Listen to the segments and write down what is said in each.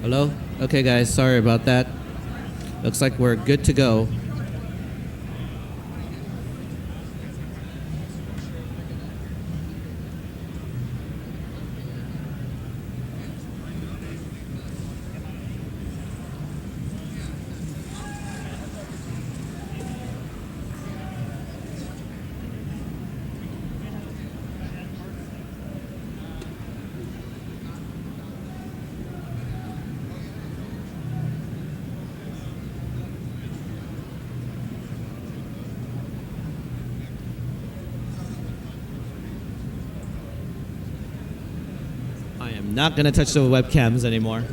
Hello? Okay, guys, sorry about that. Looks like we're good to go. I am not going to touch the webcams anymore.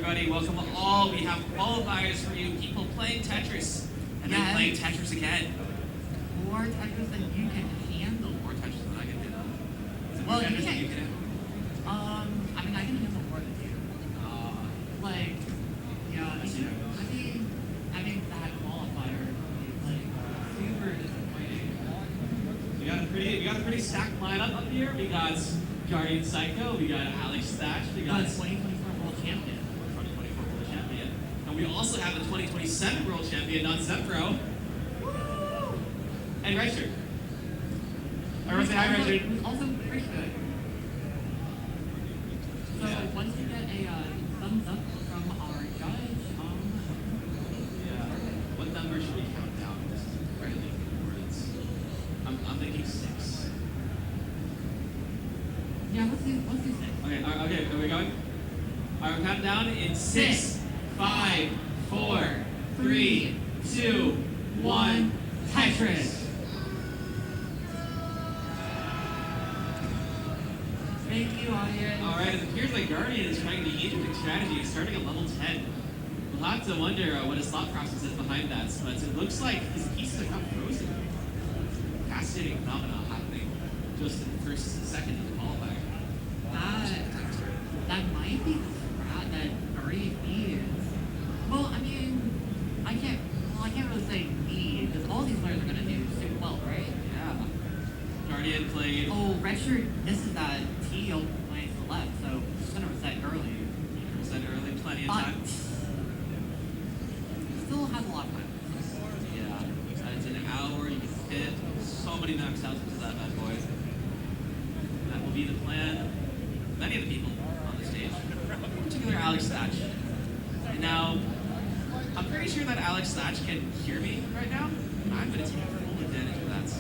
everybody. Welcome all. We have qualifiers for you. People playing Tetris and then playing Tetris again. More Tetris than you can handle. More Tetris than I can handle. Well, Tetris you than can. you can handle? I mean, I can handle more than you. Like, yeah, I think that qualifier is like super disappointing. We got a pretty stacked lineup up here. We got Guardian Psycho. We got Alex Thatch. We got 2024 world champion. 2024 world champion. And we also have the 2027 world champion, not Zepro. Woo! And Richard. Everyone say hi, Richard. Who's also pretty good. So Yeah. once you get a thumbs up from our judge, Yeah. What number should we count down? This is incredibly important. I'm thinking 6. yeah, let's do 6. Okay, are we going? Alright, we're counting down in 6, 5, 4, 3, 2, 1, Tetris! Thank you, audience. Alright, it appears like Guardian is trying the interesting strategy of starting at level 10. We'll have to wonder what his thought process is behind that, but it looks like his pieces are not frozen. Fascinating phenomena happening just in the first and second of the qualifier. That might be the strat that Guardian needs. Well, I mean, I can't really say need, because all these players are gonna do super well, right? Yeah. Guardian played. Oh, Redshirt, this is that T playing to the left, so it's gonna reset early. Reset early, plenty of But time. still has a lot of time. Yeah. It's an hour, you can hit so many max outs into that bad boy. That will be the plan of many of the people on the stage. In particular, Alex Thatch. And now, I'm pretty sure that Alex Thatch can hear me right now. I'm going to take full advantage of that.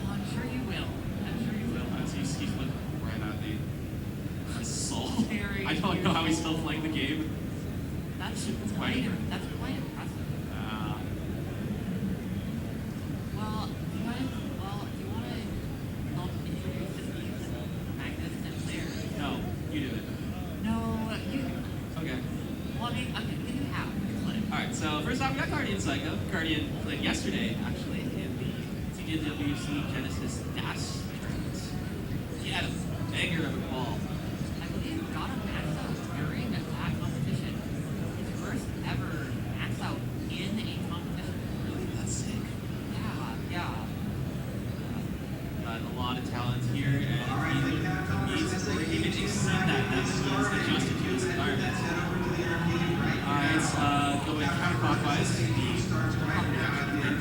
I'm sure you will. So he's looking right at me. My soul. Very I don't know how he's still playing the game. That's quite quite impressive. Well, do you want to help introduce this magnificent player? No, you do it. No, you. Okay. Well, I mean, you have. Explain. Alright, so first off, we got Guardian Psycho. Guardian played yesterday, actually, in the CTWC Genesis X2. He had a banger of a ball. I believe got a max out during that competition. His first ever max out in a competition. Really? That's sick. Yeah. Got a lot of talent here, and he needs to even exceed that needs adjusted to his environment. Alright, going counterclockwise,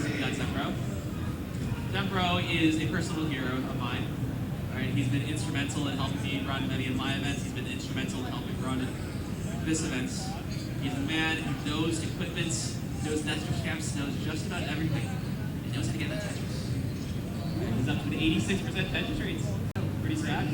we got Zepro. Zepro is a personal hero of mine. Alright, he's been instrumental in helping me run many of my events. He's been instrumental in helping run this event. He's a man who knows equipment, knows Nestor camps, knows just about everything, and knows how to get that Tetris. Alright, he's up to an 86% Tetris rates. Pretty sad.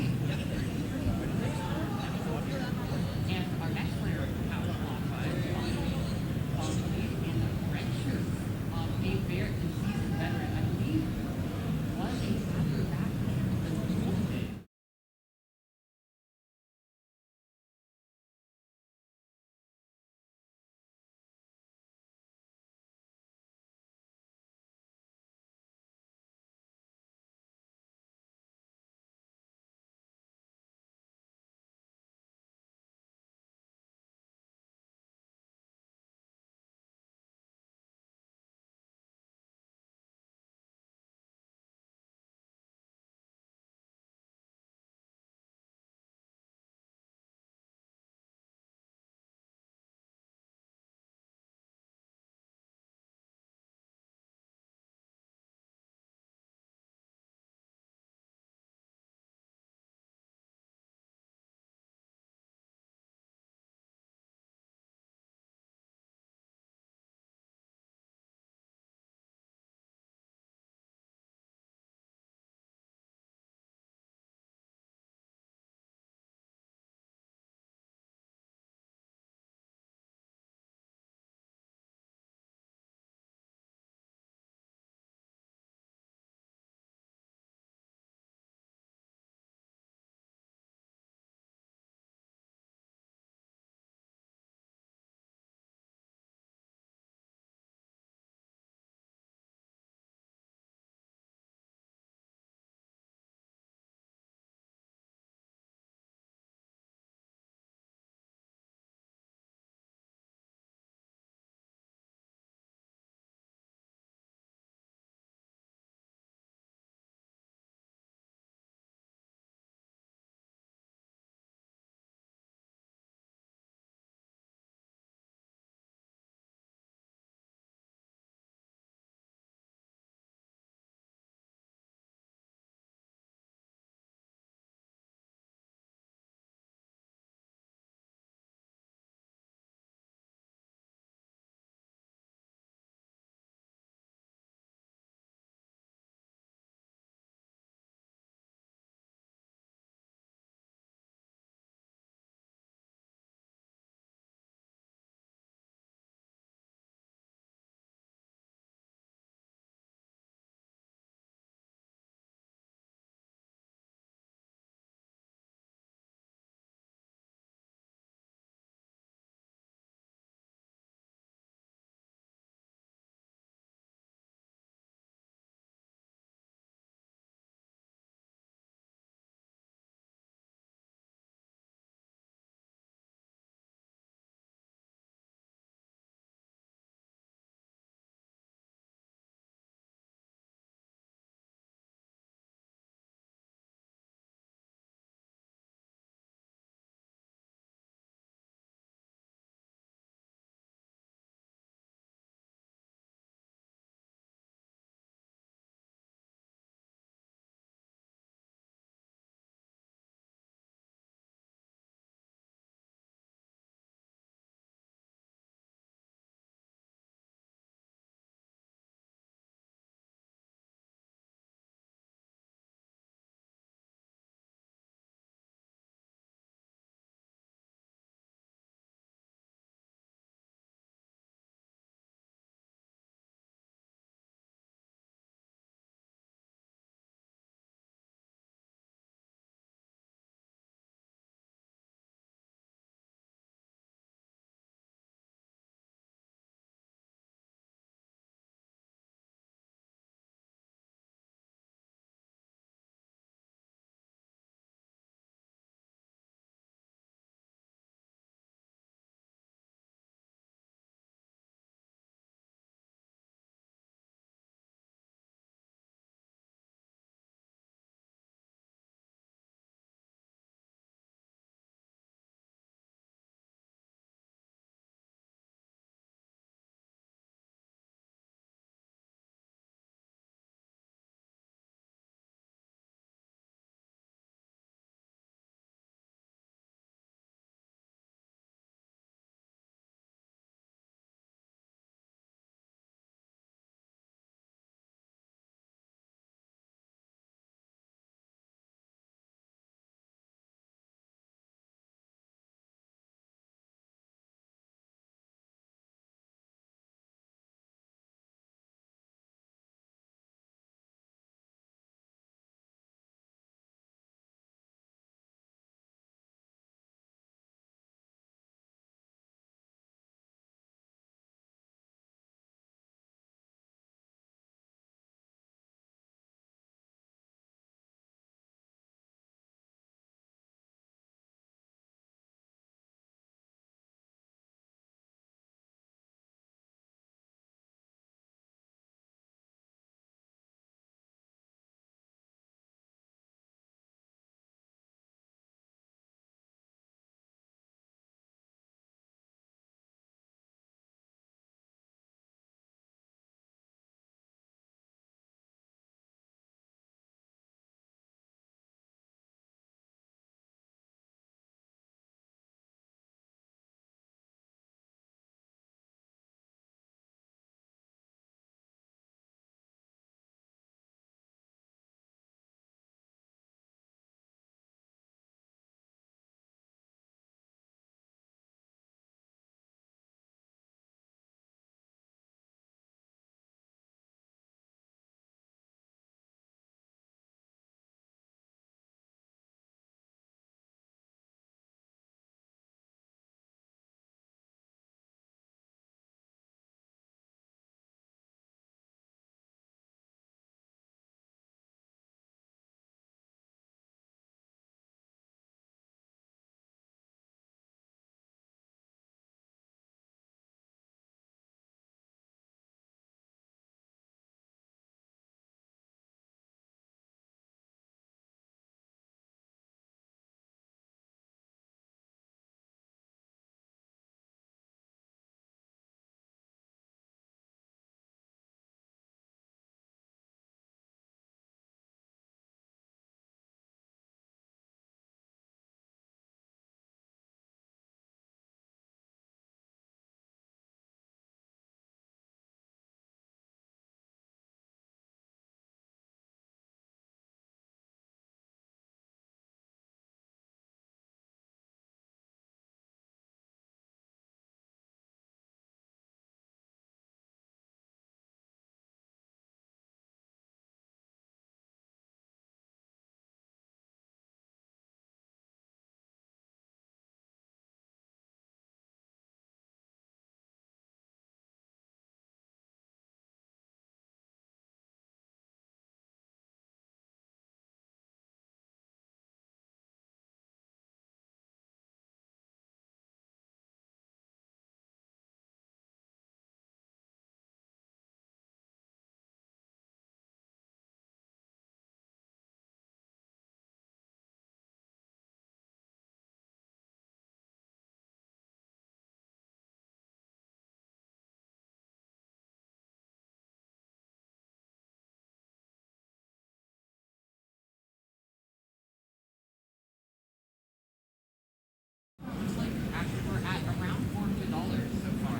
so far.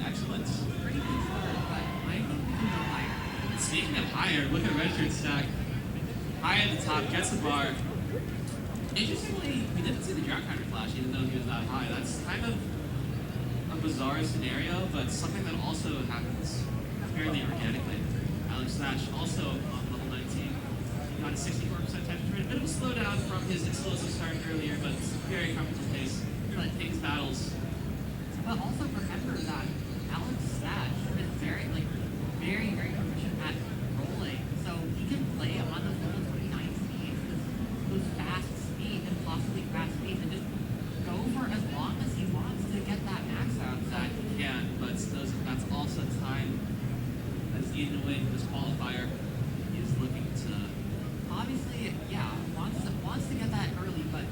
Excellent. Pretty good start, but I think we can go higher. Speaking of higher, look at Redshirt stack. High at the top, gets the bar. Interestingly, we didn't see the drought counter flash even though he was that high. That's kind of a bizarre scenario, but something that also happens fairly organically. Alex Thatch also on level 19. He got a 64% touch rate. A bit of a slowdown from his explosive start earlier, but it's very comfortable pace. Really takes battles. But also remember that Alex Thatch is very proficient at rolling. So he can play on those level 29 speeds, those fast speeds and possibly fast speeds, and just go for as long as he wants to get that max out. That can, but that's also time that's eaten away from this qualifier. He's looking to Obviously, yeah, wants to get that early, but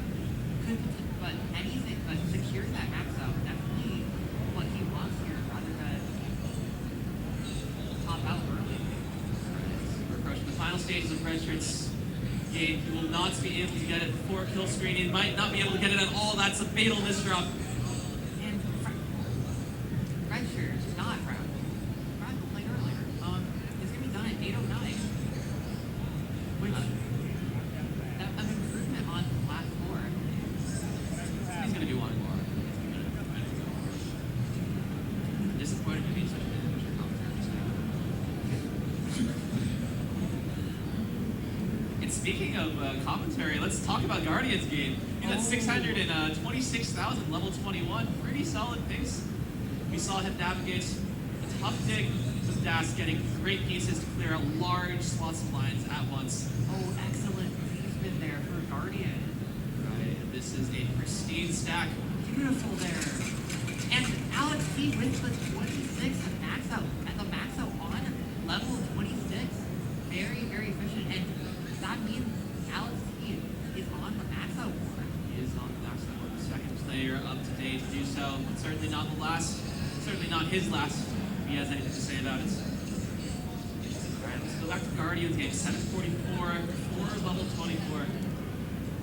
securing that max out definitely what he wants here, rather than top out early. We're approaching the final stages of Redshirt's game. He will not be able to get it before kill screen. He might not be able to get it at all. That's a fatal misdrop. And Redshirt, not Brown. Brown played earlier. It's gonna be done at 8:09, which an improvement on the last four. He's going to be wanting more. Disappointed to be such a big commentary. And speaking of commentary, let's talk about Guardian's game. He's at 626,000, level 21. Pretty solid pace. We saw him navigate a tough dig with Das, getting great pieces to clear out large swaths of lines at once. Oh, excellent placement there for Guardian. Right, and this is a pristine stack. Beautiful there. And Alex T with the 26 max out, at the max out on level 26. Very efficient. And that means Alex T is on the max out board. He is on the max level, the second player up to date to do so, but certainly not the last. Certainly not his last, if he has anything to say about it. Alright, let's go back to Guardian's game. 744 for level 24.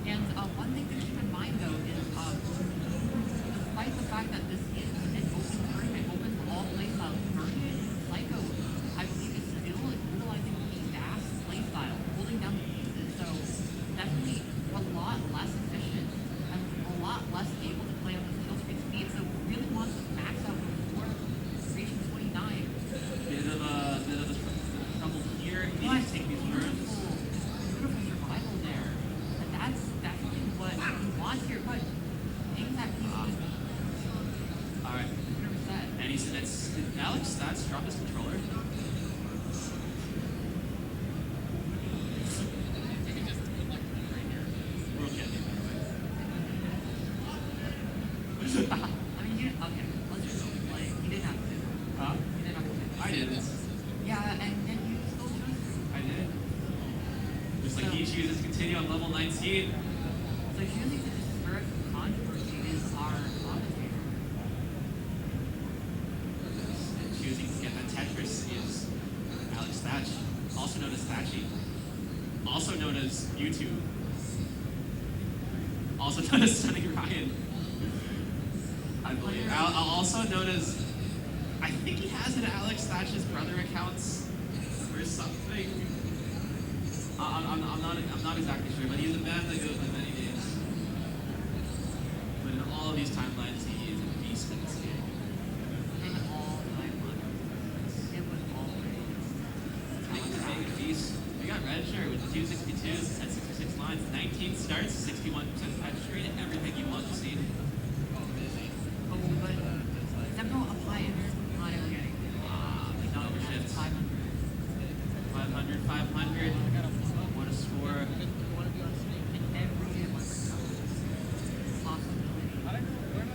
And one thing to keep in mind though is despite the fact that this is an open tournament, open to all playstyles, Guardian Psycho, I believe, is still utilizing the fast playstyle, holding down the pieces. So definitely a lot less efficient and a lot less able to play on the kill streak speed. So really wants to max out before reaching 29. Bit of a trouble here. He needs to take these turns. Beautiful survival there. And that's definitely what he wants here. But things that he's just Alright. 100%. And he's did Alex Stats drop his controller? We'll get it, by the way. I mean, okay, let's just like, he didn't have to. Huh? He didn't have to. I did. Yeah, and you still chose to. I did. Just like he chooses to continue on level 19. So choosing to just stir up controversy is our commentator. And choosing to get that Tetris is Alex Thatch, also known as Thatchy, also known as YouTube, also known as Sunny Ryan, I believe. Also known as, I think he has an Alex Thatch's brother accounts or something. I'm not exactly sure, but he's a man that goes by many names. But in all of these timelines, he is a beast in this game. In all timelines. It was always. Speaking of being a beast, we got Redshirt with the 262 at 66 lines, 19 starts, 61% catch rate, everything you want to see. Oh, but Zepno appliance. Not able to get it. Double shift. 500. 500. What a score. In every hit was possibility.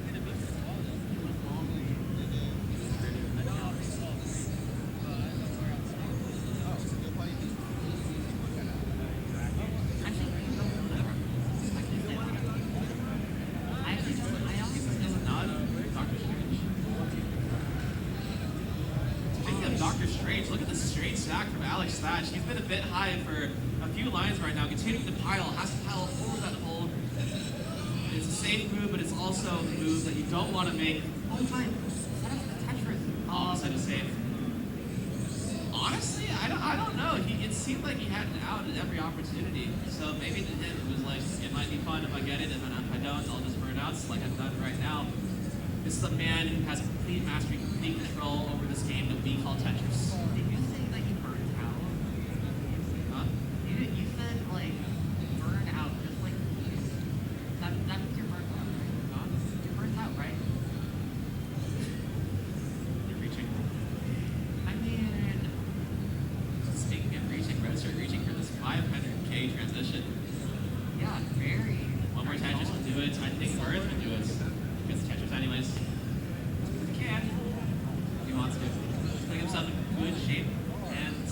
It was always. Actually, you don't know that. I can say that. I actually don't. I honestly don't know. Not Doctor Strange. Speaking of Doctor Strange, look at the straight stack from Alex Thatch. He's been a bit high for a few lines right now, continuing to pile, has to pile over that hole. It's a safe move, but it's also the move that you don't want to make. Oh, but set up the Tetris. Instead of safe. Honestly, I don't know. It seemed like he had an out at every opportunity. So maybe to him it was like, it might be fun if I get it, and then if I don't, I'll just burn out, like I've done right now. This is a man who has complete mastery, complete control over this game that we call Tetris. Did you say that you burned out? Huh? You said, like, burn out, just like, that's your burn out, right? Huh? You're burnt out, right? You're reaching. I mean, Speaking of reaching, Red start reaching for this 500k transition. yeah, very. One more Tetris will do it. I think Earth will do it. Gets the Tetris anyways. He can. If he wants to. Put himself in good shape. And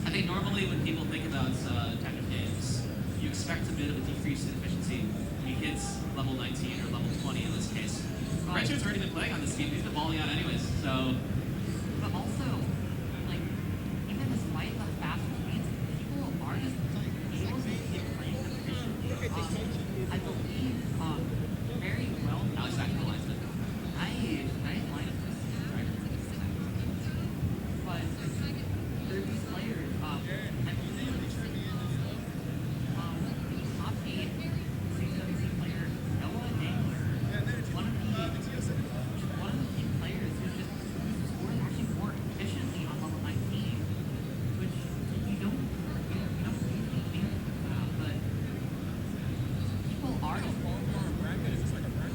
I think normally when people think about Tetris games, you expect a bit of a decrease in efficiency when he hits level 19 or level 20 in this case. Richard's already been playing on this game. He's been balling out anyways. So But also, like, even despite the fast speeds, people are just able to keep playing efficiently. I believe, very well. Alex back to the lines. Nice line of Right. But there are these players, I believe, top 8 CTWC player, Noah Dangler, one of the key players who's just scored actually more efficiently on level 19, which you don't usually think about, but people are just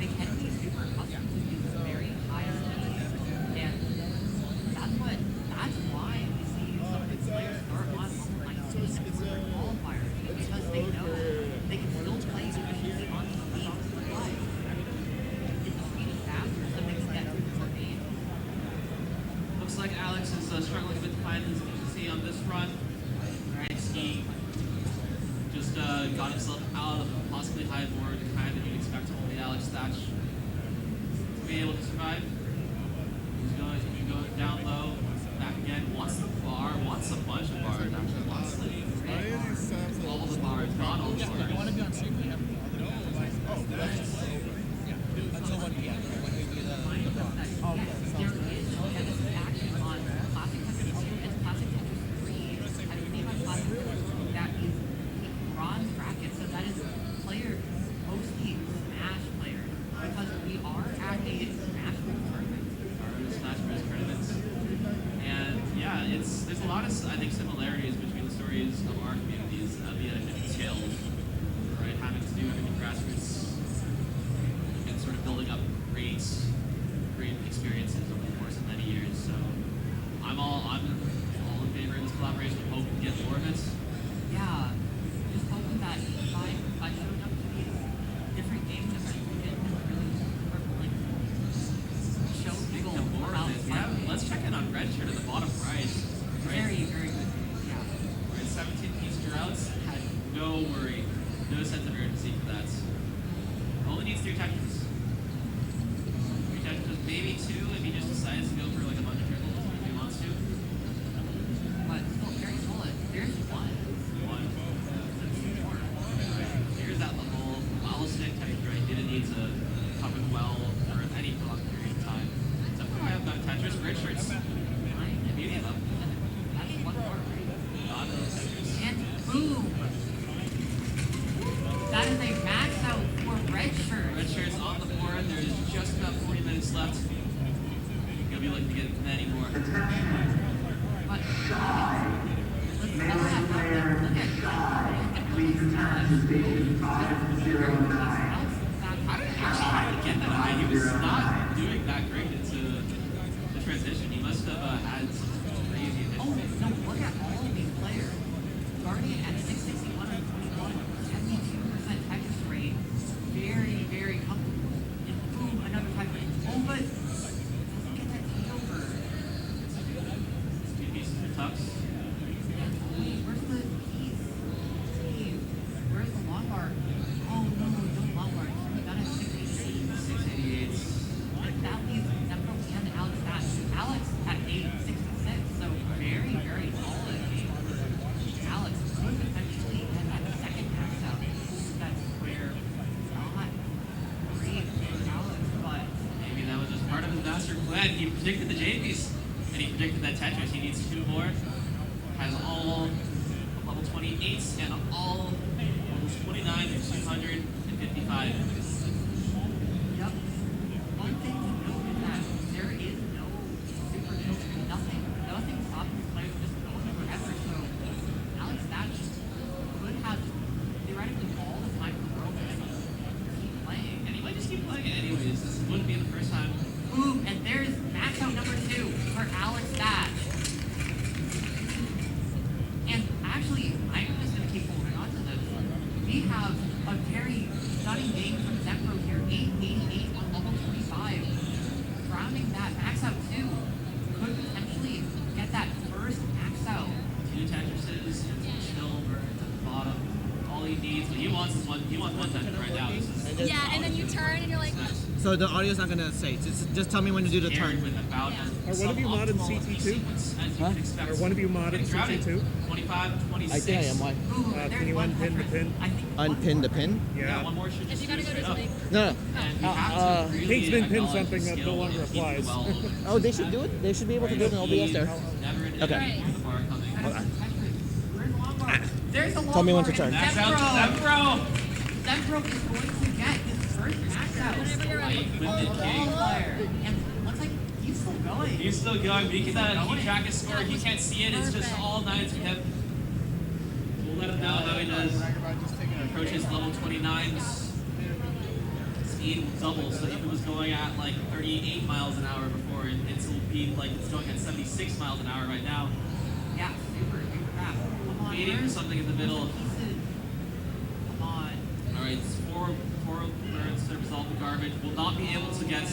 they can be super accustomed to these very high speeds, and that's why we see some of these players start on level 19 and for their qualifiers, because they know they can still play efficiently on the speed, but if the speed is faster, so they can get through more games. Looks like Alex is struggling a bit to find his efficiency on this run. Alright, he just got himself out of a possibly high board, the kind that you'd expect only Alex Thatch to be able to survive. He's going down low, back again, wants the bar, wants a bunch of bars, actually wants all the bars, not all the bars. I want to be on stream. We have until 1 p.m. When we do the There is Genesis action on Classic Tetris 2 and Classic Tetris 3. I believe on Classic Tetris 2 that is a bronze bracket, so that is player, mostly Smash players, because we are at a Smash tournament. Smash Bros. Tournaments. And yeah, there's a lot of, I think, similarities between the stories of our communities, via different skills, right? Having to do everything grassroots and sort of building up great experiences over the course of many years. So I'm all in favor of this collaboration. I hope we get more of it. Yeah, just hoping that by showing up to these different games events, we can really sort of like show people More about of this. Let's check in on Red Shirt at the bottom right. very, very good. Yeah. We're at 17-piece droughts. Had no worry, no sense of urgency for that. Only needs 3 Tetris. 3 Tetris, maybe 2 if he just decides to go for like a bunch of triples if he wants to. But still very solid. There's one. One. Right. Here's that level. Ballistic type, right? Didn't need to cover well for any prolonged period of time. So I have got Tetris. Red Shirts. Medium up. That's one more, right? Not a Tetris. And boom! That is a max out for Red Shirt. Red Shirt's on the board. There's just about 40 minutes left. You'll be looking to get many more. But look at Please return to station 509. How did he actually get that high? He was not doing that great into the transition. He must have had some crazy Oh, efficiency. no, look at all of these players. Guardian at 661 and 21, 72% Tetris rate. Very, very comfortable. And boom, another Tetris. Oh, but doesn't get that T over. 2 pieces for Tux. Where's the piece? Steve, where's the long bar? Oh, no, long bar. We got it at 688. 688. That leaves Zepro and Alex at 866. And he predicted the J piece, and he predicted that Tetris. He needs 2 more. Has all level 28s and all levels 29 to 255. Yep. One thing to note is that there is no super nothing stopping this player from just going forever. So Alex Thatch could have theoretically all the time in the world to keep playing. And he might just keep playing it anyways. This wouldn't be the first time. Ooh, and there's match out number 2 for Alex Thatch. And actually, I'm just going to keep holding on to this. We have a very stunning game from Zepro here, 888 on level 25. Rounding that max out 2 could potentially get that first max out. 2 Tetrises and some chill burns at the bottom. All he needs, what he wants is one Tetris right now. This is Yeah, and then you turn and you're like, nice. So the audio's not gonna say. Just tell me when to do the Paired turn. with about Yeah. Are one of you modded suboptimal CT2? sequence, as you Huh? would expect. Are one of you modded Getting crowded. CT2? 25, 26. I think I am. Why? Ooh, Can there's you one unpin the Tetris. pin? I think one Unpin the more. pin? Yeah, one more should if just you gotta do go straight this up. way. No, no. And you have to really Pink's been pinned acknowledge something the that no skill longer of keeping applies. well open. Oh, they should do it. They should be able to do it in OBS there. Never an Okay. enemy with the bar coming. Tetris. Where's the long bar? There's the long Tell me when bar, to turn. and Max out Zepro. Zepro! Zepro is going to get his first max out. Whenever you're ready. With the king. And looks like he's still going. He's still going, but he can keep track his score. He can't see it. It's just Perfect. all nines with him. We'll let him know how he does. Approaches level 29's speed will double. So if it was going at like 38 miles an hour before, it'll be like it's going at 76 miles an hour right now. Yeah, super fast. Come on, Waiting for where's something in the middle. the pieces? Come on. All right, it's four burns to resolve the garbage. Will not be able to get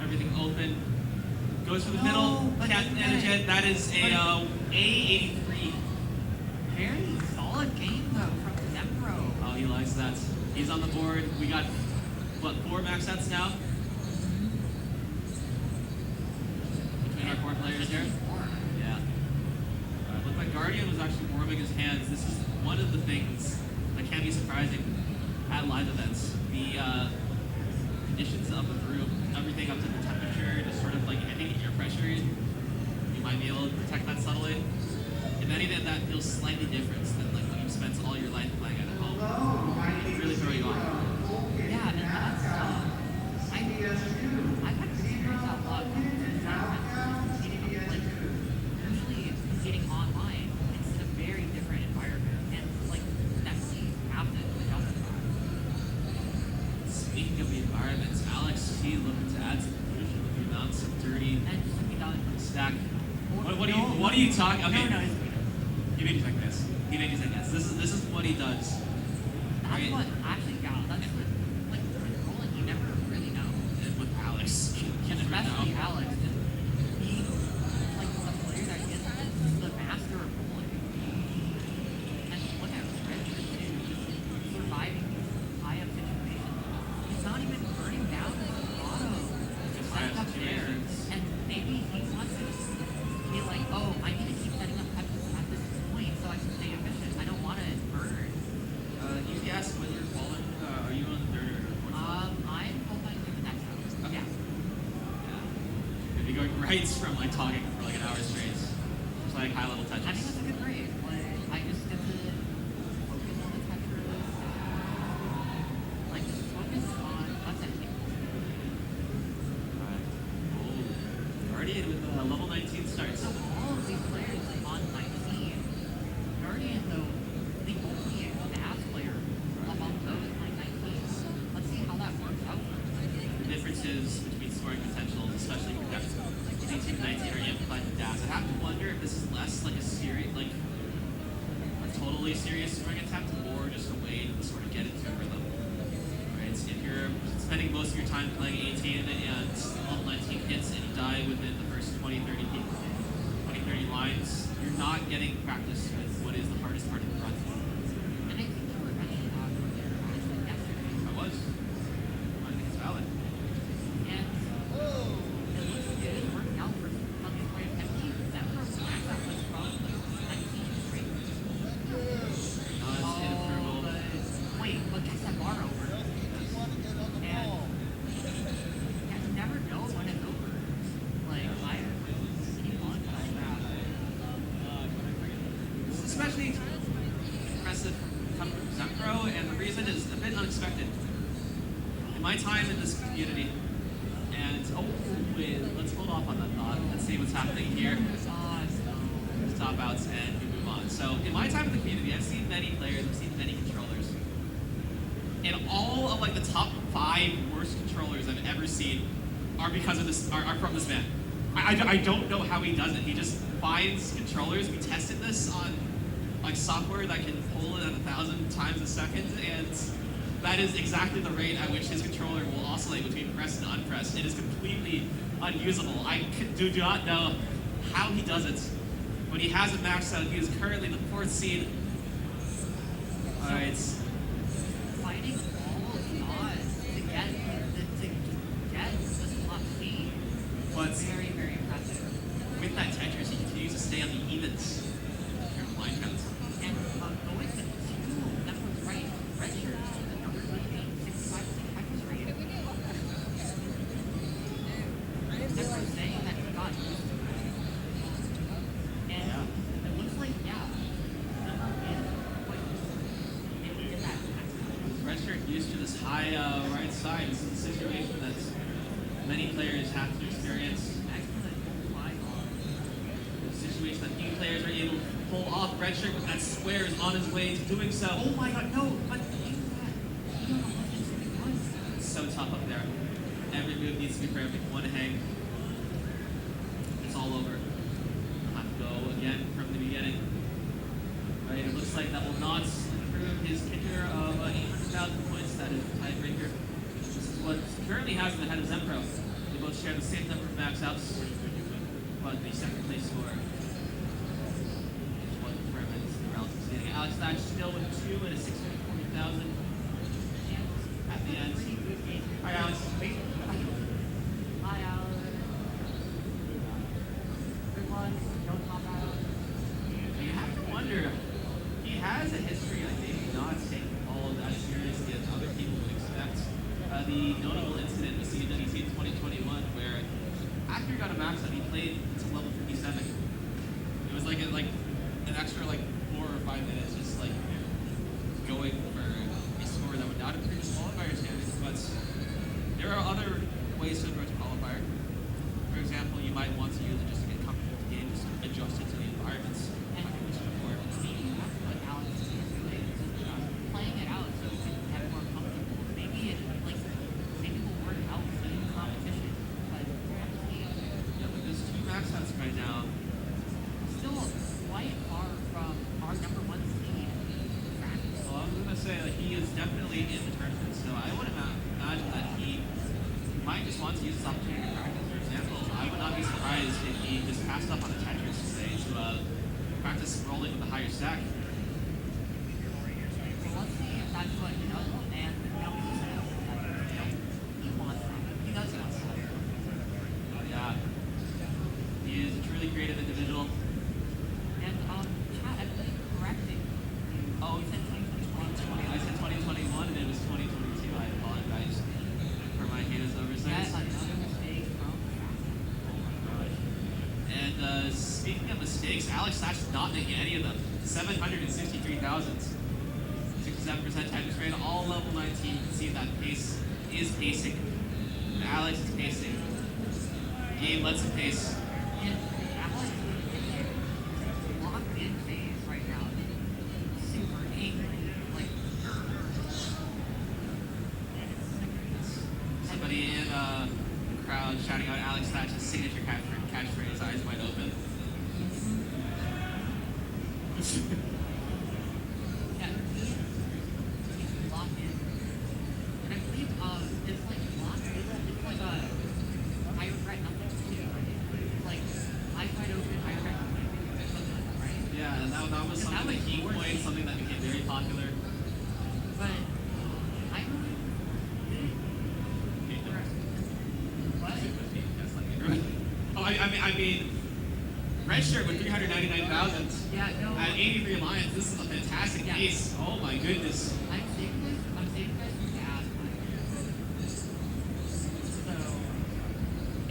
everything open. Goes for the middle. but Can't he manage did it. it. That is a A83. Very solid game though from Zepro. Oh, he likes that. He's on the board. We got what 4 max sets now between our 4 players here. Yeah. Looked like Guardian was actually warming his hands. This is one of the things that can be surprising at live events. The conditions of the room, everything up to the temperature, just sort of like anything air pressure, you might be able to detect that subtly. If anything, that feels slightly different than like when you've spent all your life playing at home. It really throw you off. Yeah, and that's I kind of experienced that a lot with usually getting online. It's a very different environment, and like definitely have to adjust to that. Speaking of the environments, Alex T looking to add some pollution with the amount of dirty And just to be done. stack. What are you talking? Okay. No, He made you like this. He made you like this. This is what he does. that's Right. what actually, yeah, that's what like controlling. You never really know. And with Alex, you And never especially know. Alex, just being like the player that is the master of bowling. And look at Richard too, just surviving these high up situations. He's not even burning down the bottom. Just setting up there. And maybe he wants to just be like, oh, I need to keep setting up peppers at this point so I can stay efficient. I don't want to burn. You asked when you're falling. Are you on the third or fourth? I'm hoping for the next house. Okay. Yeah. Yeah. If you go right from like talking for like an hour straight, just like high level I think touches. that's a good grade. Like, I just get to focus on the texture. Like, just focus on what's at stake. Guardian with level 19 starts. So all of these players on my team, Guardian though, the only fast player among those on 19. Let's see how that works out. The differences between scoring potentials, especially for depth, 18 19 are amplified with DAS. I have to wonder if this is less like a serious, like a totally serious scoring attempt, or just a way to sort of get into a rhythm. Right? So if you're spending most of your time playing 18 and level 19 hits and you die within the first 20, 30 people, 20, 30 lines, you're not getting practice with what is the hardest part of the run. And I think you were mentioning that earlier, actually, yesterday. I was. I think it's valid. And it looks it is working out for some of these players. I believe that first max out was probably 19 straight. Not in approval. Wait, but gets that bar over. And yeah, you never know when it's over. my time in this community, and oh wait, let's hold off on that thought. Let's see what's happening here. Top outs and we move on. So in my time in the community, I've seen many players, I've seen many controllers. And all of like the top 5 worst controllers I've ever seen are because of this, are from this man. I don't know how he does it. He just finds controllers. We tested this on like software that can pull it at 1,000 times a second, and that is exactly the rate at which his controller will oscillate between pressed and unpressed. It is completely unusable. I do not know how he does it. When he has it maxed out, he is currently the 4th seed. Alright. Fighting all the odds to get this top seed. But Very, very impressive. with that Tetris, he continues to stay on the evens. Here are line counts. And going to 2, that was right. Red shirt, the number 65% Tetris rate. That's what I'm saying that he got used to it. And it looks like, if we get that Redshirt used to this high right side. This is a situation that many players have to experience. excellent fly on. A situation that few players are able to pull off. Redshirt with that square is on his way to doing so. Oh my god, no, but you got 161. It's so tough up there. Every move needs to be perfect. One hang. It's all over. We'll have to go again from the beginning. Right, it looks like that will not improve his kicker of 800,000 points. That is the tiebreaker. This is what currently has him ahead of Zempro. They both share the same number of max outs, but the second place score is what determines the relative seeding. Alex Thatch still with 2 and a 640,000 at the end. Hi, Alex. Hi, Alex. Everyone, don't top out. You have to wonder, he has a history of maybe not taking all of that seriously as other people would expect. The notable incident with CTWC 2021 where after he got a max out, he played until level 57. It was like an extra 4 or 5 minutes just like going for a score that would not improve his qualifier standings, but there are other ways to approach qualifier. For example, you might want to use it just to get comfortable with the game, just adjust it to the environments. And Like I mentioned before. maybe that's what Alex is doing, just playing it out so he can get more comfortable. Maybe we'll work out in competition, but we'll have to see. Yeah, but there's 2 max outs right now. Still quite far from our number 1 seed. Well, I was gonna say he is definitely in the tournament, so I would imagine that he might just want to use this opportunity to practice. For example, I would not be surprised if he just passed up on the Tetris today to practice rolling with a higher stack. So let's see if that's what he does. And he wants that. He does want that. Yeah, he is a truly creative individual. And chat, I believe correcting. Oh, You said 2020. I said 2021 and it was 2022. I apologize for my heinous oversight. That's another mistake from And speaking of mistakes, Alex Thatch is not making any of them. 763,000. 67% Tetris rate, all level 19. You can see that pace is pacing. And Alex is pacing. Game lets him pace. And Alex is locked in phase right now. Super angry. Like, Somebody in the crowd shouting out Alex Thatch's signature catchphrase, eyes wide open. yeah, he's locked in. And I believe it's like locked in. It's like I regret nothing too. Like, eyes wide open, I regret nothing. Something like that, right? Yeah, and that was something that he coined, something that became very popular. But I believe. What? Oh, I mean, Redshirt with 399,000 Yeah, no. at 83 Alliance. This is a fantastic Yeah. piece. Oh my goodness. I'm saving this from gas. So,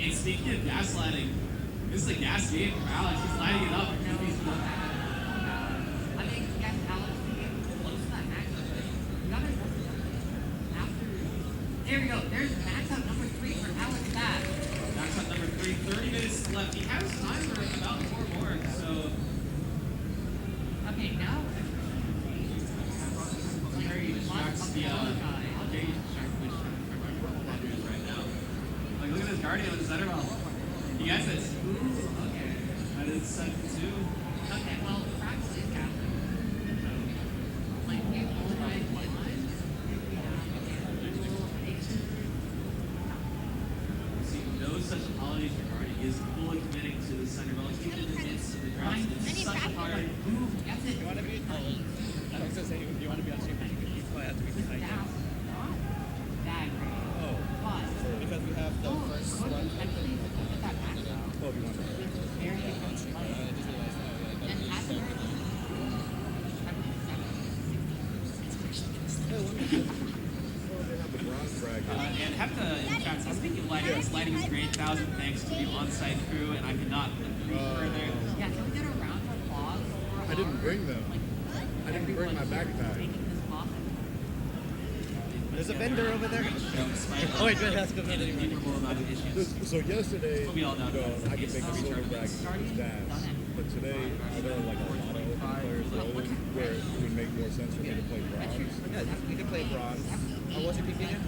And speaking of gaslighting, this is a gas game from Alex. He's lighting it up. I mean, yes, Alex, we get close to that max, but you gotta after. there we go. There's max out number 3 for Alex Bass. That's at number 3. 30 minutes left. He has time for about 4 more. So Okay, now. Jerry distracts the Jerry distracts which is right now. Like look at this guardian with the center ball. He gets it. Ooh, okay. That is set 2. Okay, well, practice is happening. So, like, we all right, white line. See, no such apologies for guarding. He is fully committing to the center ball. Even in the midst of the draft, it's such a hard. Ooh, that's it. You want to be? I was gonna say, you want to be on stream, you probably have to be behind That's him. not that great. Oh, But, because we have the first could one. potentially get that max out. Oh, you want to? Very different I money. just realized that. Yeah, And that'd at be the so very least, I believe 7, 60. And have to in chat says speaking of lighting, this lighting is great. 1,000 thanks to the on-site crew, and I could not agree further. Yeah, can we get a round of applause for I didn't bring them. I didn't bring my backpack. making this possible? There's a vendor over there. Oh wait, good, that's good. And innumerable amount of issues. So yesterday, But we all know I could make a silver bracket with Daz. But today, there are like a lot of open players rolling where it would make more sense for me to play bronze. Yeah, we can play bronze. How was your PK again?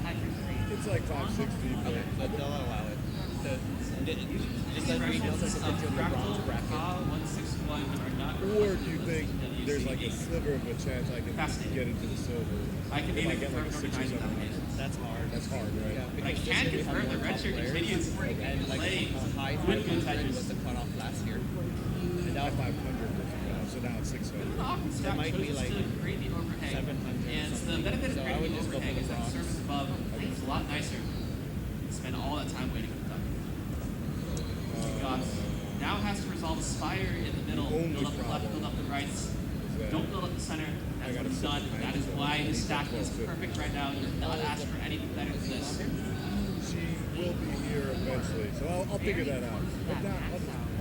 It's like 560, but But they'll allow it. Just These let me know versions so I of can put you in the bronze Fractal bracket. 161 are not. or do you think there's like a sliver of a chance I can Fascinating. get into the silver? I can If name I it get like a confirmed 6 or 7 organization. That's hard. That's hard, right? Yeah, But I because can this year we have confirm the more red top shirt players, continues and like playing high with good 500 touches. was the cutoff last year. And Now now 500, so now it's 600. The Aqua stack might be chose like to create the overhang. 700 And the something. benefit of So I creating would the just go for overhang the is that the bronze. surface above is a lot nicer. Spend all that time waiting for the duck. Now has to resolve a spire in the middle. The only Build up the left, problem build up the rights. that Don't build up the center. That's I what gotta he's done. sit That is behind why him. his stack He's is at 1250. perfect right now. You cannot ask for anything better than this. She will be here eventually, so I'll figure that out. If not,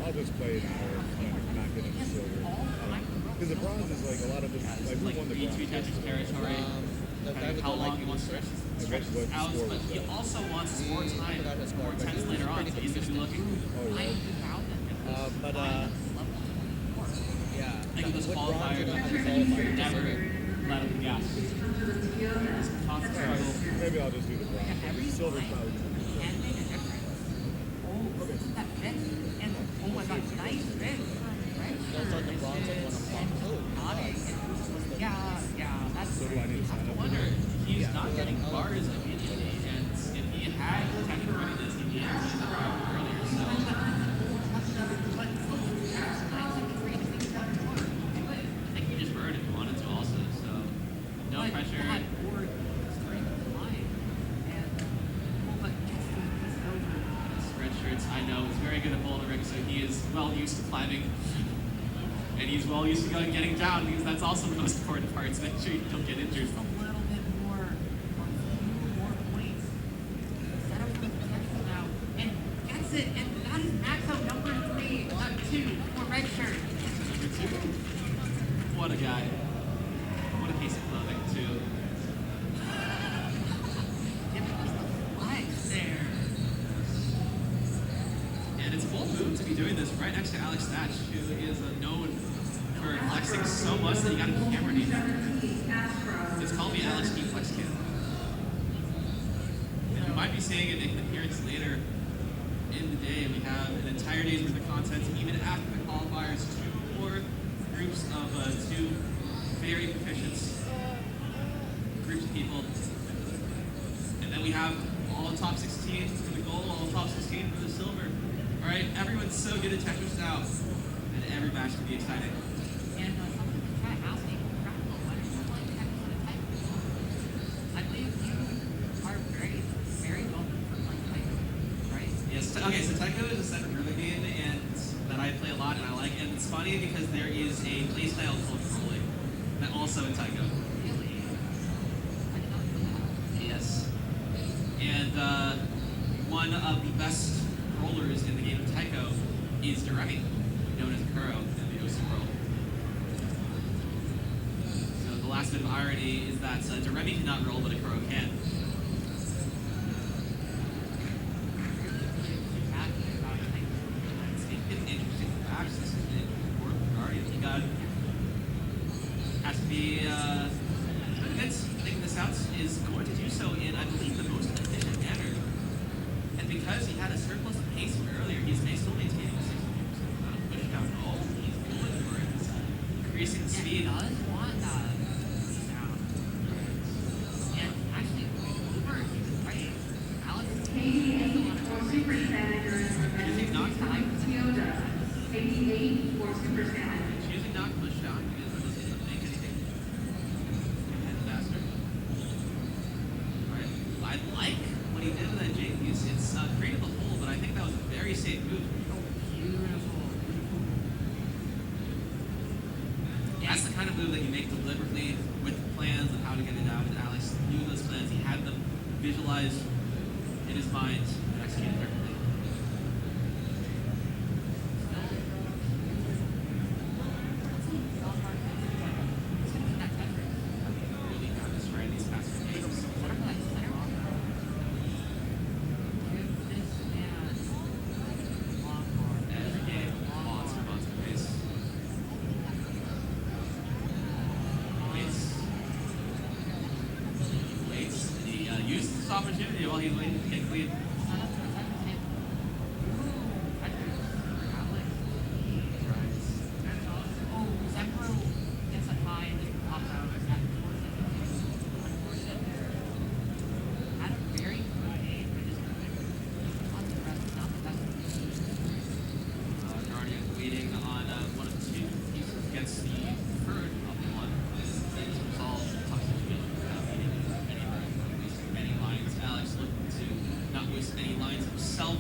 I'll just play an hour and not get into silver. Because the bronze is like a lot of this, like who Like won the B2 bronze? Tetris territory. The guy Kind of with how the long light he wants to blue stretch I bet what the out, score but was. he also wants more time, I forgot his score, more but tense he was later on, pretty so he's going to be looking. Oh, yeah. but yeah. Think of this With bronze, qualifier, you don't have to qualify. never let him gas. Constant struggle. Maybe I'll just do the bronze. Silver's probably gonna be better. Can make a difference. Oh, that fit. And oh my god, nice fit. Right? They'll start the bronze at 1 o'clock. Yeah, that's So do I need to sign I up? wonder, he's not getting bars immediately, and if he had technical readiness, he'd be entering the round earlier, so. I think he just burned if he wanted to also, so. No pressure. Red shirts, I know, is very good at bouldering, so he is well used to climbing. And he's well used to getting down, because that's also the most important part, so make sure you don't get injured. Just a little bit more points. Set up for the potential now. And gets it. And that is max out number 2 for red shirt. Number 2. What a guy. What a piece of clothing, too. Giving us the legs there. And it's a bold move to be doing this right next to Alex Thatch, who is known for flexing so much that he got a camera name. It's called the Alex E Flex Cam. And you might be seeing it make an appearance later in the day. We have an entire day's worth of content, even after the qualifiers, 2 more groups of 2 very proficient groups of people. And then we have all top 16 for the gold, all top 16 for the silver. All right, everyone's so good at Tetris now, and every match can be exciting. And someone in the chat asking, Practical, when are you playing Tetris on a type? I believe you are very well for playing Tycho, right? Yes. Okay. So Taiko is a separate rhythm game, and that I play a lot and I like. And it's funny because there is a playstyle called rolling that also in Taiko. Really? I did not know that. Yes. And one of the best rollers in the game of Taiko is Doremi, known as Kuro in the OC world. So the last bit of irony is that Doremi cannot roll, but a Kuro can. so in, I believe, the most efficient manner. And because he had a surplus of pace from earlier, he's still maintaining a 60% amount of push down. Oh, he's going for it. Increasing the speed. He does want that sound. And actually, over, he was right. Alex T is the one for super standard Using knock time for the Yoda. 88 for super standard. Choosing not to push down because it doesn't make anything faster. Alright, I like what he did with that J piece. It's created the hole, but I think that was a very safe move. beautiful. That's the kind of move that you make deliberately with plans and how to get it out. And Alex knew those plans. He had them visualized in his mind and executed perfectly. Really got this right these past few games. Every game, monster pace. Waits. And he used this opportunity while he's waiting to take lead. Guardian waiting on one of two pieces against the third of the one. It's resolved tough situation without needing any lines. Alex looking to not waste any lines himself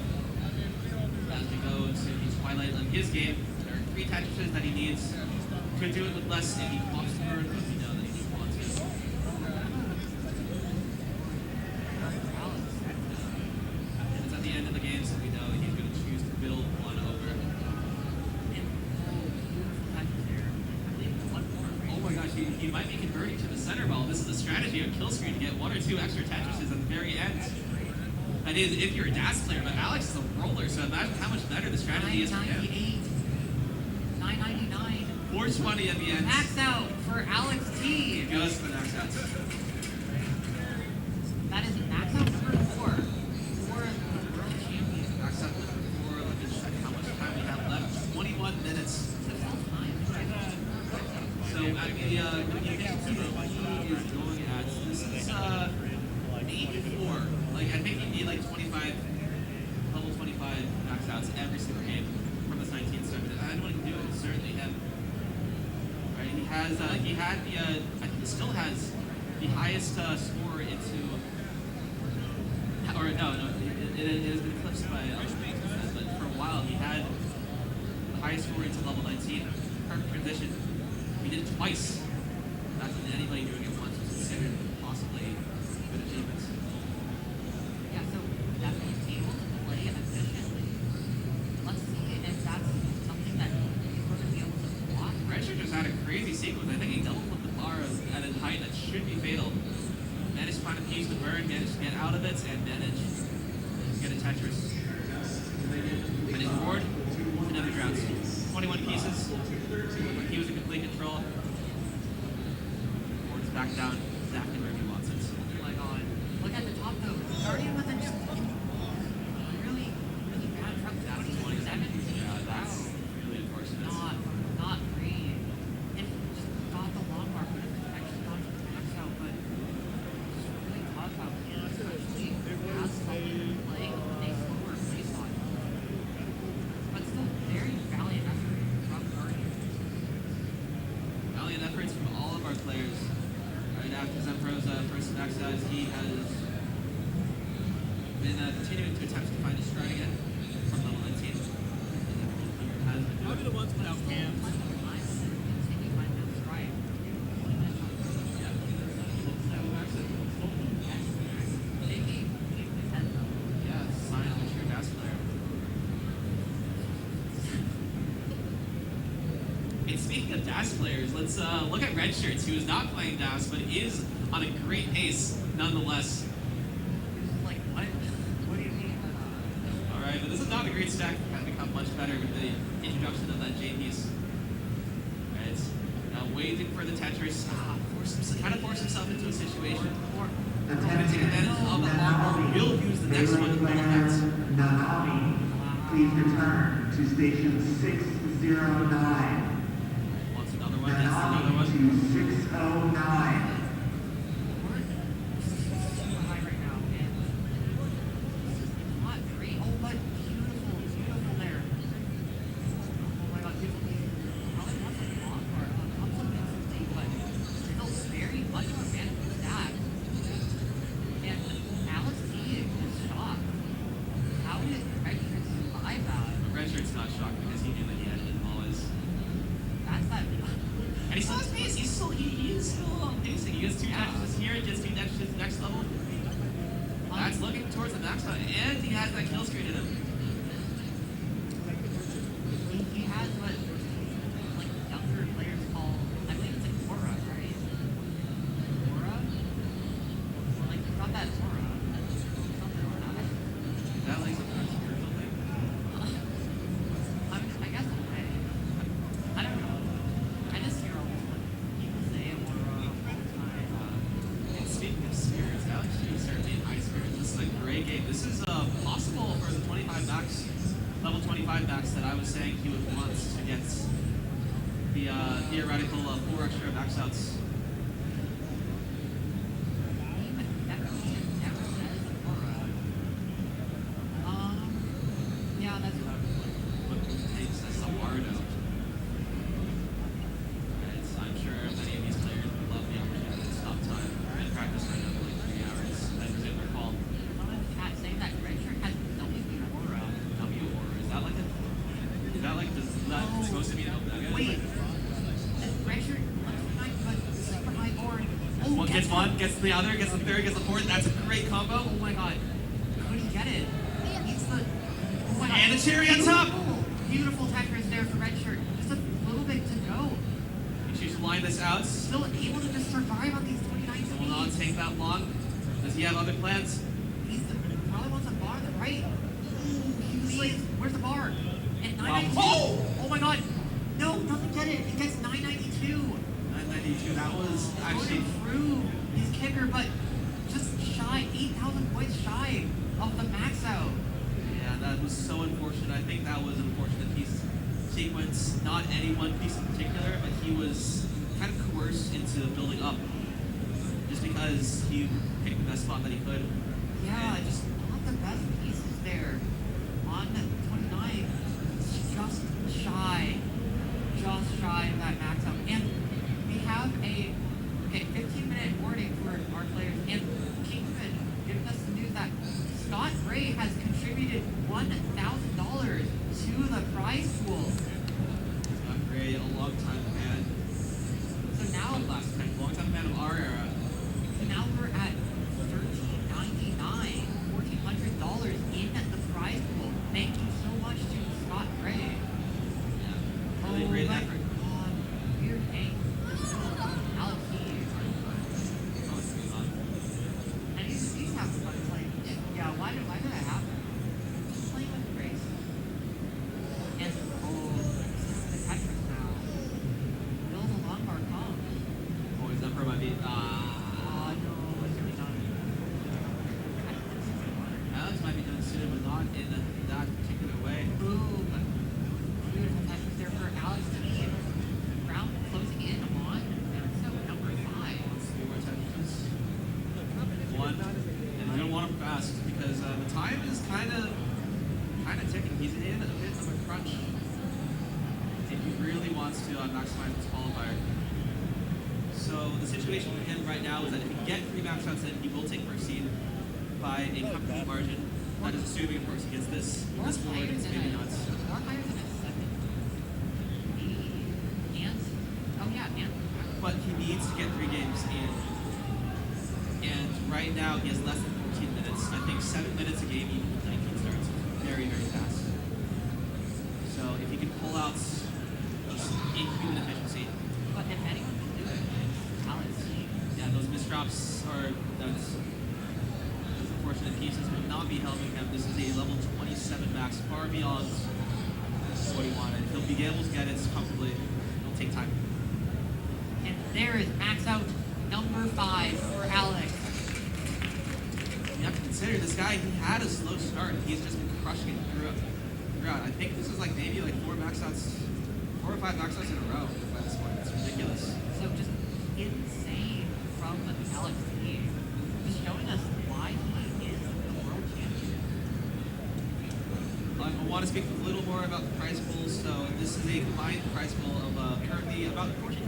as we go to the twilight of his game. There are 3 Tetrises that he needs. Could do it with less if he wants to burn, but we know that he wants to. And it's at the end of the game, so we know that he's going to choose to build one over. Oh my gosh, he might be converting to the center ball. This is a strategy of kill screen to get 1 or 2 extra Tetrises at the very end. That is, if you're a DAS player, but Alex is a roller, so imagine how much better the strategy is for him. 998, 999. 420 at the end. Max out for Alex T. He goes for the max out. That is max out number 4 for the world champion. Max out number 4. Let me check how much time we have left. 21 minutes. That's all time. So at the he is going at this is 84. Like I think you need like 25 level 25 max outs every single game from this 19 server. Anyone can do it. It's certainly him. Right? He has he had the I think he still has the highest score into or no it has been eclipsed by but for a while he had the highest score into level 19. Perfect transition. We did it twice. Not that anybody doing it once was considered possibly good achievements. Yeah, so definitely able to play efficiently. Let's see if that's something that we're going to be able to block. Redshirt just had a crazy sequence. I think he double flipped the bar at a height that should be fatal. Managed to find a piece to burn, managed to get out of it, and managed to get a Tetris. Finished forward, another round. 21 pieces. He was in complete control. Forward's back down, exactly where he wants it. Oh my god. Look at the top though. Guardian with a just really, really bad truck. That's 27. 27. Yeah, that's really unfortunate. Not great. And just got the long bar, but actually got to max out, but just really tough out here. Especially as someone playing a slower play style. But still very valiant effort from Guardian. Valiant efforts from all of our players. Right after Zempro's first max out, he has been continuing to attempt to find his stride again from level 19. Has been I'll be the doing ones without cams. yeah, sign of a true DAS player. And speaking of DAS players, let's look at Redshirts, who is not playing DAS, but is on a great pace nonetheless. Like, what do you mean? Alright, but this is not a great stack. It's going to become much better with the introduction of that J piece. Right, now waiting for the Tetris. Trying to force himself into a situation We're going to take advantage of the longboard. We'll use the next one in both hands. Nanami, please return to station 609. Wants another one, gets another Nanami one. to 609. Redshirt's not shocked because he knew that he had it in all his. And he still has pace. He is still pacing. He gets 2 dashes here, gets 2 dashes to the next level. That's looking towards the max out, and he has that kill screen in him. He has what like younger players call, I believe it's like aura, right? Aura? Like he's got that aura. Something or not. Is that like some kind of spiritual thing? I guess okay. I don't know. I just hear all this like people say aura all the time. And speaking of spirits, Alex G certainly in high spirits. This is a great game. This is possible for the 25 max, level 25 max that I was saying he would want to get the theoretical 4 extra max outs. Yeah, that's what I was like. What takes as a Wardo. I'm sure many of these players would love the opportunity to stop time and practice right now for like 3 hours. I presume they're called Cat saying that Redshirt has W aura. W or is that like supposed to be an Omega? Wait. This Redshirt looks nice, but super high board. One gets one, gets the other, gets the third, gets the fourth. That's a great combo. Oh my god. Could he get it? He's the. Oh my god. And a cherry on top. Beautiful Tetris there for Redshirt. Just a little bit to go. You choose to line this out. Still able to just survive on these 29 It will not speeds. take that long. Does he have other plans? Probably wants a bar on the right. Please, where's the bar? And 992. Oh! Oh my god. No, doesn't get it. It gets 992. 992. That was actually. Going through his kicker, but just shy, 8,000 points shy of the max out. Yeah, that was so unfortunate. I think that was an unfortunate piece sequence. Not any one piece in particular, but he was kind of coerced into building up just because he picked the best spot that he could. Yeah, just not the best pieces there. On 29, just shy of that max out. And we have a 15-minute warning for our players. And Kingman giving us the news that Scott Gray has contributed $1,000 to the prize pool. Scott Gray, a long time fan. So now, Long time fan of our era. so now we're at $1,399, $1,400 in the prize pool. Thank you so much to Scott Gray. Yeah, really great my effort. God. Weird hang. Alex Heath. Oh, it's going on. And he's having fun playing. Yeah, why did that happen? Just playing with grace. And the Tetris now. Build a long bar come. Oh, his Emperor might be. Oh no, it's really done. Alex might be doing sooner, but not in that particular way. Boom. Beautiful Tetris there for Alex to be round closing in on episode number 5. Let's see where Tetris is. One. And I don't want him fast because the time is kind of ticking. He's in a bit of a crunch. If he really wants to maximize his qualifier. So the situation for him right now is that if he can get 3 max shots in, he will take first seed by a comfortable margin. That is assuming, of course, he gets this board. It's maybe nuts. More higher than a 7. And oh yeah, and But he needs to get 3 games in. And right now he has less than 14 minutes. I think 7 minutes a game, even with 19 starts, very, very fast. So if he can pull out inhuman efficiency, but if anyone can do it, it's Alex. yeah, those misdrops are those unfortunate pieces will not be helping him. This is a level 27 max, far beyond what he wanted. He'll be able to get it comfortably. It'll take time. And there is max out number 5 for Alex. consider this guy, he had a slow start. He's just been crushing it throughout. I think this is like maybe like 4 or 5 max outs in a row by this point. It's ridiculous. So just insane from the Alex team. Just showing us why he is the world champion. I want to speak a little more about the prize pool. So this is a combined prize pool of currently about $1,400.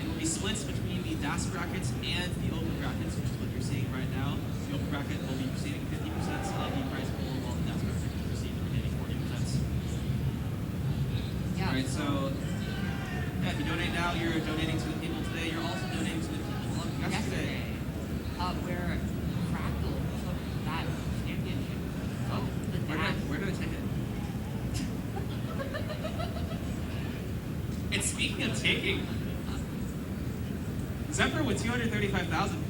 It will be split between the DAS brackets and the open brackets, which is what you're seeing right now. The open bracket will be receiving 50% of the prize pool, while the DAS bracket will receive the remaining 40%. Yeah. All right, so yeah, if you donate now, you're donating to the people today. You're also donating to the people of yesterday. Where Fractal took that championship. Oh, the where did I take it? And speaking of taking, Zephyr with 235,000.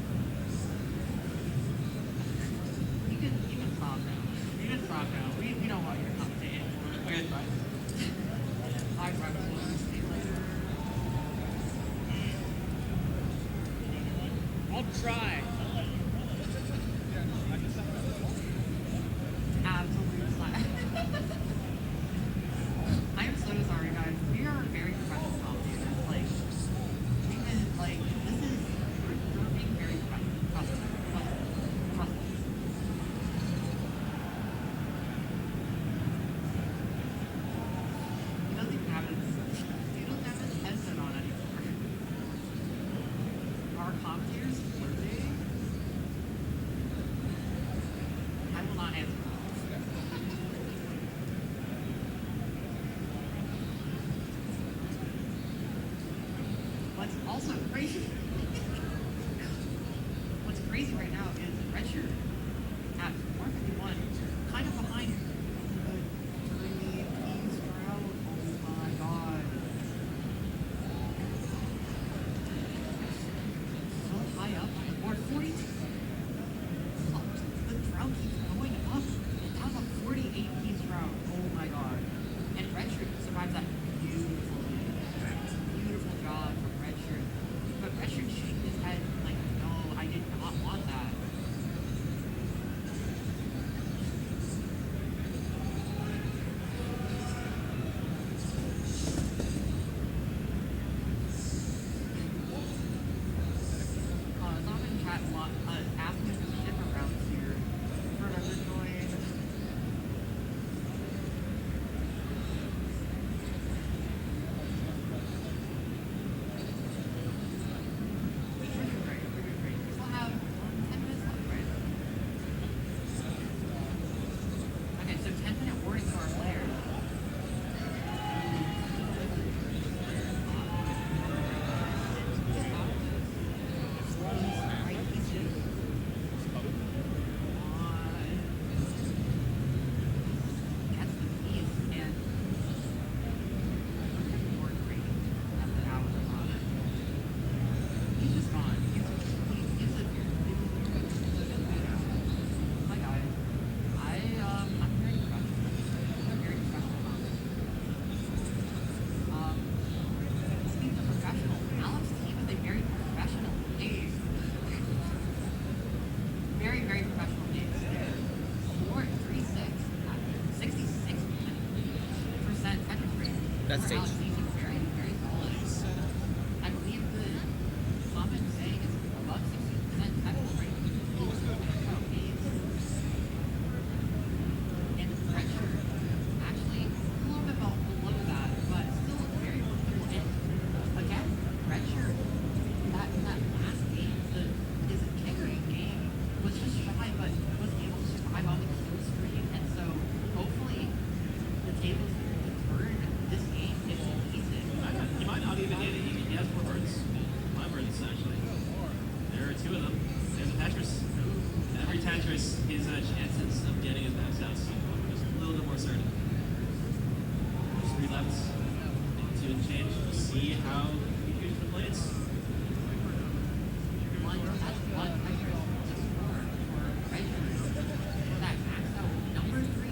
You can stop now. You can stop now. We don't want your commentating. Okay, bye. Hi, Fractal. See you later. I'll try. Absolute slap. I am so sorry, guys. We are very professional commentators. Like, we've been, like, this is, we're being very professional. Trust me. Trust me. He doesn't even have his headset on anymore. Our commentators flirting. I will not answer that. What's also crazy, what's crazy right now is Redshirt at 451, kind of behind the 3 piece route. Oh my god. So high up on the board, 42. Oh, the drought keeps going up. That was a 48-piece route. Oh my god. And Redshirt survives that beautifully. Beautiful job from Redshirt. But Redshirt shaking his head like, no, I did not want that. Someone in chat asking for different routes here. For another join. We're doing great. We still have 10 minutes left, right? Okay, so 10-minute warning for our players. Right, he's just gets the piece and more great at the hour on it. He's just gone. He's disappeared. Hi guys. I'm very professional. I'm very professional about it. Speaking of professional, Alex's team is a very professional game. Very, very professional game. 4-3-6 at 66% catch rate. That's For safe. Alex, he's very, very solid. I believe the comment saying is above 60% catch rate. And Redshirt actually a little bit below that, but still very comfortable. And again, Redshirt, that last game, his kickering game was just shy, but was able to survive on the kill streak. And so hopefully the tables will turn this game if he beats it. He might not even get it. He has 4 birds. 5 birds, actually. There are 2 of them. There's a Tetris. Every Tetris, his chances of getting his max outs just a little bit more certain. There's 3 left. 2 and change. We'll see how he uses the blades. That's one pressure to score for Redshirt. For that max out number 3.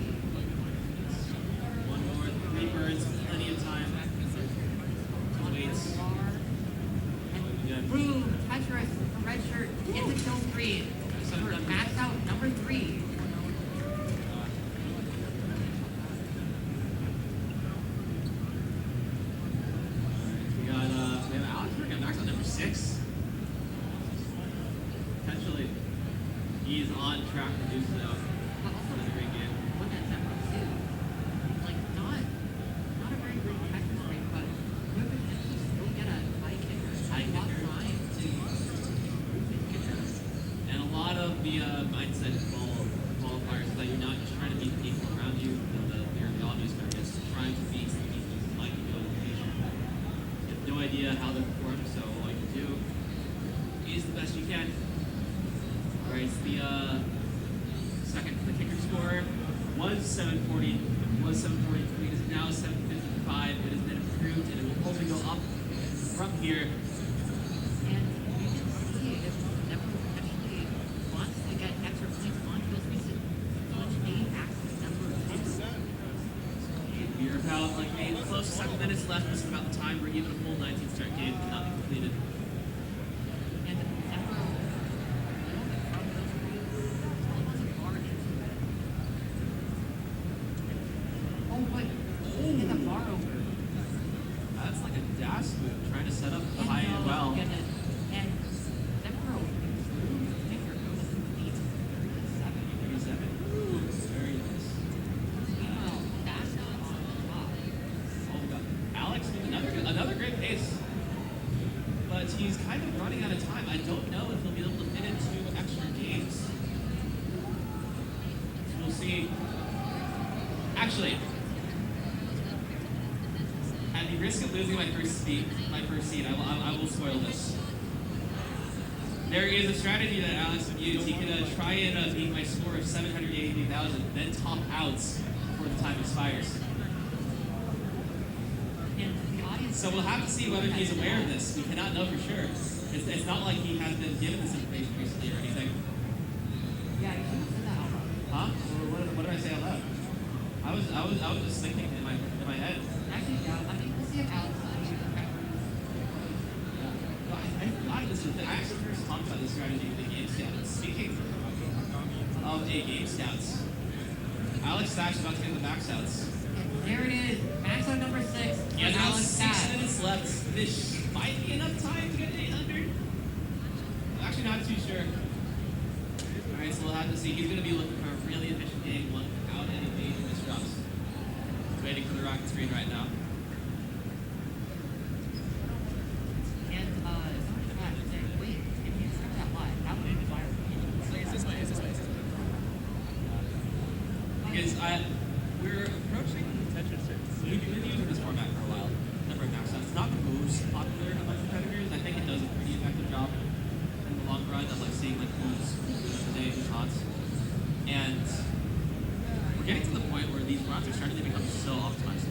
1 more. 3 birds. Plenty of time. Waits. And boom! Tetris for Redshirt in the kill screen. For max out is on track to do so. But also, Another great game. look at Zephyr too. Like, not a very great Texas rate, but good potential to still get a high kicker. Had a lot of time to improve his kicker. And a lot of the mindset of qualifiers is that you're not just trying to beat the people around you. The obvious part is trying to beat the people like you go in the future. You have no idea how they perform, so all you can do is the best you can. All right, so the second for the kicker score was 740, was 743. It is now 755. It has been improved, and it will only go up from here. And you can see if Zephyr potentially wants to get extra points on those recent punch A access number 2. We're about close to 7 minutes left. This is about the time where even a full 19 start game cannot be completed. And Zephyr, a little bit from those three, still wasn't far into it. Oh, but he hit a bar over. That's like a dash move, trying to set up the high end well. And Zephyr improved kicker goes to lead 37. 37. Ooh, very nice. Meanwhile, that's not on the top. Oh, we got Alex with another great pace. But he's kind of running out of time. I don't know if he'll be able to fit into extra games. So we'll see. Actually, at the risk of losing my first seed, I will spoil this. There is a strategy that Alex would use. He could try and beat my score of 783,000, then top out before the time expires. And the audience. So we'll have to see whether he's aware of this. We cannot know for sure. It's not like he has been given this information recently or anything. Yeah, you should have said that out loud. Huh? What did I say out loud? I was just thinking in my head. Actually, yeah, I think we'll see if Alex will use it. I thought this was. I actually first talked about this strategy with the Game Scouts. Speaking of a Game Scouts, Alex Stash is about to get the max outs. There it is. Max out number 6. He has about Alex 6 Stash. minutes left. This might be enough time to get to 800. I'm actually not too sure. Alright, so we'll have to see. He's going to be looking for a really efficient game, one without any major misdrops. Waiting for the rocket screen right now. And, someone in the chat said, wait, if you script that live, that would be viral. It's this way. Because we're approaching. We've been using this format for a while. Number of max outs. It's not the most popular among competitors. I think it does a pretty effective job in the long run of seeing who's today, who's hot. And we're getting to the point where these runs are starting to become so optimized.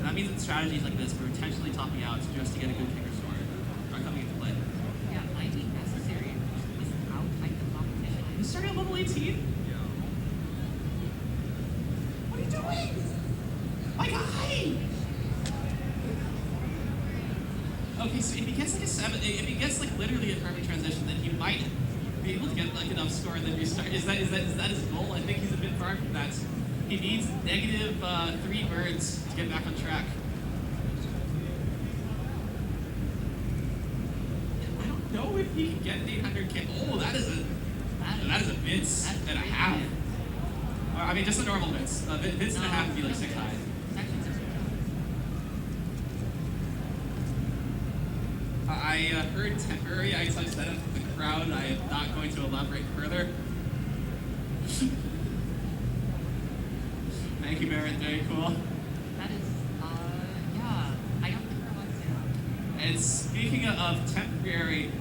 And that means that strategies like this, for intentionally topping out just to get a good kicker score, are coming into play. Yeah, might be necessary with how tight the competition He's is. starting at level 18? What are you doing? My guy! Okay, so if he gets like a 7, if he gets like literally a perfect transition, then he might be able to get like enough score and then restart. Is that his goal? I think he's a bit far from that. He needs negative 3 birds to get back on track. I don't know if he can get an 800K. Oh, that is a Vince and a half. I mean, just a normal Vince. Vince and a half would be like 6 high. I heard temporary ISO setup with the crowd. I am not going to elaborate further. Thank you, Barrett. Very cool. That is, yeah, I don't think we're allowed to say that. And speaking of temporary,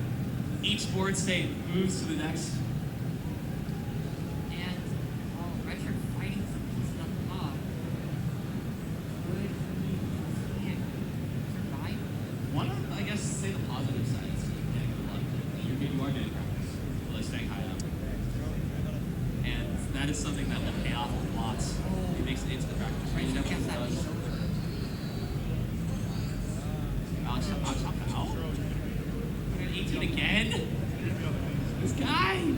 each board state moves to the next. And while Richard fighting for peace at the top, would he see it survive? One of, I guess, say the positive sides of getting the luck. You are getting practice. Really staying high up. And that is something that will pay off a lot. It makes it into the practice range. Never Guess that does. was over. I'll chop it out. 118 again? This guy!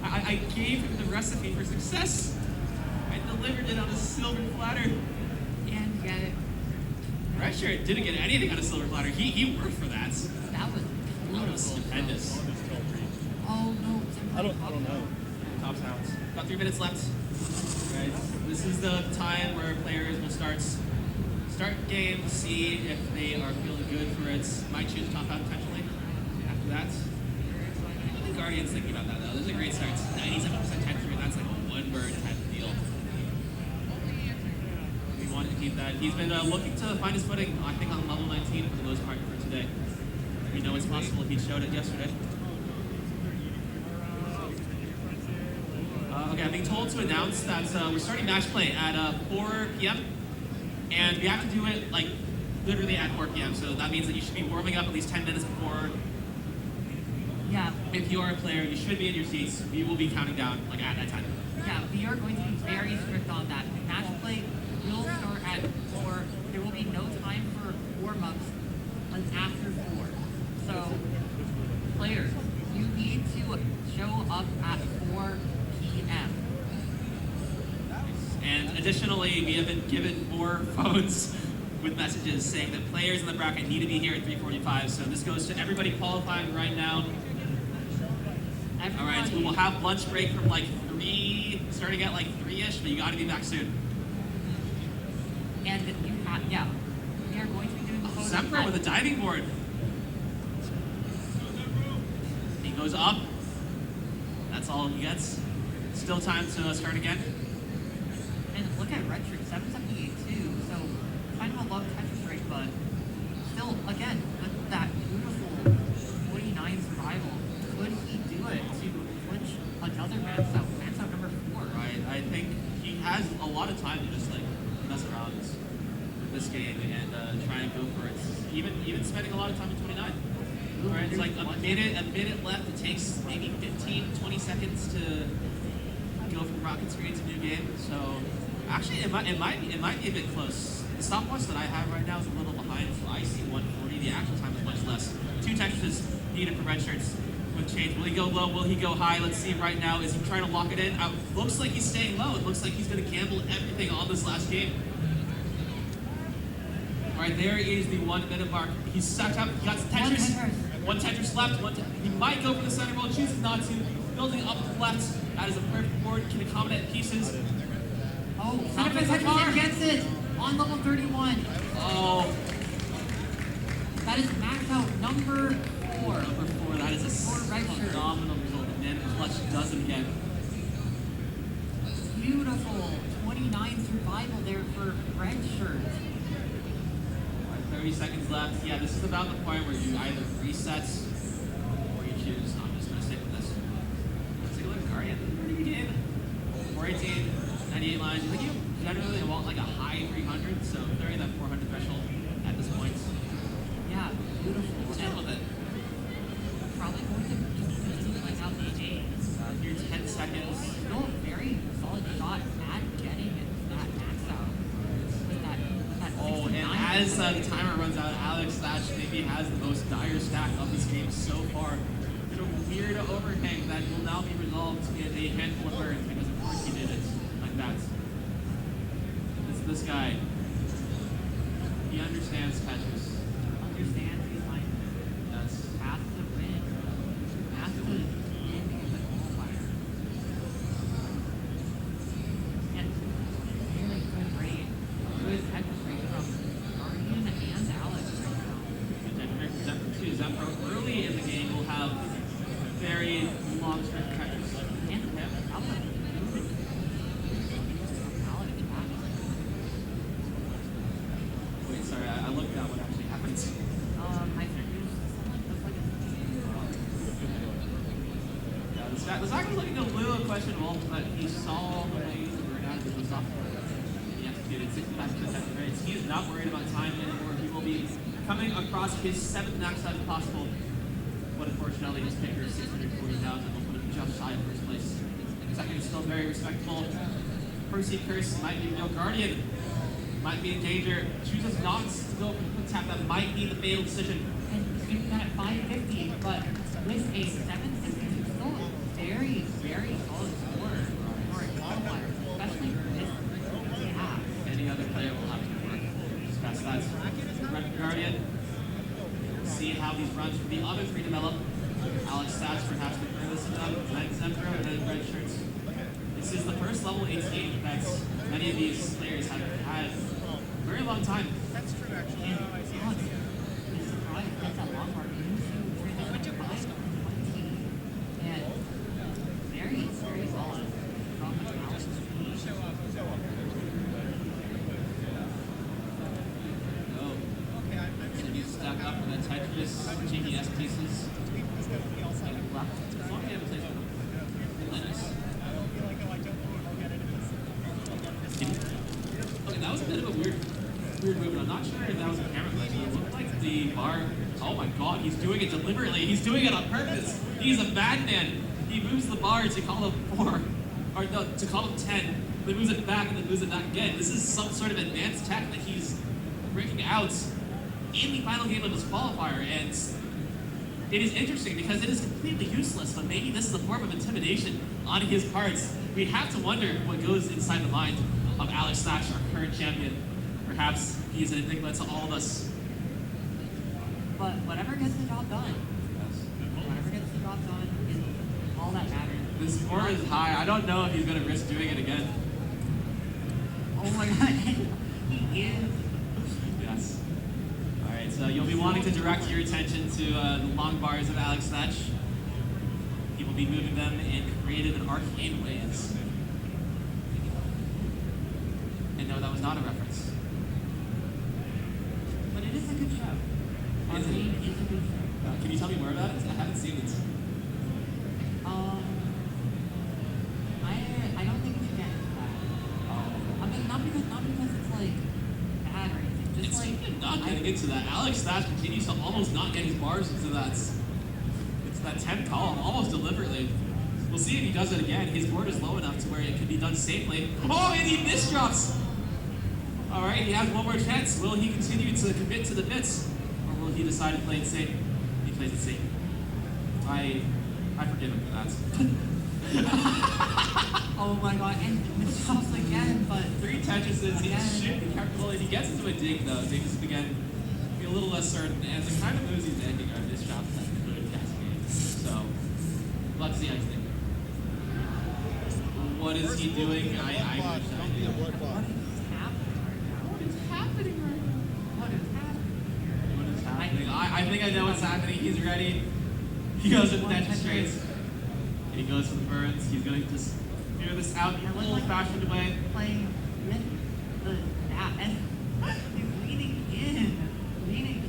I gave him the recipe for success. I delivered it on a silver platter. And yet, Redshirt didn't get anything on a silver platter. He worked for that. that was That was beautiful. stupendous. Oh no, I don't know. Top's out. About 3 minutes left. Right. This is the time where players will start game, see if they are feeling good for it. Might choose top out potentially. After that, the Guardian's thinking about that though. This is a great start. 97% 10-3. That's like a one-word type of deal. We wanted to keep that. He's been looking to find his footing, I think, on level 19 for the most part for today. We know it's possible. He showed it yesterday. Okay, I'm being told to announce that we're starting match play at 4 p.m. and we have to do it like literally at 4 p.m. So that means that you should be warming up at least 10 minutes before. Yeah. If you are a player, you should be in your seats. We will be counting down like at that time. Yeah, we are going to be very strict on that. Match play will start at 4. There will be no time for warm-ups after 4. So, players, you need to show up at 4 p.m. And additionally, we have been given more phones with messages saying that players in the bracket need to be here at 3:45. So this goes to everybody qualifying right now. All right, so we will have lunch break from like 3, starting at like 3-ish, but you got to be back soon. And you have, yeah, we are going to be doing the photos. Zempro with a diving board. He goes up. That's all he gets. Still time to start again. And look at red shirt, 778 too. So kind of a low Tetris rate, but still, again, with that beautiful 49 survival, could he do it to clinch another max out number 4? Right. I think he has a lot of time to just like mess around with this game and try and go for it. Even spending a lot of time at 29. Right. It's like a minute left. It takes maybe 15, 20 seconds to go from rocket screen to new game. So actually, it might be a bit close. The stopwatch that I have right now is a little behind. So I see 140. The actual time is much less. 2 Tetris needed for red shirts. Change. Will he go low? Will he go high? Let's see right now. Is he trying to lock it in? Looks like he's staying low. It looks like he's going to gamble everything on this last game. All right, there is the 1 minute mark. He's stacked up. He got Tetris. One Tetris left. He might go for the center ball. Chooses not to. Building up to the left. That is a perfect board. Can accommodate pieces. Oh, center Tetris gets it on level 31. Oh. That is maxed out number 4. Number 4. That is a phenomenal result. And then clutch does it again. Beautiful 29 survival there for red shirt. 30 seconds left. Yeah, this is about the point where you either reset or you choose. I'm just going to stick with this. Let's take a look at Guardian. Pretty good game. 418, 98 lines. You think you generally want like a high 300, so clearing that 400 threshold at this point. Yeah, beautiful. Chill with it. Probably going to continue like out the game. Here, 10 seconds. Still a very solid shot at getting that max out. With that Oh, and as the timer runs out, Alex Thatch maybe has the most dire stack of this game so far. There's a weird overhang that will now be resolved in a handful of burns because of course he did it like that. It's this guy. He understands Tetris. Understands he's like, Yes. has to win. Has to win in the qualifier. And really good rate. Good Tetris rate from Guardian and Alex right now. Zempro early in the game will have very long stretch of Tetris. And Alex. Wait, sorry, I looked at what actually happened. I think there's someone that's like Yeah, this guy was looking a little questionable, but he saw the way the bird out of the software. He executed 65% of grades. He is not worried about time anymore. He will be coming across his 7th max out if possible. But unfortunately, his picker is 640,000. Will put him just shy of first place. Second is still very respectable. Percy Curse might be no Guardian. Might be in danger. Chooses not to go for the quick tap. That might be the fatal decision. and keep that at 550, but with a 760, still a very, very solid score for a qualifier, especially for this half. Any other player will have to work just past that. Red Guardian. See how these runs for the other 3 develop. Alex Thatch perhaps the furthest up, Red Zephyr, and then Red Shirts. This is the first level 88 that many of these players have had a very long time. That's true, actually. And Alex is surprised that's that long mark into transition 5-20. And very, very solid from Alex. Oh. Can you stack up for the Tetris GES pieces? And left. As long as you have a place for Linus. Okay, that was a bit of a weird move. I'm not sure if that was a camera glitch. It looked like the bar. Oh my god, he's doing it deliberately. He's doing it on purpose. He's a madman. He moves the bar to call him 4, or no, to call him 10. Then moves it back and then moves it back again. This is some sort of advanced tech that he's breaking out in the final game of his qualifier, and it is interesting because it is completely useless, but maybe this is a form of intimidation on his part. We have to wonder what goes inside the mind of Alex Thatch, our current champion. Perhaps he's an enigma to all of us. But whatever gets the job done, whatever gets the job done is all that matters. The score is high. I don't know if he's going to risk doing it again. Oh my god, he is. Yes. All right, so you'll be wanting to direct your attention to the long bars of Alex Thatch. He will be moving them in creative and arcane ways. And no, that was not a reference. But it is a good show. Arcane is a good show. Can you tell me more about it? I haven't seen it. I don't think we should get into that. I mean, not because it's like bad or anything. Just It's like not getting into that. Alex Thatch continues to almost not get his bars into that. It's that 10th column, almost deliberately. We'll see if he does it again. His board is low enough to where it can be done safely. Oh, and he misdrops! All right, he has one more chance. Will he continue to commit to the bits, or will he decide to play it safe? He plays it safe. I forgive him for that. oh my god, and misdrops again, but 3 Tetrises, he should be careful. If he gets into a dig, though, dig is again be a little less certain. And the kind of moves he's making are misdrops that could cascade. So, let's see how he's thinking. What is he doing? I wish I knew. what is happening right now? What is happening? What is happening? I think I know what's happening. He's ready. He goes with Tetris straights. And he goes for the burns. He's going to just figure this out in an old-fashioned way. Playing with the that and he's leaning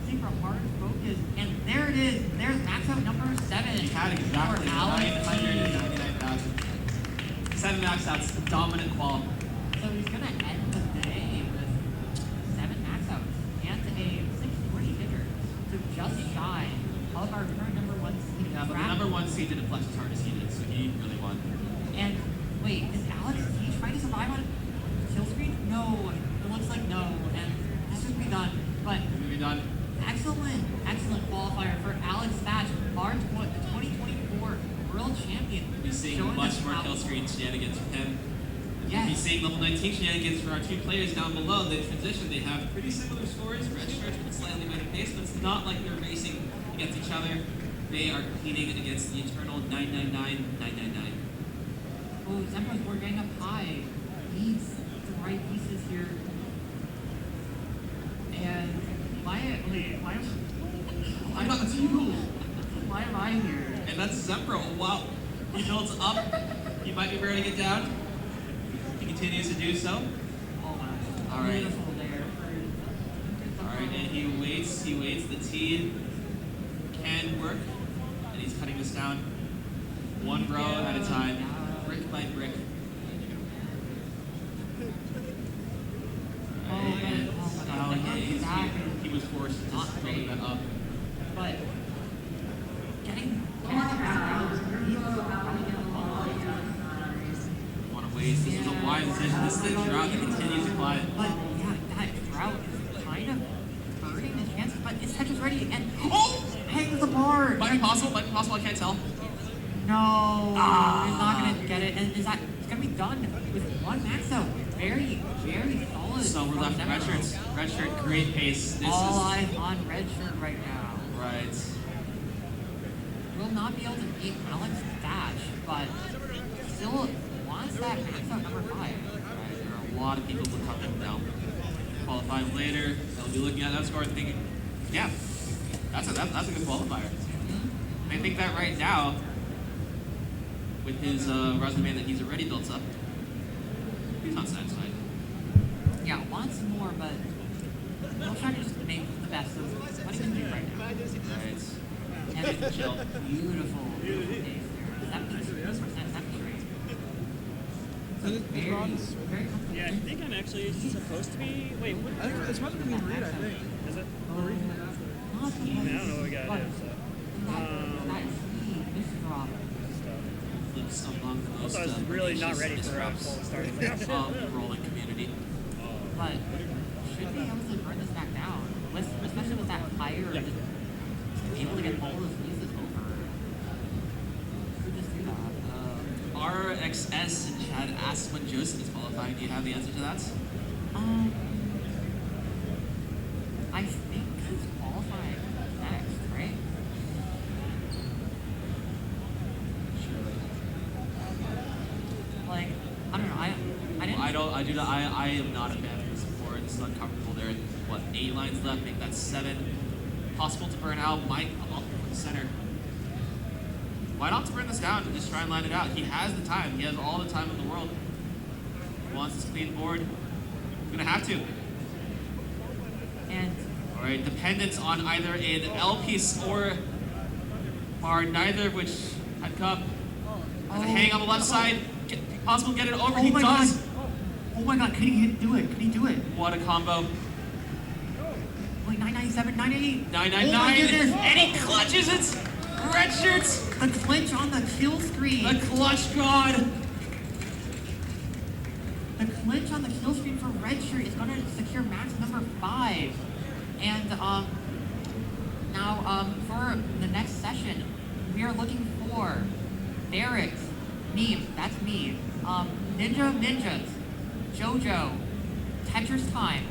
super hard focus, and there it is. There's max out number 7. He had exactly for Alex. 999,000. 7 max outs, dominant qual. So he's gonna end the day with 7 max outs and a 640 hitter, so just shy of our current number 1 seed. Yeah, but the number 1 seed didn't flex as hard as he did, so he really won. And wait, is Alex T trying to survive on kill screen? No, it looks like no, and this should be done. But Is it done? excellent qualifier for Alex Thatch, our 2024 world champion. We'll be seeing Showing much us more how- kill screen shenanigans from him. Yes. We'll be seeing level 19 shenanigans for our 2 players down below. They transition. They have pretty similar scores. Red shirts with a slightly better pace, but it's not like they're racing against each other. They are competing against the eternal 999,999. Oh, Zembra's board getting up high. Needs the right pieces here. And why am I here? And that's Zempro. Wow. He builds up. He might be ready to get down. He continues to do so. Oh my. All right. Beautiful there. All right, and he waits. The T can work, and he's cutting this down one row at a time, brick by brick. Oh, man. Oh my God. He was forced to Not just great. build that up. But getting Want to waste. This was a wise decision. This is a drought that continues to climb. But yeah, that drought is kind of hurting his chances. But it's Tetris ready and hangs the bar. Might be possible. I can't tell. No, he's not gonna get it. And it's gonna be done with 1 max out. Very, very solid. So we're from left Zemro. red shirts. Red shirt, great pace. This All is eyes on red shirt right now. right. will not be able to beat Alex Dash, but still wants that max out number 5. Right, there are a lot of people who come in now. Qualifying later, they'll be looking at that score and thinking, yeah, that's a good qualifier. And I think that right now, with his resume that he's already built up, he's not satisfied. Yeah, wants more, but he'll try to just make the best of what he can do right now. Right. And it's Chill. beautiful pace there. 72% temperature rate. Very comfortable. Yeah, I think I'm actually supposed to be. Wait, what? I think it's supposed to be Reed, I think. Is it? Not I mean, I don't know what we gotta do. So. That this drop. Lives among the most Also, I was really not ready for a disrupts full start. of the rolling community. But should be able to burn this back down, especially with that fire, just be able to get all those pieces over. Could just do that. RXS in chat asks when Joseph is qualifying. Do you have the answer to that? I think he's qualifying next, right? Like, I don't know. I didn't. I am not a fan of the support. It's uncomfortable. There are, what, 8 lines left? Make that 7. Possible to burn out. Might come up with the center. Why not to burn this down and just try and line it out? He has the time. He has all the time in the world. He wants this clean board. He's gonna have to. And All right, dependence on either an L piece or bar, neither of which had come. There's a hang on the left side. Possible to get it over. He does. Oh my god, could he do it? Could he do it? What a combo. Wait, 997, 988. 999. Oh my goodness. And he clutches it. Red shirts. The clinch on the kill screen. The clutch god. The clinch on the kill screen for red shirt is going to secure max number 5. And now for the next session, we are looking for Barracks, Meme, that's me, Ninja of Ninjas, JoJo, Tetris Time,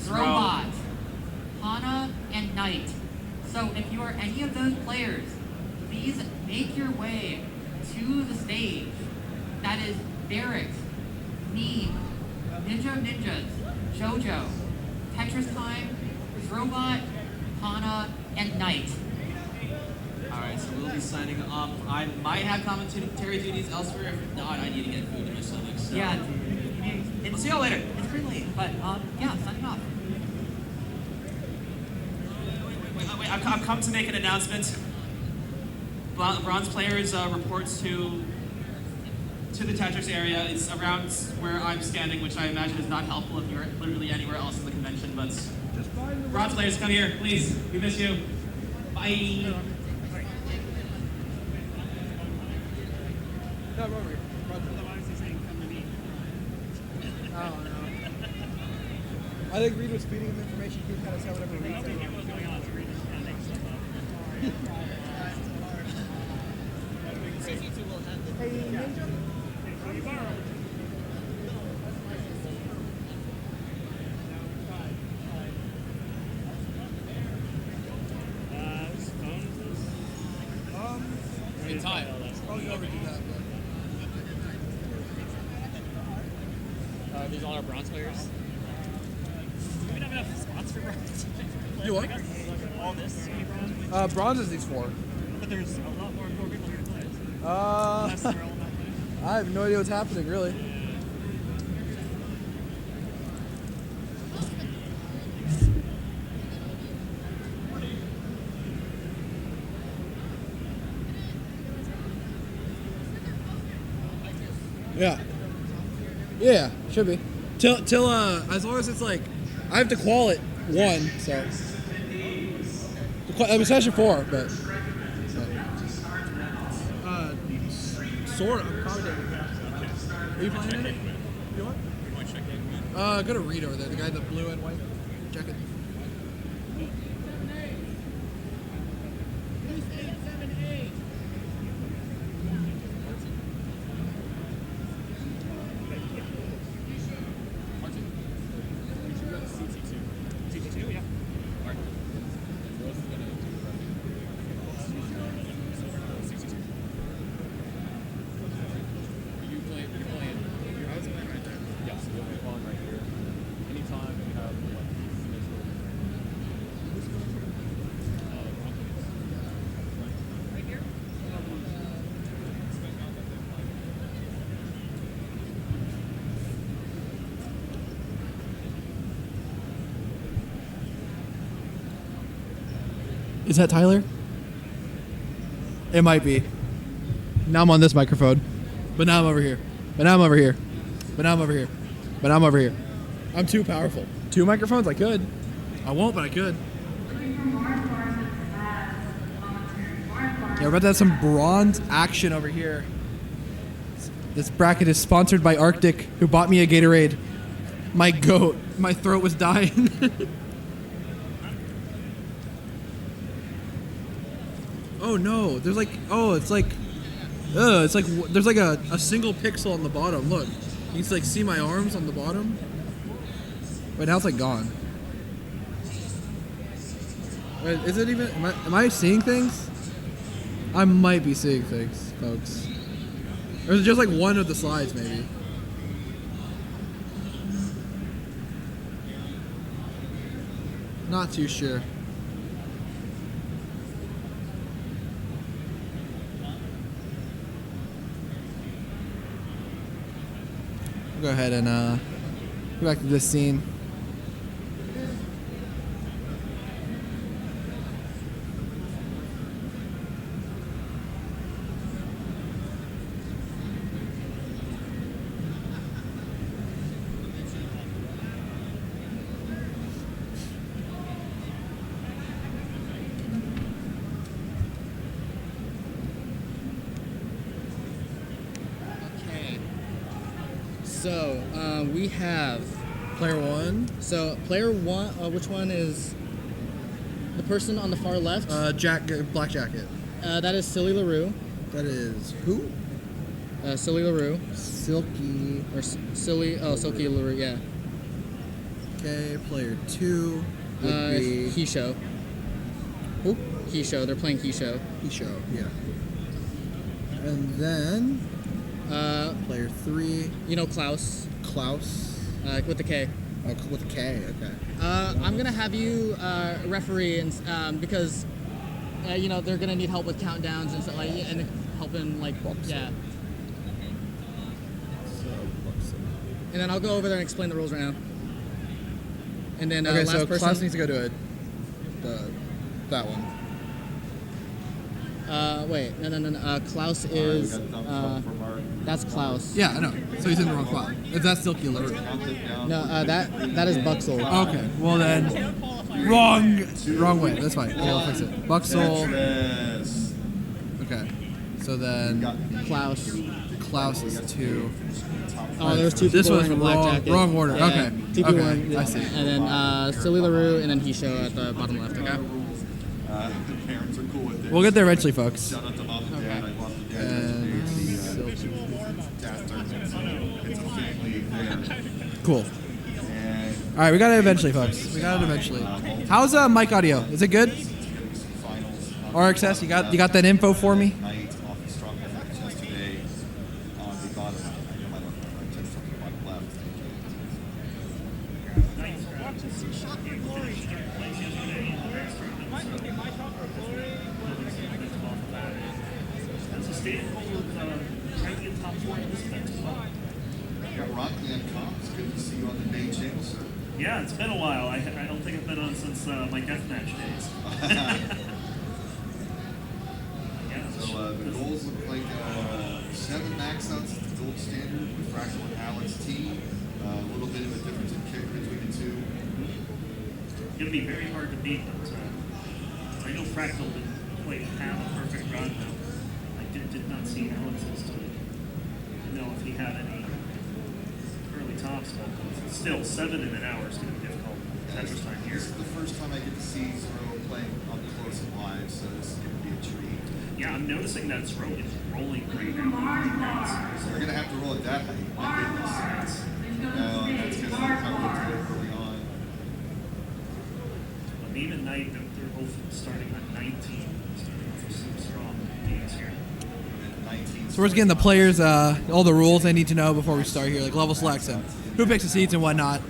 Robot, Hana, and Knight. So if you are any of those players, please make your way to the stage. That is Barracks, Meme, Ninja of Ninjas, JoJo, Tetris Time, Robot, Hana, and Knight. Alright, so we'll be signing off. I might have commentary duties elsewhere. If not, I need to get food in my stomach. So. Yeah, We'll see y'all later. it's pretty late, but yeah, signing off. Wait, I've come to make an announcement. Bronze players reports to the Tetris area. It's around where I'm standing, which I imagine is not helpful if you're literally anywhere else in the convention, but bronze players, come here, please. We miss you. Bye. No, Rory. Otherwise, he's saying come to me. Oh, no. I think Reed was feeding him information. He kind of said whatever Reed I don't said. think what was going on. Reed just kind of makes stuff up. CT2 will have the... Hey, Ninja? So you borrowed. Whose phone is this? In time. Probably over do that, These all our bronze players. Do we have enough spots for bronze? You what? Like all this many bronze? Bronze is these 4. But there's a lot more people here to play. Unless they're all not playing. I have no idea what's happening, really. Yeah. Yeah, should be. Till as long as it's like, I have to qual it 1, so. I mean, session 4, but. Sort of. Commentating. Are you playing in it? You want? Go to Reed over there, the guy in the blue and white. Check it. CT2, yeah. Is that Tyler? It might be. Now I'm on this microphone. But now I'm over here. But now I'm over here. But now I'm over here. But now I'm over here. I'm too powerful. 2 microphones? I could. I won't, but I could. Yeah, we're about to have some bronze action over here. This bracket is sponsored by Arctic, who bought me a Gatorade. My goat. My throat was dying. Oh no, there's like, it's like there's like a single pixel on the bottom. Look, you can like see my arms on the bottom. Wait, now it's like gone. Wait, is it even, am I seeing things? I might be seeing things, folks. Or is it just like one of the slides maybe? Not too sure. We'll go ahead and go back to this scene. So, we have Player 1. So, player 1, which one is the person on the far left? Black Jacket. That is Silly LaRue. That is who? Silly LaRue. Silky. Or Silly, Silky LaRue, yeah. Okay, player 2 would be Hisho. Who? Hisho, they're playing Hisho. Hisho, yeah. And then player 3. You know Klaus. Klaus. With the K. With a K, okay. I'm gonna have you referee, and because you know they're gonna need help with countdowns and stuff like, and helping like yeah. And then I'll go over there and explain the rules right now. And then okay, last so person. Klaus needs to go to that one. Wait, no. Klaus is that's Klaus. Yeah, I know. So he's in the wrong spot. Is that Silky LaRue? No, that is Buxel. Okay, well then, wrong way. That's fine. Okay, we'll fix it. Buxel. Okay, so then Klaus is 2. Oh, there's 2 people This was wearing a black jacket. wrong order. Yeah, Okay. 2 people Okay, wearing, I see. And then Silly LaRue, and then Hisho at the bottom left. Okay. Parents are cool with it. We'll get there eventually, folks. Shout out to mom and dad. I lost the dad. And It's a family affair. cool. All right, we got it eventually, folks. We got it eventually. How's mic audio? Is it good? RXS, you got that info for me? Night off the strong effect yesterday on the bottom. I know my left tends to be my left. That's a stated goal of trying to get top 4 in this event as well. Yeah, Rockland Comps, good to see you on the main channel, sir. Yeah, it's been a while. I don't think I've been on since my deathmatch days. So the goals look like 7 max outs is the gold standard with Fractal and Alex T. A little bit of a difference in kick between the two. It's going to be very hard to beat, but I know Fractal didn't quite have a perfect run. I did not see Alex's to know if he had any early tops, but still 7 in an hour is going to be difficult. Tetris time here. This is the first time I get to see Zero playing up close and live, so this is going to be a treat. Yeah, I'm noticing that Zero is rolling right now. So we're going to have to roll it that high. My goodness. That's because they're coming into it early on. But even night, they're both starting on 19, starting off with some strong games here. So we're just getting the players all the rules they need to know before we start here, like level selects and who picks the seats and whatnot.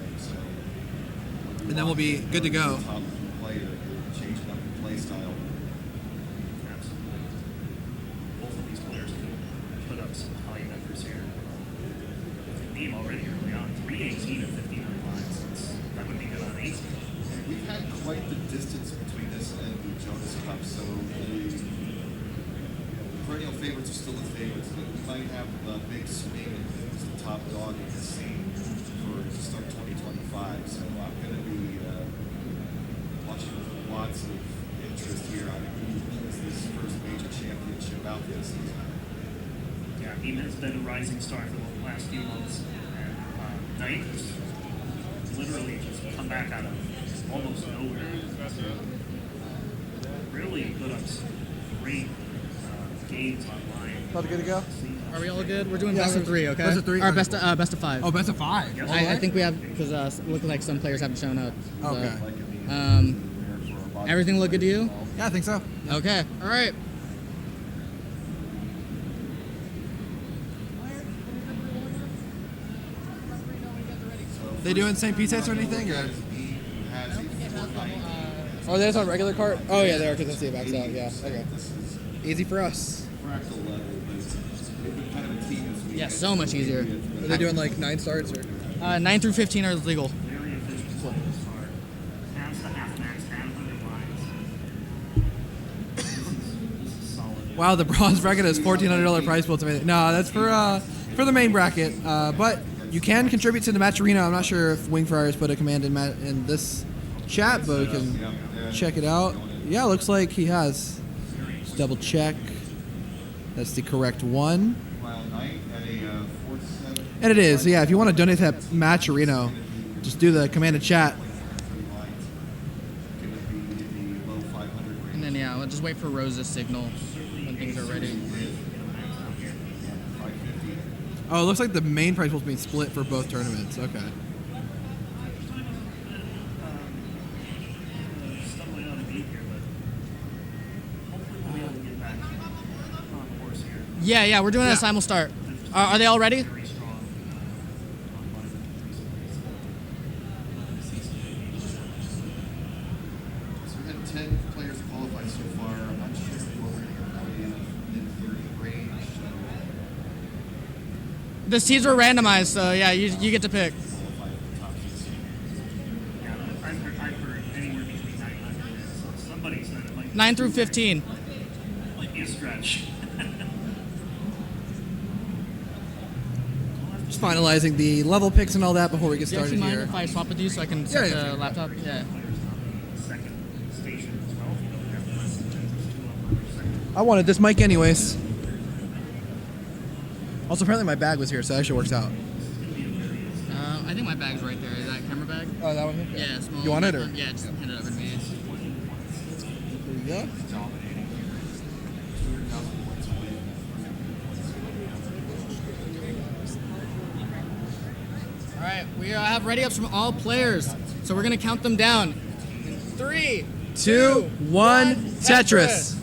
And then we'll be good to go. Top player, changing up the play style. Absolutely. Both of these players can put up some high numbers here. Beam already early on, 318 and 59 lines. That would be good on 8. We've had quite the distance between this and the Jonas Cup, so the perennial favorites are still the favorites, but we might have a big swing in who's the top dog in this scene to start 2025. So I'm going to be watching with lots of interest here on who wins this first major championship out this season. Yeah, he has been a rising star for the last few months. And Knight has literally just come back out of almost nowhere. Really put up some great games online. About good to go? Are we all good? We're doing best of 3, okay? Best of 3? Or best of 5. Oh, best of 5. Yep. I think we have, because it looks like some players haven't shown up. So, Okay. Everything look good to you? Yeah, I think so. Okay. All right. They doing St. Pete sets or anything? Or? Oh, they're just on regular cart? Oh, yeah, they are because I see it backs out. Yeah, okay. Easy for us. Yeah, so much easier. Are they doing like 9 starts or? 9 through 15 are legal. Very efficient so far. Past the half max, down 100 lines. This is solid. Wow, the bronze bracket has $1,400 prize pool. No, that's for the main bracket. But you can contribute to the match arena. I'm not sure if Wing Friars put a command in this chat, but we can check it out. Yeah, looks like he has. Just double check. That's the correct one. And it is. Yeah, if you want to donate to that match arena, just do the command in chat. And then, yeah, we'll just wait for Rose's signal when things are ready. Oh, it looks like the main prize pool is being split for both tournaments. Okay. Stumbling on a beat here, but hopefully we'll be able to get back on course here. Yeah, we're doing a simul start. Are they all ready? Very strong. So we had 10 players qualify so far. I'm not sure what we're going to probably in the mid-30 range. The seeds were randomized, so yeah, you get to pick. Yeah, I've heard anywhere between 900 and somebody said it might 9 through 15. might be a stretch. Just finalizing the level picks and all that before we get Do you started actually mind here. if I swap with you so I can set Yeah, the laptop? Yeah. Second station as well. If you don't have there's 2 of them per second. I wanted this mic anyways. Also, apparently my bag was here, so that actually works out. I think my bag's right there. Is that camera bag? Oh, that one? Yeah, small. You want it, or? Yeah, just hand it over to me. There you go. All right, we have ready ups from all players, so we're gonna count them down. 3, 2, 1, Tetris.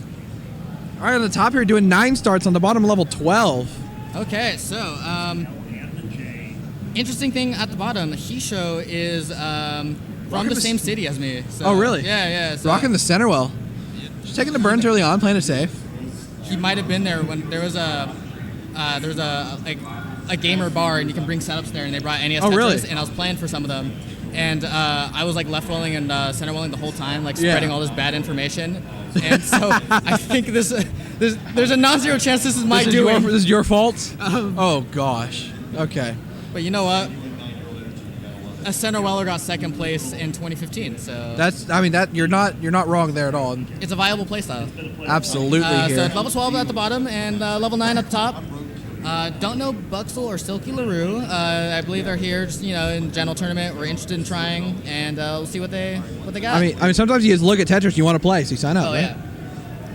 All right, on the top here, doing 9 starts. On the bottom, level 12. Okay, so interesting thing at the bottom, Hisho is from the same city as me. So, Oh, really? Yeah. So Rocking the center well. Just taking the burns early on, playing it safe. he might have been there when there was a gamer bar, and you can bring setups there, and they brought NES Oh, Tetris, really? and I was playing for some of them, and I was like left rolling and center rolling the whole time, like Yeah. spreading all this bad information, and so I think there's a non-zero chance this is my doing. This is your fault? Oh, gosh. Okay. But you know what? A center weller got second place in 2015, so You're not wrong there at all. it's a viable playstyle. Absolutely So here. it's level 12 at the bottom and level 9 at the top. Don't know Buxel or Silky LaRue. I believe they're here, just in general tournament. We're interested in trying, and we'll see what they got. I mean, sometimes you just look at Tetris and you want to play, so you sign up. Oh right? yeah.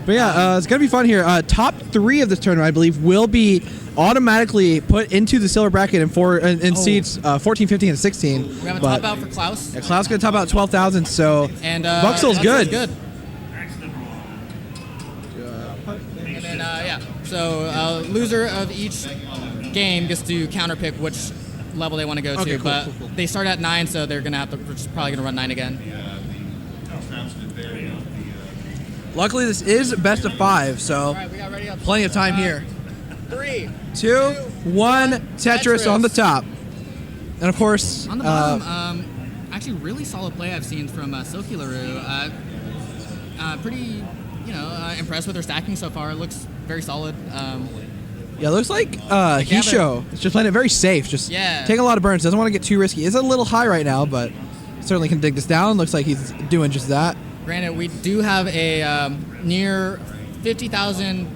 But yeah, it's gonna be fun here. Top 3 of this tournament, I believe, will be automatically put into the silver bracket in seats 14, 15, and 16. We have a top out for Klaus. Yeah, Klaus gonna top out 12,000. So And Buxel's good. And then so loser of each game gets to counter pick which level they want to go Okay, to. cool, But cool, cool. they start at 9, so they're gonna have to. We're just probably gonna run 9 again. Luckily, this is best of 5, so All right, we got ready up. plenty of time here. 3, 2, 1, Tetris on the top, and of course On the bottom, actually really solid play I've seen from Silky LaRue. Pretty, impressed with her stacking so far. It looks very solid. Yeah, it looks like Hisho is just playing it very safe. Just Yeah. taking a lot of burns. Doesn't want to get too risky. It's a little high right now, but certainly can dig this down. Looks like he's doing just that. Granted, we do have a near 50,000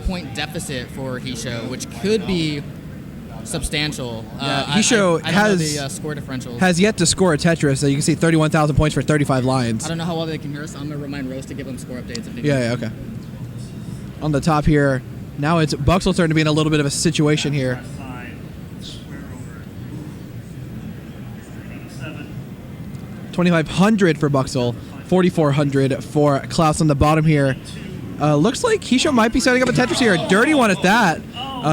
point deficit for Hisho, which could be substantial. Yeah, Hisho I don't know the score differentials. has yet to score a Tetris. So you can see 31,000 points for 35 lines. I don't know how well they can hear us. I'm going to remind Rose to give them score updates. If they Yeah, okay. On the top here, now it's Buxel starting to be in a little bit of a situation here. Left side, square over. 87. 2,500 for Buxel, 4,400 for Klaus on the bottom here. Looks like Hisho might be setting up a Tetris here. A dirty one at that.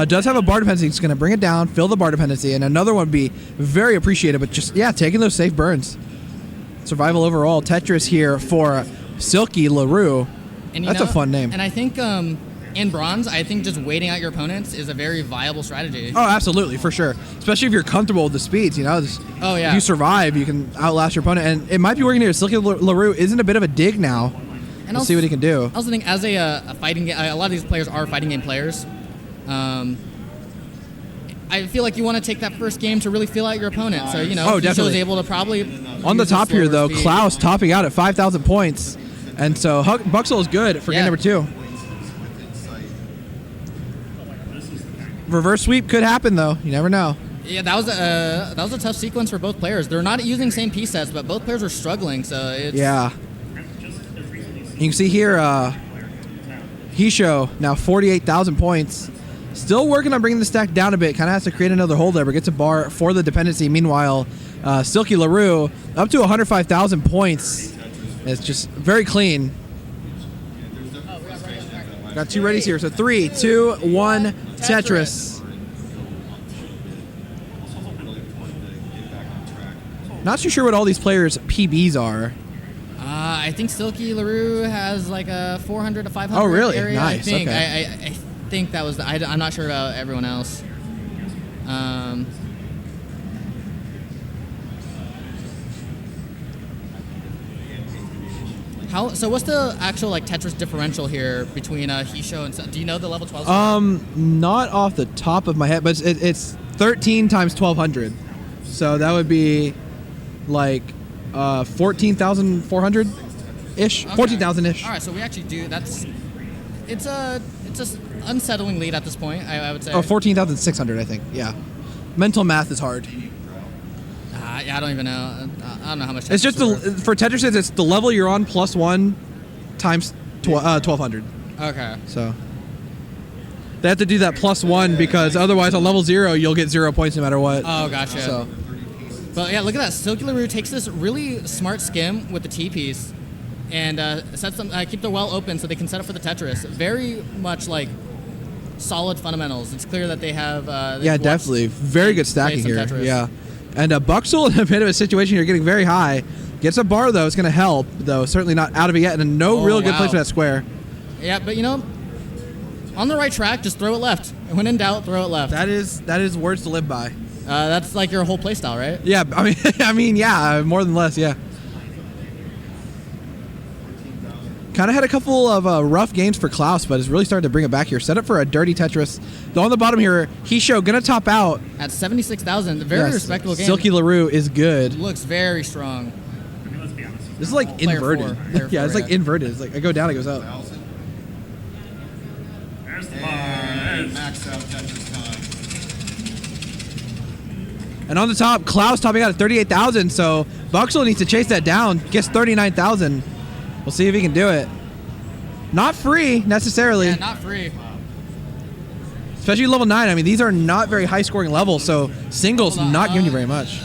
Does have a bar dependency. It's going to bring it down, fill the bar dependency, and another one would be very appreciated, but just, taking those safe burns. Survival overall. Tetris here for Silky LaRue. And That's a fun name. And I think in bronze, I think just waiting out your opponents is a very viable strategy. Oh, absolutely, for sure. Especially if you're comfortable with the speeds, Just, Oh, yeah. If you survive, you can outlast your opponent. And it might be working here. Silky LaRue isn't a bit of a dig now. And We'll see what he can do. I also think as a fighting game, a lot of these players are fighting game players. I feel like you want to take that first game to really feel out your opponent. So, Oh, Hisho definitely. is able to probably On the use top slower here, though, speed. Klaus topping out at 5,000 points. And so Buxel is good for game Yeah. number 2. Reverse sweep could happen, though. You never know. Yeah, that was a tough sequence for both players. They're not using same piece sets, but both players are struggling. So it's Yeah. You can see here, Hisho now 48,000 points. Still working on bringing the stack down a bit. Kind of has to create another hole there, but gets a bar for the dependency. Meanwhile, Silky LaRue up to 105,000 points. It's just very clean. Got 2 readies here. So 3, 2, 1, Tetris. Not too sure what all these players' PBs are. I think Silky LaRue has like a 400 to 500 Oh, really? area. Nice, I think. okay. I think that was I'm not sure about everyone else. So what's the actual Tetris differential here between Hisho and do you know the level 12? Not off the top of my head, but it's 13 times 1,200. So that would be like 14,400 ish, Okay. 14,000 ish. All right, so we actually do. It's a unsettling lead at this point. I would say. Oh, 14,600, I think. Yeah. Mental math is hard. Yeah, I don't even know. I don't know how much. It's just for Tetris, it's the level you're on plus 1 times 1,200. Okay. So they have to do that plus 1 because otherwise on level 0 you'll get 0 points no matter what. Oh, gotcha. So. But yeah, look at that. Silky LaRue takes this really smart skim with the T piece and sets them, keep their well open so they can set up for the Tetris. Very much solid fundamentals. It's clear that they have. Yeah, definitely. Very good stacking here. Tetris. Yeah. And Buxel in a bit of a situation here, getting very high. Gets a bar, though. It's going to help, though. Certainly not out of it yet. And no real good place for that square. Yeah, but on the right track, just throw it left. When in doubt, throw it left. That is words to live by. That's like your whole playstyle, right? Yeah, I mean, yeah, more than less, yeah. Kind of had a couple of rough games for Klaus, but is really starting to bring it back here. Set up for a dirty Tetris. Though on the bottom here, Hisho going to top out. At 76,000, very respectable game. Silky LaRue is good. Looks very strong. I mean, let's be honest. This is like Player inverted. four. Yeah, it's like inverted. It's like I go down, it goes up. There's the bar. Max out Tetris time. And on the top, Klaus topping out at 38,000. So Buxel needs to chase that down. Gets 39,000. We'll see if he can do it. Not free necessarily. Yeah, not free. Especially level 9. I mean, these are not very high scoring levels, so singles not giving you very much.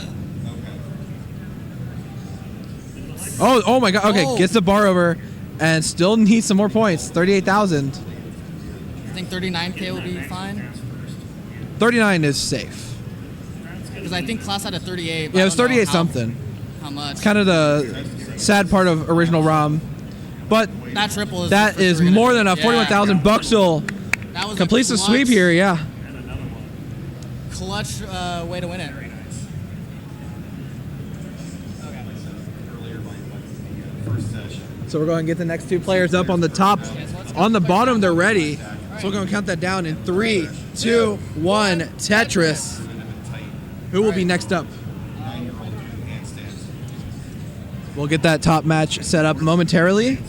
Oh my god. Okay, gets the bar over and still needs some more points. 38,000. I think 39K will be fine. 39 is safe. Because I think Klaus had a 38. but Yeah, it I was don't know 38 something. How much? It's kind of the sad part of original ROM. But that triple is that for is sure gonna more be- than enough. yeah. 41,000. Buxel That was completes a the sweep here, yeah. Clutch way to win it. So we're going to get the next two players up on the top. On the bottom, they're ready. So we're going to count that down in 3, 2, 1, Tetris. Who will be next up? We'll get that top match set up momentarily. In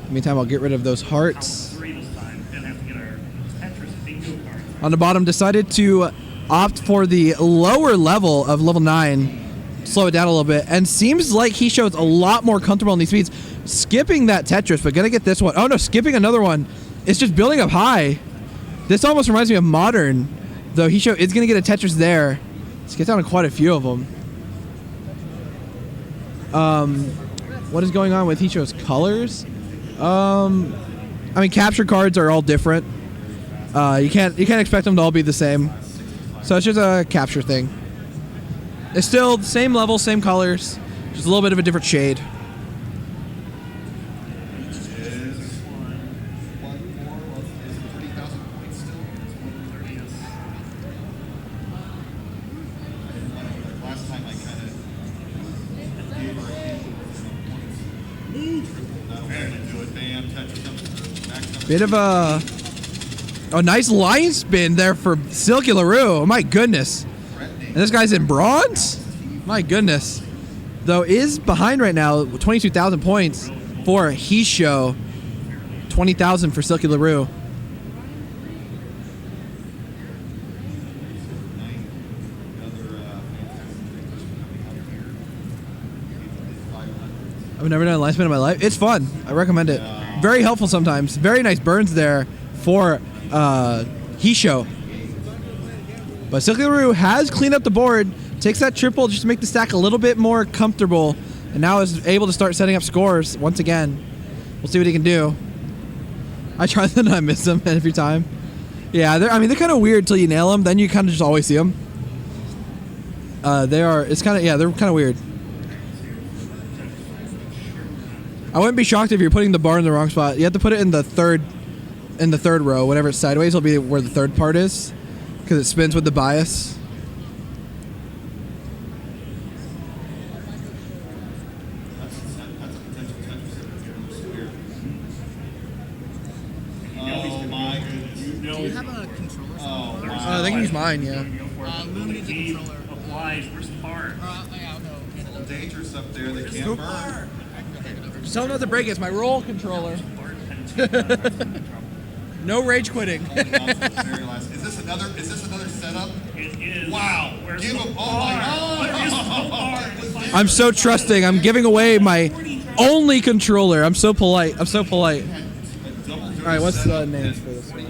the meantime, I'll get rid of those hearts. 3 this time. Gonna have to get our Tetris bingo card. On the bottom, decided to opt for the lower level of level 9. Slow it down a little bit. And seems like he shows a lot more comfortable on these speeds. Skipping that Tetris, but gonna get this one. Oh no, skipping another one. It's just building up high. This almost reminds me of Modern, though he it's gonna get a Tetris there. Let's get down to quite a few of them. What is going on with Hicho's colors? I mean, capture cards are all different. You can't expect them to all be the same. So it's just a capture thing. It's still the same level, same colors, just a little bit of a different shade. Last time I kind of gave her a hint of that'll really do it. Bam, Tetris comes through. Back up. Bit of a nice line spin there for Silky LaRue. Oh my goodness. And this guy's in bronze? My goodness. Though is behind right now, 22,000 points for Hisho. 20,000 for Silky LaRue. I've never done a line spin in my life. It's fun. I recommend it. Very helpful sometimes. Very nice burns there for Hisho. But Silky LaRue has cleaned up the board. Takes that triple just to make the stack a little bit more comfortable. And now is able to start setting up scores once again. We'll see what he can do. I try them and I miss them every time. Yeah, they're kind of weird till you nail them. Then you kind of just always see them. They're kind of weird. I wouldn't be shocked if you're putting the bar in the wrong spot. You have to put it in the third row. Whenever it's sideways, it'll be where the third part is, because it spins with the bias. Oh my goodness. Do you have a controller? Oh my. I think he's mine, yeah. Loom needs a controller. Applies. Where's the bar? Yeah, I'll go get it. Dangerous up there. They can't burn. Just tell him not to break it. It's my roll controller. No rage quitting. Is this another setup? It is. Wow. Where's Give the him. Oh bar? my Where is the God. bar? I'm so trusting. I'm giving away my only controller. I'm so polite. All right, what's the names for this one?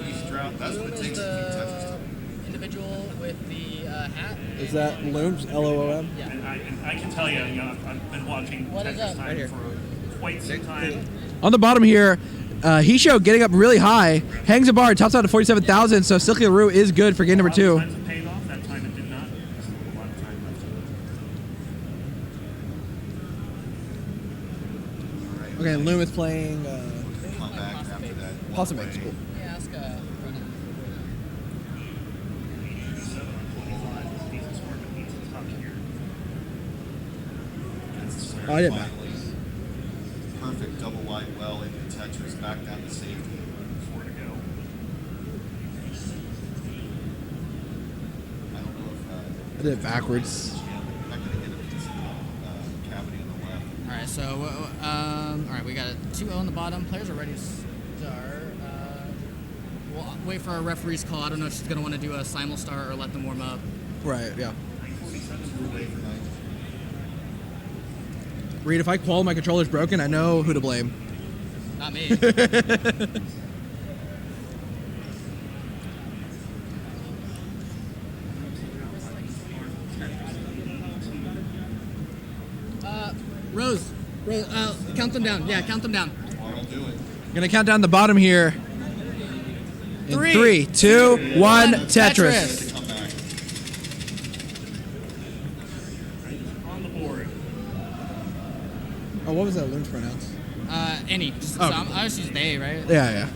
That's what it takes to Individual with the hat. Is that Looms? LOOM? Yeah. And I can tell you, I've been watching What is Tetris that? Time Right here. for quite some time. On the bottom here, Hisho getting up really high, hangs a bar, tops out to 47,000. So Silky LaRue is good for game number 2. Times it paid off. That time it did not. A lot of time left. Okay, Loom is playing come back after that. Possum Eggs. Cool. Yeah, ask Ronan. 7 on 25. Decent score, but needs a top here. Oh, I did math. Perfect double wide well into Tetris, back down to safety. 4 to go. I don't know if I did it backwards. I'm not gonna get a piece of cavity on the left. All right, so all right, we got a 2-0 on the bottom. Players are ready to start. We'll wait for our referee's call. I don't know if she's gonna want to do a simul start or let them warm up. Right, yeah. 47 away for 9. Reed, if I qual my controller's broken, I know who to blame. Not me. Rose, count them down. Yeah, count them down. I'll do it. Gonna count down the bottom here. In 3, 2, 1, Tetris. Come back. On the board. Oh, what was that Loom's pronounce? Any. Just, Oh. so I just use they, right? Yeah, yeah.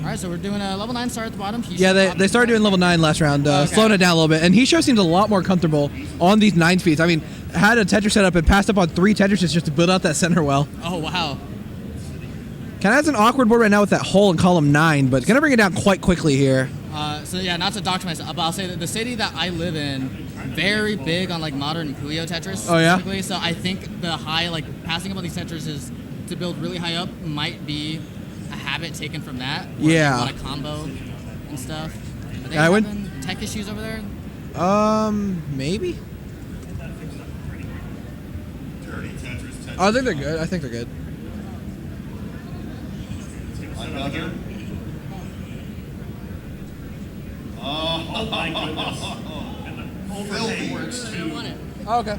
All right, so we're doing a level 9 star at the bottom. Yeah, they started doing level 9 last round, Okay. slowing it down a little bit. And he sure seems a lot more comfortable on these 9 speeds. I mean, had a Tetris set up and passed up on 3 Tetrises just to build out that center well. Oh, wow. Kind of has an awkward board right now with that hole in column 9, but going to bring it down quite quickly here. So yeah, not to doctor myself, but I'll say that the city that I live in, very big on like modern Puyo Tetris. Oh, yeah? Specifically. So I think the high, like passing up on these Tetris is to build really high up might be a habit taken from that. Where Yeah. they want to combo and stuff. Are they I would- having tech issues over there? Maybe? Dirty Tetris. Oh, I think they're good. I think they're good. Another. Oh my goodness. And the overpay works too. Oh, okay.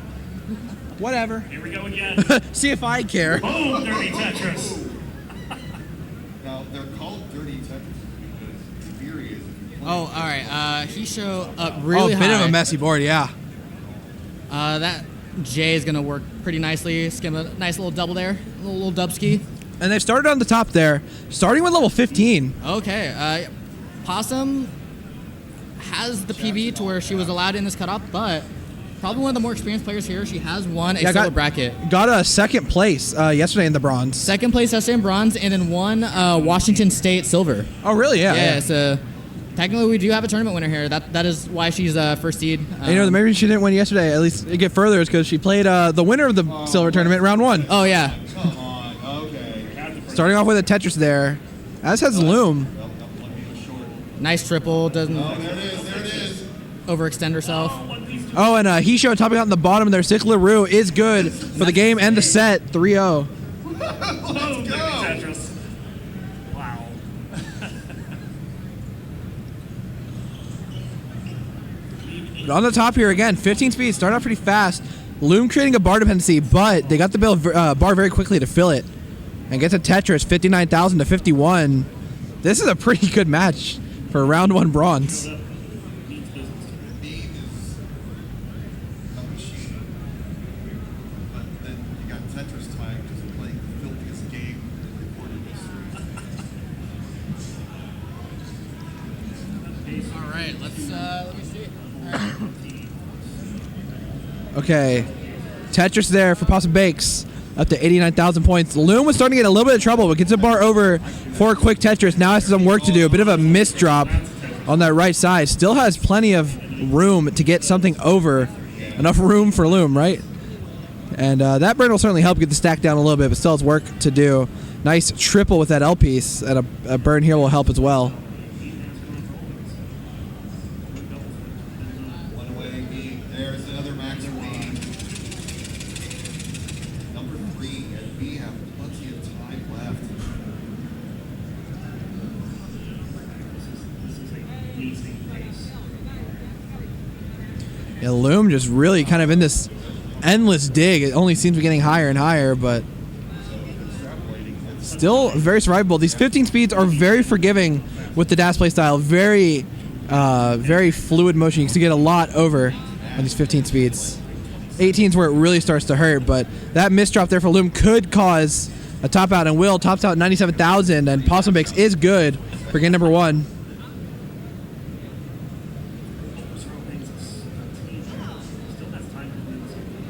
Whatever. Here we go again. See if I care. Oh, dirty Tetris. Now, they're called dirty Tetris because the theory is if you play Oh, all right. He showed up really oh, high. bit of a messy board, yeah. That J is gonna work pretty nicely. Skim a nice little double there, a little dubski. And they've started on the top there, starting with level 15. Okay. Possum has the PB to where she was allowed in this cutoff, but probably one of the more experienced players here. She has won a silver bracket. Got a second place yesterday in the bronze. Second place yesterday in bronze, and then won Washington State silver. Oh, really? Yeah. Yeah. So technically, we do have a tournament winner here. That is why she's first seed. And, you know, the reason she didn't win yesterday, at least get further, is because she played the winner of the silver tournament, round 1. Oh yeah. Come on, okay. Starting off with a Tetris there, as has Loom. Well, that one being short. Nice triple. Doesn't Oh, there it is. overextend herself. Oh, and Hisho topping out in the bottom there. Sick LaRue is good for the game and the set, 3-0. Oh, dirty Tetris. Wow. On the top here again, 15 speed, start out pretty fast. Loom creating a bar dependency, but they got the bar very quickly to fill it. And gets a Tetris, 59,000 to 51. This is a pretty good match for round 1 bronze. The beam is a machine. But then you got Tetris time just playing the filthiest game in recorded history. All right. Let me see. Okay, Tetris there for Possum Bakes, up to 89,000 points. Loom was starting to get a little bit of trouble, but gets a bar over for a quick Tetris. Now has some work to do. A bit of a misdrop on that right side. Still has plenty of room to get something over. Enough room for Loom, right? And that burn will certainly help get the stack down a little bit, but still has work to do. Nice triple with that L piece, and a burn here will help as well. One away, B. There's another max for B. Number 3 and B have plenty of time left. This is a pleasing pace. Yeah, Loom just really kind of in this endless dig. It only seems to be getting higher and higher, but still very survivable. These 15 speeds are very forgiving with the dash play style. Very, very fluid motion. You can get a lot over on these 15 speeds. 18 is where it really starts to hurt, but that misdrop there for Loom could cause a top out, and will tops out 97,000, and Possum Bakes is good for game number 1. Still has time to win something.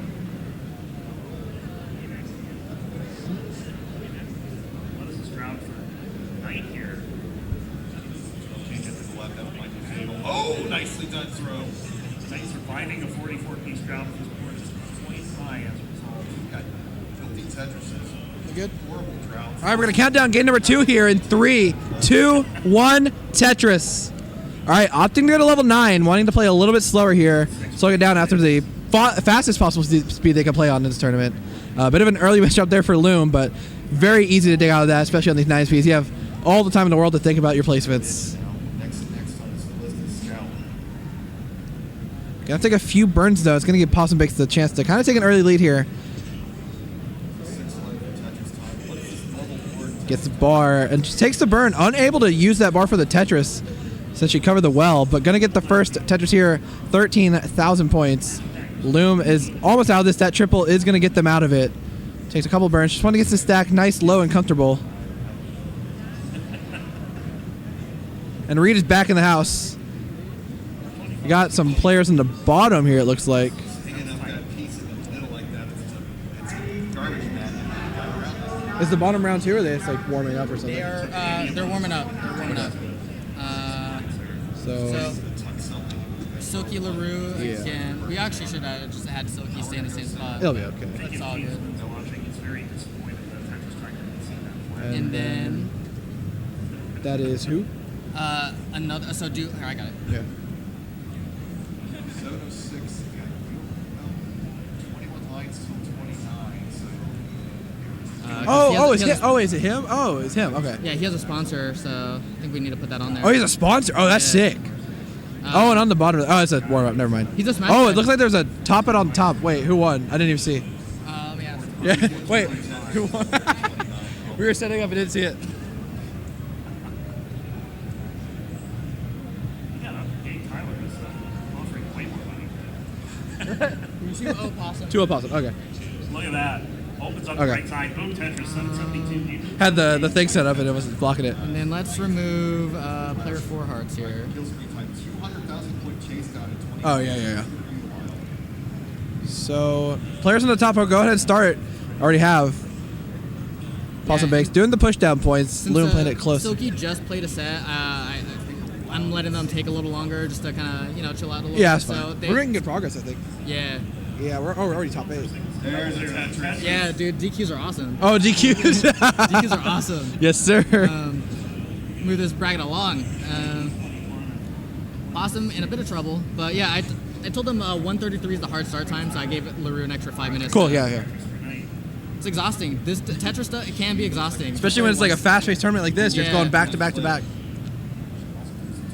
What is this round for 9 here? Change it to the left, that might be fatal. Oh, nicely done throw. Knight surviving a 44-piece drought with his board is quite high as a result. Got filthy Tetrises. Good. Horrible drought. All right, we're going to count down game number 2 here in 3, 2, 1, Tetris. All right, opting to go to level 9, wanting to play a little bit slower here, slowing it down after the fastest possible speed they can play on in this tournament. A bit of an early misjump there for Loom, but very easy to dig out of that, especially on these 9 speeds. You have all the time in the world to think about your placements. Next on this list is Scout. Gonna take a few burns, though. It's going to give Possum Bakes the chance to kind of take an early lead here. 6 life for Tetris time. What is this level board? Gets the bar and just takes the burn. Unable to use that bar for the Tetris since she covered the well, but going to get the first Tetris here, 13,000 points. Loom is almost out of this. That triple is going to get them out of it. Takes a couple burns. Just want to get the stack nice, low, and comfortable. And Reed is back in the house. We got some players in the bottom here, it looks like. Hanging up that piece in the middle like that, it's a garbage man. Is the bottom round two, or are they just like warming up or something? They're warming up. They're warming up. So Silky LaRue again. We actually should have just had Silky stay in the same spot. It'll be okay. That's all good. He's very disappointed that Tetris Strike didn't see that flag. And then that is who? another. So do. Here, I got it. Yeah. 706. 21 lines till 29. So. Is it him? Oh, it's him. Okay. Yeah, he has a sponsor, so I think we need to put that on there. Oh, he's a sponsor. Oh, that's sick. And on the bottom. It's a warm up. Never mind. He's a Smash it fan. looks like there's a top it on top. Wait, who won? I didn't even see. Yeah. Yeah. Wait, who won? We were setting up and didn't see it. Tyler is offering way more money. 2-0 possum. 2-0 possum. Okay. Look at that. Opens up the right side. Boom, Tetris 772. Had the thing set up and it wasn't blocking it. And then let's remove player 4 hearts here. 200,000 point chase down at 20. Oh, yeah. So, players on the top, I'll go ahead and start. Already have. Possum Bakes doing the push down points. Since, Loom playing it close. Silky just played a set. I'm letting them take a little longer just to kind of, chill out a little Yeah, bit. that's fine. So We're making good progress, I think. Yeah. Yeah, we're already top 8. There's a Tetris. Yeah, dude, DQs are awesome. Oh, DQs. DQs are awesome. Yes, sir. Move this bracket along. Possum in a bit of trouble, but yeah, I told them 1:33 is the hard start time, so I gave LaRue an extra 5 minutes. Cool, yeah. It's exhausting. This Tetris stuff, it can be exhausting. Especially when it's like a fast-paced tournament like this. You're just going back to back to back.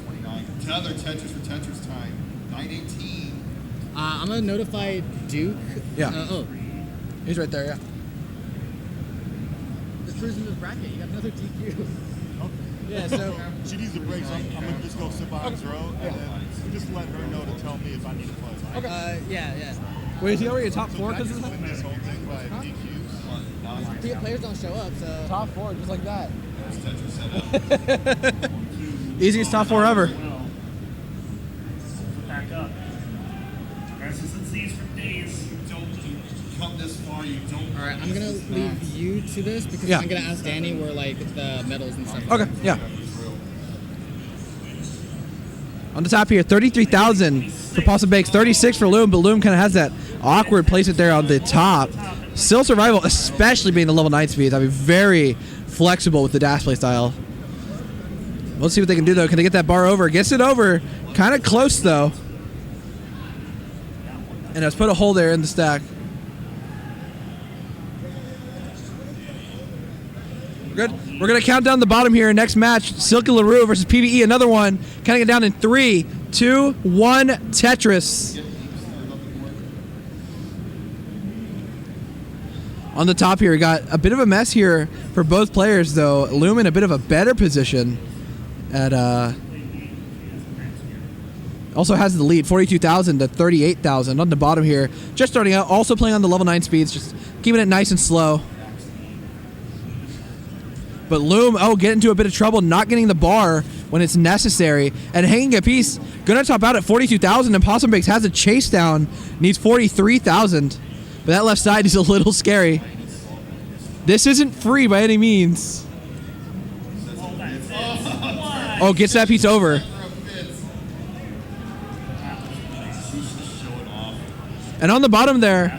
29. Another Tetris for Tetris time. 918. I'm going to notify Duke. Yeah. He's right there, yeah. Just cruising this bracket. You got another DQ. Yeah, so she needs a break, so I'm going to just go sit behind this row and then just let her know to tell me if I need to play. Okay. Yeah. Wait, is he already a top 4 because of win this whole thing by DQs? Players don't show up, so top 4, just like that. Tetris set up. Easiest top 4 ever. Back up. Consistencies for days. Don't come this far. You don't. all right, I'm gonna leave you to this because I'm gonna ask Danny where like the medals and stuff. Okay, yeah. On the top here, 33,000 for Possum Bakes, 36 for Loom, but Loom kind of has that awkward placement there on the top. Still survival, especially being the level 9 speeds. I mean, very flexible with the dash play style. Let's see what they can do, though. Can they get that bar over? Gets it over. Kind of close, though. And let's put a hole there in the stack. Good. We're going to count down the bottom here. Next match, Silky LaRue versus PvE. Another one. Counting it down in 3, 2, 1, Tetris. On the top here, we got a bit of a mess here for both players, though. Loom in a bit of a better position at also has the lead, 42,000 to 38,000 on the bottom here. Just starting out, also playing on the level 9 speeds, just keeping it nice and slow. But Loom, get into a bit of trouble, not getting the bar when it's necessary, and hanging a piece. Gonna top out at 42,000, and Possum Bakes has a chase down, needs 43,000. But that left side is a little scary. This isn't free by any means. Oh, gets that piece over. And on the bottom there,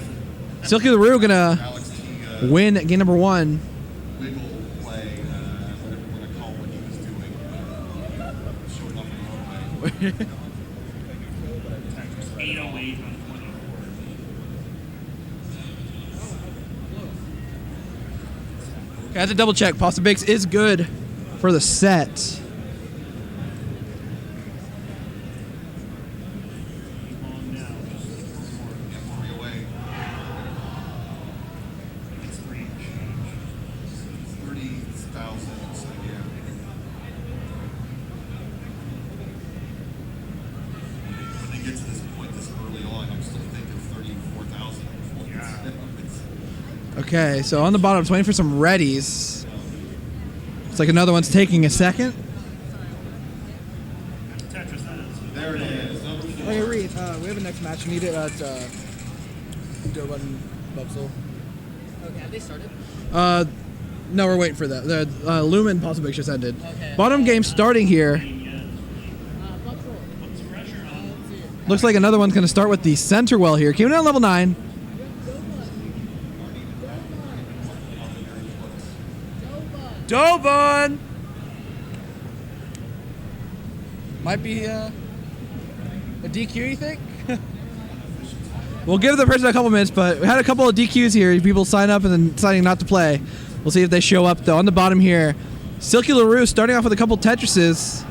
Silky LaRue gonna win game number 1. Wiggle play, whatever you want to call what he was doing. Showing off in the wrong way. 808 on 24. Okay, I have to double check. Possum Bakes is good for the set. Okay, so on the bottom, I'm waiting for some readies. It's like another one's taking a second. actually, we have a next match. We need it at Durban Bubsel. Okay, have they started? No, we're waiting for that. The Lumen Possible Big just ended. Okay. Bottom game starting here. Looks like another one's going to start with the center well here. Came in at level 9. Dobon! Might be a DQ, you think? We'll give the person a couple minutes, but we had a couple of DQs here. People sign up and then deciding not to play. We'll see if they show up, though. On the bottom here, Silky LaRue starting off with a couple Tetrises.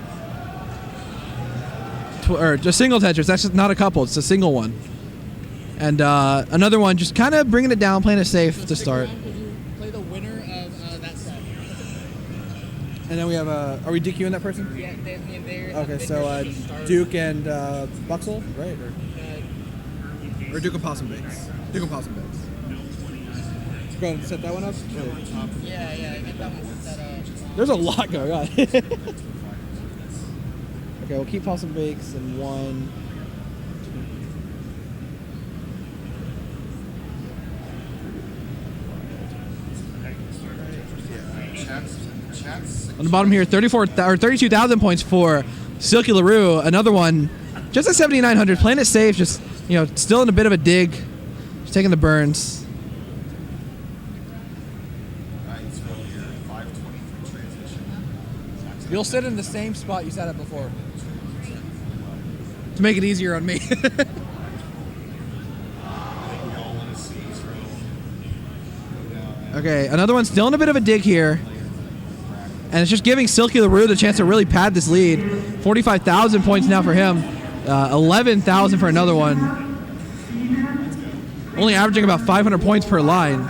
Or just single Tetris. That's just not a couple. It's a single one. And another one just kind of bringing it down, playing it safe to start. Play the winner of that set. And then we have are we DQing that person? Yeah, they're Okay, so Duke and Buxel, right? Or Duke and Possum Bakes. Duke and Possum Bakes. Go ahead and set that one up. Yeah, get that one set up. There's a lot going on. Okay, we'll keep Possum Bakes in 1. On the bottom here, 32,000 points for Silky LaRue. Another one, just at 7,900, playing it safe, just still in a bit of a dig, just taking the burns. You'll sit in the same spot you sat at before to make it easier on me. Okay, another one still in a bit of a dig here. And it's just giving Silky LaRue the chance to really pad this lead. 45,000 points now for him. 11,000 for another one. Only averaging about 500 points per line.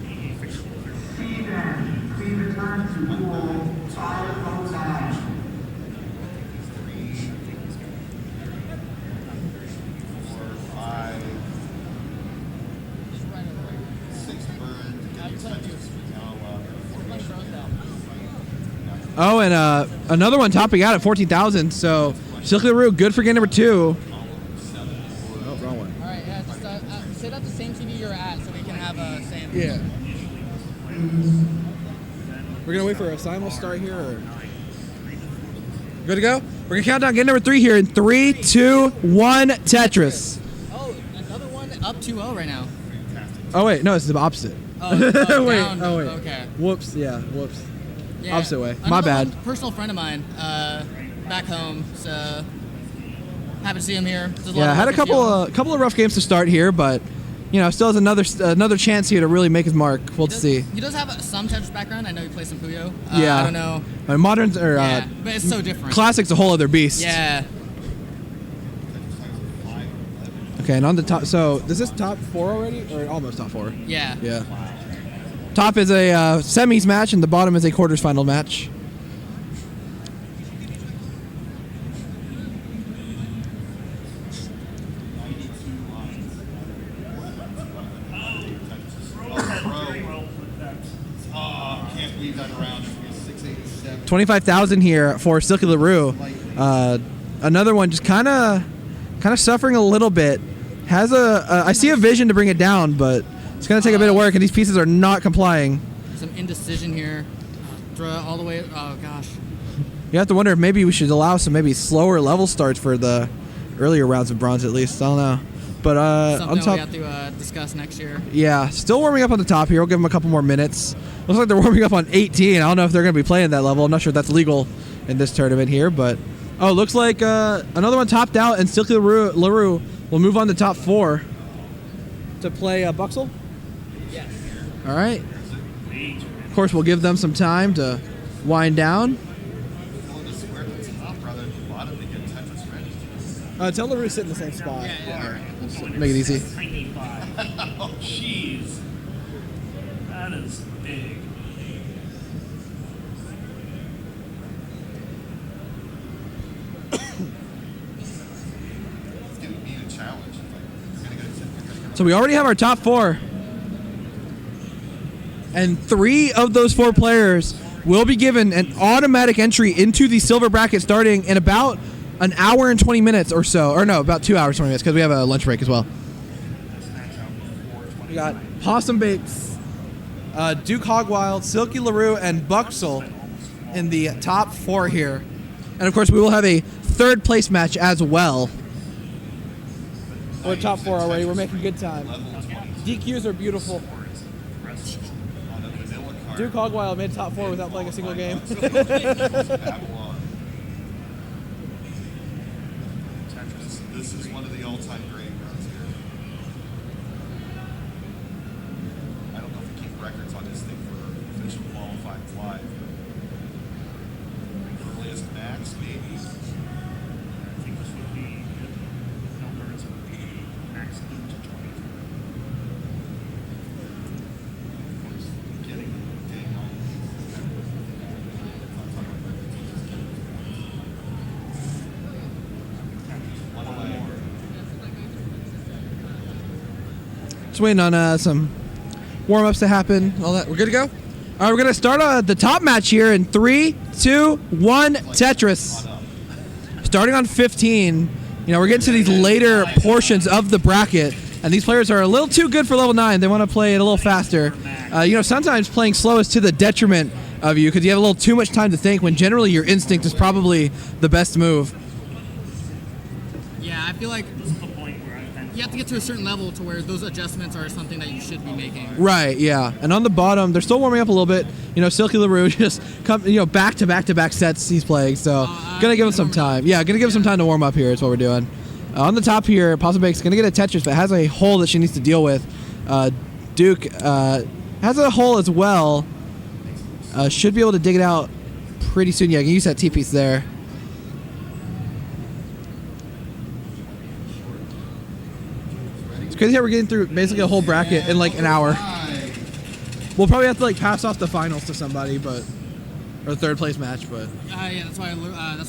Please return to pool 509. Oh, and another one topping out at 14,000. So Silky LaRue, good for game number 2. Oh, wrong one. All right, yeah, just sit at the same TV you're at so we can have a same. Yeah. We're gonna wait for a simul start here. Or? Good to go? We're gonna count down game number 3 here in 3, 2, 1, Tetris. Oh, another one up 2-0 right now. Oh wait, no, it's the opposite. Oh, wait, down. oh wait. Okay. Whoops, yeah, whoops. Yeah. Opposite way. My Another bad. one, personal friend of mine, back home. So happy to see him here. Yeah, had a couple of rough games to start here, but still has another chance here to really make his mark. We'll see. He does have some Tetris background. I know he plays some Puyo. Yeah. I don't know. Moderns or Yeah, but it's so different. Classic's a whole other beast. Yeah. Okay, and on the top, so is this top 4 already, or almost top 4? Yeah. Yeah. Top is a semis match, and the bottom is a quarters final match. Can't leave that around. 687. 25,000 here for Silky LaRue. Another one just kind of suffering a little bit. Has I see a vision to bring it down, but it's going to take a bit of work, and these pieces are not complying. Some indecision here. Throw it all the way. Oh gosh. You have to wonder if maybe we should allow some maybe slower level starts for the earlier rounds of bronze at least. I don't know. But Something on top, we have to discuss next year. yeah, still warming up on the top here. We'll give them a couple more minutes. Looks like they're warming up on 18. I don't know if they're going to be playing that level. I'm not sure if that's legal in this tournament here, but looks like another one topped out, and Silky LaRue will move on to top 4 to play Buxel. Yes. All right. Of course, we'll give them some time to wind down. Tell LaRue to sit in the same spot. Yeah. Make it easy. Oh, jeez. That is big. It's giving me a challenge. So we already have our top 4. And 3 of those 4 players will be given an automatic entry into the silver bracket starting in about an hour and 20 minutes or so. Or no, about 2 hours, 20 minutes, because we have a lunch break as well. We got Possum Bakes, Duke Hogwild, Silky LaRue, and Buxel in the top 4 here. And of course, we will have a third place match as well. We're top 4 already. We're making good time. DQs are beautiful. Duke Hogwild made top 4 without playing a single game. This is one of the all-time great runs here. I don't know if we keep records on this thing for official qualifying live. Earliest max, maybe. I think this would be numbers would be max 8 to 20. Of course, getting dang on. Just waiting on some warm-ups to happen. All that. We're good to go? All right, we're going to start the top match here in 3, 2, 1, Tetris. Starting on 15. You know, we're getting to these later portions of the bracket, and these players are a little too good for level 9. They want to play it a little faster. You know, sometimes playing slow is to the detriment of you because you have a little too much time to think when generally your instinct is probably the best move. Yeah, I feel like This is the point where I've been. you have to get to a certain level to where those adjustments are something that you should be making. Right, yeah. And on the bottom, they're still warming up a little bit. You know, Silky LaRue just come, you know, back to back sets he's playing. So gonna give him some time. Yeah, gonna give him some time to warm up here is what we're doing. On the top here, Possum Bake's gonna get a Tetris, but has a hole that she needs to deal with. Duke has a hole as well. Should be able to dig it out pretty soon. Yeah, I can use that T-piece there. It's crazy how we're getting through basically a whole bracket in like an hour. We'll probably have to like pass off the finals to somebody, but or third place match, but Yeah, that's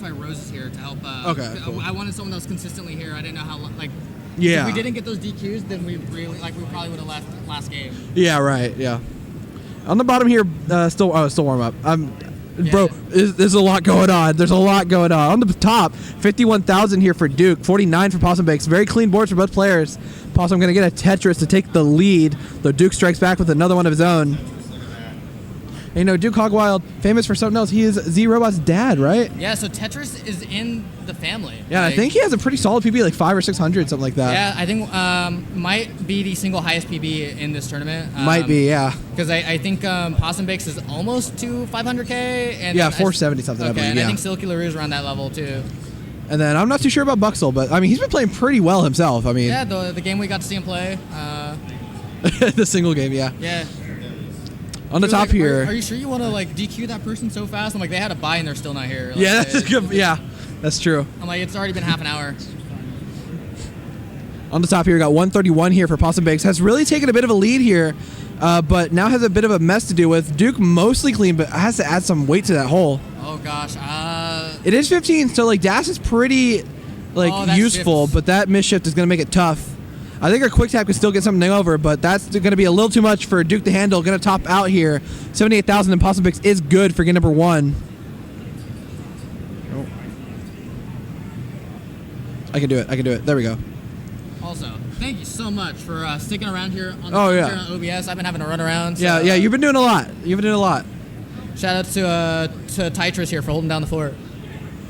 why Rose is here to help. Okay, cool. I wanted someone that was consistently here. I didn't know how like. Yeah. If we didn't get those DQs, then we probably would have left last game. yeah, right, yeah. On the bottom here, still warm up. Bro, there's a lot going on. There's a lot going on. On the top, 51,000 here for Duke, 49 for Possum Bakes. Very clean boards for both players. Possum going to get a Tetris to take the lead, though Duke strikes back with another one of his own. And, you know, Duke Hogwild, famous for something else. He is Z-Robot's dad, right? Yeah, so Tetris is in the family. Yeah, Like, I think he has a pretty solid PB, like 500 or 600, something like that. Yeah, I think might be the single highest PB in this tournament. Might be, yeah. Because I think Possum Bakes is almost to 500K. And Yeah, then 470 something, I Okay, believe, and yeah. I think Silky LaRue is around that level too. And then I'm not too sure about Buxel, but I mean, he's been playing pretty well himself. I mean, Yeah, the game we got to see him play. the single game, yeah. Yeah. On the He was top like, here. Are you sure you want to like DQ that person so fast? I'm like, they had a buy and they're still not here. Like, Yeah, that's good. Yeah, that's true. I'm like, it's already been half an hour. On the top here, we got 131 here for Possum Bakes. Has really taken a bit of a lead here, but now has a bit of a mess to do with. Duke mostly clean, but has to add some weight to that hole. Oh gosh. It is 15, so like dash is pretty that useful, shifts. but that misshift is going to make it tough. I think our quick tap could still get something over, but that's going to be a little too much for Duke to handle. Going to top out here. 78,000 and Possum Bakes is good for game number 1. Oh. I can do it. There we go. Also, thank you so much for sticking around here on, Oh, yeah. here on OBS. I've been having to run around. So, Yeah, you've been doing a lot. Shout out to Tetris here for holding down the fort.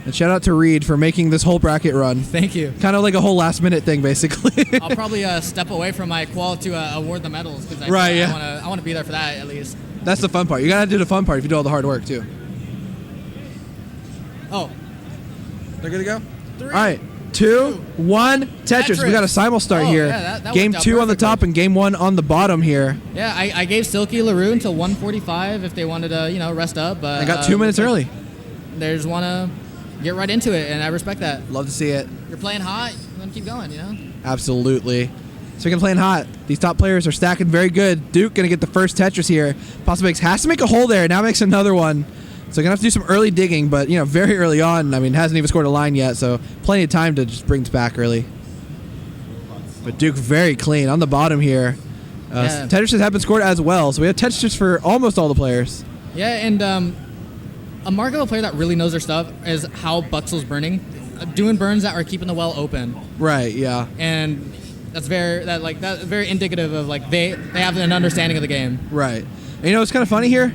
And shout out to Reed for making this whole bracket run. Thank you. Kind of like a whole last minute thing, basically. I'll probably step away from my qual to award the medals because I want to be there for that at least. That's the fun part. You gotta do the fun part if you do all the hard work too. Oh, They're good to go? 3, All right. 2, 1, Tetris. We got a simul start Oh, here. yeah, that Game worked out 2 on the perfectly. top and game 1 on the bottom here. yeah, I gave Silky LaRue until 1:45 if they wanted to rest up, but I got 2 minutes early. They just want to get right into it, and I respect that. Love to see it. You're playing hot, then keep going, Absolutely. Speaking of playing hot, these top players are stacking very good. Duke gonna get the first Tetris here. Possum Bakes has to make a hole there. Now makes another one. So gonna have to do some early digging, but very early on. I mean, hasn't even scored a line yet, so plenty of time to just bring it back early. But Duke very clean on the bottom here. Yeah. Tetris have been scored as well, so we have Tetris for almost all the players. Yeah, and a mark of a player that really knows their stuff is how Buxel's burning. doing burns that are keeping the well open, Right. Yeah. and that's very indicative of like they have an understanding of the game. Right. And you know what's kind of funny here?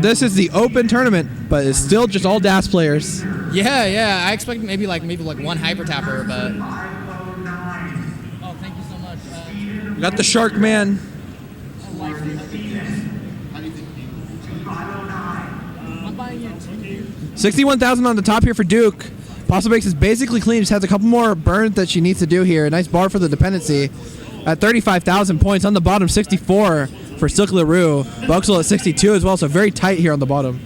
This is the open tournament, but it's still just all DAS players. Yeah. I expect maybe one hyper tapper, but. Oh, thank you so much. We got the Shark Man. How do you think he will be? I'm buying you 61,000 on the top here for Duke. Possible Bakes is basically clean. Just has a couple more burns that she needs to do here. A nice bar for the dependency at 35,000 points. On the bottom, 64 for Silk LaRue. Buxel at 62 as well, so very tight here on the bottom.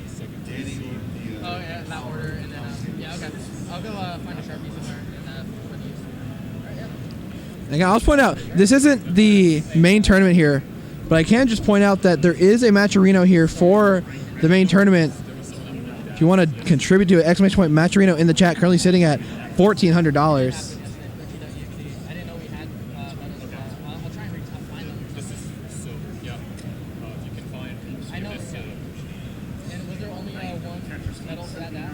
Oh yeah, in that order, and then yeah, okay. I'll go find a Sharpie somewhere for these. All right, yeah. Again, I'll just point out, this isn't the main tournament here, but I can just point out that there is a Matcherino here for the main tournament. If you want to contribute to it, exclamation point Matcherino in the chat, currently sitting at $1,400. I didn't know we had I'll try and find them. If you can find. I know. And was there only one medal for that dash?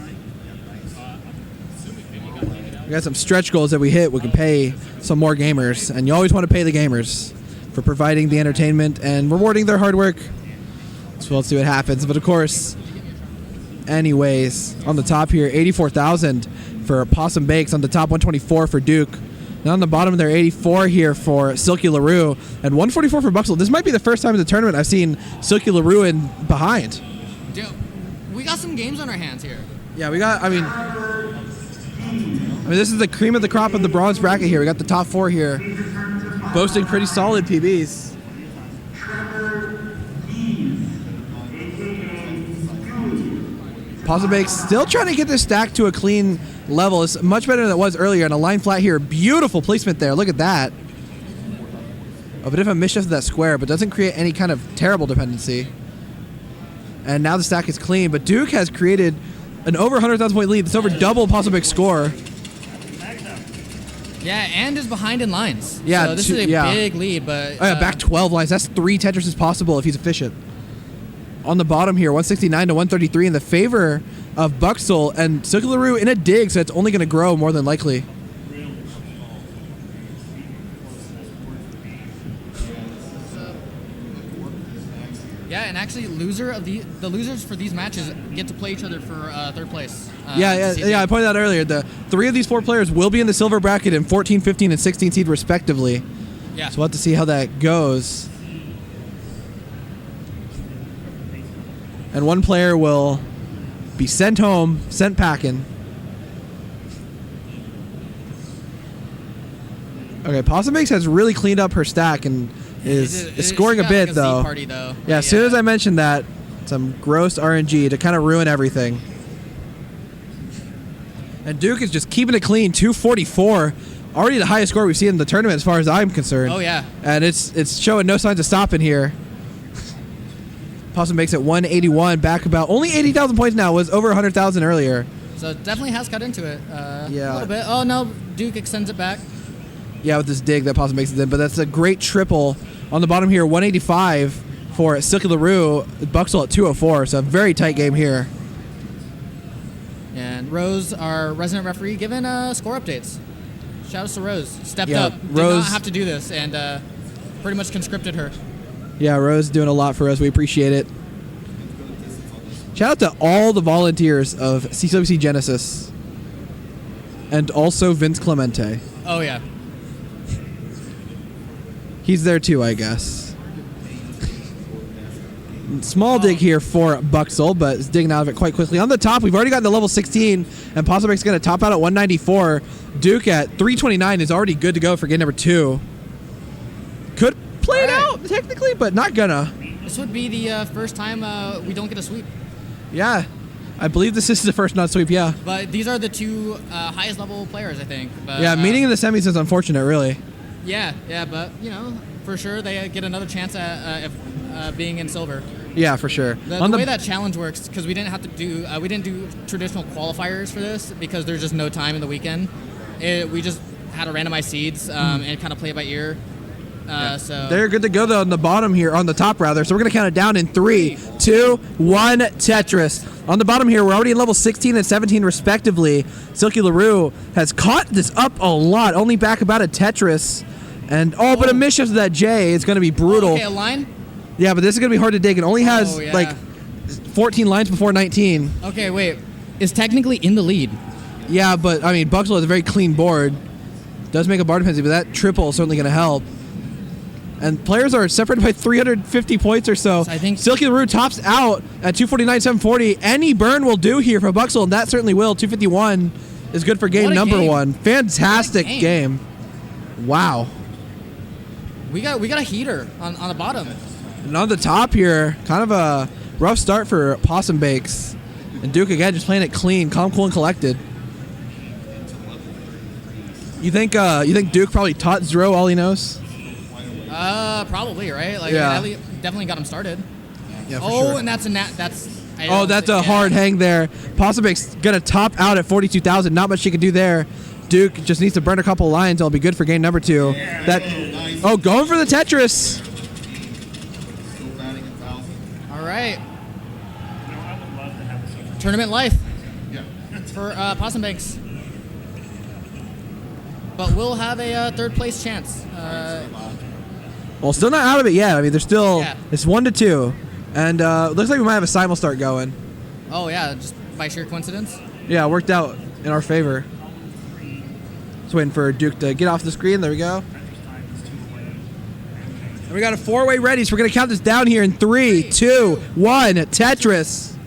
We got some stretch goals that we hit. We can pay some more gamers, and you always want to pay the gamers for providing the entertainment and rewarding their hard work. So let's see what happens. But of course, anyways, on the top here, 84,000 for Possum Bakes. On the top, 124 for Duke. And on the bottom, they're 84 here for Silky LaRue and 144 for Buxel. This might be the first time in the tournament I've seen Silky LaRue in behind. Dude, we got some games on our hands here. Yeah, we got. I mean, this is the cream of the crop of the bronze bracket here. We got the top four here, boasting pretty solid PBs. Possum Bakes still trying to get this stack to a clean level. It's much better than it was earlier. And a line flat here. Beautiful placement there. Look at that. A bit of a mischief to that square, but doesn't create any kind of terrible dependency. And now the stack is clean. But Duke has created an over 100,000 point lead. It's over double Possum Bakes' score. Yeah, and is behind in lines. Yeah, so this is a big lead, but oh, yeah, back 12 lines. That's 3 Tetrises possible if he's efficient. On the bottom here, 169 to 133 in the favor of Buxel and Silky LaRue in a dig, so it's only going to grow more than likely. Yeah, and actually, the losers for these matches get to play each other for third place. Yeah, I pointed out earlier. The 3 of these 4 players will be in the silver bracket in 14, 15, and 16 seed respectively. Yeah. So we'll have to see how that goes. And one player will be sent home, sent packing. Okay, Possum Bakes has really cleaned up her stack and is scoring a bit, like a though. Z party, though. Yeah, as soon as I mentioned that, some gross RNG to kind of ruin everything. And Duke is just keeping it clean, 244. Already the highest score we've seen in the tournament as far as I'm concerned. Oh, yeah. And it's showing no signs of stopping here. Possum Bakes at 181, back about only 80,000 points now, was over 100,000 earlier. So it definitely has cut into it a Yeah. little bit. Oh, no, Duke extends it back. Yeah, with this dig that Possum Bakes is in, but that's a great triple. On the bottom here, 185 for Silky LaRue, Buxel at 204, so a very tight game here. And Rose, our resident referee, giving score updates. Shout out to Rose. Stepped Yeah, up. Did Rose- not have to do this, and pretty much conscripted her. Yeah, Rose doing a lot for us. We appreciate it. Shout out to all the volunteers of CTWC Genesis. And also Vince Clemente. Oh, yeah. He's there too, I guess. Small dig here for Buxel, but is digging out of it quite quickly. On the top, we've already gotten to level 16, and Possum Bakes is going to top out at 194. Duke at 329 is already good to go for game number 2. Could play it out, technically, but not gonna. This would be the first time we don't get a sweep. Yeah, I believe this is the first not sweep, yeah. But these are the 2 highest level players, I think. But, Yeah, meeting in the semis is unfortunate, really. Yeah, but, for sure they get another chance at being in silver. Yeah, for sure. The way that challenge works, because we didn't have to do we didn't do traditional qualifiers for this because there's just no time in the weekend. We just had to randomize seeds and kind of play it by ear. So They're good to go, though, on the bottom here, on the top, rather. So we're going to count it down in 3, 2, 1, Tetris. On the bottom here, we're already in level 16 and 17 respectively. Silky LaRue has caught this up a lot, only back about a Tetris. And, but a mischief to that J is going to be brutal. Okay, a line? Yeah, but this is going to be hard to dig. It only has, yeah. like, 14 lines before 19. Okay, wait. Is technically in the lead. Yeah, but, I mean, Buxel has a very clean board. Does make a bar dependency, but that triple is certainly going to help. And players are separated by 350 points or so. I think Silky LaRue tops out at 249, 740. Any burn will do here for Buxel, and that certainly will. 251 is good for game number 1. Fantastic game. Wow. We got a heater on the bottom. And on the top here, kind of a rough start for Possum Bakes. And Duke again just playing it clean, calm, cool, and collected. You think Duke probably taught Zero all he knows? Probably, right? Like, Yeah. definitely got him started. Yeah, for sure. And that's a that's. That's a hard hang there. Possum Bakes gonna top out at 42,000. Not much she can do there. Duke just needs to burn a couple of lines. It'll be good for game number 2. Going for the Tetris. All right. I would love to have this. Tournament life for Possum Banks. But we'll have a third place chance. Well, still not out of it yet. I mean, there's still it's 1-2, and looks like we might have a simul start going. Oh yeah, just by sheer coincidence. Yeah, it worked out in our favor. Just waiting for Duke to get off the screen. There we go. And we got a 4-way ready, so we're gonna count this down here in 3, 2, 1. Tetris.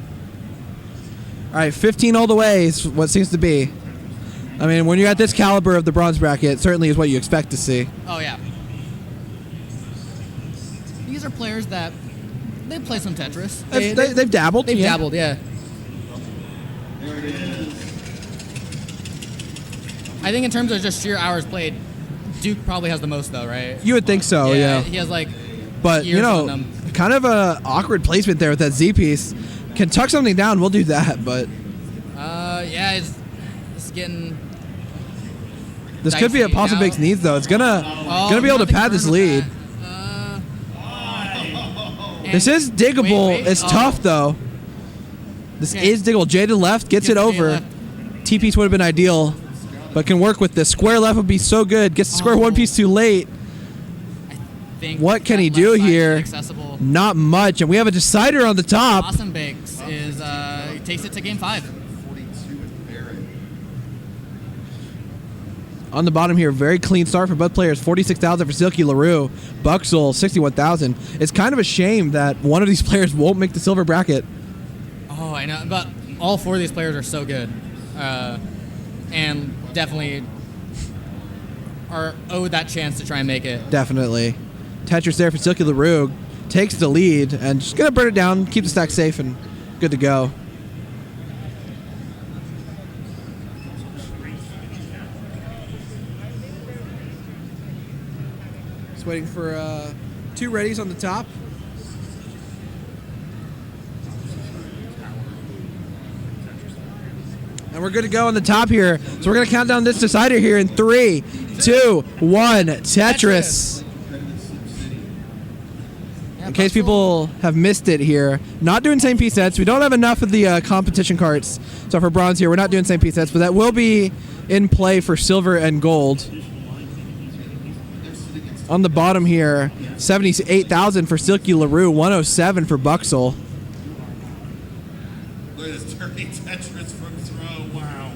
All right, 15 all the way is what seems to be. I mean, when you're at this caliber of the bronze bracket, it certainly is what you expect to see. Oh yeah. These are players that they play some Tetris. They've dabbled. They've dabbled, yeah. I think in terms of just sheer hours played, Duke probably has the most though, right? You would think so, yeah. He has like. But years on them. kind of a awkward placement there with that Z piece. Can tuck something down, we'll do that. But yeah, it's getting. This could be a Possum Bakes needs though. It's gonna be able to pad this lead. This is diggable. It's tough though. This is diggable. J to the left gets it over. T piece would have been ideal, but can work with this. Square left would be so good. Gets the square one piece too late. What can he do here? Not much. And we have a decider on the top. Possum Bakes takes it to game 5. On the bottom here, very clean start for both players. 46,000 for Silky LaRue. Buxel, 61,000. It's kind of a shame that one of these players won't make the silver bracket. Oh, I know. But all 4 of these players are so good. And definitely are owed that chance to try and make it. Definitely. Tetris there for Silky LaRue. Takes the lead and just going to burn it down, keep the stack safe, and good to go. Just waiting for 2 readies on the top. And we're good to go on the top here. So we're going to count down this decider here in 3, 2, 1. Tetris. In case people have missed it here, not doing same piece sets. We don't have enough of the competition carts. So for bronze here, we're not doing same piece sets, but that will be in play for silver and gold. On the bottom here, 78,000 for Silky LaRue, 107 for Buxel. Look at this dirty Tetris from throw. Wow.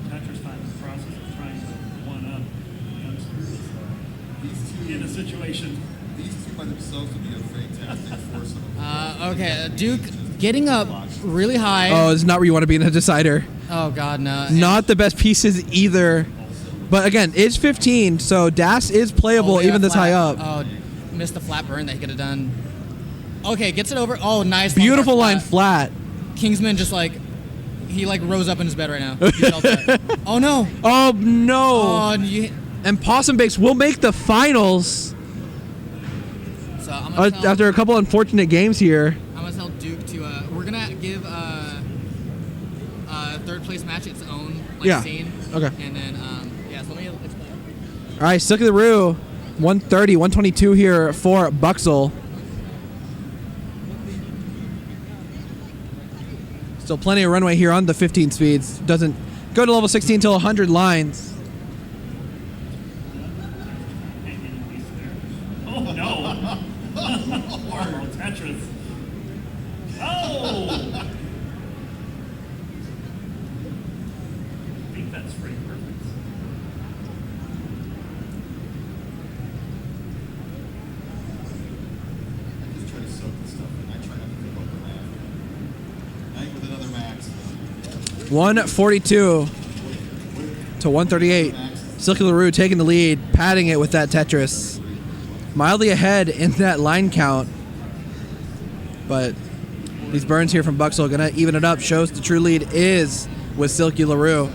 Tetris time is the process of trying to one-up youngsters. These two in a situation. These two by themselves would be a fantastic foursome. Okay, Duke getting up really high. Oh, it's not where you want to be in a decider. Oh, God, no. Not the best pieces either. But again, it's 15, so Das is playable even this high up. Oh, missed the flat burn that he could have done. Okay, gets it over. Oh, nice. Beautiful line flat. Kingsman just he rose up in his bed right now. You felt that. Oh, no. Oh, no. Oh, and Possum Bakes will make the finals. So I'm gonna tell, after a couple unfortunate games here. I'm going to tell Duke to, we're going to give third place match its own scene. Okay. And then, so let me explain. All right, Silky LaRue, 130, 122 here for Buxel. Still plenty of runway here on the 15 speeds. Doesn't go to level 16 until 100 lines. Oh no! Horrible Tetris. Oh! I think that's pretty perfect. I just try to soak this stuff in. I try not to think about the math. Night with another max. 142 to 138. Silky LaRue taking the lead, padding it with that Tetris. Mildly ahead in that line count. But these burns here from Buxel are going to even it up. Shows the true lead is with Silky LaRue.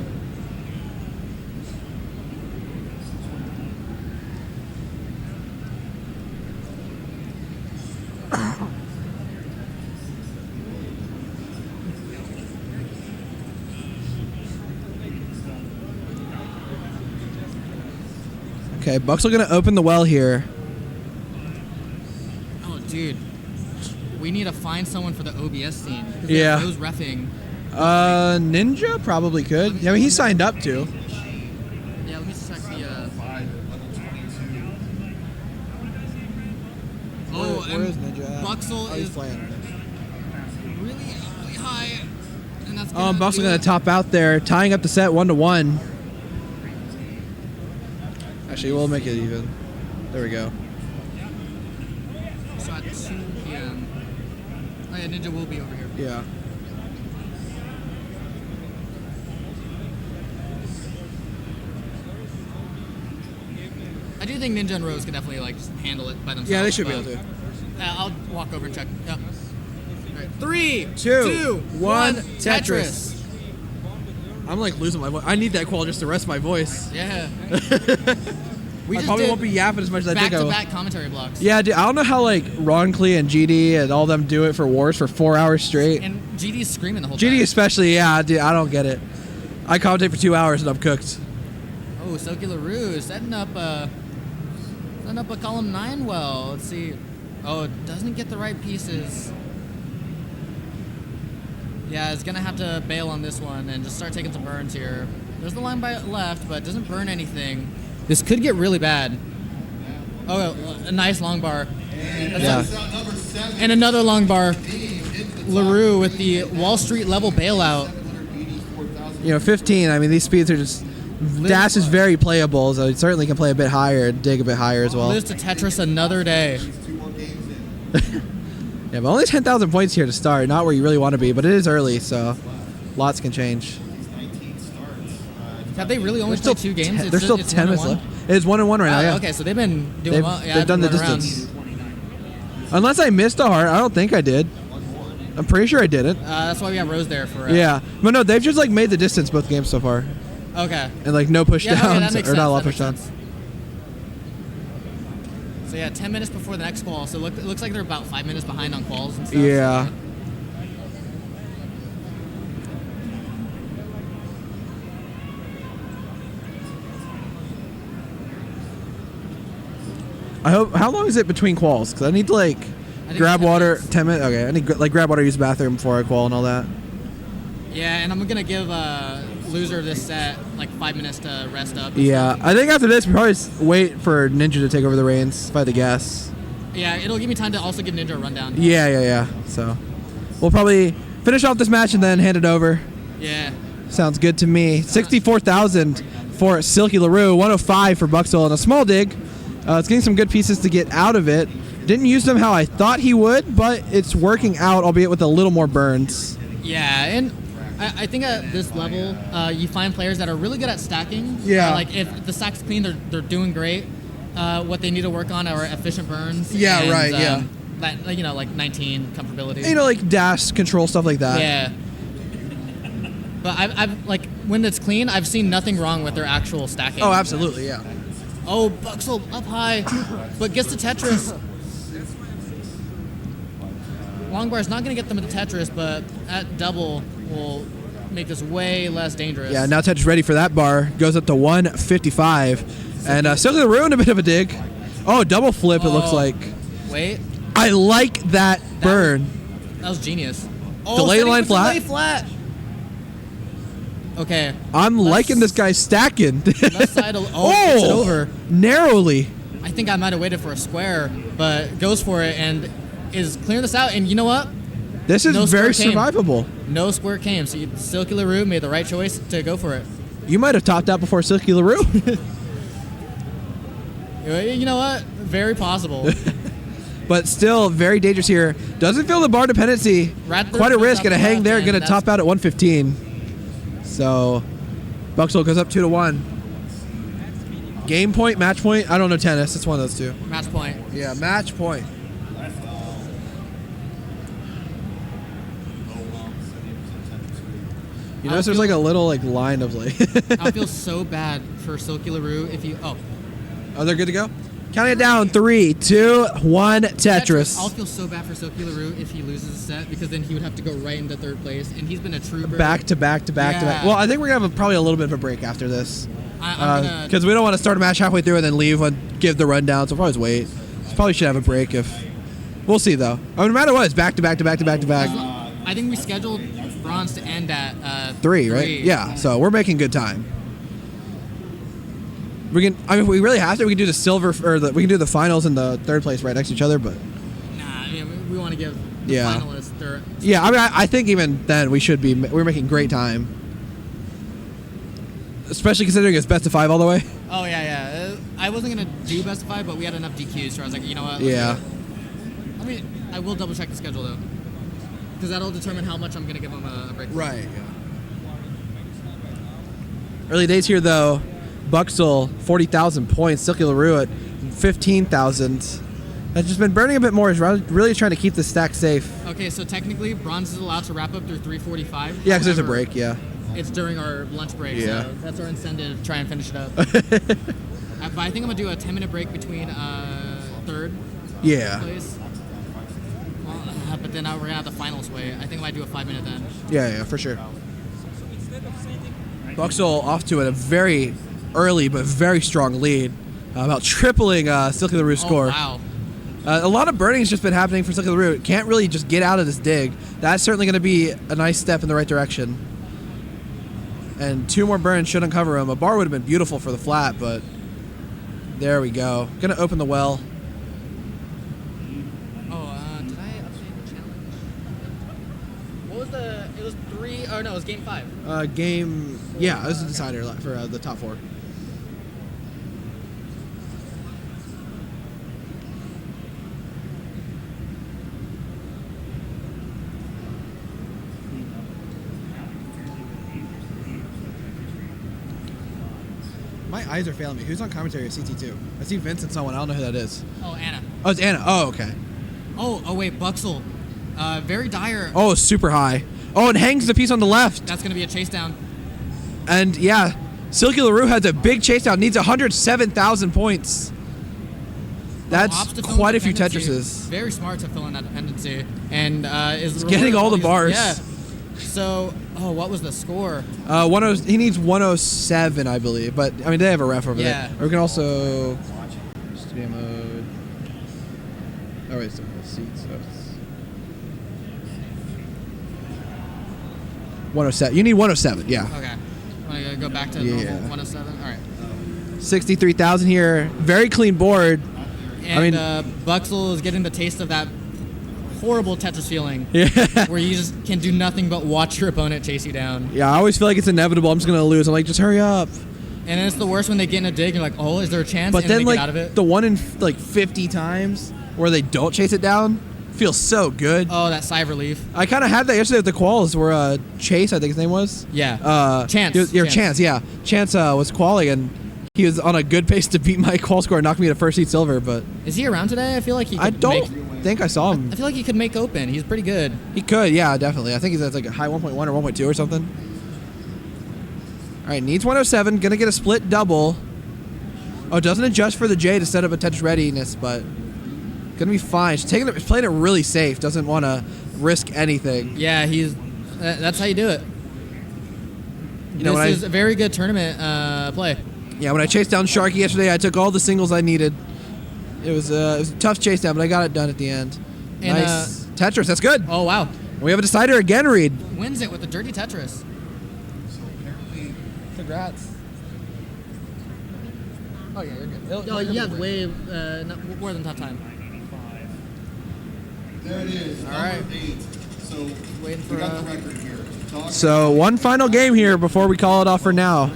Okay, Buxel going to open the well here. Oh, dude. We need to find someone for the OBS scene. 'Cause Yeah. Who's reffing? Ninja probably could. Yeah, I mean, he signed up to. Yeah, let me check the. Oh, Where and is Ninja at? Buxel he's is playing. really, really high. And that's Buxel do going it. to top out there, tying up the set 1-1. Actually, we'll make it even. There we go. So at 2 p.m. Oh yeah, Ninja will be over here. Yeah. I do think Ninja and Rose can definitely like just handle it by themselves. Yeah, they should be but, able to. I'll walk over and check. Yep. All right. 3, 2, 1, Tetris. I'm like losing my voice. I need that qual just to rest my voice. Yeah. I probably won't be yapping as much as I think I will. Back-to-back commentary blocks. Yeah, dude, I don't know how like Ron Klee and GD and all them do it for wars for 4 hours straight. And GD's screaming the whole time. GD especially, yeah, dude, I don't get it. I commentate for 2 hours and I'm cooked. Oh, Silky LaRue setting up a column 9 well. Let's see. Oh, it doesn't get the right pieces. Yeah, it's gonna have to bail on this one and just start taking some burns here. There's the line by left, but it doesn't burn anything. This could get really bad. Oh, a nice long bar. Yeah. And another long bar. LaRue with the Wall Street level bailout. 15, I mean, these speeds are just... Dash is very playable, so it certainly can play a bit higher, dig a bit higher as well. Lives to Tetris another day. Yeah, but only 10,000 points here to start. Not where you really want to be, but it is early, so lots can change. Have they really only played 2 games? There's still 10 minutes left. It's 1-1 right now, yeah. Okay, so they've been doing well. Yeah, they've done the been running distance. Unless I missed a heart, I don't think I did. I'm pretty sure I didn't. That's why we have Rose there for... Yeah. But no, they've just like made the distance both games so far. Okay. And like no push Yeah, okay, downs, that makes or not a lot of sense, push that downs. makes So yeah, 10 minutes before the next qual. So it looks like they're about 5 minutes behind on quals and stuff. Yeah. I hope. How long is it between quals? Because I need to like grab 10 water. minutes. 10 minutes. Okay, I need like grab water, use the bathroom before I qual and all that. Yeah, and I'm gonna give loser of this set like 5 minutes to rest up. Yeah, I think after this we probably wait for Ninja to take over the reins. If I had to guess. Yeah, it'll give me time to also give Ninja a rundown. Yeah. So we'll probably finish off this match and then hand it over. Yeah. Sounds good to me. 64,000 for Silky LaRue, 105 for Buxel, and a small dig. It's getting some good pieces to get out of it. Didn't use them how I thought he would, but it's working out, albeit with a little more burns. Yeah, and I think at this level, you find players that are really good at stacking. Yeah. Like if the stack's clean, they're doing great. What they need to work on are efficient burns. Yeah, and, right, yeah. That, like 19 comfortability. Like dash control, stuff like that. Yeah. But I've like when it's clean, I've seen nothing wrong with their actual stacking. Oh, absolutely, yeah. Oh, Buxel up high, but gets to Tetris. Long bar is not going to get them to Tetris, but at double will make this way less dangerous. Yeah, now Tetris ready for that bar. Goes up to 155. And Silky LaRue in a bit of a dig. Oh, double flip, it looks like. Wait. I like that burn. That was genius. Oh, delay setting line for delay flat. flat. Okay. I'm liking this guy stacking. Left side. Oh, gets it over. Narrowly. I think I might have waited for a square, but goes for it and is clearing this out. And you know what? This is No very square came. survivable. No square came, so Silky LaRue made the right choice to go for it. You might have topped out before Silky LaRue. You know what? Very possible. But still very dangerous here. Doesn't feel the bar dependency. Right there, Quite a goes risk. up Gonna hang left, there. and Gonna that's- top out at 115. So Buxel goes up 2-1. Game point, match point. I don't know tennis. It's one of those two. Match point. Yeah, match point. You notice there's like a little like line of like. I feel so bad for Silky LaRue if you. Oh. Oh, they're good to go. Counting it down. 3, 2, 1. Tetris. I'll feel so bad for Silky LaRue if he loses a set because then he would have to go right into third place, and he's been a trooper. Back to back to back to back. Yeah. Well, I think we're gonna have probably a little bit of a break after this. I'm gonna. Because we don't want to start a match halfway through and then leave and give the rundown. So we'll probably wait. Probably should have a break if. We'll see though. I mean, no matter what, it's back to back to back to back to back. I think we scheduled bronze to end at 3, right? Yeah. So we're making good time. We can. I mean, if we really have to, we can do the silver or we can do the finals and the third place right next to each other. But Nah, I mean, we want to give the Yeah. finalists their. yeah, I mean, I think even then we should be. We're making great time. Especially considering it's best of 5 all the way. Oh yeah. I wasn't gonna do best of 5, but we had enough DQs, so I was like, you know what? let's Yeah. do it. I mean, I will double check the schedule though, because that'll determine how much I'm gonna give them a break. Right. Yeah. Early days here though. Buxel 40,000 points. Silky LaRue at 15,000. Has just been burning a bit more. He's really trying to keep the stack safe. Okay, so technically, bronze is allowed to wrap up through 3:45. Yeah, because there's a However, break. Yeah. It's during our lunch break, Yeah. so that's our incentive to try and finish it up. But I think I'm gonna do a 10-minute break between third Yeah. place. Well, but then we're gonna have the finals way. I think I might do a 5-minute then. Yeah, for sure. Buxel off to a very early but very strong lead, about tripling Silky LaRue's score. Oh, wow. A lot of burning's just been happening for Silky LaRue. Can't really just get out of this dig. That's certainly going to be a nice step in the right direction. And 2 more burns should uncover him. A bar would have been beautiful for the flat, but there we go. Gonna open the well. Oh, did I update the challenge? What was the? It was 3. Oh no, it was game 5. Yeah, it was a decider for the top 4. My eyes are failing me. Who's on commentary at CT2? I see Vince and someone. I don't know who that is. Oh, Anna. Oh, it's Anna. Oh, okay. Oh wait, Buxel. Very dire. Oh, super high. Oh, and hangs the piece on the left. That's gonna be a chase down. And yeah, Silky LaRue has a big chase down. Needs 107,000 points. That's Opts to fill quite in a few dependency. Tetris's. Very smart to fill in that dependency, and is getting all the bars. Yeah. So, what was the score? 10. He needs 107, I believe. But I mean, they have a ref over Yeah. there. Or we can also studio mode. Oh wait, it's the seats. So it's 107. You need 107. Yeah. Okay. Want to go back to Yeah. normal 107? All right. 63,000 here. Very clean board. And I mean- Buxel is getting the taste of that horrible Tetris feeling. Yeah. Where you just can do nothing but watch your opponent chase you down. Yeah, I always feel like it's inevitable. I'm just gonna lose. I'm like, just hurry up. And then it's the worst when they get in a dig. You're like, oh, is there a chance? But and then then they like get out of it. the one in like 50 times where they don't chase it down feels so good. Oh, that sigh of relief. I kind of had that yesterday at the quals where Chase, I think his name was. Yeah. Chance. Chance, yeah. Chance was qualing and he was on a good pace to beat my qual score and knock me to first seed silver. But Is he around today? I feel like he could I don't make, think I saw him. I feel like he could make open. He's pretty good. He could, yeah, definitely. I think he's at like a high 1.1 or 1.2 or something. All right, needs 107. Gonna get a split double. Oh, doesn't adjust for the J to set up a Tetris readiness, but gonna be fine. She's playing it really safe. Doesn't want to risk anything. Yeah, he's. That's how you do it. You know, This is a very good tournament play. Yeah, when I chased down Sharky yesterday, I took all the singles I needed. It was a tough chase down, but I got it done at the end. And, nice Tetris. That's good. Oh wow, We have a decider again, Reed. Wins it with the dirty Tetris. So apparently, Congrats. Oh, yeah, you're good. Oh, you have way more than tough time. 85. there it is. All number right. 8. So Waiting we for, got the record here. Dog So one final game here before we call it off for now.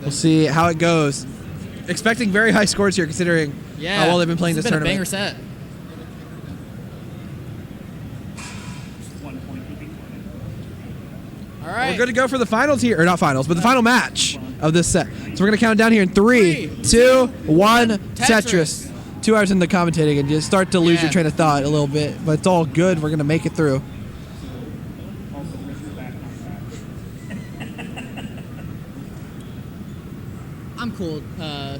We'll see how it goes. Expecting very high scores here, considering how well they've been playing this has been tournament. a banger set. 1 point would be 20. All right. We're good to go for the finals here, or not finals, but the final match of this set. So we're gonna count it down here in 3, 2, 1. Tetris. 2 hours into commentating, and you start to lose your train of thought a little bit, but it's all good. We're gonna make it through. Also, Richard back on track. I'm cool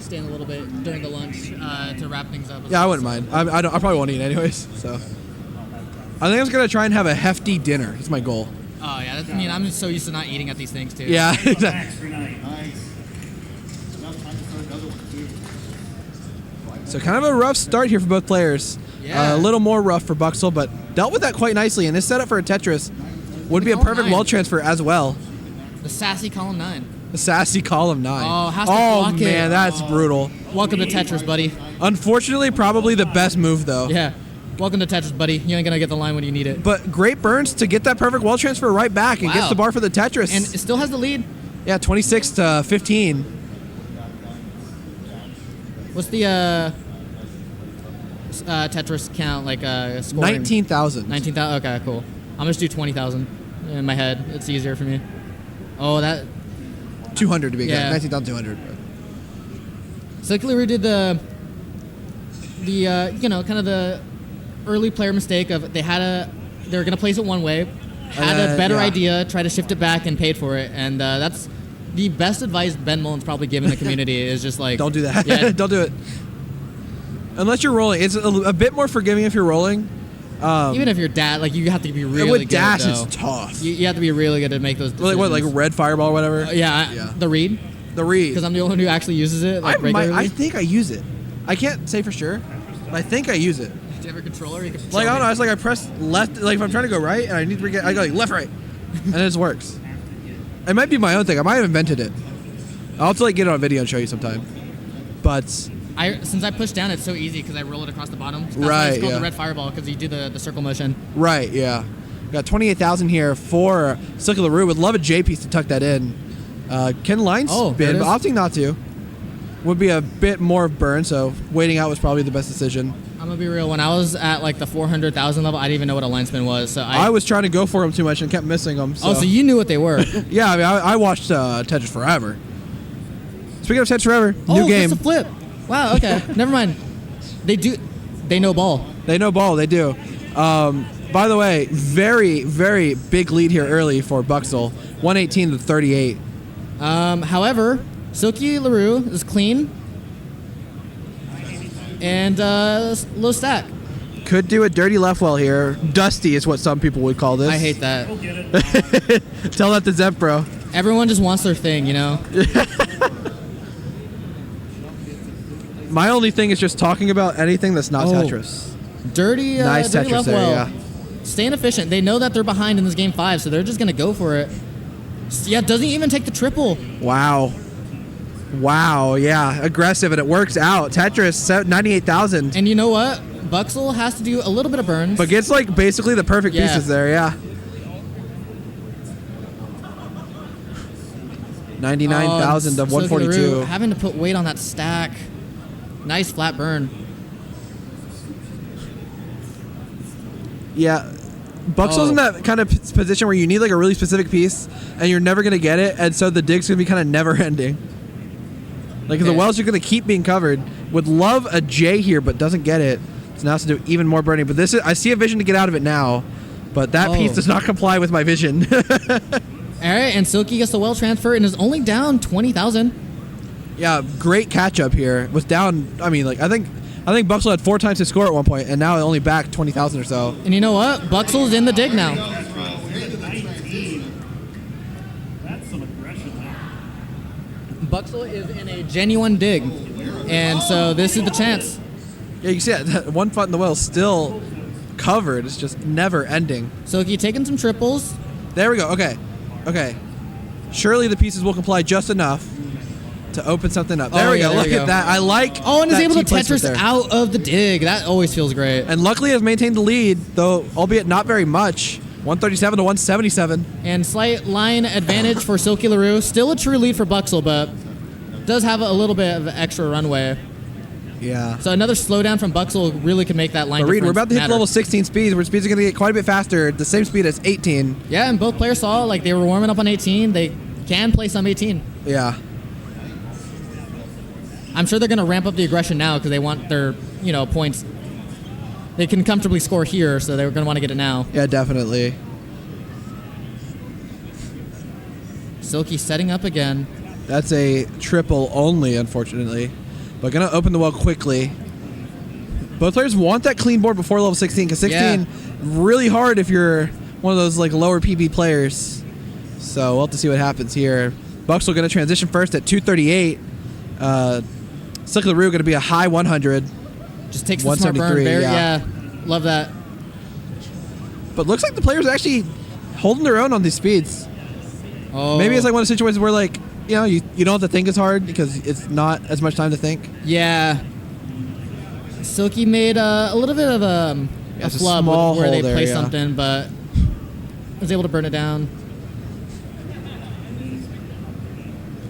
staying a little bit during the lunch to wrap things up. Yeah, I wouldn't mind. I probably won't eat anyways. So I think I'm just gonna try and have a hefty dinner. That's my goal. Oh yeah, I mean I'm so used to not eating at these things too. Yeah, Max exactly. for 9. Nice. Enough time to start another one, too. So kind of a rough start here for both players. Yeah. A little more rough for Buxel, but dealt with that quite nicely. And this setup for a Tetris would be a Column perfect 9. wall transfer as well. The sassy column 9. The sassy column 9. Oh, has to block it. Man, that's brutal. Welcome to Tetris, buddy. Unfortunately, probably the best move though. Yeah. Welcome to Tetris, buddy. You ain't gonna get the line when you need it. But great burns to get that perfect wall transfer right back and gets Wow. the bar for the Tetris. And it still has the lead. Yeah, 26 to 15. What's the Tetris count like scoring? 19,000. 19,000. Okay, cool. I'm just do 20,000 in my head. It's easier for me. Oh, that 200 to be Yeah. exact. 19,200. Circular did the you know, kind of the early player mistake of they were gonna place it one way, had a better yeah. idea, tried to shift it back and paid for it, and that's the best advice Ben Mullen's probably given the community is just like Don't do that. Yeah, Don't do it. Unless you're rolling. It's a bit more forgiving if you're rolling. even if you're like you have to be really with good. dash, though. it's tough. You have to be really good to make those decisions. Like what, like red fireball or whatever? Yeah, the read. The read. Because I'm the only one who actually uses it like regularly. I think I use it. I can't say for sure, but I think I use it. Do you have a controller? You can Like, I don't know, it's like I press left, like if I'm trying to go right and I need to get, I go like left, right, and it just works. It might be my own thing. I might have invented it. I'll have to like get it on video and show you sometime. But since I push down, it's so easy because I roll it across the bottom. That's why Right, it's called yeah. the red fireball because you do the circle motion. right, yeah. Got 28,000 here for Silky LaRue. Would love a J piece to tuck that in. Can line Oh, there spin, it but is. opting not to. Would be a bit more burn, so waiting out was probably the best decision. I'm gonna be real. When I was at like the 400,000 level, I didn't even know what a line spin was. So I was trying to go for them too much and kept missing them. So. Oh, so you knew what they were? Yeah, I mean, I watched Tetris Forever. Speaking of Tetris Forever, new Oh, game. that's a flip. Wow. Okay. Never mind. They know ball. They know ball, they do. By the way, very, very big lead here early for Buxel. 118 to 38. However, Silky LaRue is clean and low stack. Could do a dirty left well here. Dusty is what some people would call this. I hate that. We'll get it. Tell that to Zep, bro. Everyone just wants their thing, you know. My only thing is just talking about anything that's not Oh. Tetris. Dirty, Nice dirty Tetris left there, well. yeah. Staying efficient. They know that they're behind in this game 5, so they're just gonna go for it. Yeah, doesn't even take the triple. Wow. Wow, yeah. Aggressive, and it works out. Tetris, 98,000. And you know what? Buxel has to do a little bit of burns. But gets like basically the perfect Yeah. pieces there, yeah. 99,000 to Silky LaRue 142. having to put weight on that stack. Nice flat burn. Yeah. Buxel's in that kind of position where you need like a really specific piece and you're never going to get it, and so the dig's going to be kind of never ending. Like the Okay. wells are going to keep being covered. Would love a J here, but doesn't get it. So now has to do even more burning. But I see a vision to get out of it now, but that Oh. piece does not comply with my vision. All right, and Silky gets the well transfer and is only down 20,000. Yeah, great catch up here. Was down. I mean, like I think Buxel had 4 times his score at one point, and now only back 20,000 or so. And you know what? Buxel's in the dig now. 19. That's some aggression there. Buxel is in a genuine dig, and so this is the chance. Yeah, you can see that one foot in the well still covered. It's just never ending. Silky taking some triples. There we go. Okay. Okay. Surely the pieces will comply just enough to open something up. There we go. Look at that. I like. Oh, and is that able to T-placement Tetris there. out of the dig. That always feels great. And luckily has maintained the lead, though, albeit not very much. 137 to 177. And slight line advantage for Silky LaRue. Still a true lead for Buxel, but does have a little bit of extra runway. Yeah. So another slowdown from Buxel really could make that line But Reed, we're difference about to hit matter. level 16 speeds, where speeds are going to get quite a bit faster. The same speed as 18. Yeah, and both players saw like they were warming up on 18. They can play some 18. Yeah. I'm sure they're going to ramp up the aggression now because they want their, points. They can comfortably score here, so they're going to want to get it now. Yeah, definitely. Silky setting up again. That's a triple only, unfortunately. But going to open the well quickly. Both players want that clean board before level 16, because 16 really hard if you're one of those like lower PB players. So we'll have to see what happens here. Buxel going to transition first at 238. Silky LaRue going to be a high 100. Just takes the smart burn. Yeah, love that. But looks like the players are actually holding their own on these speeds. Oh. Maybe it's like one of the situations where like, you don't have to think as hard because it's not as much time to think. Yeah. Silky made a little bit of a it's a flub small where they hole there, placed yeah. something, but was able to burn it down.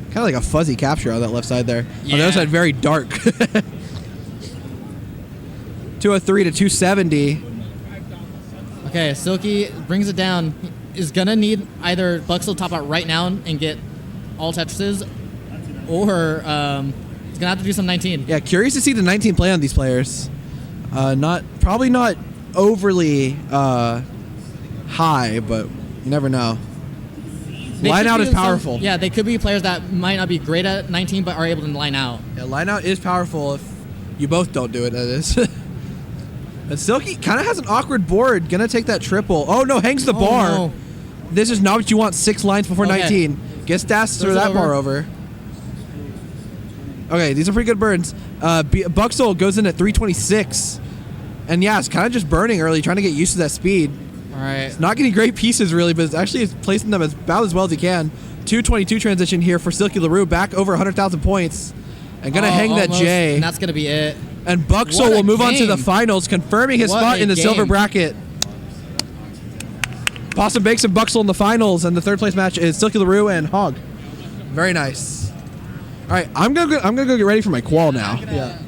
Kind of like a fuzzy capture on that left side there. On the Yeah. other side, very dark. 203 to 270. Okay, Silky brings it down. Is gonna need either Buxel top out right now and get all Tetrises, or he's gonna have to do some 19. Yeah, curious to see the 19 play on these players. Probably not overly high, but you never know. They Line could out be is powerful. Yeah, they could be players that might not be great at 19, but are able to line out. Yeah, line out is powerful if you both don't do it, that is. And Silky kind of has an awkward board. Gonna take that triple. Oh, no, hangs the bar. No. This is not what you want. 6 lines before Okay. 19. Gets dashed through Throws it that bar over. Okay, these are pretty good burns. Buxel goes in at 326. And yeah, it's kind of just burning early, trying to get used to that speed. All right. It's not getting great pieces, really, but it's placing them about as well as he can. 222 transition here for Silky LaRue, back over 100,000 points. And gonna hang that Almost, J. And that's gonna be it. And Buxel What a will move on to the game. finals, confirming his What spot a in the silver game. bracket. Possum Bakes and Buxel in the finals, and the third place match is Silky LaRue and Hog. Very nice. All right, I'm gonna go get ready for my qual now. Yeah.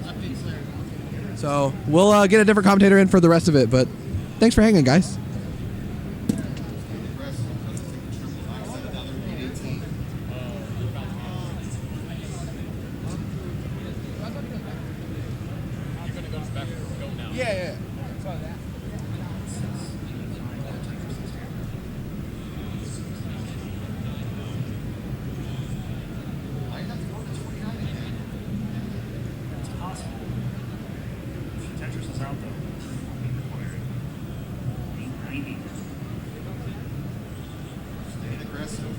So we'll get a different commentator in for the rest of it, but thanks for hanging, guys. Yeah. It's possible. Tetris is out though. 890. Staying aggressive.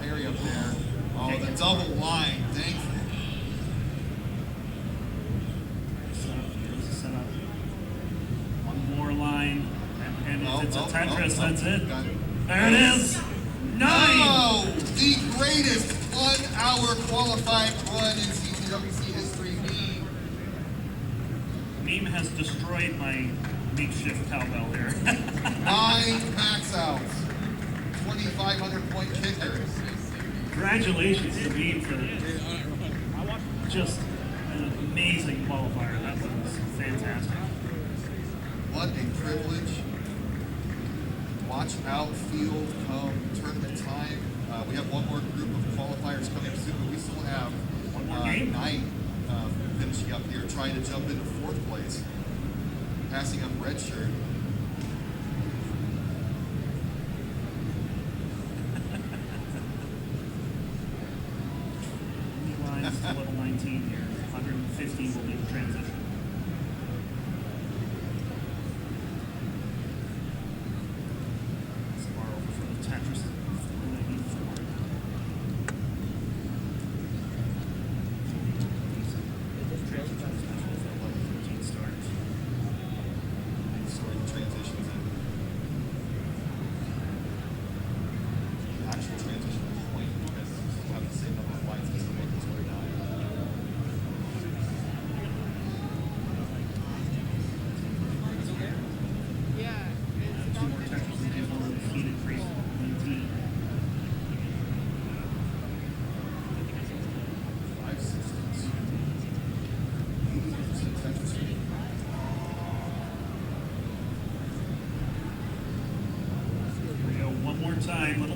Harry up there. Oh, the double line. Thankfully. Set up. One more line. And if it's a Tetris, that's it. Got it. There it is. 9! Oh, the greatest 1-hour qualifying run in CTWC history. Meme has destroyed my makeshift cowbell here. 9 max outs. 2,500 point kickers. Congratulations to Meme for just an amazing qualifier. That was fantastic. What a privilege. Watch outfield come tournament time. We have one more group of qualifiers coming soon, but we still have One more game? 9 finishing up here, trying to jump into 4th place, passing up red shirt. Lines to level 19 here. 150 will be the transition.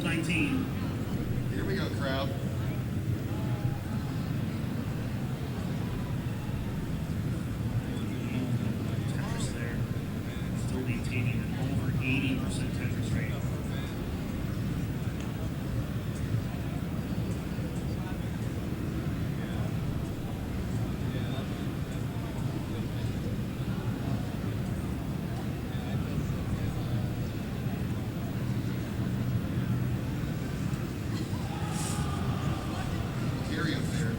19. Here we go, crowd. Tetris there. Still maintaining an over 80% Tetris rate. Gary up there.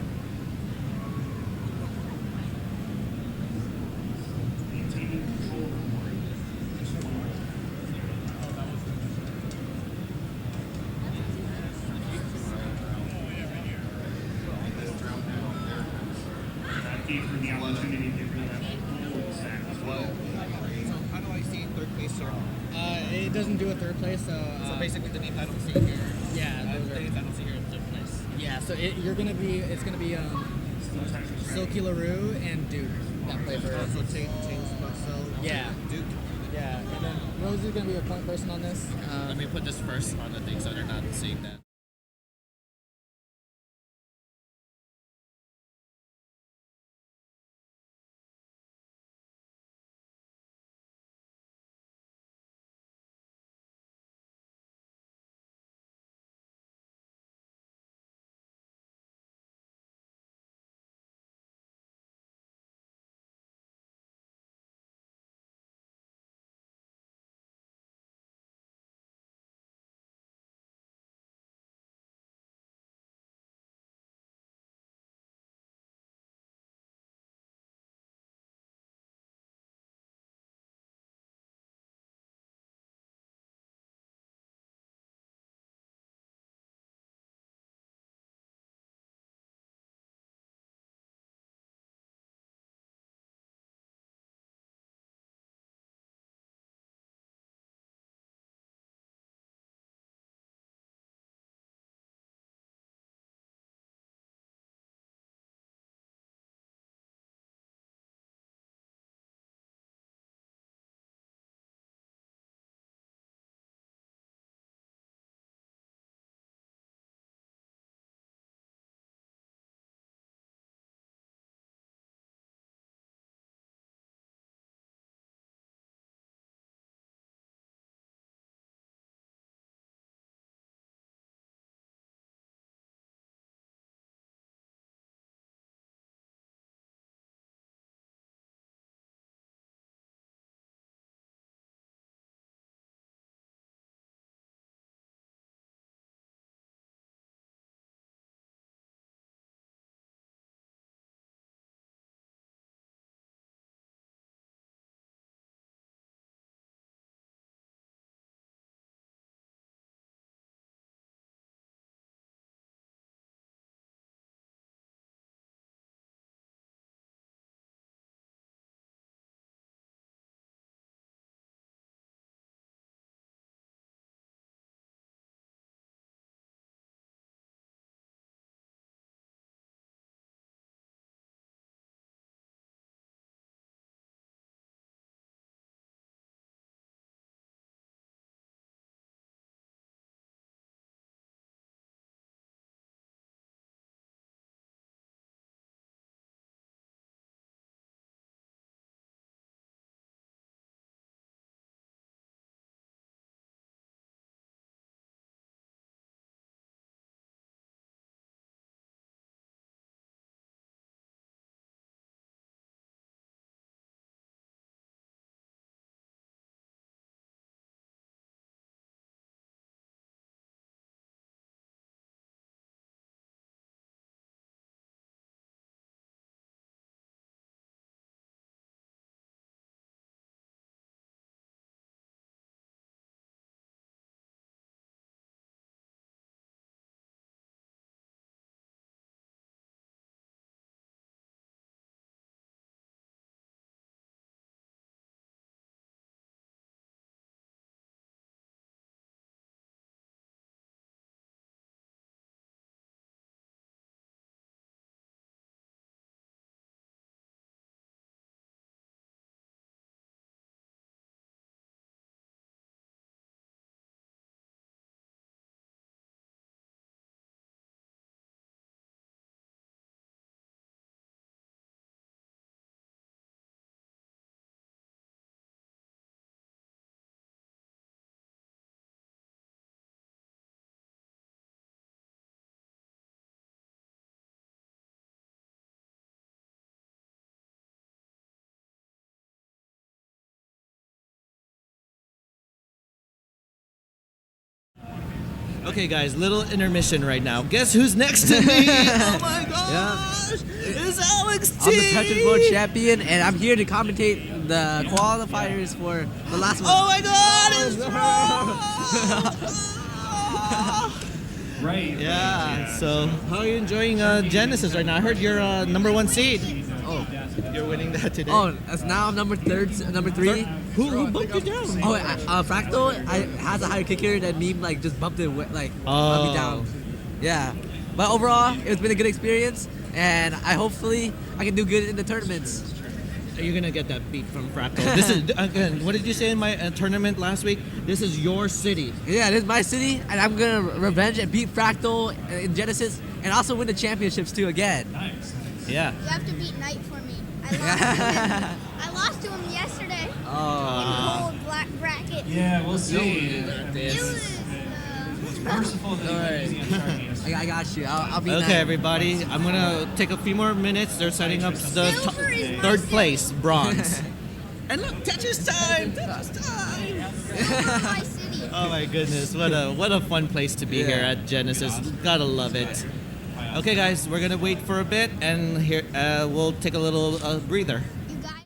Maintaining control of the board. That gave her the opportunity to get rid of that whole stack as well. How do I see third place here? It doesn't do a third place, so. So basically, the names I don't see here. Yeah, The names I don't see here in third place. yeah. So it's gonna be Still Tetris rate. Silky LaRue and Duke that play for. So change Marcel. Yeah. Duke. Yeah, and then Rosie's gonna be a point person on this. Let me put this first on the thing so they're not seeing that. Okay, guys, little intermission right now. Guess who's next to me? Oh my gosh! It's Alex T! I'm the Tetris World Champion, and I'm here to commentate the qualifiers for the last one. Oh my god! It's Right. Yeah, so how are you enjoying Genesis right now? I heard you're #1 seed. Oh, You're winning that today. oh, as now I'm number 3. Who bumped you down? Oh, Fractal has a higher kicker than me. Like just bumped it, bumped me down. Yeah, but overall, it's been a good experience, and hopefully I can do good in the tournaments. You're gonna get that beat from Fractal. This is again. What did you say in my tournament last week? This is your city. Yeah, this is my city, and I'm gonna revenge and beat Fractal in Genesis, and also win the championships too again. Yeah. You have to beat Knight for me. I lost to him yesterday in the whole black bracket. Yeah, we'll see. It was Merciful that you I got you. I'll be Okay, nice. everybody. I'm gonna take a few more minutes. They're setting up the Silver is my third city. place, bronze. And look, Tetris time! Tetris time! my city. Oh my goodness, what a fun place to be here at Genesis. Gotta love it. Okay, guys, we're gonna wait for a bit, and here we'll take a little breather. You guys.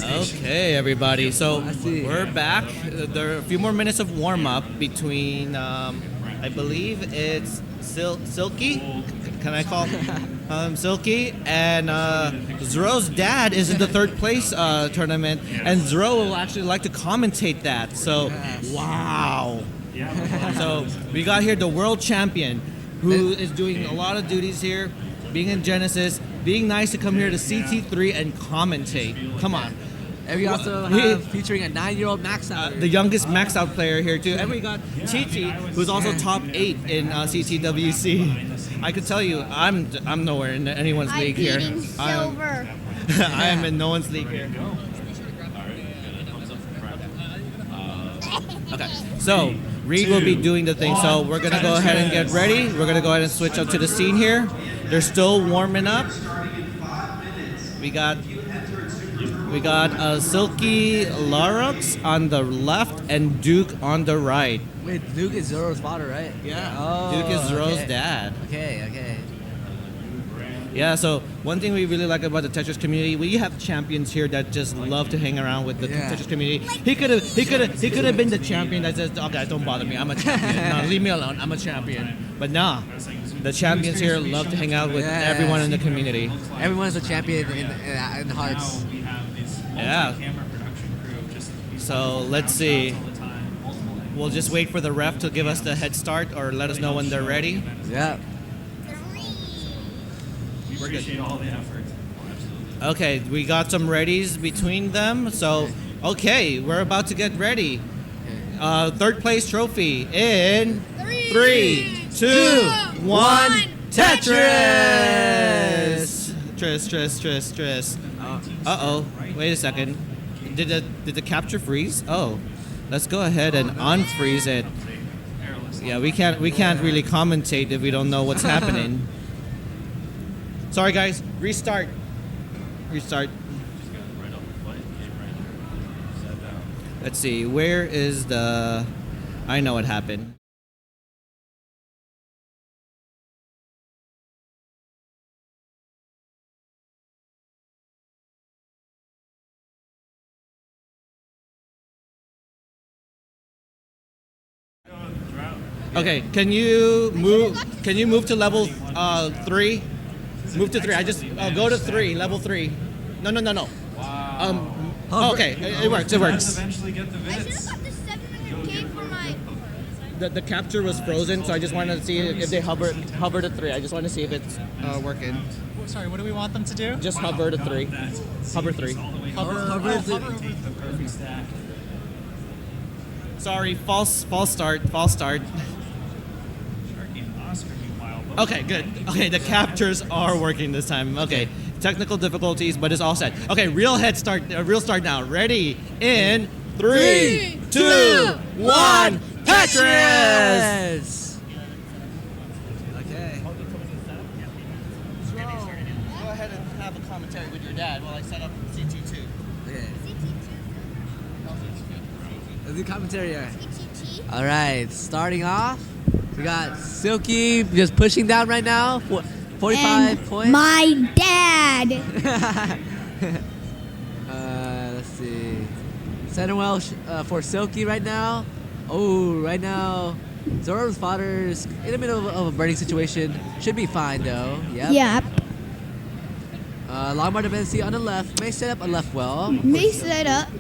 Okay, everybody. So I see. we're back. There are a few more minutes of warm up between, I believe it's Silky. Can I call Silky? And Zero's dad is in the third place tournament, and Zero will actually like to commentate that. So, wow. So we got here the world champion, who is doing a lot of duties here, being in Genesis, being nice to come here to CT3 and commentate. Come on. And we also have featuring a 9-year-old max out. The youngest max out player here too. And we got TT, who's also top 8 in CTWC. I could tell you, I'm nowhere in anyone's league here. Silver. I am in no one's league here. Okay, so Reed will be doing the thing. So we're gonna go ahead and get ready. We're gonna go ahead and switch up to the scene here. They're still warming up. We got Silky Larux on the left and Duke on the right. Wait, Duke is Zero's father, right? Yeah. Oh, Duke is Zero's okay. dad. Okay. Yeah, so one thing we really like about the Tetris community, we have champions here that just love to hang around with the Tetris community. He could have been the champion that says, "Oh guys, don't bother me. I'm a champion. No, leave me alone. I'm a champion." But nah, the champions here love to hang out with everyone in the community. Everyone's a champion in hearts. Yeah. So let's see. We'll just wait for the ref to give us the head start or let us know when they're ready. Yeah. We're good. Appreciate all the effort. Okay, we got some readies between them. So, okay, we're about to get ready. Third place trophy in 3, 2, 1. Tetris! Tris. Uh-oh. Wait a second. Did the capture freeze? Oh. Let's go ahead and unfreeze it. Yeah, we can't really commentate if we don't know what's happening. Sorry guys, restart. Let's see, where is the... I know what happened. Okay, can you move to level 3? Move to 3. I just go to 3, level 3. No. Okay, it works. Eventually get the I should vids. have got the 700K for my. The capture was frozen, so I just wanted to see if they hover to 3. I just want to see if it's working. Sorry, what do we want them to do? Just hover to 3. Hover 3. Hover The perfect stack. Sorry, false start. Sharky and Oscar, meanwhile. Okay, good. Okay, the captures are working this time. Okay, technical difficulties, but it's all set. Okay, real start now. Ready? In 3, 2, 1. Tetris! Okay. Go ahead and have a commentary with your dad while I set up CT2. Okay. Let's do commentary. All right, starting off, we got Silky just pushing down right now. 45 points. My dad. Let's see. Center well for Silky right now. Oh, right now, Zoro's father's in the middle of a burning situation. Should be fine though. Yep. Yep. Longbar dependency on the left. May set up a left well. May set up.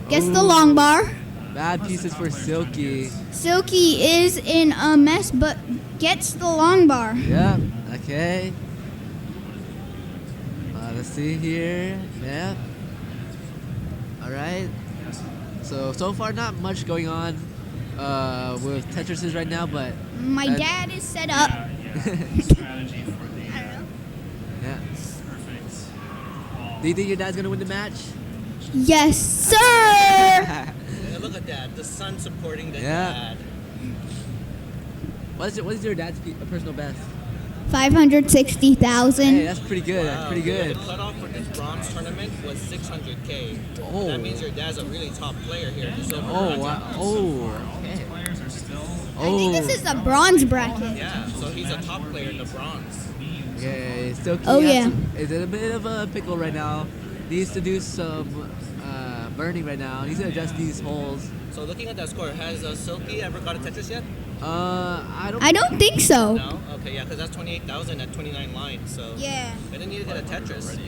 Gets the long bar. Bad pieces for Silky. Silky is in a mess, but gets the long bar. Yep. Okay. Let's see here. Yeah. All right. So far, not much going on with Tetrises right now, but My dad is set up. Strategy for the yeah. perfect. Do you think your dad's gonna win the match? Yes, sir. Yeah, look at that. The son supporting the dad. What is your dad's personal best? 560,000. Hey, that's pretty good. That's pretty Yeah, good. the cutoff for this bronze tournament was 600K. Oh. That means your dad's a really top player here. Oh, wow. Oh, okay. Players are still. I think this is the bronze bracket. Yeah, so he's a top player in the bronze. Okay, Silky is in a bit of a pickle right now. Needs to do some burning right now. Needs to adjust these holes. So looking at that score, has Silky ever got a Tetris yet? I don't think so. No? Okay, yeah, because that's 28,000 at 29 lines, so... Yeah. They didn't need to get a Tetris.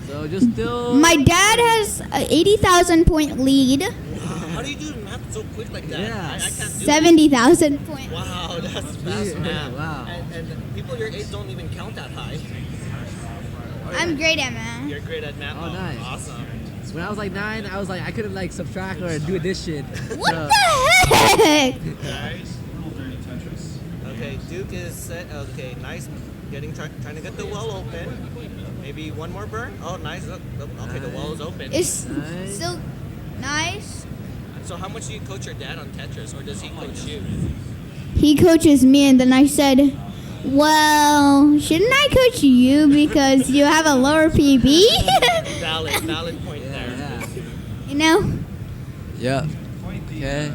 So just still... My dad has a 80,000 point lead. How do you do math so quick like that? Yeah. I can't do 70,000 point. Wow, that's fast math. Wow. And people your age don't even count that high. I'm great at math. You're great at math. Oh, nice. Awesome. When I was like 9, I was like, I couldn't like subtract or do addition. What the heck? Nice. Little dirty Tetris. Okay, Duke is set. Okay, nice. Trying to get the well open. Maybe one more burn. Oh, nice. Okay, the well is open. It's still nice. So how much do you coach your dad on Tetris, or does he coach you? He coaches me, and then I said, well, shouldn't I coach you because you have a lower PB? Valid point there. Yeah. You know? Yeah. Quite the Okay.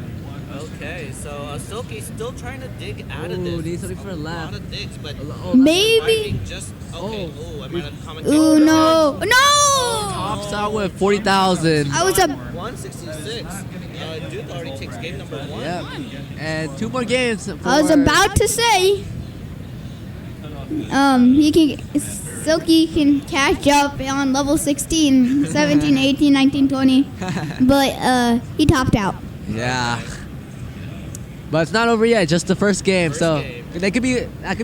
Okay, so Silky's still trying to dig out of Ooh, this. needs something for a A lot left. of digs, but Maybe. surviving just okay. Oh, I might have commented. Ooh, no. No! Tops out with 40,000. I was a 166. Duke already takes game number 1. Yep. And 2 more games. I was about to say, Silky can catch up on level 16, 17, 18, 19, 20, but he topped out. Yeah. But it's not over yet. Just the first game. So game. that could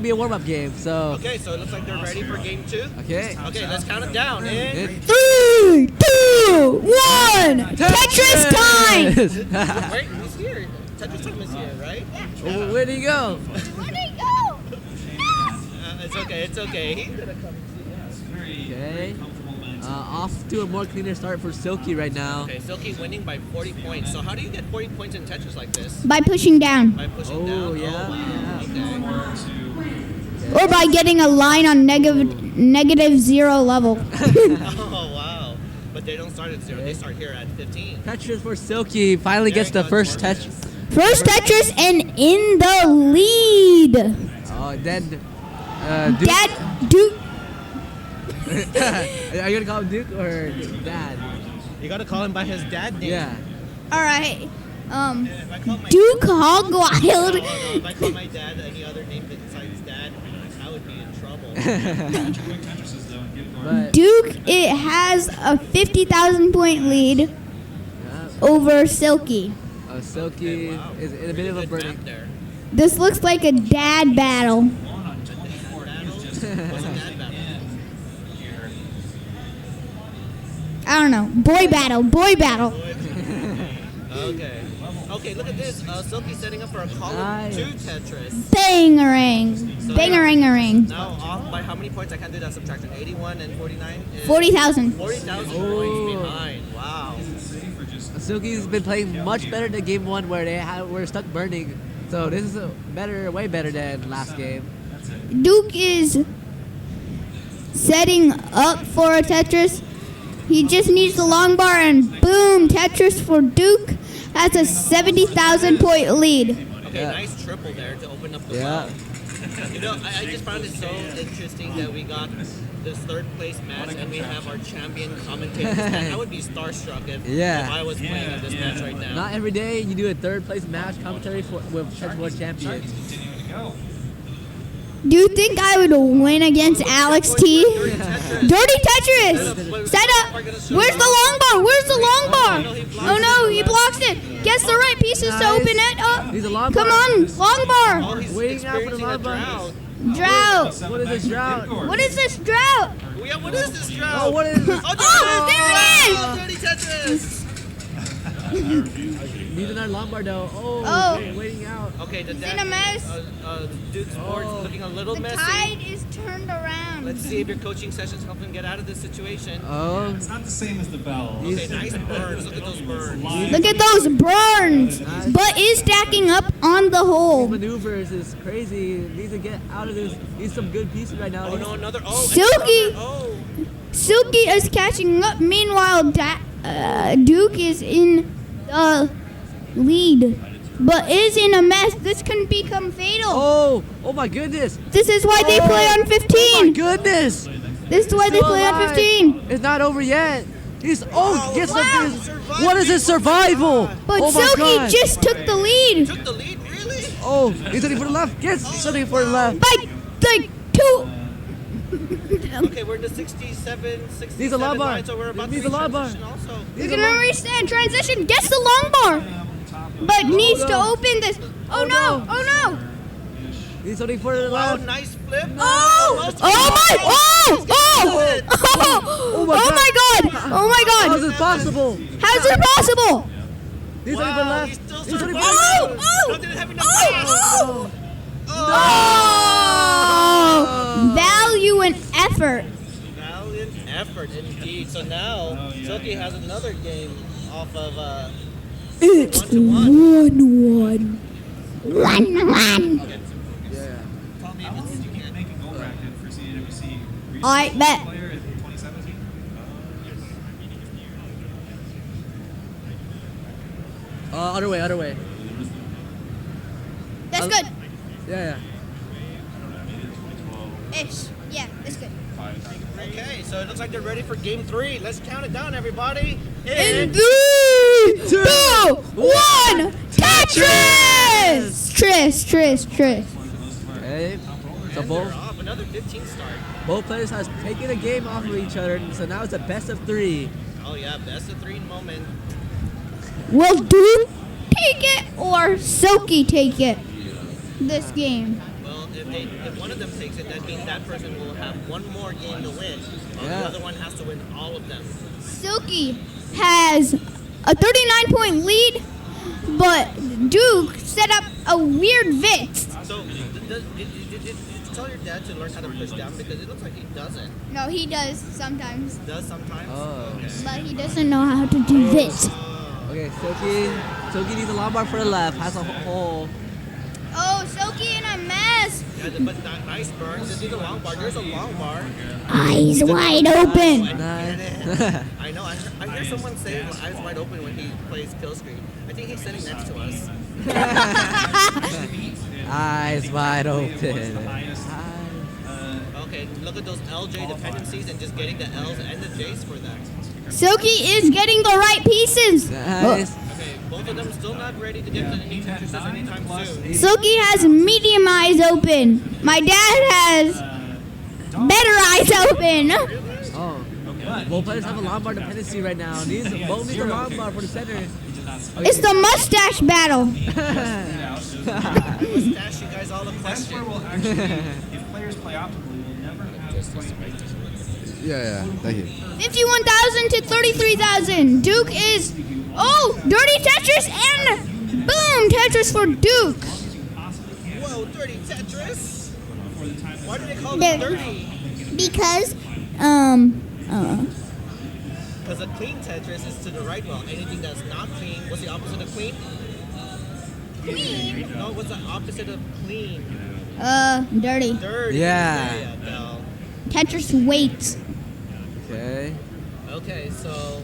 be a warm-up game. So Okay, so it looks like they're ready for game 2. okay. Okay, let's count it down. In 3, 2, 1, Tetris time! wait, he's here. Tetris time is here, right? Oh, where'd he go? Where'd he go? It's okay. It's okay. He's gonna come and see us. Okay. Off to a more cleaner start for Silky right now. Okay, Silky winning by 40 points. So how do you get 40 points in Tetris like this? By pushing down. By pushing Oh, down? yeah. wow. Okay. Or by getting a line on negative 0 level. Oh, wow. But they don't start at 0. They start here at 15. Tetris for Silky finally gets the first Tetris. First Tetris and in the lead. Oh, then Duke. Are you gonna call him Duke or Dad? You gotta call him by his dad name. Yeah. All right. If I call my Duke Hog Wild. if I call my dad any other name besides dad, I would be in trouble. But Duke, it has a 50,000 point lead over Silky. Silky is in a bit of a burning. There. This looks like a dad battle. What's a dad battle? I don't know. Boy battle. Boy battle. Okay. Okay, look at this. Silky's setting up for a column 2 Tetris. Bangarang. Bangarangarang. Now off by how many points? I can't do that subtraction. 81 and 49 is 40,000. 40,000 points behind. Wow. Silky's been playing much better than game 1 where they were stuck burning. So this is way better than last game. Duke is setting up for a Tetris. He just needs the long bar and boom, Tetris for Duke has a 70,000 point lead. Okay, nice triple there to open up the well. You know, I just found it so interesting that we got this third place match and we have our champion commentators. I would be starstruck if I was playing in this match right now. Not every day you do a third place match commentary with Tetris World Champion. Do you think I would win against Alex T? Dirty Tetris! Set up! Where's the long bar? Where's the long bar? Oh no, he blocks it. Gets the right pieces to open it up. Come on, long bar! Waiting out for the long bar. Drought! What is this drought? What is this drought? Yeah, what is this drought? Oh, what is this? Oh, there it is! Dirty Tetris! Needs another long bar though. Oh. Waiting out. Okay, the It's in a mess. Duke's board's looking a little The messy. tide is turned around. Let's see if your coaching sessions help him get out of this situation. Oh. It's not the same as the bell. Okay, nice burns. Look at those burns. Look at those burns! But is stacking up on the hole. Maneuvers is crazy. Needs to get out of this. Needs some good pieces right now. Oh no, another. Oh, Silky! Oh. Silky is catching up. Meanwhile, Duke is in the lead, but is in a mess. This can become fatal. Oh my goodness. This is why they play on 15. Oh my goodness. This is why they play on 15. It's not over yet. Gets this. What is this survival? But oh my Silky God. just took the lead. Took the lead, really? Oh, he's something for the left. Gets something for the left. By like 2. Okay, we're in the 67, 67 Needs a long bar. line, so we're about Needs to a long bar. transition also. We're gonna reset. Transition. Gets the long bar, but needs to open this. Oh no! Oh no! Needs something for the Wow, left. nice flip. Oh! Oh my! Oh! Oh! Oh! Oh my God! Oh my How God! is this possible? How's it possible? Needs something for the left. Needs something for the left. Oh! Oh! Not didn't have enough Oh! space. Oh! Value and effort. Valiant effort indeed. So now Silky has another game off of It's 1-1. 1-1. Yeah. Tell me if it's you can't make a goal bracket for CTWC. I bet. Player in 2017. Other way. That's good. Yeah. Ish. Yeah, that's good. Okay, so it looks like they're ready for game 3. Let's count it down, everybody. In 3, 2, 1, Tetris! Tris. Okay. So both Off, another 15 start. players has taken a game off of each other, so now it's a best of 3. Oh yeah, best of 3 moment. Will Duke take it or Silky take it this game? Well, if one of them takes it, that means that person will have one more game to win. While Yeah. the other one has to win all of them. Silky has a 39-point lead, but Duke set up a weird vit. So, did you tell your dad to learn how to push down? Because it looks like he doesn't. No, he does sometimes, Does sometimes? Oh. Okay. but he doesn't know how to do vit. Okay, Silky needs a long bar for the left, has a hole. Oh, Silky in a mess. Yeah, but nice burn. Just need a long bar. There's a long bar. Eyes wide open. Nice. I know. I hear someone say eyes wide open when he plays kill screen. I think he's sitting next to us. Eyes wide open. Okay, look at those LJ dependencies and just getting the L's and the J's for that. Silky is getting the right pieces. Nice. Okay, both of them still not ready to get to any Tetris anytime soon. Silky has medium eyes open. My dad has better eyes open. Oh. Both players have a long bar dependency right now. Both need a long bar for the center. It's the mustache battle. Let's ask you guys all a That's where question. we'll actually, if players play optimally, we'll never have to play. Yeah, thank you. 51,000 to 33,000. Duke is, dirty Tetris and boom, Tetris for Duke. Whoa, dirty Tetris! Why do they call The- it dirty? Because, Because a clean Tetris is to the right. Well, anything that's not clean, what's the opposite of clean? clean. No, what's the opposite of clean? Dirty. Dirty. Yeah. No. Tetris waits. Okay. Okay, so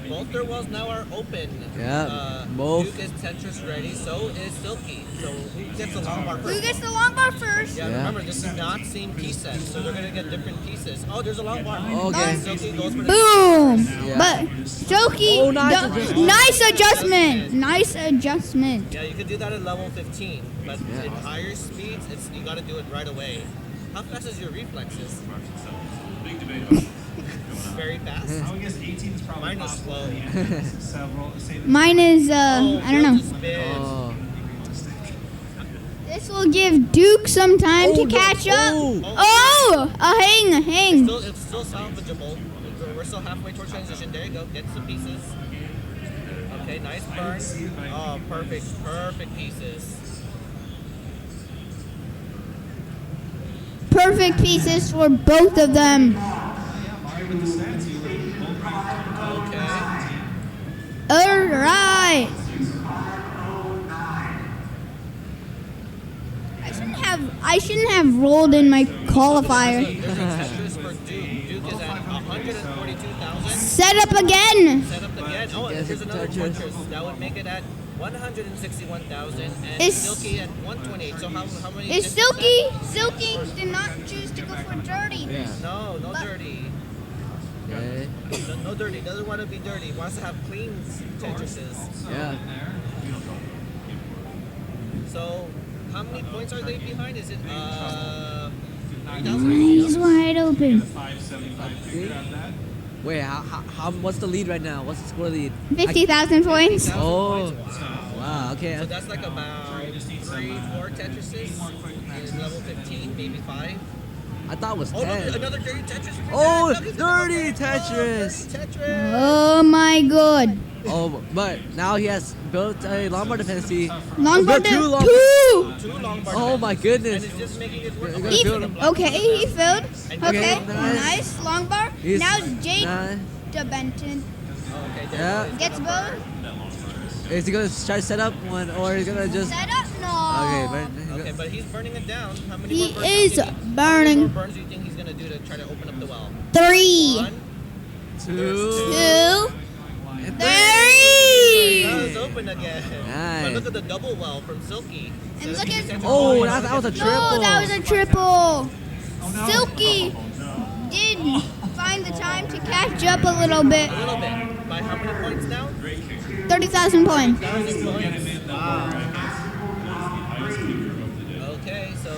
both their walls now are open. Yeah, both. Duke is Tetris ready, so is Silky. So who gets the long bar first? Who gets the long bar first? Yeah, remember this is not same piece set, so they're gonna get different pieces. Oh, there's a long bar. Okay. Silky goes for the Boom. Yeah. But Silky, nice adjustment. Nice adjustment. Yeah, you could do that at level 15, but at higher speeds, you gotta do it right away. How fast is your reflexes? Big debate about it. Very fast. I would guess 18 is probably Mine is possible. slow. He has several. Say that Mine is, I don't know. Oh. This will give Duke some time to catch up. A hang. It's still salvageable. We're still halfway towards transition. There you go. Get some pieces. Okay, nice burn. Oh, perfect pieces. Perfect pieces for both of them. with the stats, you would both Okay. All right. I shouldn't have rolled in my qualifier. There's a Tetris for Duke. Duke is at 142,000. Set up again. Set up again. Oh, and here's another Tetris. That would make it at 161,000 and Is- Silky at 128. So how many? Is Silky did not choose to go for dirty. No dirty. Okay. No dirty. Doesn't want to be dirty. He wants to have clean Tetrises. Yeah. So, how many points are they behind? Is it Eyes wide open. 575 figured out that. Wait, how? What's the lead right now? What's the score lead? 50,000 points. Oh. Wow. Okay. So that's like about 3-4 Tetrises in level 15, maybe 5. I thought it was Oh, 10. look, another dirty Tetris. for Oh, your dad. Look, dirty Tetris. Tetris. Oh my god. Oh, but now he has built a Lombard dependency. Longboard Two long- two. Two long bar. Oh my goodness. And it's just making it work. You're gonna build him. Okay, he filled. Okay, nice. nice long bar. He's- Now Jake nice. DeBenton Okay, there Yeah. gets both. Is he gonna try to set up one, or is he gonna just? Set up? No. Okay, Okay, but he's burning it down. How many He more burns is do you think- How many burning. more burns do you think he's gonna do to try to open up the well? 3, 1, 2, 2, It's 3. open. open again. Nice. But look at the double well from Silky. And look at Oh, that was a triple. No, that was a triple. Silky did find the time to catch up a little bit. A little bit. By how many points now? 30,000 points. 1,000 points. Wow. Okay, so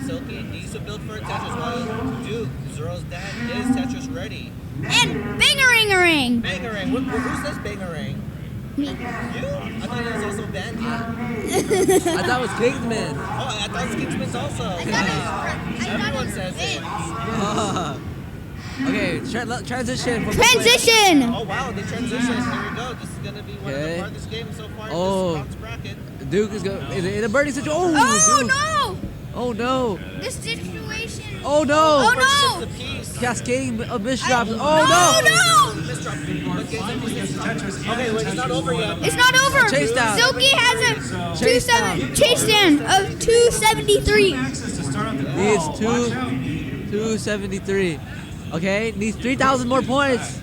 Silky needs to build for a Tetris while Duke, Zero's dad, is Tetris ready. And bang-a-ring-a-ring. Bangarang. Who says Bangarang? Me. You? I thought it was also Bandy. I thought it was Kingsman. Oh, I thought it was Kingsman's also. Everyone says it. Okay, transition. From Transition. Oh wow, they transitioned. Here we go. This is gonna be one of the farthest games so far in this bronze bracket. Duke is in a birdie situation. Oh, Duke. no. Oh no. This situation. Oh no. Oh no. Cascading misdrops. No, Oh no. Okay, wait, it's not over yet. It's not over. Chase down. Silky has a chase down of 273. Needs 273. Okay, needs 3,000 more points.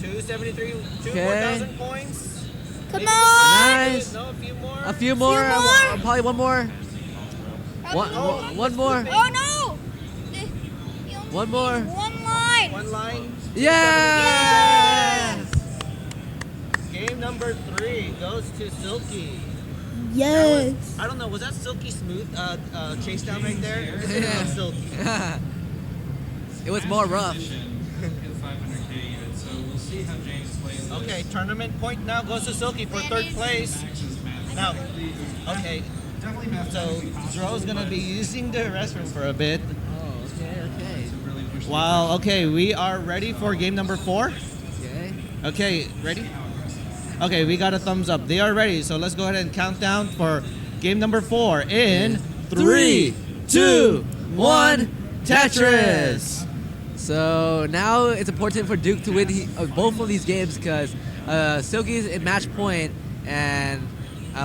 273, 2,000 points. Come on. Nice. No, a few more. A few more. Probably one more. One more. Oh no. One more. One line. One line. Yes. Game number 3 goes to Silky. Yes. I don't know, was that Silky smooth chase down right there? Or is it not Silky? It was more rough. Okay, tournament point now goes to Silky for 3rd place. Now, okay, so Zero's gonna be using the restroom for a bit. Oh, okay. Wow, okay, we are ready for game number 4. Okay. Okay, ready? Okay, we got a thumbs up. They are ready, so let's go ahead and count down for game number 4 in 3, 2, 1, Tetris! So now it's important for Duke to win both of these games because Silky's in match point and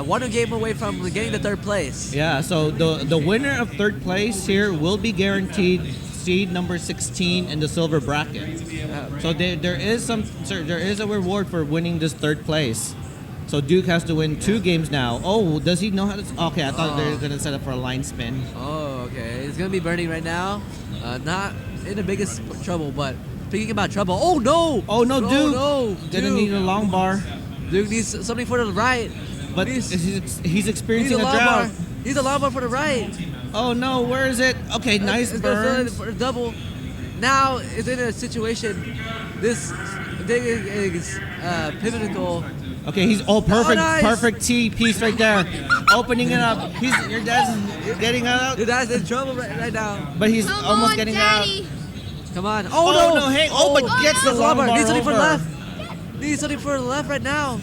one game away from getting the 3rd place. Yeah, so the winner of 3rd place here will be guaranteed seed number 16 in the silver bracket. So there is a reward for winning this 3rd place. So Duke has to win 2 games now. Oh, does he know how to? Okay, I thought they were gonna set up for a line spin. Oh, okay. It's gonna be burning right now. Not in the biggest trouble, but speaking about trouble. Oh no! Oh no, Duke! No, Didn't need a long bar. Duke needs something for the right. But he's experiencing a long drought. bar. He's a long bar for the right. Oh no, where is it? Okay, nice burn. For a double. Now it's in a situation. This thing is pivotal. Okay, he's perfect, nice. perfect T piece right there, opening it up. Your dad's getting out. Your dad's in trouble right now. But he's almost getting out. Come on. Oh, Oh, no, hey, but gets the long bar Needs something for over. the left. Needs something for the left right now.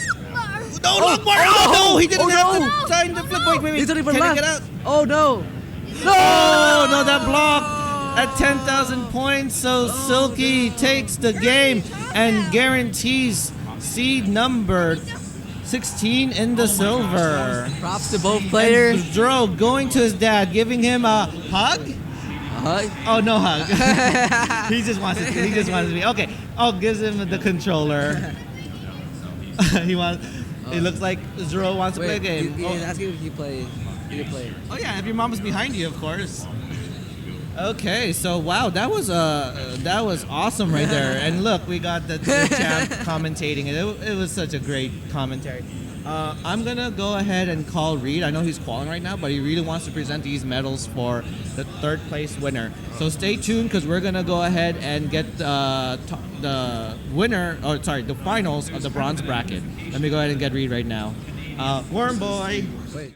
No, long bar. Oh no, he didn't have the time to flip. Wait. Needs something for the Can I left. get out? Oh no. No. Oh no, that block at 10,000 points. So Silky takes the game and guarantees seed number 16 in the silver. Props to both players. And Dro going to his dad, giving him a hug. A hug? Oh, no hug. He just wants to be okay. Oh, gives him the controller. It looks like Zero wants to play a game. He's asking if you play. You can play. Oh yeah, if your mom is behind you, of course. Okay, so wow, that was awesome right there. And look, we got the champ commentating it. It was such a great commentary. I'm gonna go ahead and call Reed. I know he's calling right now, but he really wants to present these medals for the 3rd place winner. So stay tuned because we're gonna go ahead and get the winner, the finals of the bronze bracket. Let me go ahead and get Reed right now. Worm Boy. Wait.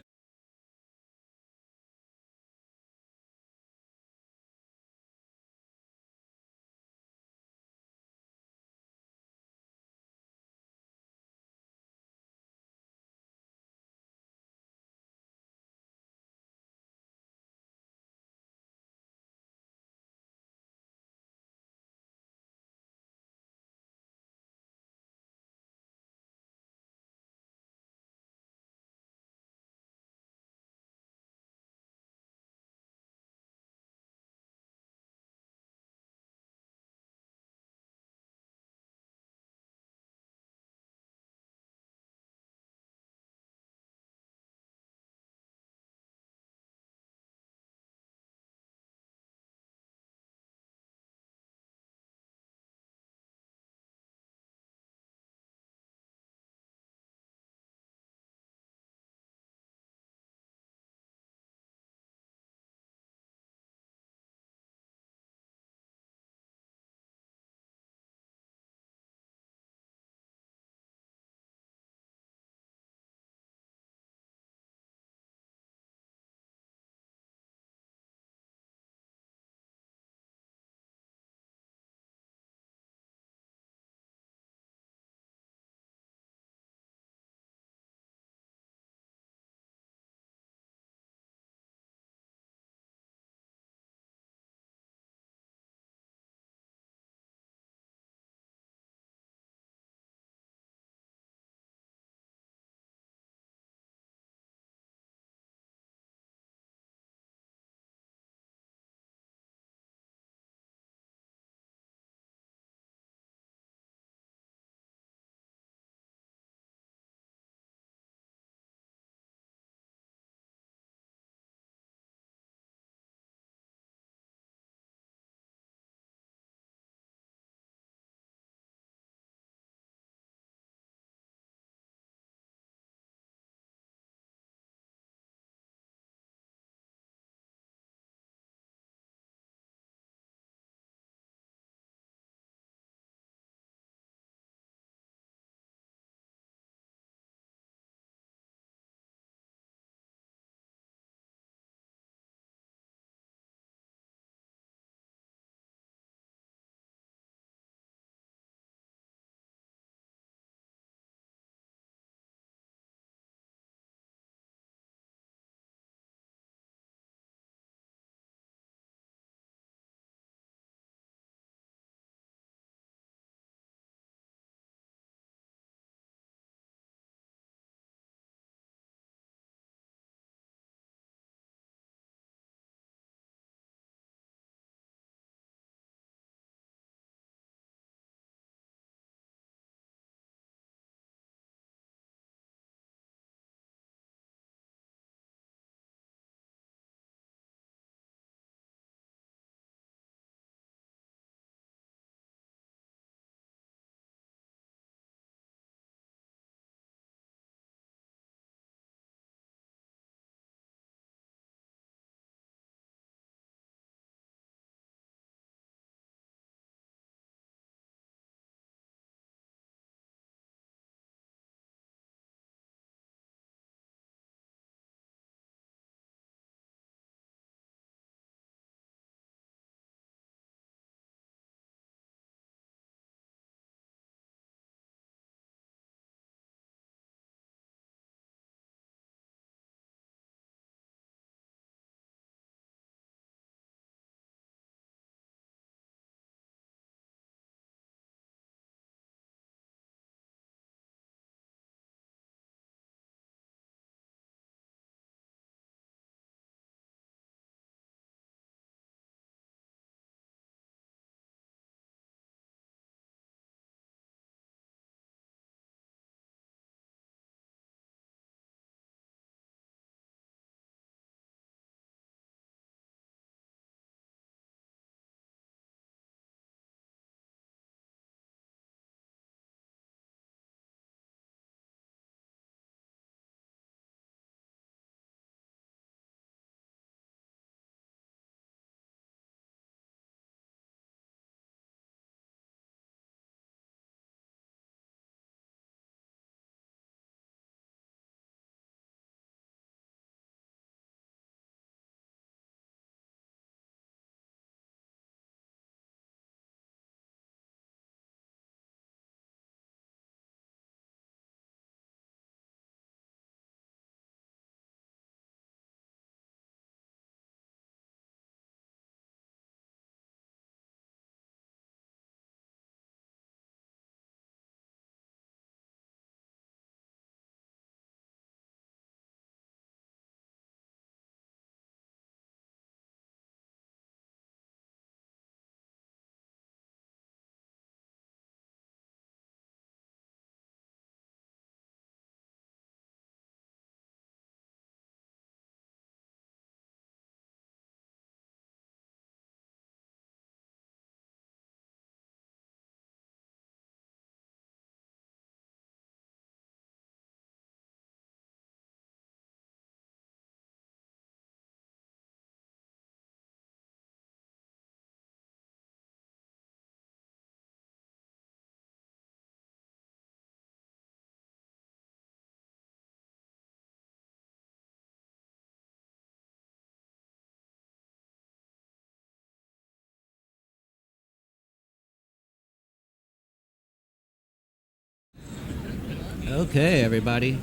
Okay, everybody.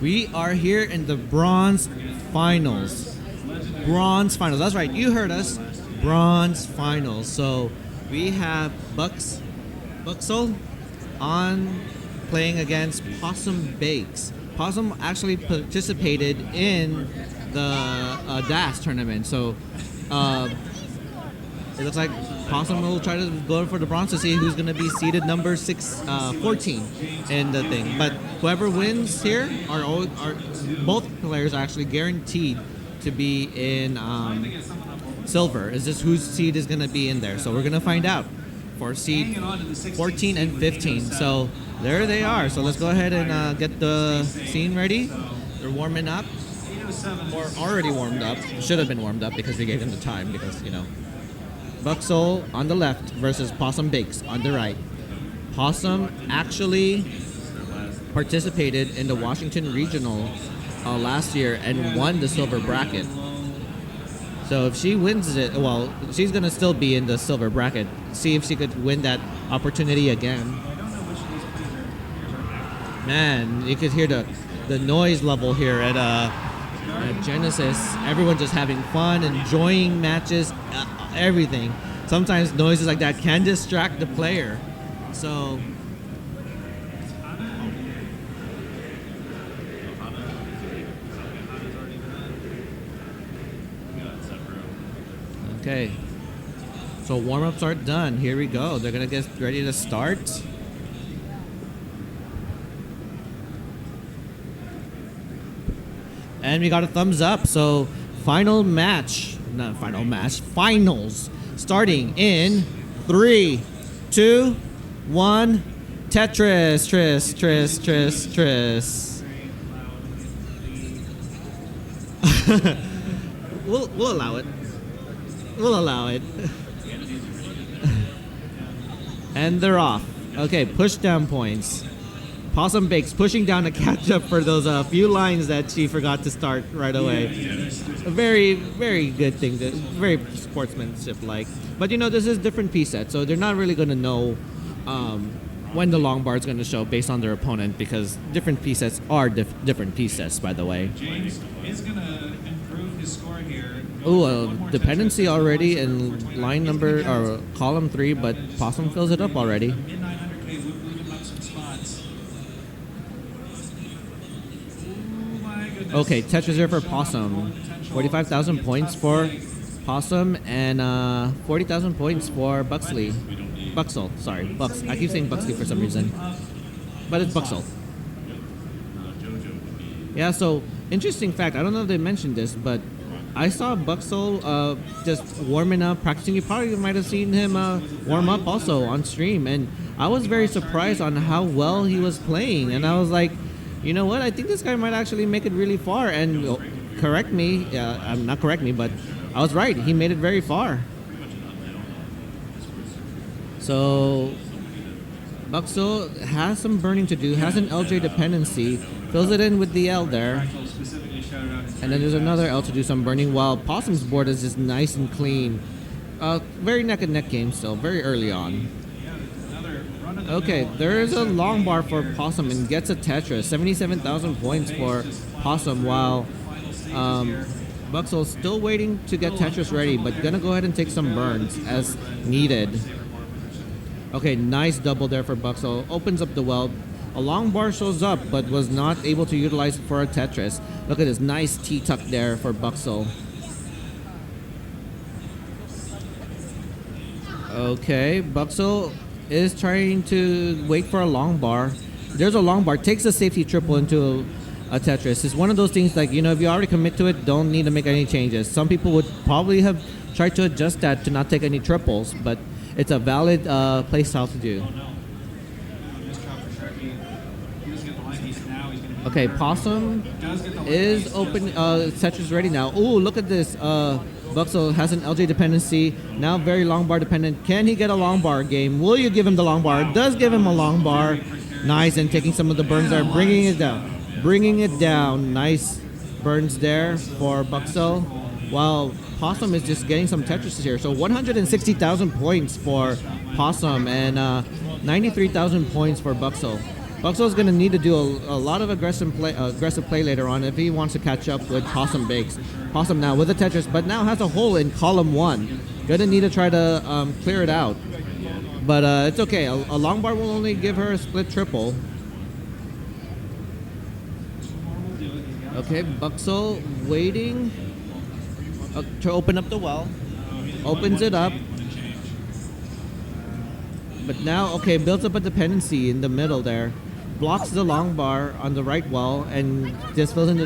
We are here in the bronze finals. Bronze finals. That's right. You heard us. Bronze finals. So we have Buxel on playing against Possum Bakes. Possum actually participated in the DAS tournament. So it looks like Possum will try to go for the bronze to see who's going to be seeded number 14 in the thing. But whoever wins here are both players are actually guaranteed to be in silver. It's just whose seed is going to be in there. So we're going to find out for seed 14 and 15. So there they are. So let's go ahead and get the scene ready. They're warming up. Or already warmed up. Should have been warmed up because we gave them the time because, you know. Buxel on the left versus Possum Bakes on the right. Possum actually participated in the Washington Regional last year and won the silver bracket. So if she wins it, well, she's going to still be in the silver bracket. See if she could win that opportunity again. Man, you could hear the noise level here at Genesis. Everyone just having fun, enjoying matches, everything. Sometimes noises like that can distract the player. So okay. So warm-ups are done. Here we go. They're gonna get ready to start. And we got a thumbs up. So finals starting in 3, 2, 1. Tetris, Tris. We'll allow it. We'll allow it. And they're off. Okay, push down points. Possum Bakes pushing down to catch up for those few lines that she forgot to start right away. A very, very good thing. Very sportsmanship-like. But you know, this is different piece set, so they're not really going to know when the long bar is going to show based on their opponent because different piece sets are different piece sets, by the way. James is going to improve his score here. Ooh, dependency already in line number or column 3, but Possum fills it up already. Mid-900K would move him up some spots. Okay, Tetris here for Possum. 45,000 points for Possum and 40,000 points for Buxel. Sorry, Bucks. I keep saying Buxley for some reason, but it's Buxel. Yeah. So interesting fact. I don't know if they mentioned this, but I saw Buxel just warming up, practicing. You probably might have seen him warm up also on stream, and I was very surprised on how well he was playing. And I was like, you know what? I think this guy might actually make it really far. And correct me, not correct me, but I was right. He made it very far. So Buxel has some burning to do, has an LJ dependency, fills it in with the L there. And then there's another L to do some burning, while Possum's board is just nice and clean. Very neck and neck game still, very early on. Okay, there's a long bar for Possum and gets a Tetris. 77,000 points for Possum, while Buxel's still waiting to get Tetris ready, but gonna go ahead and take some burns as needed. Okay, nice double there for Buxel. Opens up the well. A long bar shows up, but was not able to utilize it for a Tetris. Look at this nice T-tuck there for Buxel. Okay, Buxel is trying to wait for a long bar. There's a long bar. Takes a safety triple into a Tetris. It's one of those things like, you know, if you already commit to it, don't need to make any changes. Some people would probably have tried to adjust that to not take any triples, but it's a valid play style to do. Okay, Possum is open. Tetris ready now. Ooh, look at this. Buxel has an LJ dependency. Now very long bar dependent. Can he get a long bar game? Will you give him the long bar? Does give him a long bar. Nice, and taking some of the burns there. Bringing it down. Nice burns there for Buxel. While Possum is just getting some Tetris here. So 160,000 points for Possum and 93,000 points for Buxel. Buxell's going to need to do a lot of aggressive play later on if he wants to catch up with Possum Bakes. Possum now with a Tetris, but now has a hole in column 1. Going to need to try to clear it out. But it's okay. A long bar will only give her a split triple. Okay, Buxell waiting to open up the well. Opens it up. But now, okay, builds up a dependency in the middle there. Blocks the long bar on the right well and just fills in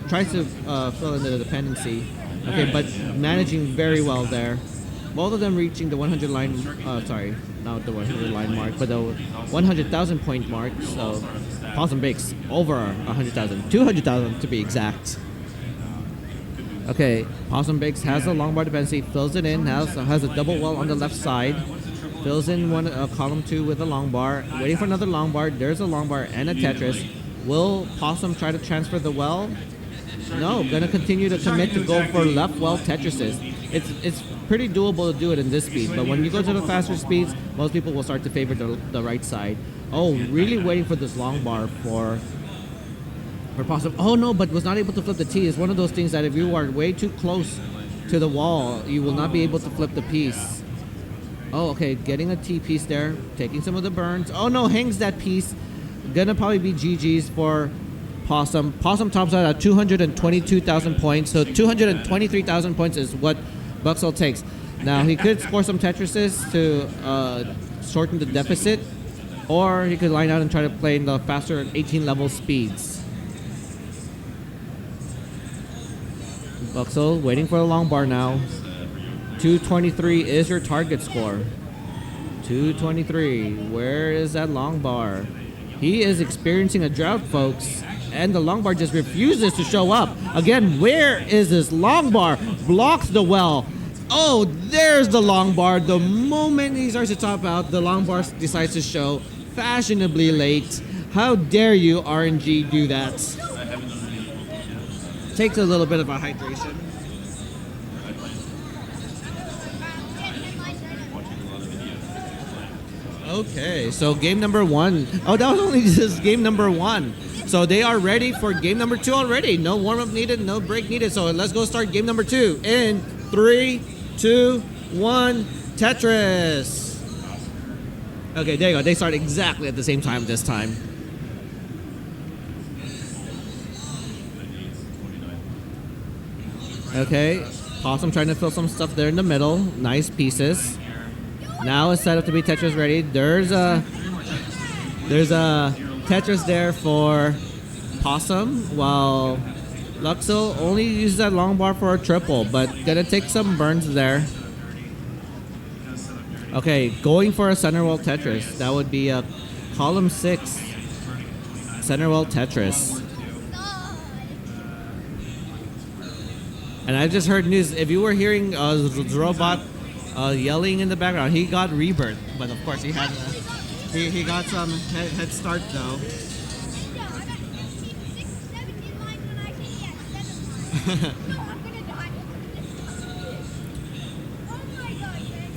tries to fill in the dependency. Okay, but managing very well there. Both of them reaching the 100 line, sorry, not the 100 line mark, but the 100,000 point mark. So Possum Bakes over 100,000, 200,000 to be exact. Okay, Possum Bakes has a long bar dependency, fills it in, has a double well on the left side. Fills in column 2 with a long bar. Waiting for another long bar. There's a long bar and a Tetris. Will Possum try to transfer the well? No, gonna continue to commit to go for left well Tetrises. It's pretty doable to do it in this speed, but when you go to the faster speeds, most people will start to favor the right side. Oh, really waiting for this long bar for Possum. Oh no, but was not able to flip the T. It's one of those things that if you are way too close to the wall, you will not be able to flip the piece. Oh, okay, getting a T piece there, taking some of the burns. Oh no, hangs that piece. Gonna probably be GG's for Possum. Possum tops out at 222,000 points, so 223,000 points is what Buxell takes. Now, he could score some Tetrises to shorten the deficit, or he could line out and try to play in the faster 18 level speeds. Buxell waiting for the long bar now. 223 is your target score. 223. Where is that long bar? He is experiencing a drought, folks, and the long bar just refuses to show up. Again, where is this long bar? Blocks the well. Oh, there's the long bar. The moment he starts to top out, the long bar decides to show fashionably late. How dare you, RNG, do that? Takes a little bit of a hydration. Okay, so game number 1. Oh, that was only just game number 1. So they are ready for game number 2 already. No warm-up needed, no break needed. So let's go start game number 2 in 3, 2, 1, Tetris. Okay, there you go. They start exactly at the same time this time. Okay, Possum trying to fill some stuff there in the middle. Nice pieces. Now it's set up to be Tetris ready. There's a Tetris there for Possum, while Luxel only uses that long bar for a triple, but gonna take some burns there. Okay, going for a center wall Tetris. That would be a column 6 center wall Tetris. And I just heard news. If you were hearing the robot yelling in the background, he got rebirth, but of course he had he got some head start though.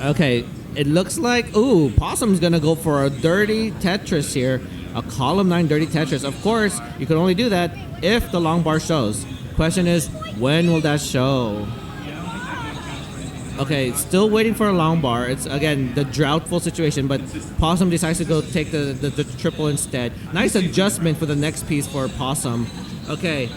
Okay, it looks like Possum's gonna go for a dirty Tetris here, a column 9 dirty Tetris. Of course, you can only do that if the long bar shows. Question is, when will that show? Okay, still waiting for a long bar. It's, again, the droughtful situation, but Possum decides to go take the triple instead. Nice adjustment for the next piece for Possum. Okay,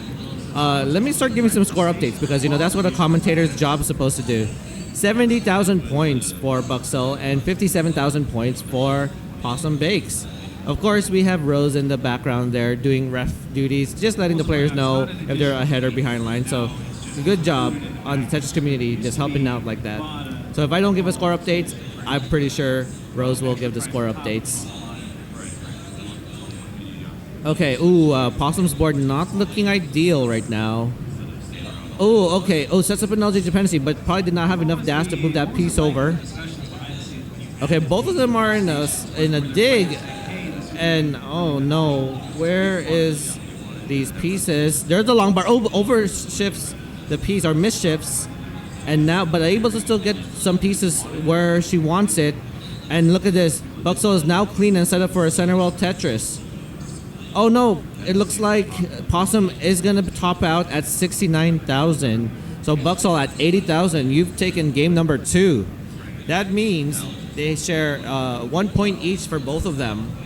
let me start giving some score updates because, you know, that's what a commentator's job is supposed to do. 70,000 points for Buxell and 57,000 points for Possum Bakes. Of course, we have Rose in the background there doing ref duties, just letting the players know if they're ahead or behind line. So, good job on the Tetris community just helping out like that. So if I don't give a score updates, I'm pretty sure Rose will give the score updates. Okay, Possum's board not looking ideal right now. Oh, okay. Oh, sets up an LG dependency, but probably did not have enough dash to move that piece over. Okay, both of them are in a dig. And, oh no, where is these pieces? There's the long bar. Oh, overshifts the piece, or misshifts. And now, but able to still get some pieces where she wants it. And look at this. Buxell is now clean and set up for a center wall Tetris. Oh no, it looks like Possum is gonna top out at 69,000. So Buxall at 80,000. You've taken game number 2. That means they share 1 point each for both of them.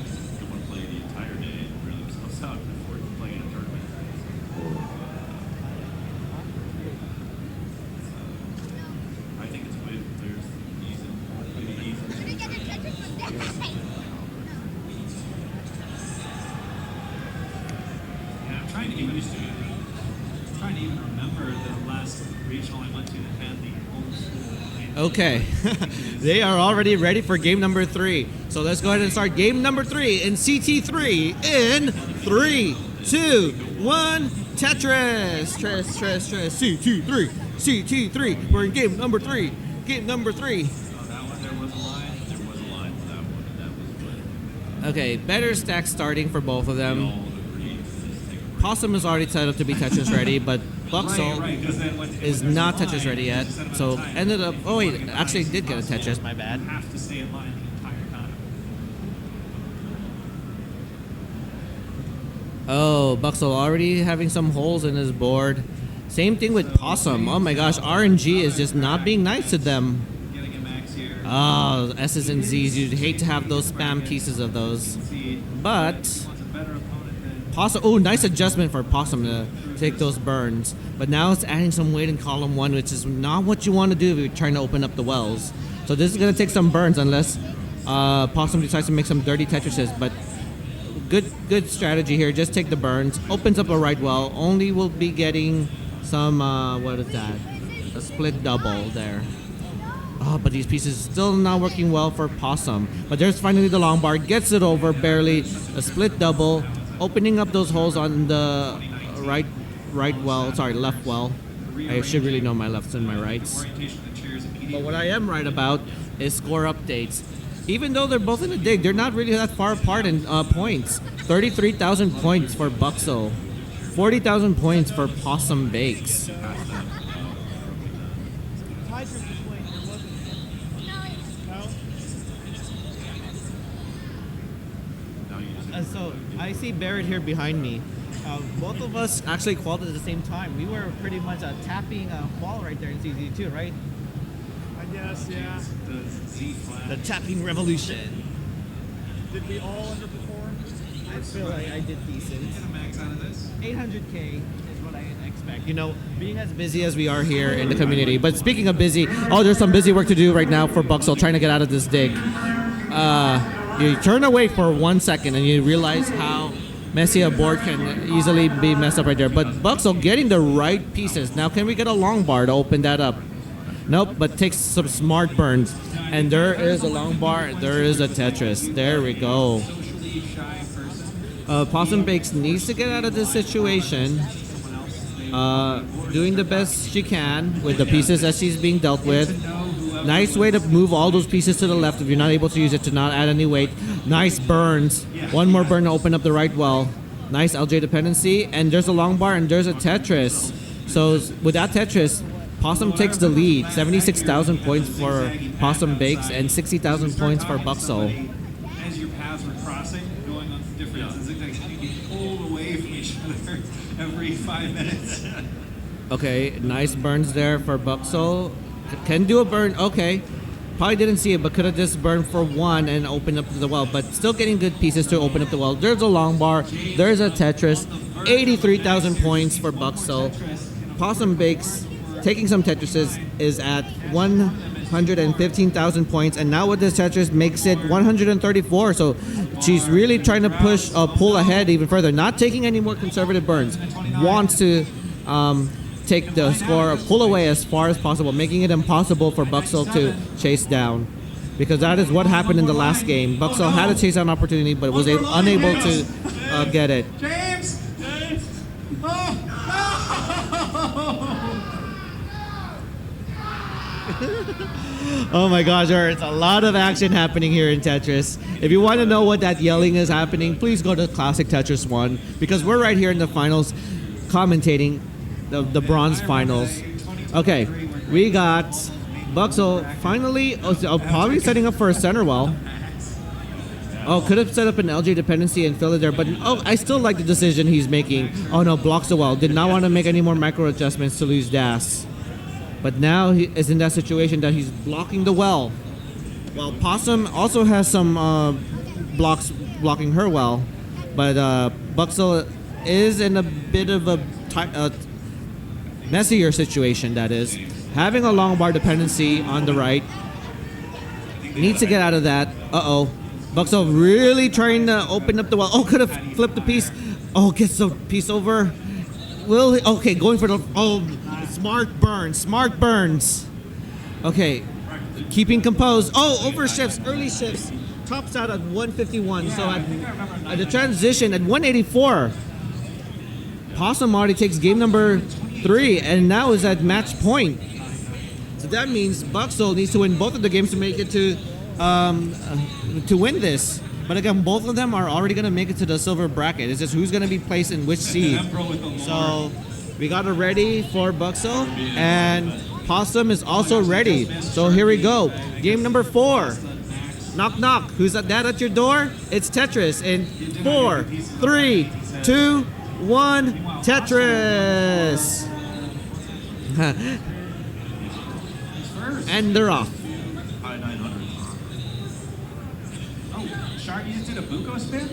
Trying to get used to it. I'm trying to even remember the last regional I went to that had the old school. Okay, they are already ready for game number 3. So let's go ahead and start game number 3 in CT3 in 3, 2, 1. Tetris, CT3, CT3. We're in game number 3. Game number 3. That one, there was a line. There was a line for that one. That was good. Okay, better stack starting for both of them. Possum is already set up to be Tetris ready, but Buxall is not Tetris ready yet. So ended up. Oh wait, actually did get a Tetris. My bad. Have to stay in line the entire time. Oh, Buxall already having some holes in his board. Same thing with Possum. Oh my gosh, RNG is just not being nice to them. Getting a max here. Oh, S's and Z's. You'd hate to have those spam pieces of those. But Possum, oh, nice adjustment for Possum to take those burns. But now it's adding some weight in column 1, which is not what you want to do if you're trying to open up the wells. So this is going to take some burns unless Possum decides to make some dirty Tetrises. But good strategy here. Just take the burns. Opens up a right well. Only will be getting some, what is that? A split double there. Oh, but these pieces still not working well for Possum. But there's finally the long bar. Gets it over barely. A split double. Opening up those holes on the left well. I should really know my lefts and my rights. But what I am right about is score updates. Even though they're both in the dig, they're not really that far apart in points. 33,000 points for Buxall. 40,000 points for Possum Bakes. So I see Barrett here behind me. Both of us actually qualified at the same time. We were pretty much tapping a qual right there in CZ2, right? I guess, yeah. The Z flat. The tapping revolution. Did we all underperform? I feel like I did decent. Get a max out of this. 800K is what I expect. You know, being as busy as we are here in the community. But speaking of busy, there's some busy work to do right now for Buxall trying to get out of this dig. You turn away for 1 second and you realize how messy a board can easily be messed up right there. But Buxall getting the right pieces. Now, can we get a long bar to open that up? Nope, but takes some smart burns. And there is a long bar. There is a Tetris. There we go. Possum Bakes needs to get out of this situation. Doing the best she can with the pieces that she's being dealt with. Nice way to move all those pieces to the left if you're not able to use it to not add any weight. Nice burns. One more burn to open up the right well. Nice LJ dependency. And there's a long bar and there's a Tetris. So with that Tetris, Possum takes the lead. 76,000 points for Possum Bakes and 60,000 points for Buxall. As your paths were crossing, going on different zigzags, you get pulled away from each other every 5 minutes. Okay, nice burns there for Buxall. Can do a burn, okay. Probably didn't see it, but could have just burned for 1 and opened up the well. But still getting good pieces to open up the well. There's a long bar. There's a Tetris. 83,000 points for Buxall. Possum Bakes taking some Tetrises is at 115,000 points. And now with this Tetris makes it 134. So she's really trying to pull ahead even further. Not taking any more conservative burns. Wants to take the score, pull away as far as possible, making it impossible for Buxall to chase down. Because that is what happened in the last game. Buxall had a chase down opportunity, but was unable to get it. James! Oh my gosh, there's a lot of action happening here in Tetris. If you want to know what that yelling is happening, please go to Classic Tetris 1, because we're right here in the finals commentating the bronze finals. Okay, we got Buxall finally probably setting up for a center well. Oh, could have set up an LJ dependency and filled it there, but I still like the decision he's making. Oh no, blocks the well. Did not want to make any more micro adjustments to lose Das. But now he is in that situation that he's blocking the well. Well, Possum also has some blocks blocking her well, but Buxel is in a bit of a messier situation, that is. Having a long bar dependency on the right. Needs to get out of that. Uh-oh. Buxel really trying to open up the well. Oh, could have flipped the piece. Oh, gets the piece over. Will he? Okay, going for the... Oh, smart burns. Smart burns. Okay. Keeping composed. Oh, over shifts. Early shifts. Tops out at 151. So at the transition at 184. Possum already takes game number 3 and now is at match point. So that means Buxel needs to win both of the games to make it to win this. But again, both of them are already going to make it to the silver bracket. It's just who's going to be placed in which seed. So we got it ready for Buxel, and Possum is also ready. So here we go. Game number 4. Knock, knock. Who's that at your door? It's Tetris in 4, 3, 2, 1. Tetris. And they're off. High 900. Oh, Shark, you just did a Buko spin?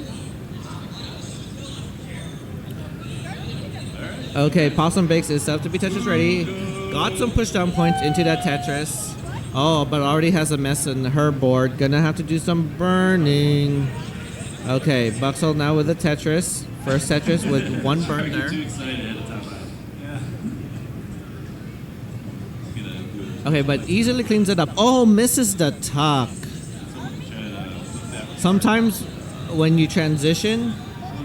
Okay, Possum Bakes is set up to be Tetris ready. Got some push down points into that Tetris. Oh, but already has a mess in her board. Gonna have to do some burning. Okay, Buxel now with the Tetris. First Tetris with 1 burn there. Okay, but easily cleans it up. Oh, misses the tuck. Sometimes when you transition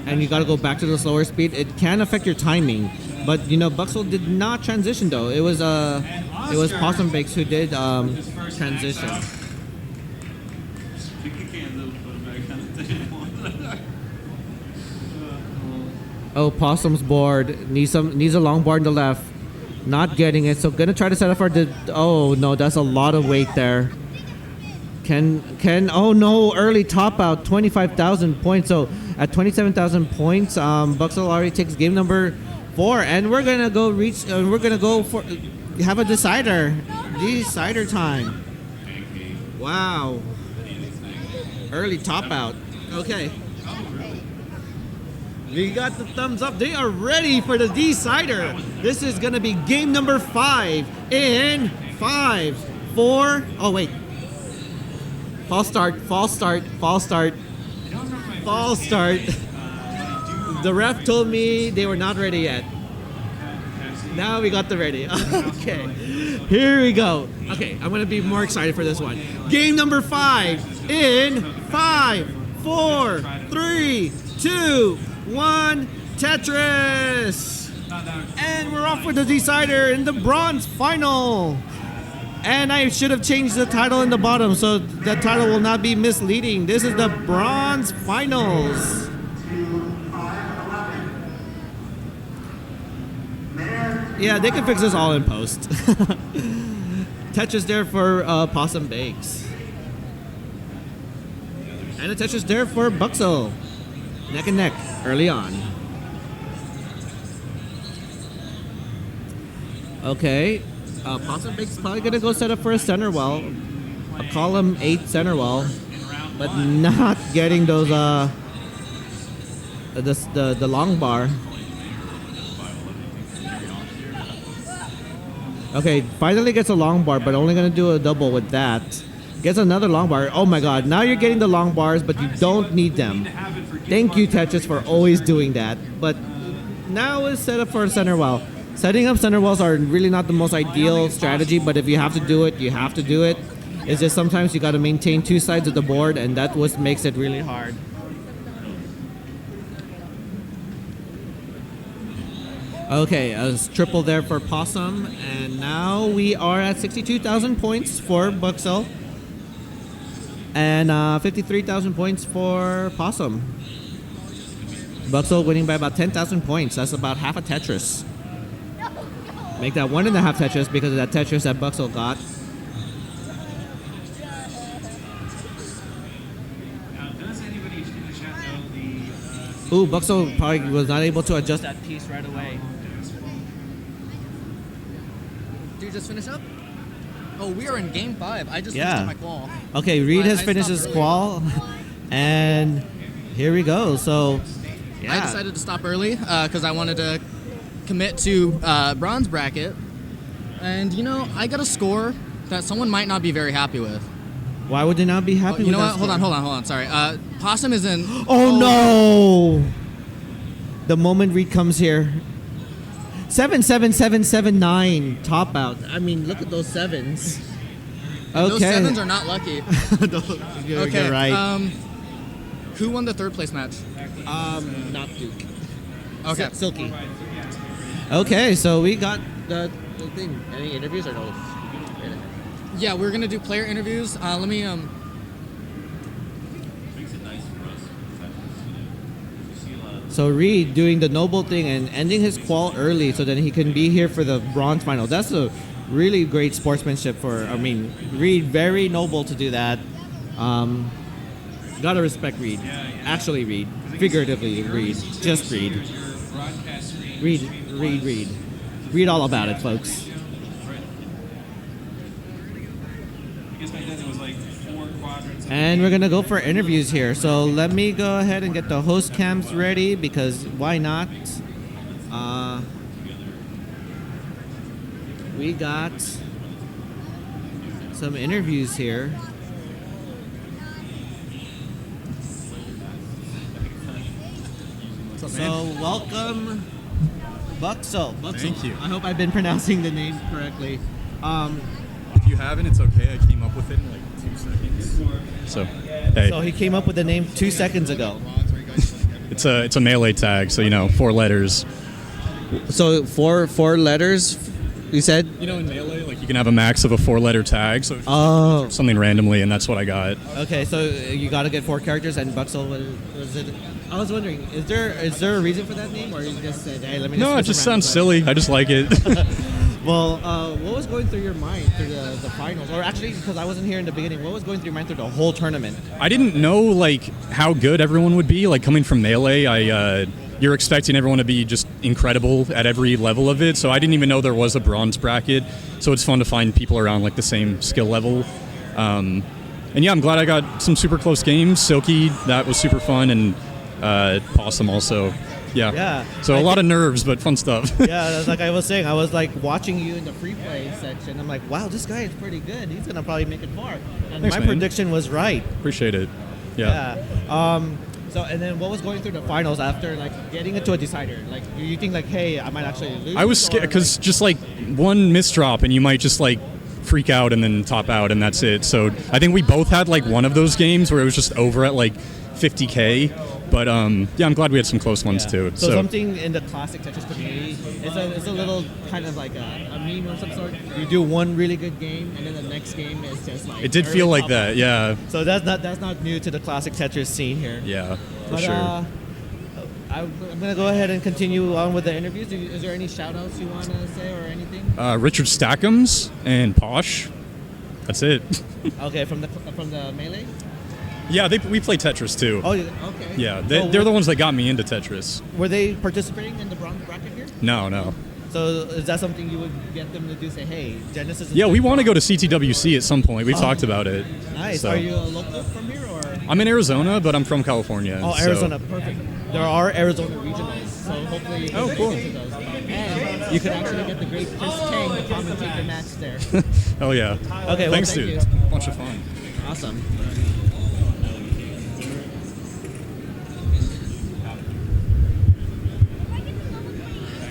and you gotta go back to the slower speed, it can affect your timing. But you know, Buxel did not transition though. It was Possum Bakes who did transition. Oh, Possum's board needs a long board on the left. Not getting it, so gonna try to set up for the... Oh no, that's a lot of weight there. Oh no, early top out, 25,000 points. So at 27,000 points, Buxel already takes game number 4, and we're gonna go have a decider. Decider time. Wow. Early top out. Okay. We got the thumbs up. They are ready for the decider. This is gonna be game number 5 in 5, 4. Oh wait. False start. The ref told me they were not ready yet. Now we got the ready. Okay. Here we go. Okay, I'm gonna be more excited for this one. Game number 5 in 5, 4, 3, 2, 1, Tetris! And we're off with the decider in the bronze final! And I should have changed the title in the bottom so the title will not be misleading. This is the bronze finals. Yeah, they can fix this all in post. Tetris there for Possum Bakes. And a Tetris there for Buxel. Neck and neck early on. Okay. Possum Bakes probably gonna go set up for a center well. A column 8 center well. But not getting those the long bar. Okay, finally gets a long bar, but only gonna do a double with that. Gets another long bar. Oh my god, now you're getting the long bars, but you don't need them. Thank you, Tetris, for always doing that. But now is set up for a center well. Setting up center wells are really not the most ideal strategy, but if you have to do it, you have to do it. It's just sometimes you gotta maintain 2 sides of the board, and that what makes it really hard. Okay, a triple there for Possum, and now we are at 62,000 points for Buxel, and 53,000 points for Possum. Buxel winning by about 10,000 points. That's about half a Tetris. Make that 1.5 Tetris because of that Tetris that Buxel got. Now, does anybody Ooh, Buxo probably was not able to adjust that piece right away. Do you just finish up? Oh, we are in game 5. I just finished Yeah. up my qual. Okay, Reed But has I finished stopped his early. qual, and here we go. So, I decided to stop early because I wanted to commit to bronze bracket. And, you know, I got a score that someone might not be very happy with. Why would they not be happy You with know that what? score? Hold on. Sorry. Possum is in... Oh, no! The moment Reed comes here. 77779 top out. I mean, look at those sevens. And Okay. Those 7s are not lucky. You're Okay. right. Who won the third place match? Not Duke. Okay. Silky. Okay, so we got the thing. Any interviews or no? Yeah, we're gonna do player interviews. Let me Makes it nice for us. You see a lot of So Reed doing the noble thing and ending his qual early so that he can be here for the bronze final. That's a really great sportsmanship Reed, very noble to do that. Gotta respect Reed. Actually Reed. Figuratively Reed. Just Reed. Reed. Read all about it, folks. because back then it was like 4 quadrants. And we're gonna go for interviews here. So let me go ahead and get the host cams ready because why not? We got some interviews here. What's up, So man? welcome, Buxo. Thank you. I hope I've been pronouncing the name correctly. If you haven't, it's okay. I came up with it in like 2 seconds. So, hey. So he came up with the name 2 seconds ago. It's a melee tag, so 4 letters. So four letters, you said? You know, in melee, like you can have a max of a 4-letter tag, so it's something randomly, and that's what I got. Okay, so you got to get 4 characters, and Buxel was it? I was wondering, is there a reason for that name, or you just said, hey, let me? No, it just sounds silly. I just like it. Well, what was going through your mind through the finals, or actually, because I wasn't here in the beginning, what was going through your mind through the whole tournament? I didn't know like how good everyone would be. Like coming from melee, you're expecting everyone to be just incredible at every level of it. So I didn't even know there was a bronze bracket. So it's fun to find people around like the same skill level. And yeah, I'm glad I got some super close games. Silky, that was super fun, and Possum also. Yeah. Yeah. So a lot of nerves, but fun stuff. Yeah, like I was saying, I was like watching you in the free play section. I'm like, wow, this guy is pretty good. He's gonna probably make it far. And Thanks, my man. prediction was right. Appreciate it. Yeah. So and then what was going through the finals after like getting into a decider? Like you think like, hey, I might actually lose. I was scared or, because just like one misdrop and you might just like freak out and then top out and that's it. So I think we both had like one of those games where it was just over at like 50K. But yeah, I'm glad we had some close ones too. So something in the classic Tetris community, it's a little kind of like a meme of some sort. You do one really good game, and then the next game is just like. It did feel like that, yeah. So that's not new to the classic Tetris scene here. Yeah, for But, sure. I'm gonna go ahead and continue on with the interviews. Is there any shout outs you want to say or anything? Richard Stackham's and Posh. That's it. Okay, from the melee. Yeah, we play Tetris too. Oh, okay. Yeah, So they're the ones that got me into Tetris. Were they participating in the bronze bracket here? No. So is that something you would get them to do? Say, hey, Genesis. Yeah, we want to go to CTWC at some point. We've talked about it. Nice. So. Are you a local from here or? I'm in Arizona, but I'm from California. Oh, so- Arizona, perfect. There are Arizona regionals, so hopefully you can cool. get into those. And you can actually get the great Chris Tang to commentate the match there. Oh yeah. Okay, well, Thanks, thank dude. you. Bunch of fun. Awesome.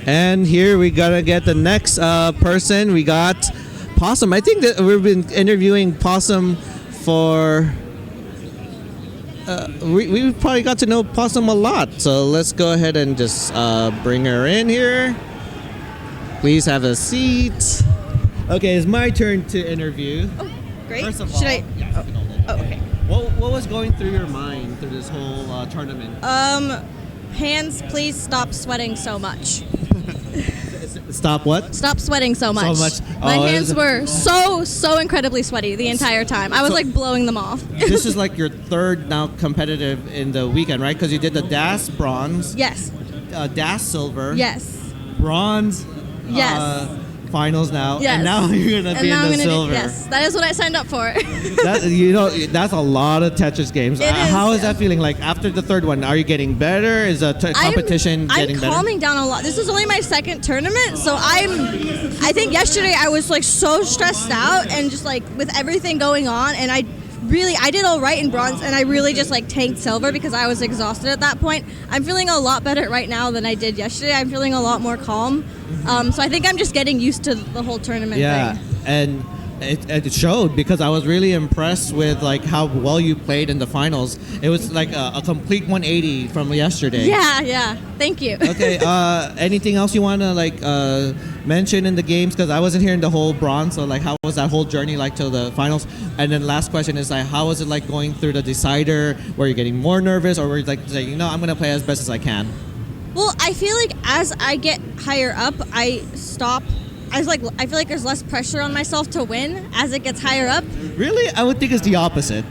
And here we gotta get the next person. We got Possum. I think that we've been interviewing Possum for. We probably got to know Possum a lot. So let's go ahead and just bring her in here. Please have a seat. Okay, it's my turn to interview. Oh, great. First of Should all, I? yeah, you can hold it. Oh, okay. What was going through your mind through this whole tournament? Hands, please stop sweating so much. Stop what? Stop sweating so much. So much. My Oh, hands is- were so incredibly sweaty the entire time. I was So- like blowing them off. This is like your third now competitive in the weekend, right? Because you did the DAS bronze. Yes. DAS silver. Yes. Bronze. Yes. Finals now. Yes. And now you're gonna And be now in I'm the gonna silver. yes, that is what I signed up for. That's a lot of Tetris games. It is, How is yeah. that feeling? Like after the third one, are you getting better? Is the competition getting I'm better? calming down a lot. This is only my second tournament, so I think yesterday I was like so stressed out and just like with everything going on, and I did all right in bronze, and I really just like tanked silver because I was exhausted at that point. I'm feeling a lot better right now than I did yesterday. I'm feeling a lot more calm. So I think I'm just getting used to the whole tournament Yeah, thing. and it showed because I was really impressed with like how well you played in the finals. It was like a complete 180 from yesterday. Yeah. Thank you. Okay. Anything else you want to like mention in the games? Because I wasn't here in the whole bronze. So like, how was that whole journey like till the finals? And then last question is like, how was it like going through the decider? Were you getting more nervous, or were you like saying, I'm gonna play as best as I can? Well, I feel like as I get higher up, I stop. I feel like there's less pressure on myself to win as it gets higher up. Really, I would think it's the opposite.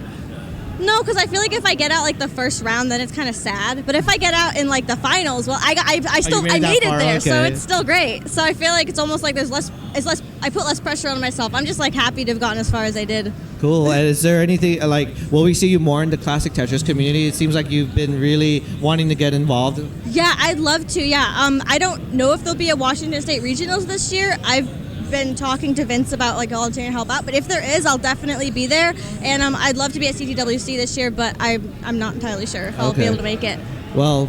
No, because I feel like if I get out like the first round, then it's kind of sad. But if I get out in like the finals, well, I made it far? there, so Okay. it's still great. So I feel like it's almost like I put less pressure on myself. I'm just like happy to have gotten as far as I did. Cool. And is there anything like, will we see you more in the classic Tetris community? It seems like you've been really wanting to get involved. Yeah, I'd love to. Yeah. I don't know if there'll be a Washington State Regionals this year. I've been talking to Vince about like volunteering to help out, but if there is, I'll definitely be there. And I'd love to be at CTWC this year, but I'm not entirely sure if I'll be Okay. able to make it. Well,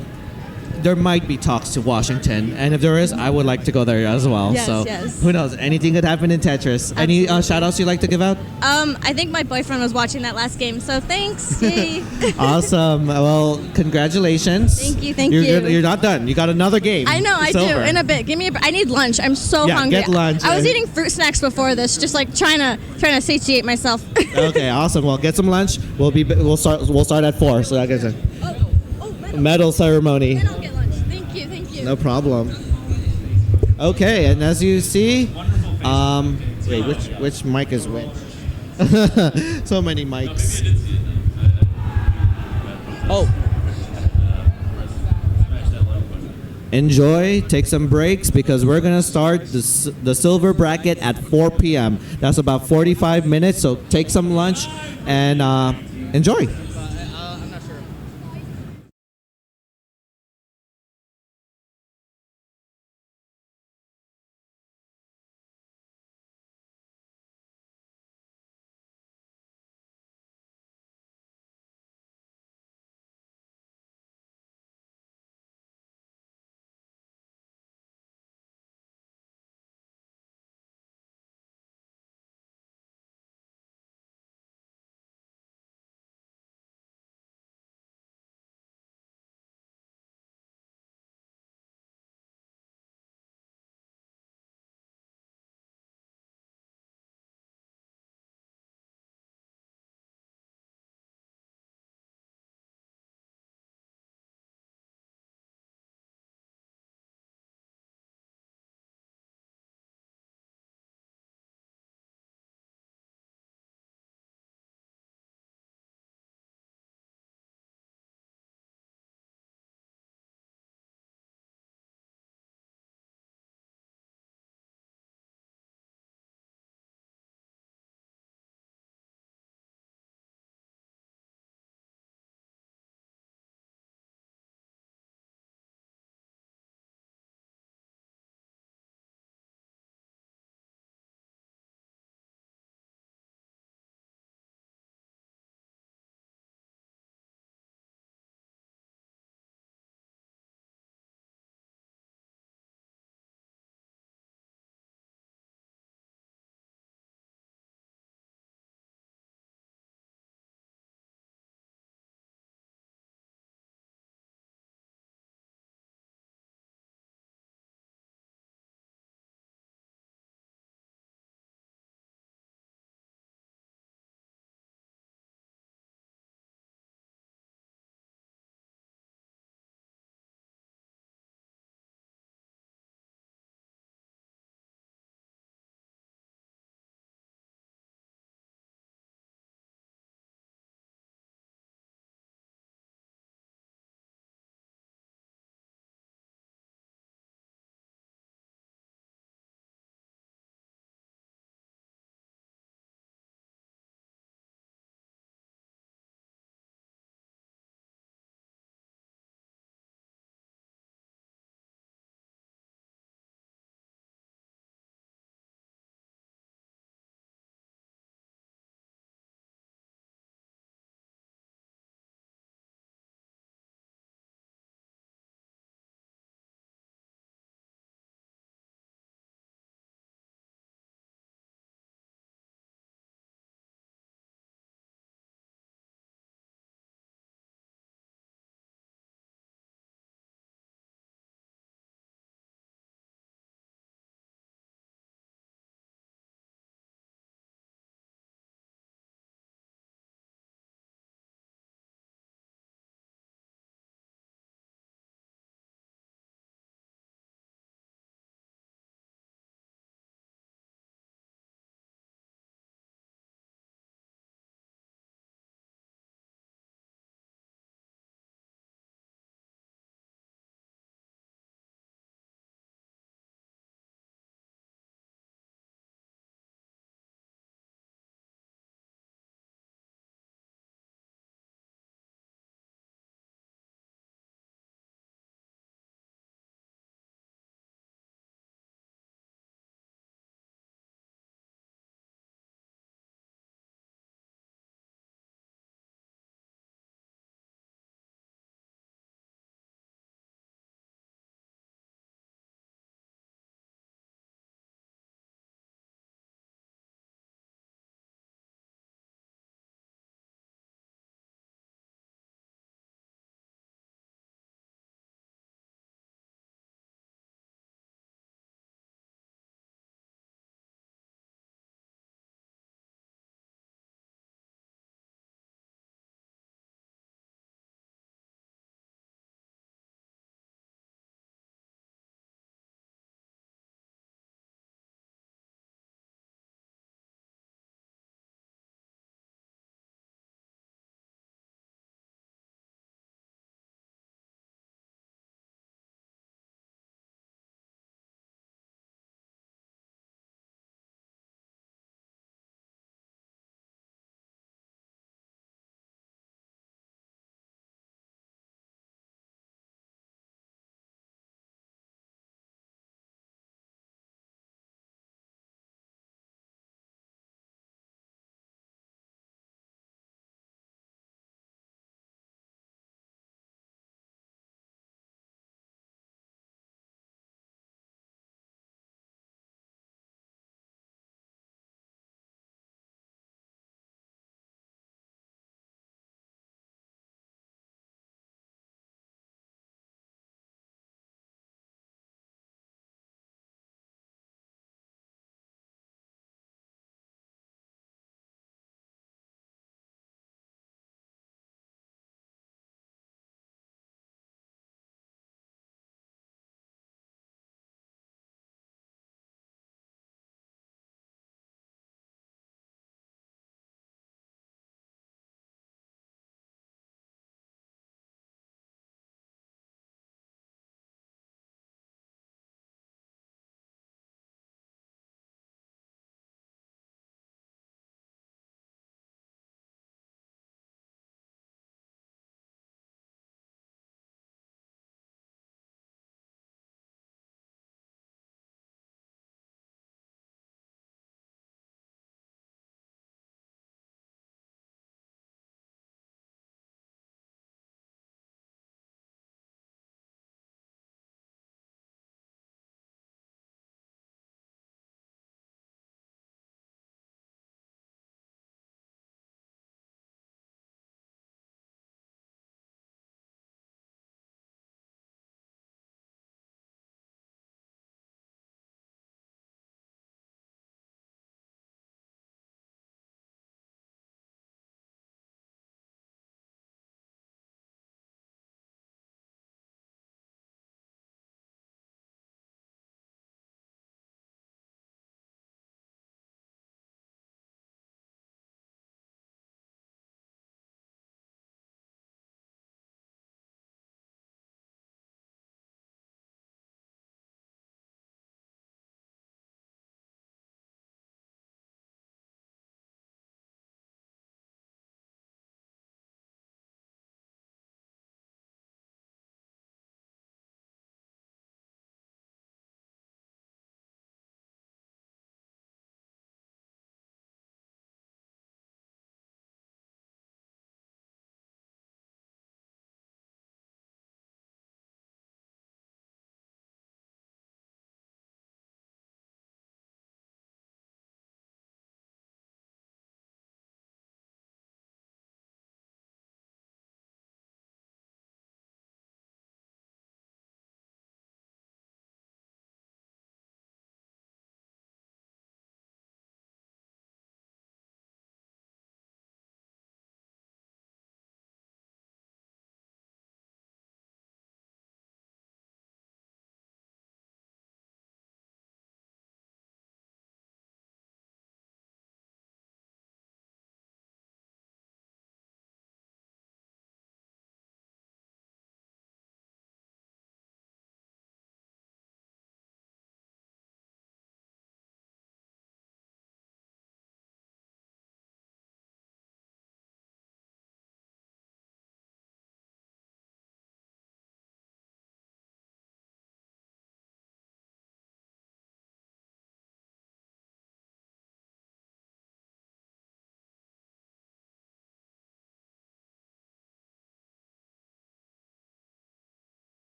there might be talks to Washington, and if there is, I would like to go there as well. Yes, so yes. who knows? Anything could happen in Tetris. Any shout outs you'd like to give out? I think my boyfriend was watching that last game, so thanks. Yay. Awesome. Well, congratulations. Thank you. You're not done. You got another game. I know, I do. Silver. In a bit. I need lunch. I'm so Yeah, hungry. get lunch. I was eating fruit snacks before this, just like trying to satiate myself. Okay, awesome. Well, get some lunch. We'll start at 4. So that gets a medal ceremony. Then I'll get lunch. Thank you. No problem. Okay, and as you see, wait, which mic is which? So many mics. Oh. Enjoy, take some breaks because we're gonna start the silver bracket at 4 p.m. That's about 45 minutes, so take some lunch and enjoy.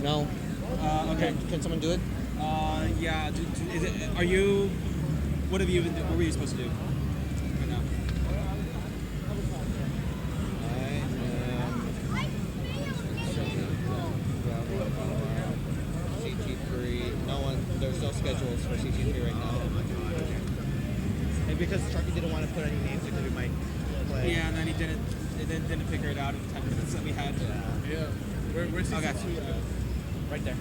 No. Okay. Can someone do it? Yeah. Is it? Are you? What have you been? What were you supposed to do? Right now. CT3. No one. There's no schedules for CT3 right now. And because Sharky didn't want to put any names because we might play. Yeah, and then he didn't figure it out in the 10 minutes that we had. Yeah. Where's Okay. Right there.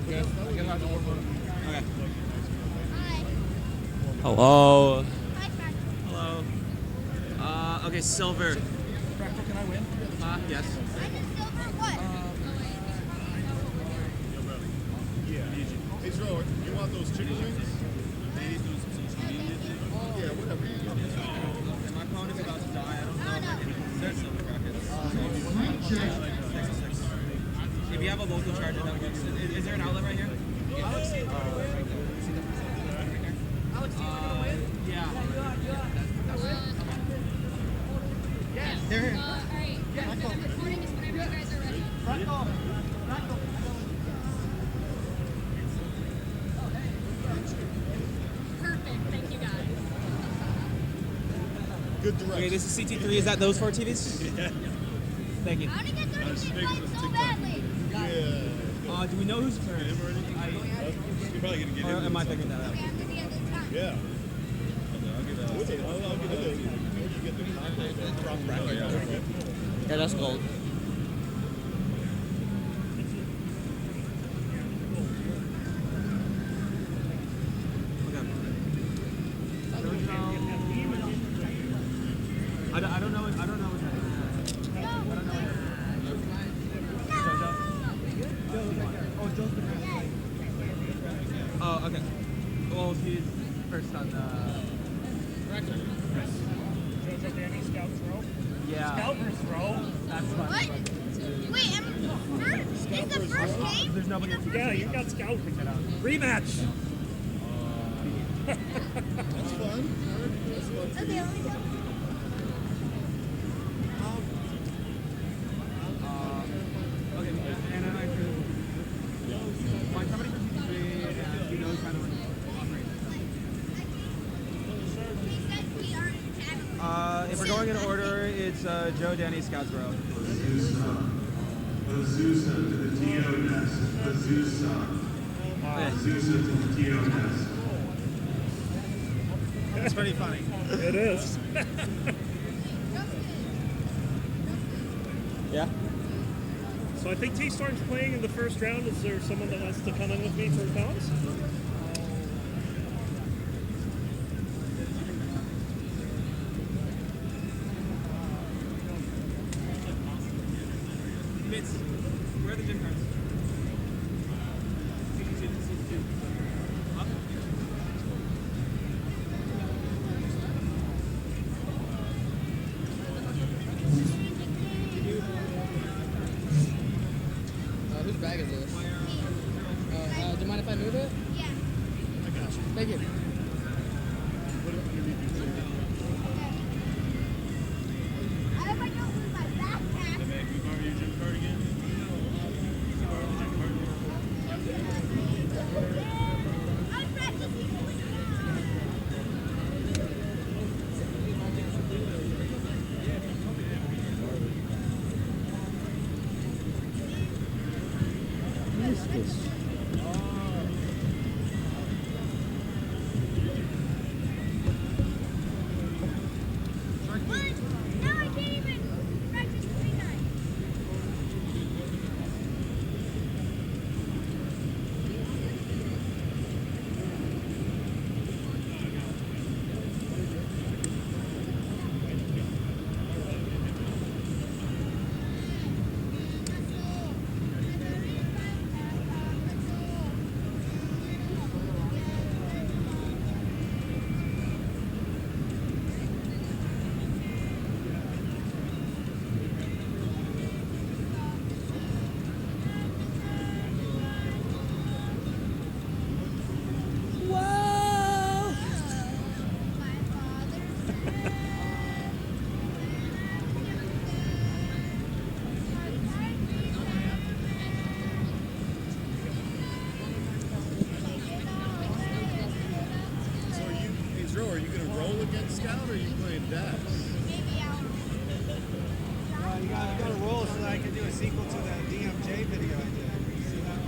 Okay. Okay. Hello. Hello. Okay, silver. Fractal, can I win? Yes. Hey, Joe, you want those chicken wings? Yeah, whatever you get. My opponent's about to die. I don't know if I can set silver brackets. If you have a local charger that works, is there an outlet right here? Alex, yeah. They're here. Alright, recording is whenever you guys are ready. Perfect, thank you guys. Good direction. Okay, this is CT3. Is that those 4 TVs? Yeah. Thank you. I want to get those so badly. Yeah. Do we know who's turn? You're probably going to get Or him. am I thinking that out? Okay, I'm going to be at this time. Yeah. I'll give it you get the contact. Yeah, that's gold. I don't know what that is. Oh, okay. Well, he's first on Jojo Danny Scouts Row? Yeah. Scout versus Row? What? That's fine. Wait, first? Is the first game? There's nobody else. Yeah, you got Scout. Rematch! That's fun. That's fun. Okay, let me go. Okay, and then I could find somebody for CT3 and he knows how to operate. If we're going in order, it's Joe, Danny, Scouts Row. Azusa to the TO nest. Azusa. Azusa to the TO nest. That's pretty funny. It is. Yeah? So I think T-Storm's playing in the first round. Is there someone that wants to come in with me for pounds? Vince, where are the gym cards? Up? Whose bag is this? Do you mind if I move it? Yeah. I got you. Thank you. Put it underneath your chair. I hope I don't lose my backpack. Can you borrow your gym card again? Can you borrow the gym card? I'm practicing with Now I can't even practice with that. roll against Scout, or are you playing Dex? You gotta roll so that I can do a sequel to that DMJ video I did. See that?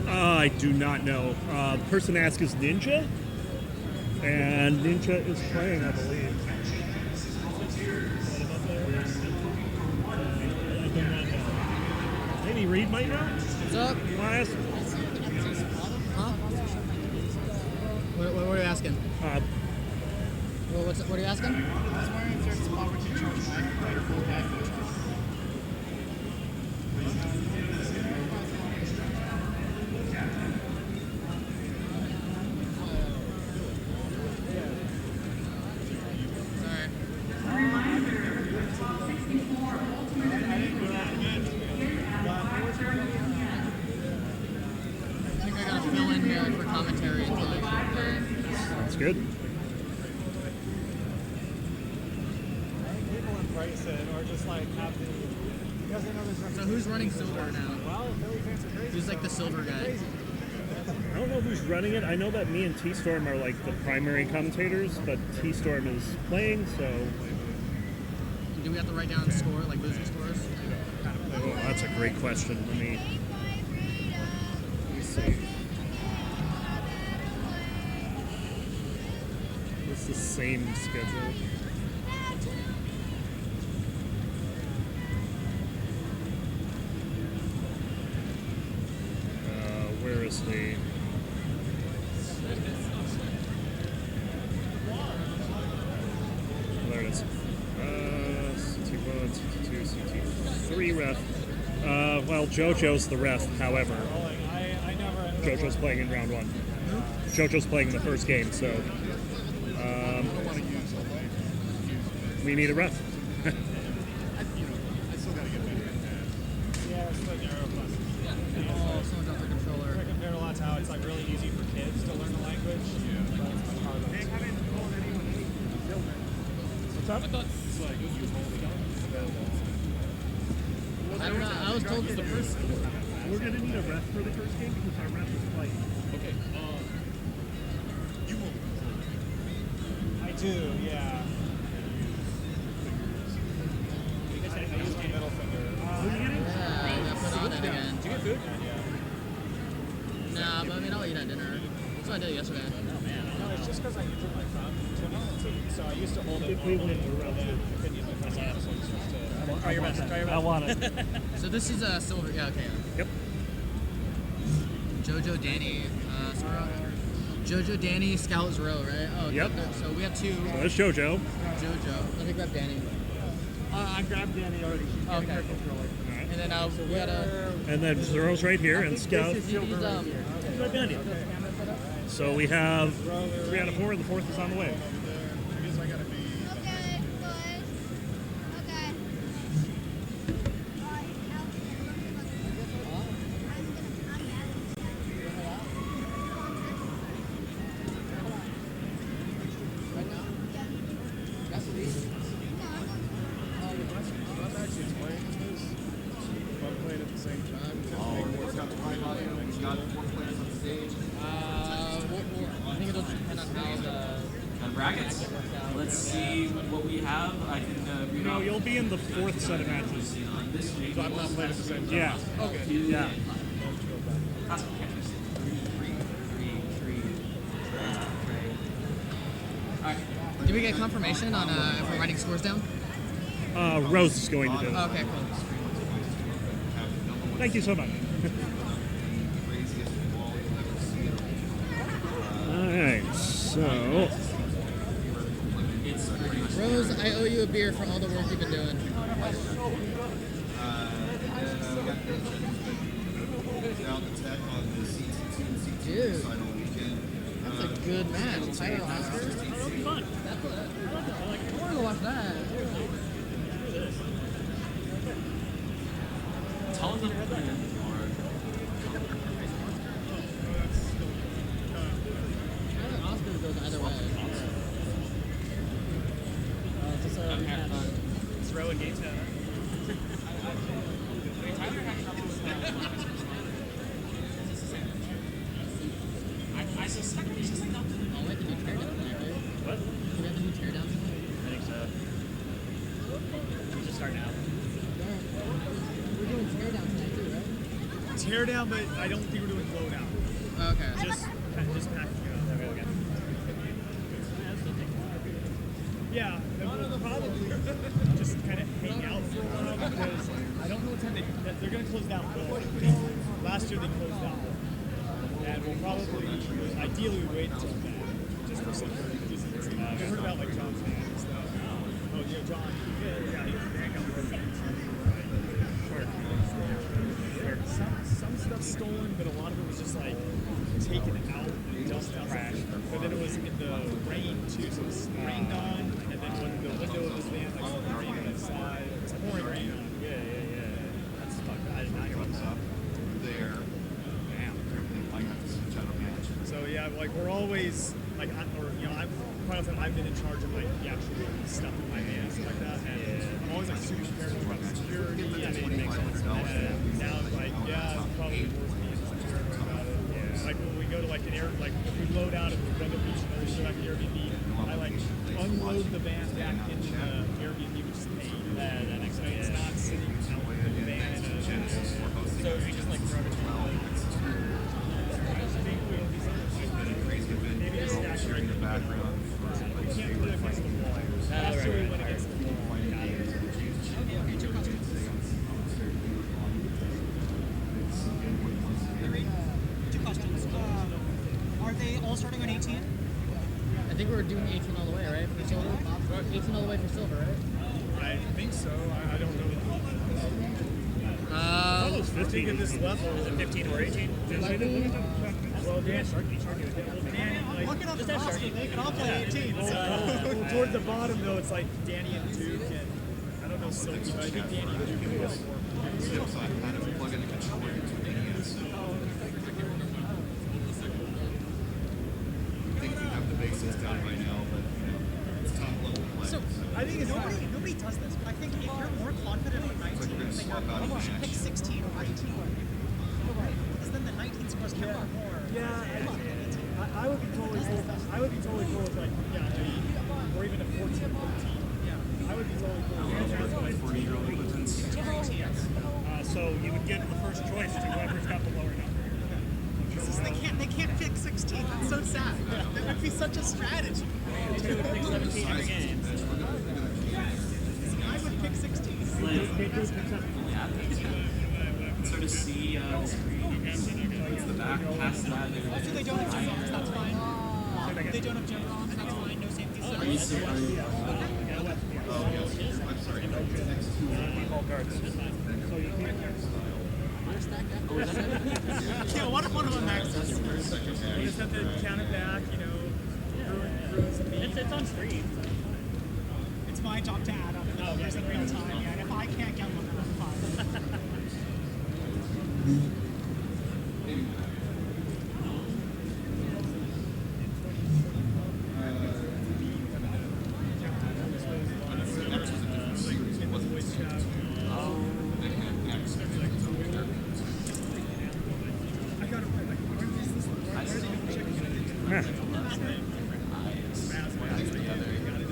I do not know. The person asked is Ninja, and Ninja is playing, I believe. Maybe Reed might know. What's up? You want to ask? Huh? What are you asking? What are you asking? I was wondering if there's a spot where you can charge my player full back. That's good. People embrace it, or just like have the. Because they know there's So who's running silver now? Well, Philly fans are crazy. Who's like the silver guy? I don't know who's running it. I know that me and T-Storm are like the primary commentators, but T-Storm is playing, so. Do we have to write down score, like losing scores? Oh, that's a great question. Let me see. It's the same schedule. Where is the? There it is. CT1, CT2, CT3 ref. Well, JoJo's the ref, however. JoJo's playing in round one. JoJo's playing in the first game, so we need a ref. Yeah, it's like Aeroplus. Oh, someone's off the controller. Compared to a lot to how it's like really easy for kids to learn the language. But it's much harder. What's up? I thought it's like you hold it up. I don't know. I was told it's the first. We're gonna need a ref for the first game because our ref is playing. Okay. You hold it. I do, yeah. I use my middle finger. What are you getting? Yeah, I got put on it again. Did you get food? Nah, but I mean, I'll eat at dinner. That's what I did yesterday. Oh, man. No, it's just because I use my thumb to eat. So I used to hold it. If we win, we're and then I couldn't use my thumb, so I switched to. Try your best. Try your best. I want it. So this is a silver. Yeah, okay. Yep. JoJo, Danny, JoJo, Danny, Scout, Zero, right? Oh, Yep. So we have two. So that's JoJo. JoJo. Let me grab Danny. I grabbed Danny already. Oh, okay. And then we got a. And then Zero's right here, and Scout. He's right behind you. So we have 3 out of 4, and the 4th is on the way. I think it'll depend on how the brackets. Let's see what we have. I can read No, off. you'll be in the 4th set of matches. So I'm not playing at the same time. Yeah. Okay. Yeah. That's okay. Did we get confirmation on if we're writing scores down? Rose is going to do it. Okay, cool. Thank you so much. Alright, so. Rose, I owe you a beer for all the work you've been doing. Dude, that's a good match. Title Oscar. I want to watch that. Tons of food for Oscar goes either way. Throw in gates. I suspect there's just like not Oh, we have to do teardown tonight, right? What? Do we have to do teardown tonight? I think so. We should start now. We're doing teardown tonight too, right? Tear down, but I don't think we're doing blow down. Okay. Just packaging it up. Okay. Yeah, and we'll probably just kind of hang out for a while because I don't know what time they're going to close down. Last year they closed down. And we'll probably, ideally, wait until then, just for security reasons. I heard about like John's van and stuff. Oh, yeah, John. Yeah, he was back up for some stuff stolen, but a lot of it was just like taken out and dust outside. But then it was in the rain too, so it was rained on, and then when the window of his van like started raining inside, it's pouring rain on. Yeah. That's fucked. I did not hear about that. There. So yeah, like we're always like, I'm quite often I've been in charge of like the actual stuff in my van and stuff like that, and I'm always like super paranoid about security. And now it's like, yeah, it's probably worth being super paranoid about it. Yeah. Like when we go to like an air, like if we load out at the Brenda Beach and we go back to Airbnb, I like unload the van back into the Airbnb, which is paid. That makes sense. It's not sitting out in the van. So we just like throw it in. Maybe just stack it in the background. We can't put it against the wall. Last year we went against the wall. Two questions. Are they all starting on 18? I think we're doing 18 all the way, right? For silver? 18 all the way for silver, right? I think so. I don't know. I thought it was 15 at this level. Is it 15 or 18? Well, Dan, Look at us Austin. They can all play 18. Well, towards the bottom, though, it's like Danny and Duke, and I don't know Silky, but I think Danny and Duke can really work. So I kind of plug in the controller into the hands. I think you have the basics down by now, but it's top level play. So I think nobody does this, but I think if you're more confident with 19, then you should pick 16 or 18. Because then the 19 scores count more. I would be totally cool with like, or even a 14, 13. Yeah. I would be totally cool with so you would get the first choice to whoever's got the lower number. They can't pick 16. That's so sad. That would be such a strategy. Pick 17 every game. I would pick 16. sort of see the screen. It's the back past that. So they don't have gem bombs, that's fine. They don't have gem bombs, that's fine. No safety zones. Are you serious? I'm sorry. All cards. Yeah, what if one of them maxes? You just have to count it back, ruins the beat. It's on screen. It's my job to add up numbers in real time, yeah. And if I can't get one, then I'm fine.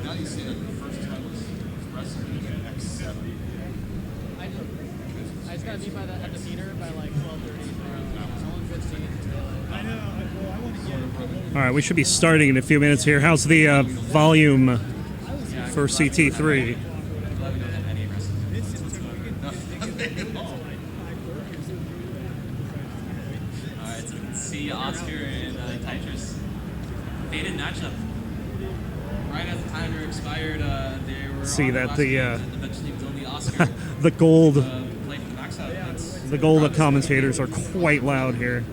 Now you see that the first time was wrestling at X7. I just got beat at the theater by like 12:30. Someone good seat. I know. Well, I want to get. All right, we should be starting in a few minutes here. How's the volume for CT3? Alright, so we can see Oscar and Titrus. Faded matchup. Right as the timer expired, they were See on that last the game, and eventually it was only Oscar the gold played for the max out. the gold commentators are quite loud here.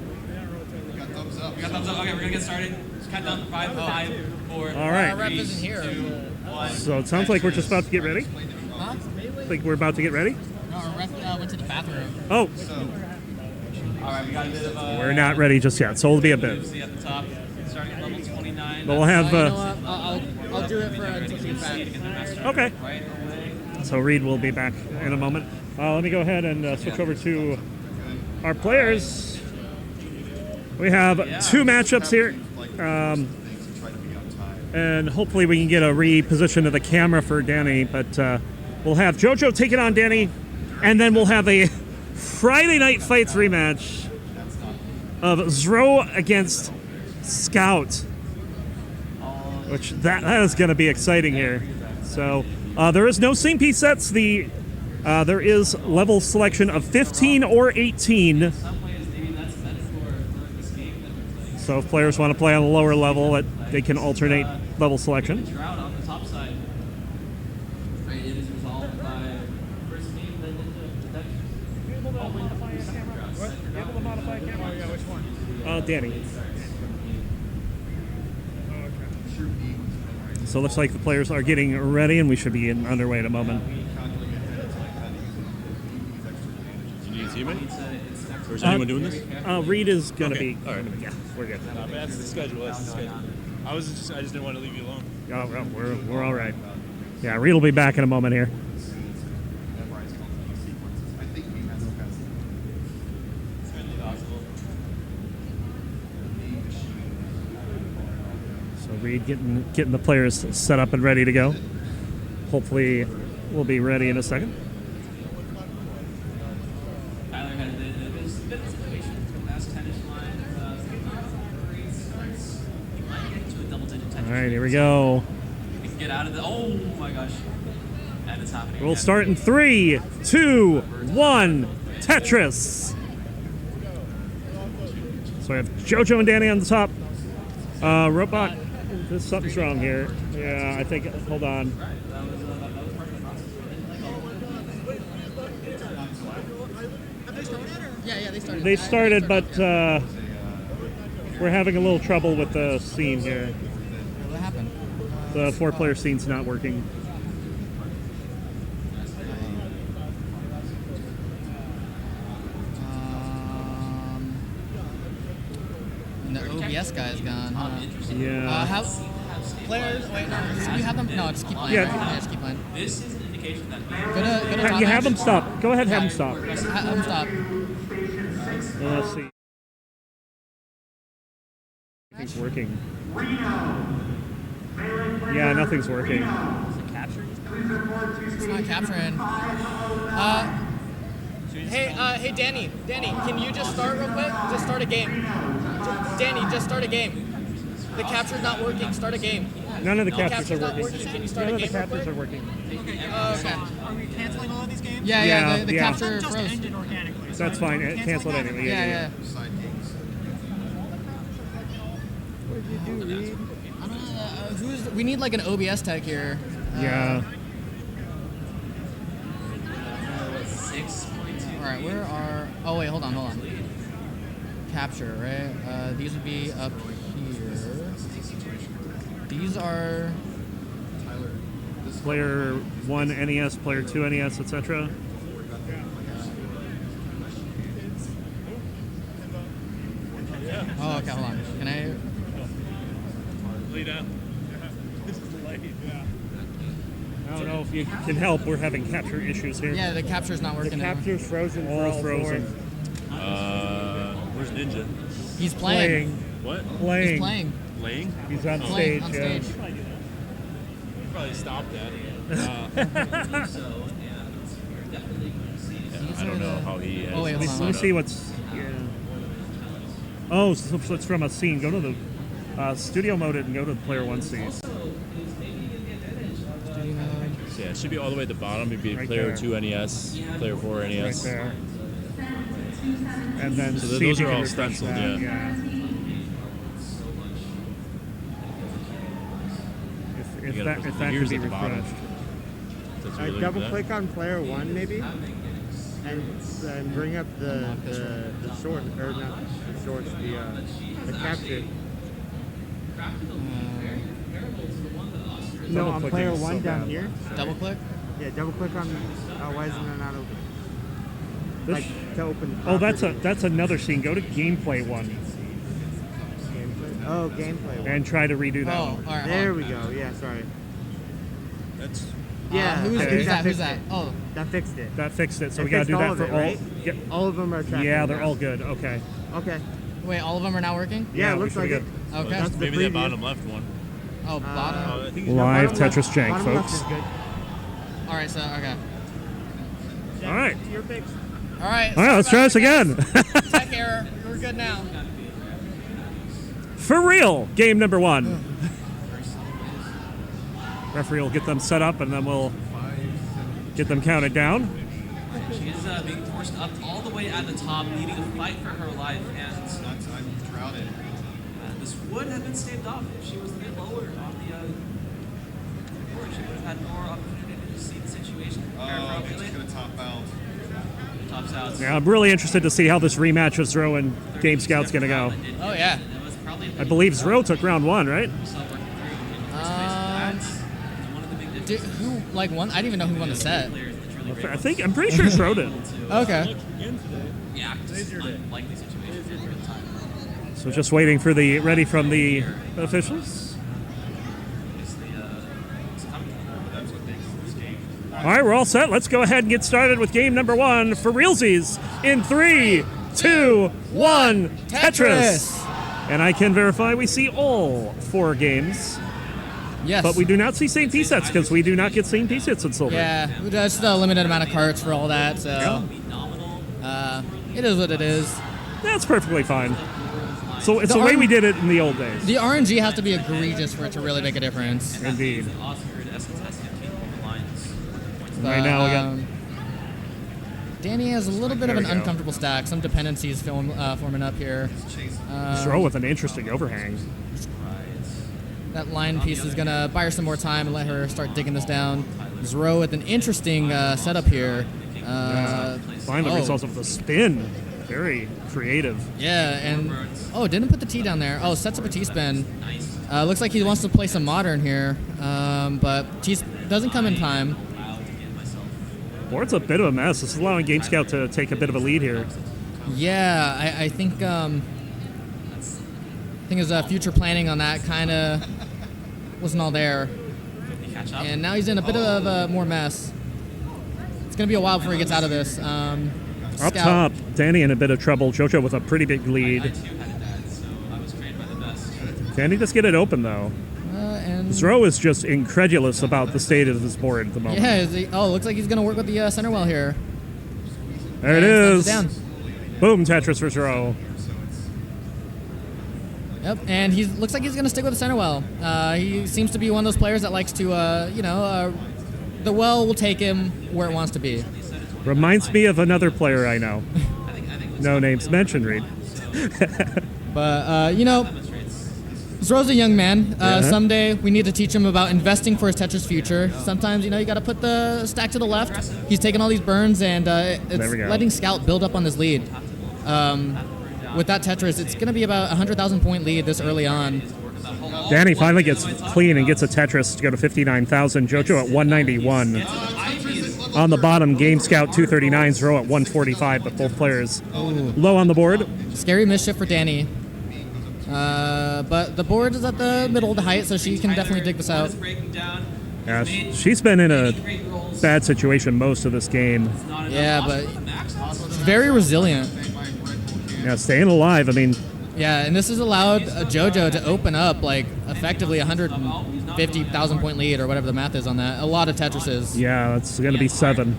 We got thumbs up. We got thumbs up. Okay, we're gonna get started. Just count down 5, 4. All right. Rep isn't here. 2, 1. So it sounds like we're just about to get ready. Huh? Think we're about to get ready. No, to the bathroom. Oh, All right, we got a bit of a. we're not ready just yet, so it'll be a bit. See at the top, starting at level 29. But we'll have. You know what? I'll do it for a TQ fact. Okay. Right away. So Reed will be back in a moment. Let me go ahead and switch over to our players. We have two matchups here. And hopefully we can get a reposition of the camera for Danny. But we'll have JoJo taking on Danny. And then we'll have a Friday Night Fights rematch of Zro against Scout. Which that is going to be exciting here. So there is no same piece sets. There is level selection of 15 or 18. So if players want to play on a lower level, they can alternate level selection. Drought on the top side. Right, it is resolved by first team, then into the Able to modify a camera? What? Able to modify a camera? Oh, yeah, which one? Danny. So it looks like the players are getting ready, and we should be underway in a moment. Do you need a teammate? Or is anyone doing this? Reed is going to Okay. be. All right. Yeah, we're good. That's the schedule. I just didn't want to leave you alone. Oh, well, we're all right. Yeah, Reed will be back in a moment here. So Reed getting the players set up and ready to go. Hopefully, we'll be ready in a second. Tyler had there's been a situation from last tennis line. He might get into a double-digit Tetris. All right, here we go. He can get out of the. Oh my gosh. And it's happening. We'll again. start in 3, 2, 1. Tetris. So we have JoJo and Danny on the top. Robot, there's something's wrong here. Yeah, I think. Hold on. Yeah, they started. They started, but we're having a little trouble with the scene here. What happened? The 4-player scene's not working. And the OBS guy's gone. Huh? Yeah. How players? Wait, no. Do we have them? No, just keep playing. Yeah. Right? Yeah, just keep playing. This is an indication that Go to top You have match. them stop. Go ahead, have them stop. Have them stop. Let's see. Nothing's working. Yeah, nothing's working. It's not capturing. Hey, Danny, can you just start real quick? Just start a game. Danny, just start a game. The capture's not working. Start a game. None of the captures are not working. working. Can you start None a of the game real captures quick? are working. Okay. Are we canceling all of these games? Yeah, the Yeah. capture Just froze. ended organically. That's fine. Cancel it anyway. Yeah. What did you do, Reed? I don't know. We need like an OBS tech here. Yeah. 6.2. All right, where are? Oh wait, hold on. Capture, right? These would be up here. These are Player 1 NES, player 2 NES, etc. Oh, okay, hold on. Can I? Lay down. I don't know if you can help. We're having capture issues here. Yeah, the capture's not working. The capture's frozen. for All all frozen. Where's Ninja? He's playing. What? Playing. He's playing. Playing? He's on Playing stage. on Yeah. stage. Probably stop that. I don't know how he has. Oh wait, hold on. Let me see what's. Yeah. Oh, so it's from a scene. Go to the studio mode and go to the player 1 scene. Yeah, it should be all the way at the bottom. It'd be Right player there. 2 NES, player 4 Right NES. there. And then So see those if you are can all refresh stenciled, that. yeah. If You that gotta put if the that could gears be at the bottom. refreshed. That's what you're looking Double for click on player 1 maybe, and bring up the short or not the shorts, the capture. No, on Double-clicking player is so 1 down bad. here. Double click. Yeah, double click on. Why isn't it not open? This- like to open. Oh, that's another scene. Go to gameplay one Oh, gameplay. one. and try to redo that. Oh, one. all right. There we go. Yeah, sorry. That's Yeah, who's I think who's that? Who's fixed that? it. Oh, That fixed it. That fixed it. So It we gotta fixed do all that of for it, all. right? Yep. All of them are tracking. Yeah, they're now. all good. Okay. Okay. wait, all of them are now working? Yeah, it we looks should like be it. good. Okay. That's the maybe that preview. bottom left one. Oh, bottom. I think Live bottom left- Tetris jank, bottom left folks. is good. All right, so okay. All right. Your picks. All right. All right, let's try this again. Tech error. We're good now. For real, game number 1. Referee will get them set up, and then we'll get them counted down. She is being forced up all the way at the top, needing a fight for her life, and I'm drowning. this would have been staved off if she was a bit lower on the board. She would have had more opportunity to see the situation. Oh, she's going to top out. Tops out. Yeah, I'm really interested to see how this rematch with Zro and Game Scout's going to go. Oh yeah. That was probably I believe Zro took round 1, right? Who like won? I didn't even know who won the set. I'm pretty sure Zro did. Okay. Yeah, just unlikely situation in real time. So just waiting for the ready from the officials. All right, we're all set. Let's go ahead and get started with game number 1 for realsies in 3, 2, 1, Tetris. And I can verify we see all 4 games. Yes. But we do not see same P sets because we do not get same P sets in silver. Yeah, just a limited amount of carts for all that. So it is what it is. That's perfectly fine. So it's The the way R- we did it in the old days. The RNG has to be egregious for it to really make a difference. Indeed. But, Right now we got Danny has a little bit of There an we go. uncomfortable stack. Some dependencies forming up here. Zro with an interesting overhang. That line piece is gonna buy her some more time and let her start digging this down. Zro with an interesting setup here. Find the results of the spin. Very creative. Yeah, and didn't put the T down there. Oh, sets up a T spin. Looks like he wants to play some modern here, but T doesn't come in time. Board's a bit of a mess. This is allowing Game Scout to take a bit of a lead here. Yeah, I think his future planning on that kind of wasn't all there. And now he's in a bit of a more mess. It's going to be a while before he gets out of this. Up top, Danny in a bit of trouble. Jojo with a pretty big lead. Danny just get it open, though. And Zro is just incredulous about the state of this board at the moment. yeah, looks like he's going to work with the center well here. There it And is. sends it Boom, Tetris for Zro. Yep, and he looks like he's going to stick with the center well. He seems to be one of those players that likes to, the well will take him where it wants to be. Reminds me of another player I know. No names mentioned, Reed. But, Zro's a young man. Yeah. Someday we need to teach him about investing for his Tetris future. Sometimes, you got to put the stack to the left. He's taking all these burns, and it's we go. letting Scout build up on this lead. With that Tetris, it's going to be about a 100,000 point lead this early on. Danny finally gets clean and gets a Tetris to go to 59,000. Jojo at 191. On the bottom, Game Scout 239, Zro at 145, but both players low on the board. Scary mischief for Danny. But the board is at the middle of the height, so she can definitely dig this out. Yeah, she's been in a bad situation most of this game. Yeah, but she's very resilient. Yeah, staying alive. I mean, Yeah, and this has allowed JoJo to open up like effectively 150,000 point lead or whatever the math is on that. A lot of Tetrises. yeah, that's going to be 7.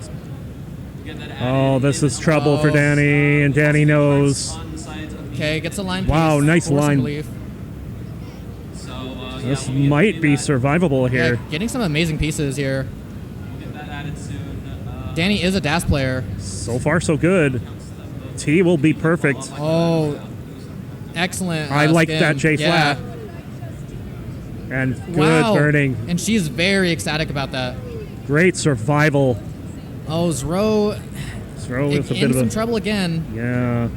Oh, this is trouble for Danny, and Danny knows. Okay, gets a line. Wow, piece, nice force line. relief. This might be survivable here. Yeah, getting some amazing pieces here. Danny is a DAS player. So far, so good. T will be perfect. Oh, excellent. I like spin. that J Yeah. flat. And good Wow. burning. And she's very ecstatic about that. Great survival. Oh, Zro with a bit in of some a trouble again. yeah.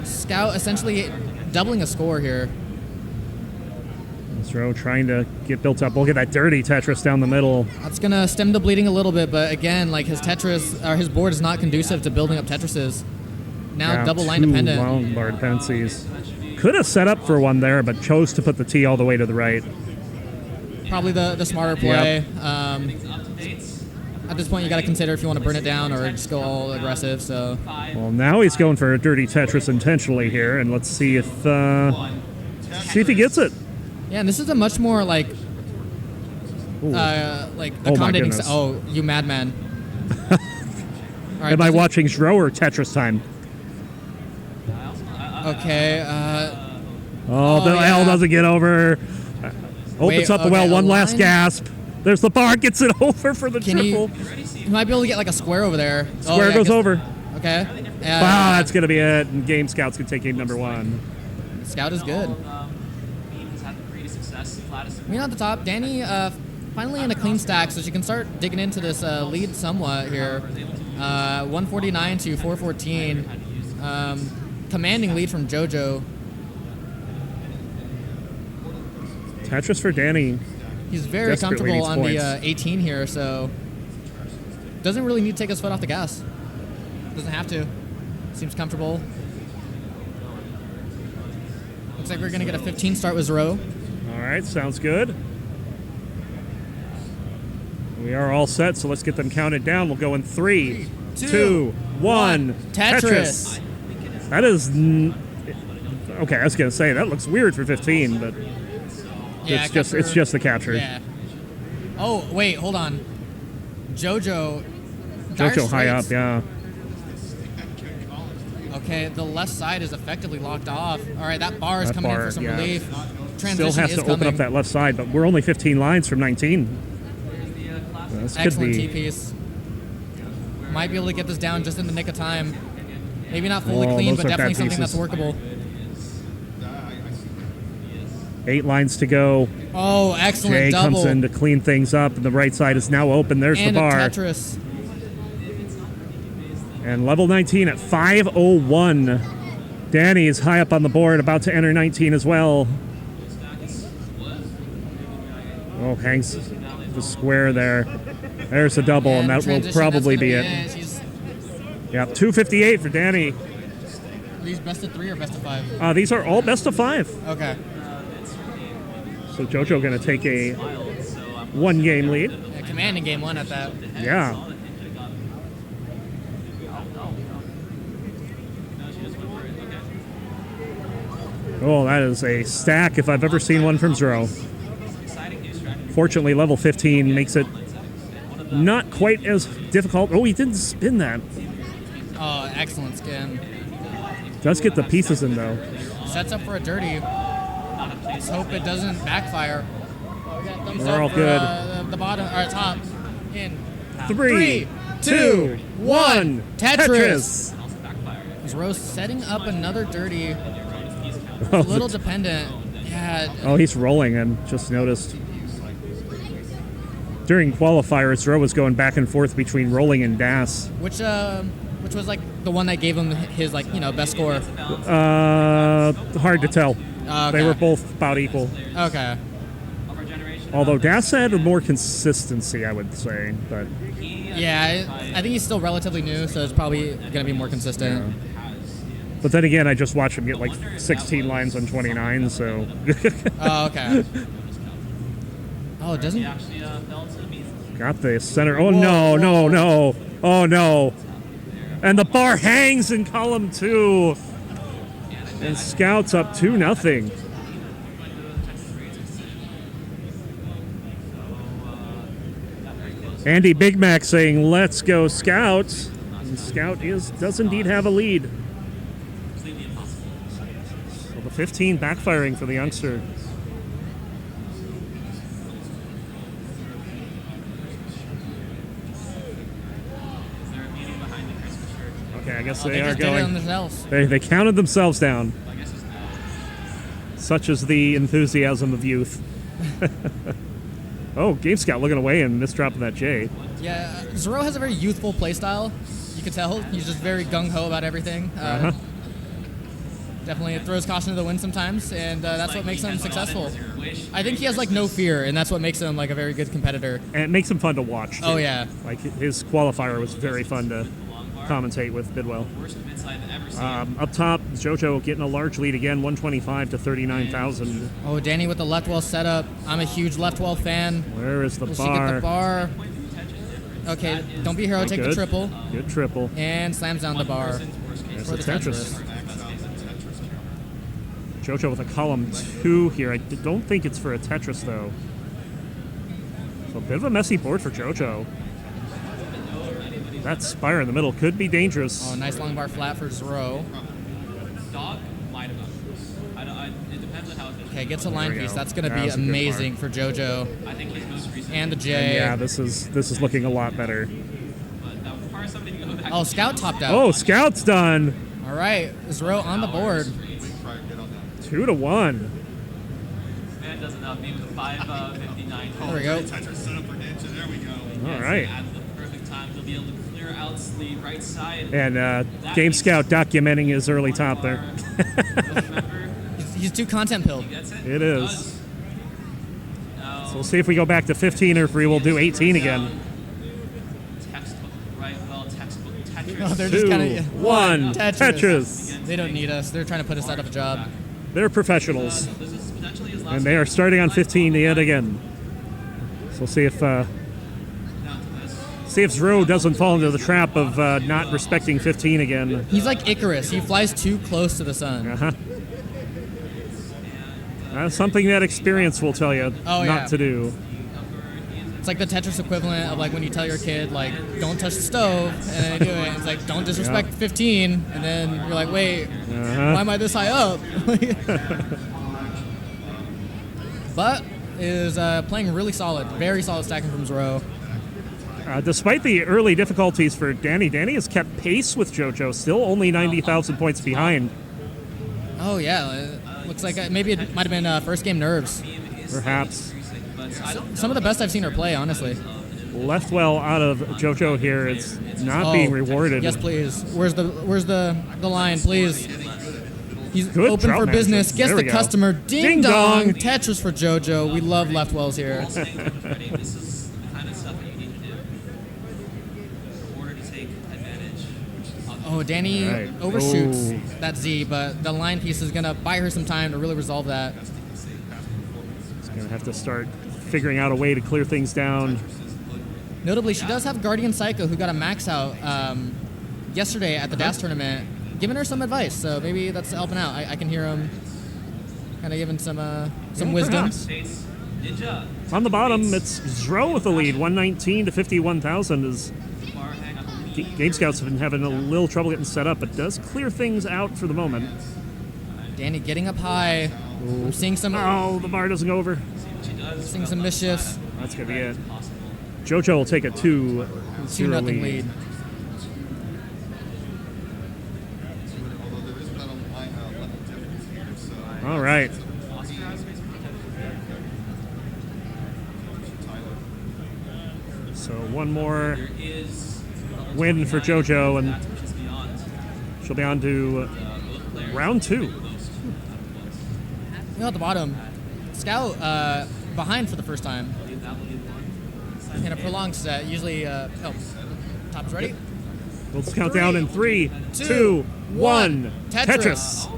Scout essentially doubling a score here. Zero trying to get built up. Look at that dirty Tetris down the middle. That's gonna stem the bleeding a little bit, but again, like his Tetris or his board is not conducive to building up Tetrises. Now Yeah, double line two dependent. Lombard dependencies. Could have set up for one there, but chose to put the T all the way to the right. Probably the smarter play. At this point, you got to consider if you want to burn it down or just go all aggressive. So. Well, now he's going for a dirty Tetris intentionally here, and let's see if he gets it. Yeah, and this is a much more like my accommodating. goodness. Oh, you madman! Am I watching Zro or Tetris time? Okay. The L doesn't get over. Opens up the well, one last gasp. There's the bar, gets it over for the triple. You might be able to get like a square over there. Square goes over. Okay. Wow, that's going to be it. And Game Scouts can take game number one. Scout is good. Mean at the top, Danny finally in a clean stack, so she can start digging into this lead somewhat here. 149 to 414. Commanding lead from JoJo. Tetris for Danny. He's very comfortable on the 18 here, so doesn't really need to take his foot off the gas. Doesn't have to. Seems comfortable. Looks like we're going to get a 15 start with Zero. All right, sounds good. We are all set, so let's get them counted down. We'll go in 3, 2, 1. Tetris. That is... okay, I was going to say, that looks weird for 15, but yeah, it's just the capture. Yeah. Oh, wait, hold on. JoJo high up, yeah. Okay, the left side is effectively locked off. All right, that bar is coming in for some relief. Still has to open up that left side, but we're only 15 lines from 19. This Excellent could be... T-piece. Might be able to get this down just in the nick of time. Maybe not fully clean, but definitely something that's workable. 8 lines to go. Oh, excellent Jay double. comes in to clean things up, and the right side is now open. There's and the bar. A Tetris. And level 19 at 501. Danny is high up on the board, about to enter 19 as well. Oh, hangs the square there. There's a double, and that will probably be it. Yep, 258 for Danny. Are these best of 3 or best of 5? These are all best of 5. Okay. So JoJo going to take a 1-game lead. Yeah, commanding game 1 at that. Yeah. Oh, that is a stack if I've ever seen one from Zero. Fortunately, level 15 makes it not quite as difficult. Oh, he didn't spin that. Oh, excellent skin. Does get the pieces in, though. Sets up for a dirty. Let's hope it doesn't backfire. We're all good. The bottom, or top. In 3, 2, 1. Tetris. Rose setting up another dirty. A little dependent. Yeah. Oh, he's rolling, and just noticed. During qualifiers, Zero was going back and forth between rolling and DAS. Which was like the one that gave him his best score. Hard to tell. Okay. They were both about equal. Okay. Although DAS had more consistency, I would say, but yeah, I think he's still relatively new, so it's probably going to be more consistent. Yeah. But then again, I just watched him get like 16 lines on 29, so. Oh, okay. Oh, it doesn't. Got the center. Oh, no, no, no. Oh, no. And the bar hangs in column 2. And Scouts up 2-0. Andy Big Mac saying, "Let's go, Scouts." And Scout does indeed have a lead. So the 15 backfiring for the youngster. Okay, I guess they are going. They counted themselves down. Such is the enthusiasm of youth. Oh, Game Scout looking away and misdropping that J. Yeah, Zero has a very youthful playstyle. You can tell he's just very gung-ho about everything. Definitely throws caution to the wind sometimes, and that's what makes him successful. wish. I think he has like no fear, and that's what makes him like a very good competitor. And it makes him fun to watch. Too. Oh yeah. Like his qualifier was very fun to commentate with Bidwell. Worst mids I've ever seen. Up top, JoJo getting a large lead again, 125 to 39,000. Oh, Danny with the left wall setup. I'm a huge left wall fan. Where is the Will bar? she get the bar? Okay, don't be a hero, Oh, take good. the triple. Good triple. And slams down the bar. There's For the the Tetris. JoJo with a column 2 here. I don't think it's for a Tetris, though. So a bit of a messy board for JoJo. That spire in the middle could be dangerous. Oh, nice long bar flat for Zero. Dog might have. It depends on how it Okay, gets a line There we piece. go. That's going to That be was a good amazing for JoJo. I think his most recent. And the And J. yeah, this is looking a lot better. But that would require somebody to go back. Oh, Scout topped out. Oh, Scout's done. All right, Zero on the board. 2 to 1. Man does enough. Maybe with a 5:59. There we go. All right. At the perfect time, he'll be able to clear out the right side. And Game Scout documenting his early top there. He's too content pilled. It is. So we'll see if we go back to 15 or if we will do 18 again. Textbook, right? Well, textbook Tetris. Oh, they're 2, just kind of 1, Tetris. They don't need us. They're trying to put us out of a job. They're professionals. And they are starting on 15 yet again. So we'll see if Zro doesn't fall into the trap of not respecting 15 again. He's like Icarus. He flies too close to the sun. Uh-huh. That's something that experience will tell you not to do. It's like the Tetris equivalent of like when you tell your kid like don't touch the stove and they do it. It's like don't disrespect 15, and then you're like, wait, why am I this high up? But is playing really solid, very solid stacking from Zero. Despite the early difficulties for Danny has kept pace with JoJo, still only 90,000 points behind. Oh yeah, looks like maybe it might have been first game nerves. Perhaps. Some of the best I've seen her play, honestly. Left well out of JoJo here. It's not being rewarded. Yes, please. Where's the line, please? He's Good open drought for business. management. Gets There the we go. customer. Ding, Ding dong. dong. Tetris for JoJo. We love left wells here. This is the kind of stuff that you need to do in order to take advantage. Oh, Danny Right. overshoots Oh. that Z, but the line piece is gonna buy her some time to really resolve that. It's going to have to start figuring out a way to clear things down. Notably, she does have Guardian Psycho, who got a max out yesterday at the DAS tournament, giving her some advice. So maybe that's helping out. I can hear him kind of giving some wisdom. perhaps. On the bottom, it's Zro with the lead, 119 to 51,000. As Game Scouts have been having a little trouble getting set up, but does clear things out for the moment. Danny getting up high. I'm seeing some. Oh, the bar doesn't go over. Seeing some mischiefs. That's going to be it. JoJo will take a 2-0 2-0 lead. All right. So one more win for JoJo, and she'll be on to round 2. You know, at the bottom, Scout behind for the first time in a prolonged set. Usually, top's ready. We'll count down in 3, 2, 1. Tetris.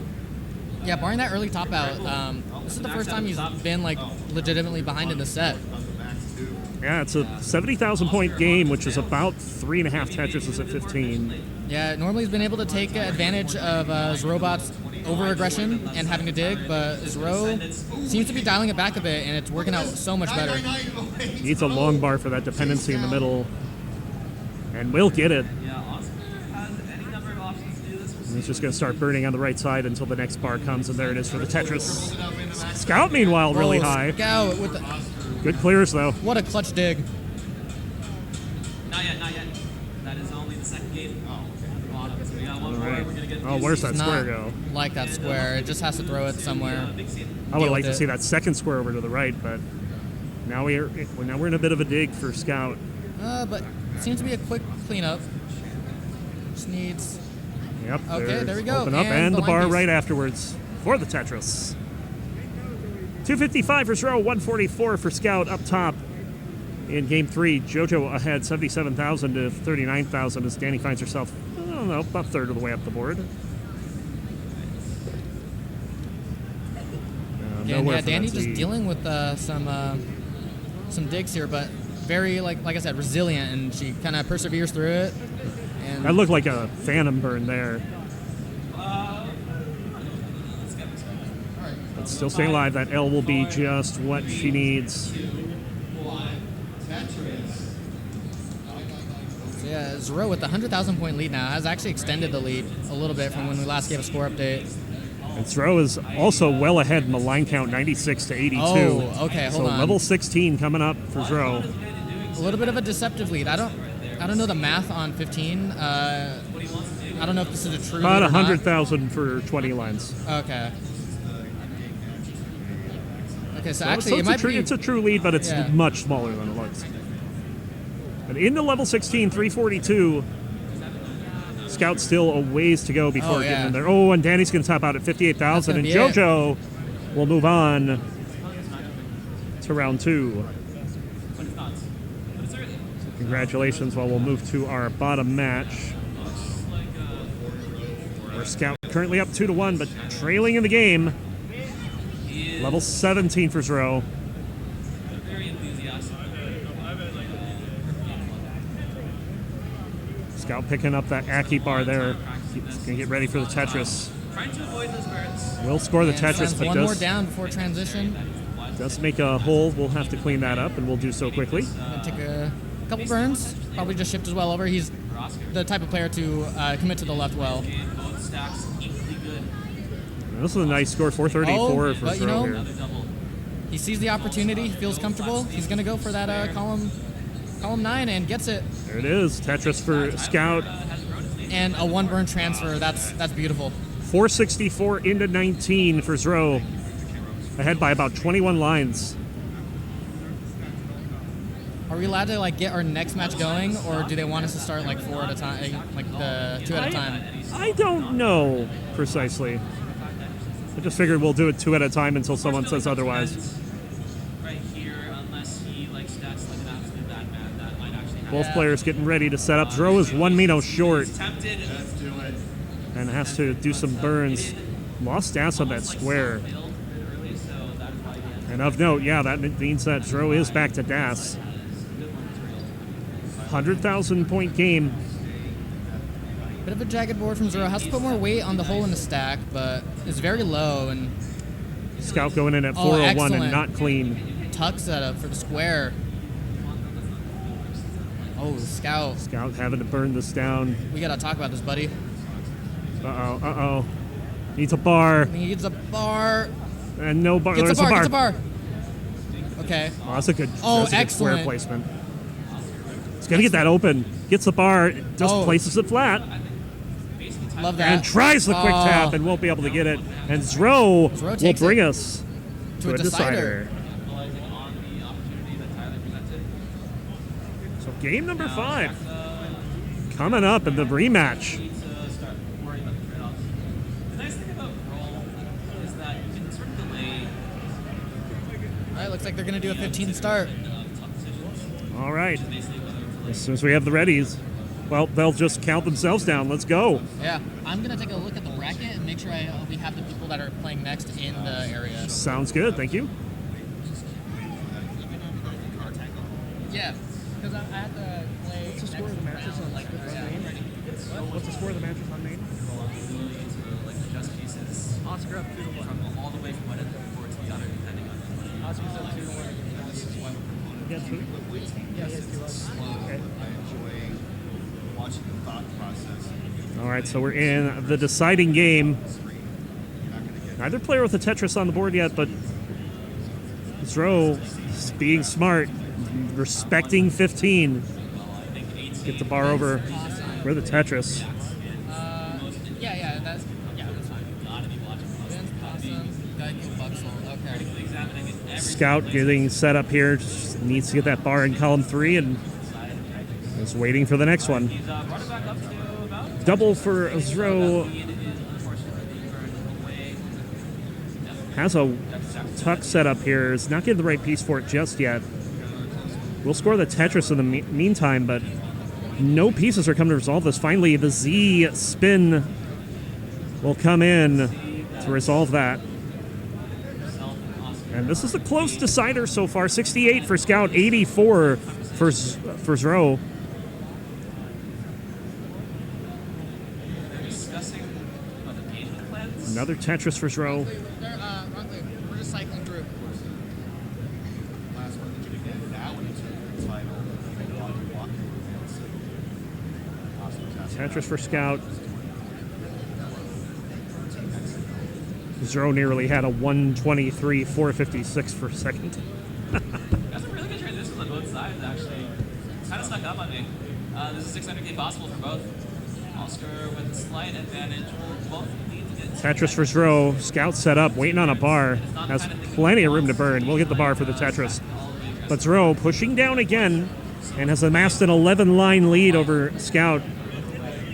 Yeah, barring that early top out, this is the first time he's been like legitimately behind in the set. Yeah, it's a 70,000 point game, which is about 3.5 Tetrises at 15. Yeah, normally he's been able to take advantage of Zrobot's over-aggression and having to dig, but Zro seems to be dialing it back a bit, and it's working out so much better. Needs a long bar for that dependency in the middle, and will get it. And he's just going to start burning on the right side until the next bar comes, and there it is for the Tetris. Scout, meanwhile, really high. Scout with the... Good clears, though. What a clutch dig. Not yet. That is only the second game. Bottom. So we got one more. We're going to get Oh, where's that It's square not go? like that square. It just has to throw it somewhere. I would Deal like to with see it. that second square over to the right, but now we're in a bit of a dig for Scout. But it seems to be a quick cleanup. Just needs... Yep. Okay, there we go. Open up, And and the the line bar piece. right afterwards for the Tetris. 255 for Zero, 144 for Scout up top. In game 3, JoJo ahead 77,000 to 39,000 as Danny finds herself, I don't know, about a third of the way up the board. Yeah, Danny just dealing with some digs here, but very, like I said, resilient, and she kind of perseveres through it. And That looked like a phantom burn there. But still staying alive. That L will be just what she needs. So yeah, Zero with the 100,000 point lead now has actually extended the lead a little bit from when we last gave a score update. And Zero is also well ahead in the line count, 96 to 82. Oh, okay, hold on. So level 16 coming up for Zero. A little bit of a deceptive lead. I don't know the math on 15. I don't know if this is a true About lead or not. 100,000 for 20 lines. Okay. Okay, so So actually, it's a true lead, but it's much smaller than it looks. And into level 16, 342. Scout still a ways to go before getting in there. Oh, and Danny's going to top out at 58,000, and JoJo will move on to round 2. So congratulations. While we'll move to our bottom match, where Scout currently up 2-1, but trailing in the game. Level 17 for Zero. Very enthusiastic. Scout picking up that Aki bar there. He's going to get ready for the Tetris. Trying to avoid those burns. Will score the And Tetris, sends but one more does, down before transition. does make a hole. We'll have to clean that up, and we'll do so quickly. Gonna take a couple burns. Probably just shift as well over. He's the type of player to commit to the left well. Both stacks equally good. This is a nice score, 434 for but Zero here. He sees the opportunity. He feels comfortable. He's going to go for that column 9 and gets it. There it is. Tetris for Scout. And a 1 burn transfer. That's beautiful. 464 into 19 for Zero. Ahead by about 21 lines. Are we allowed to get our next match going, or do they want us to start 4 at a time, the 2 at a time? I don't know precisely. I just figured we'll do it 2 at a time until someone says otherwise. Right here, unless he stats like an absolute bad man, that might actually happen. Both players getting ready to set up. Zero is 1 Mino short Tempted. Let's do it. and has to do some burns. Lost stats on that square. And of note, yeah, that means that Zero is back to DAS. 100,000 point game. Bit of a jagged board from Zero. Has to put more weight on the hole in the stack, but it's very low. And Scout going in at 401 and excellent. not clean. Tuck setup for the square. Oh, Scout. Scout having to burn this down. We got to talk about this, buddy. Uh-oh. Needs a bar. He needs a bar. And no bar. Gets There's a bar. a bar. Gets a bar. Okay. Oh, that's a good, Oh, that's a good excellent. square placement. He's going to get that open. Gets the bar. Just places it flat. Love that. And tries the quick tap and won't be able to get it. And Zero will takes bring it us to a decider. So game number 5 coming up in the rematch. The nice thing about roll is that you can sort of delay. All right, looks like they're going to do a 15 start. All right. As soon as we have the readies, well, they'll just count themselves down. Let's go. Yeah, I'm going to take a look at the bracket and make sure we have the people that are playing next in the area. Sounds good. Thank you. Yeah, because I had to play. What's the score of the matches on main? What's the score of the matches on main? Just pieces. Oscar up 2-1. From all the way from one end forward to the other, depending on. Oscar's up 2-1. Yeah, 2. Yes, I enjoy watching the thought process. All right, so we're in the deciding game. Neither player with a Tetris on the board yet, but Zero being smart, respecting 15. Get the bar over for the Tetris. That's fine. Vince, Possum, Geico, Buxel. Okay. Scout getting set up here, just needs to get that bar in column 3 and is waiting for the next one. Double for Zero. has a tuck set up here. Is not getting the right piece for it just yet. We'll score the Tetris in the meantime, but no pieces are coming to resolve this. Finally, the Z spin will come in to resolve that. And this is a close decider so far. 68 for Scout, 84 for Zro. Another Tetris for Zro. We're just cycling through. Tetris for Scout. Zro nearly had a 123, 456 for second. That's a really good transition on both sides, actually. Kind of snuck up on me. This is 600k possible for both. Oscar with a slight advantage. Both lead to get Tetris for Zro. Scout set up, waiting on a bar. Has plenty of room to burn. We'll get the bar for the Tetris. But Zro pushing down again and has amassed an 11-line lead over Scout.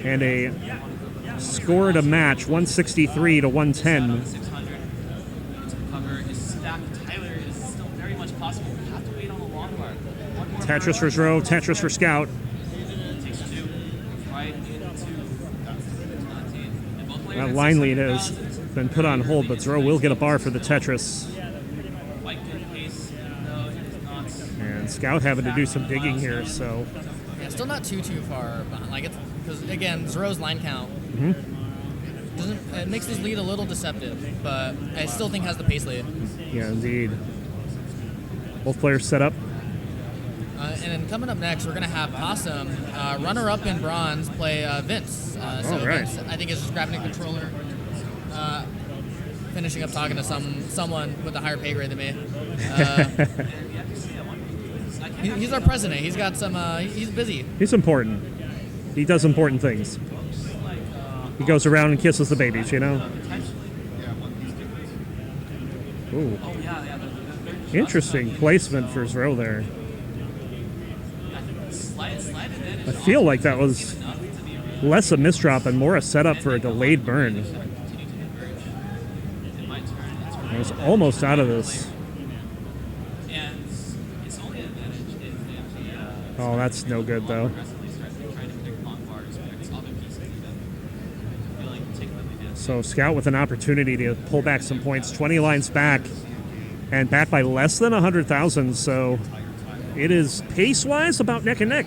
And a score to match, 163 to 110. 600 to cover is stacked. Tyler is still very much possible. We have to wait on the long bar. Tetris for Zro, Tetris for Scout. Takes two. Right into 19. And both players That line lead has been put on hold, but Zro will get a bar for the Tetris. quite good pace. No, he's not. And Scout having to do some digging here, so. Yeah, still not too far behind. Like it's because again, Zro's line count it makes this lead a little deceptive, but I still think has the pace lead. Yeah, indeed. Both players set up. And then coming up next, we're gonna have Possum, runner-up in bronze, play Vince. So right. Vince, I think, is just grabbing a controller, finishing up talking to someone with a higher pay grade than me. He's our president. He's got some. He's busy. He's important. He does important things. He goes around and kisses the babies, you know? Ooh. Interesting placement for Zro there. I feel like that was less a misdrop and more a setup for a delayed burn. I was almost out of this. Oh, that's no good, though. So Scout with an opportunity to pull back some points. 20 lines back and back by less than 100,000. So it is pace-wise about neck and neck.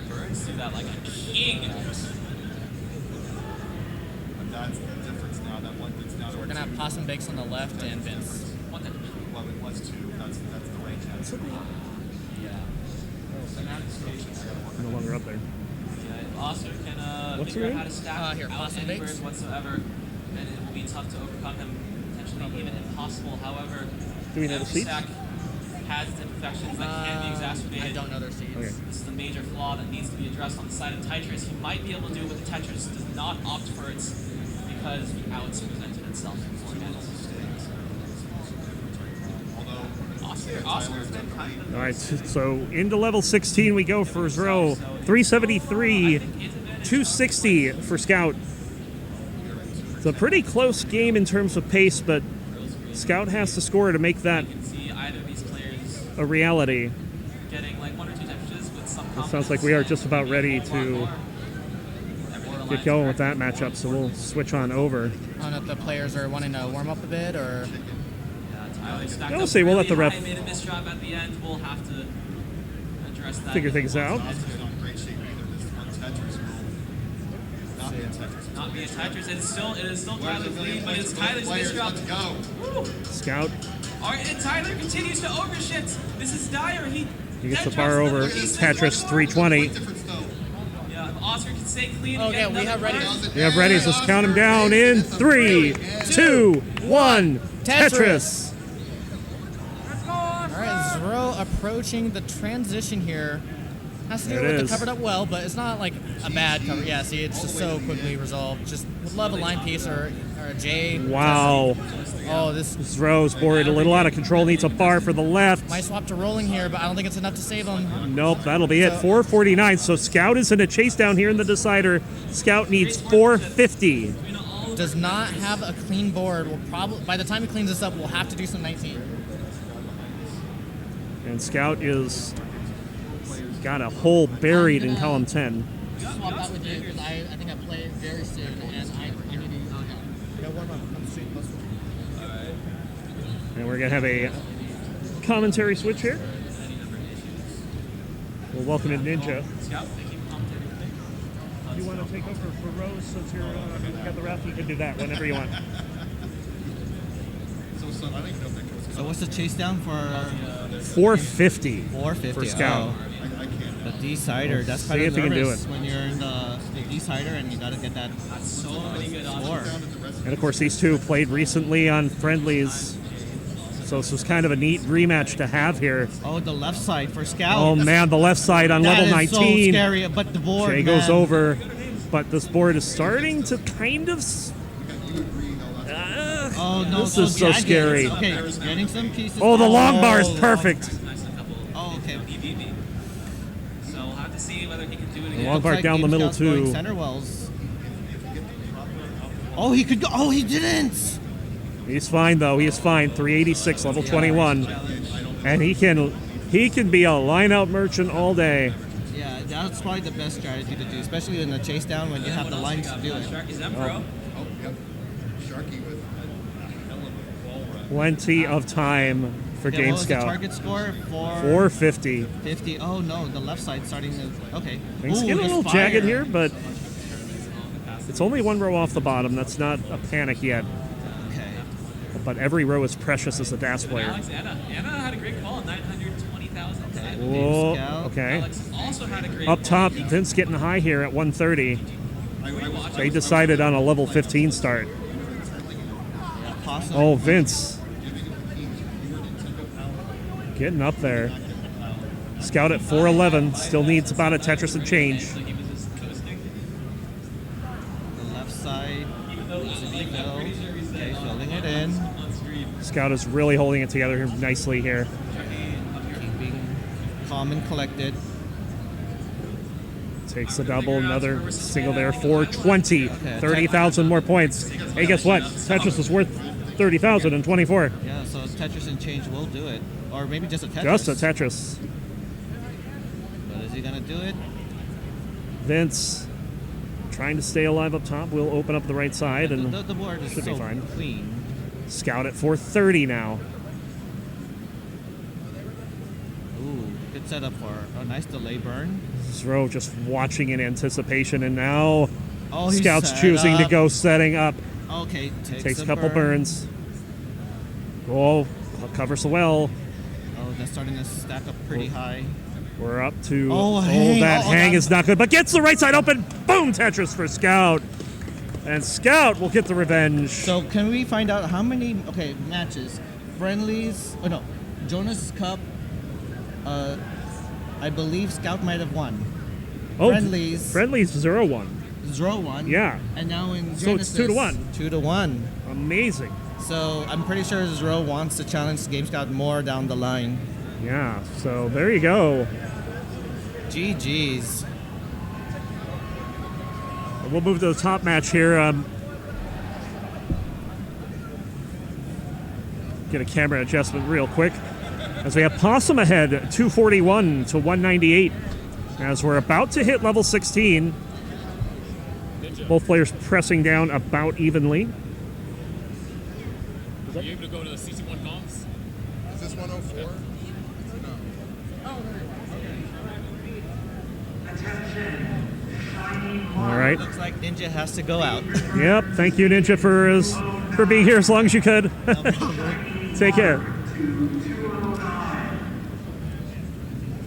Burns do that like a king. But that's the difference now. That one that's now. So we're gonna have Possum Bakes on the left and Vince. Well, it was two. That's the range. No longer up there. Yeah, Oscar can What's figure the out how to stack here, out Possum any Bakes? bird whatsoever, and it will be tough to overcome him, potentially even impossible. However, Do we know the every seats? stack has its imperfections that can be exacerbated. I don't know their seeds. Okay. This is the major flaw that needs to be addressed on the side of Tetris. He might be able to do it with the Tetris, does not opt for it because the outs presented itself beforehand. Oscar's been kind of All right, so into level 16 we go for Zro. 373, 260 for Scout. It's a pretty close game in terms of pace, but Scout has to score to make that see either of these players a reality. getting like one or two temperatures with some It sounds like we are just about ready to get going with that matchup, so we'll switch on over. I don't know if the players are wanting to warm up a bit or. I'll say we'll let the ref made a misdrop at the end. We'll have to address that. figure things out. Not be a Tetris. It is still Tyler's lead, but it's Tyler's misdrop. Woo. Scout. All right, and Tyler continues to overshift. This is dire. He gets the dead bar drops over another piece. Tetris 320. Yeah, if Oscar can stay clean. Oh, and yeah, get we have another ready. bar. We have ready, so let's count them down in 3, 2, 1. Tetris. All right, Zro approaching the transition here. Has to do There it with is. the covered up well, but it's not like a bad cover. Yeah, see, it's just so quickly resolved. Just would love a line piece or a J. Wow. Oh, this Zro's board a little out of control. Needs a bar for the left. might swap to rolling here, but I don't think it's enough to save him. Nope, that'll be it. 449. So Scout is in a chase down here in the decider. Scout needs 450. Does not have a clean board. Will probably by the time he cleans this up, we'll have to do some 19. And Scout is got a hole buried in column 10. Swap that with you because I think I play very soon and I need to use it. Yeah, warm up. And we're going to have a commentary switch here. We'll welcome in Ninja. You want to take over for Rose since you're got the ref? You can do that whenever you want. So what's the chase down for? 450. 450 for Scout. Oh. The decider. That's See kind of if he can do nervous it. when you're in the decider and you got to get that score. And of course, these two played recently on friendlies. So this was kind of a neat rematch to have here. Oh, the left side for Scout. Oh man, the left side on That level is 19. so scary, but the board, Jay goes man. over, but this board is starting to kind of. Oh no, This is so jagged. scary. Okay, getting some pieces. Oh, the long bar is perfect. Oh, okay. So we'll have to see whether he can do it again. The long bar down the middle too. Center wells. Oh, he could go. Oh, he didn't. He's fine though. He is fine. 386, level 21, and he can be a line-out merchant all day. Yeah, that's probably the best strategy to do, especially in the chase down when you have the lines to do it. Plenty of time for Okay, Game what was the Scout. target score? 450. 50. Oh no, the left side starting to. Okay. Things Ooh, get a there's little fire. jagged here, but it's only one row off the bottom. That's not a panic yet. Okay. But every row is precious as a DAS player. Alex, Anna had a great call, 920,000. Whoa, okay. Alex also had a great Up call. top, Vince getting high here at 130. They decided on a level 15 start. Oh, Vince. Getting up there. Scout at 411. Still needs about a Tetris and change. The left side. Okay, filling it in. Scout is really holding it together nicely here. Keeping calm and collected. Takes the double, another single there, 420. 30,000 more points. Hey, guess what? Tetris is worth 30,000 and 24. Yeah, so Tetris and change will do it. Or maybe just a Tetris. Just a Tetris. But is he going to do it? Vince trying to stay alive up top. We'll open up the right side and The board is should so be fine. clean. Scout at 430 now. Ooh, good setup for a nice delay burn. Zro just watching in anticipation, and now Oh, he's Scout's set choosing to up. go setting up. Okay, Takes a couple burns. Oh, covers the well. Oh, that's starting to stack up pretty high. We're up to. Oh, hang. that Oh, hang that- is not good, but gets the right side open. Boom, Tetris for Scout. And Scout will get the revenge. So can we find out how many matches, friendlies? Oh no, Jonas Cup. I believe Scout might have won. Friendlies. Friendlies 0-1. 0-1. Yeah. And now in So it's Genesis, 2-1. 2-1. Amazing. So I'm pretty sure Zero wants to challenge Game Scout more down the line. Yeah. So there you go. GG's. We'll move to the top match here. Get a camera adjustment real quick. As we have Possum ahead, 241 to 198. As we're about to hit level 16. Both players pressing down about evenly. Are you able to go to the CT1 comps? Is this 104? All right. Looks like Ninja has to go out. Yep. Thank you, Ninja, for being here as long as you could. Take care.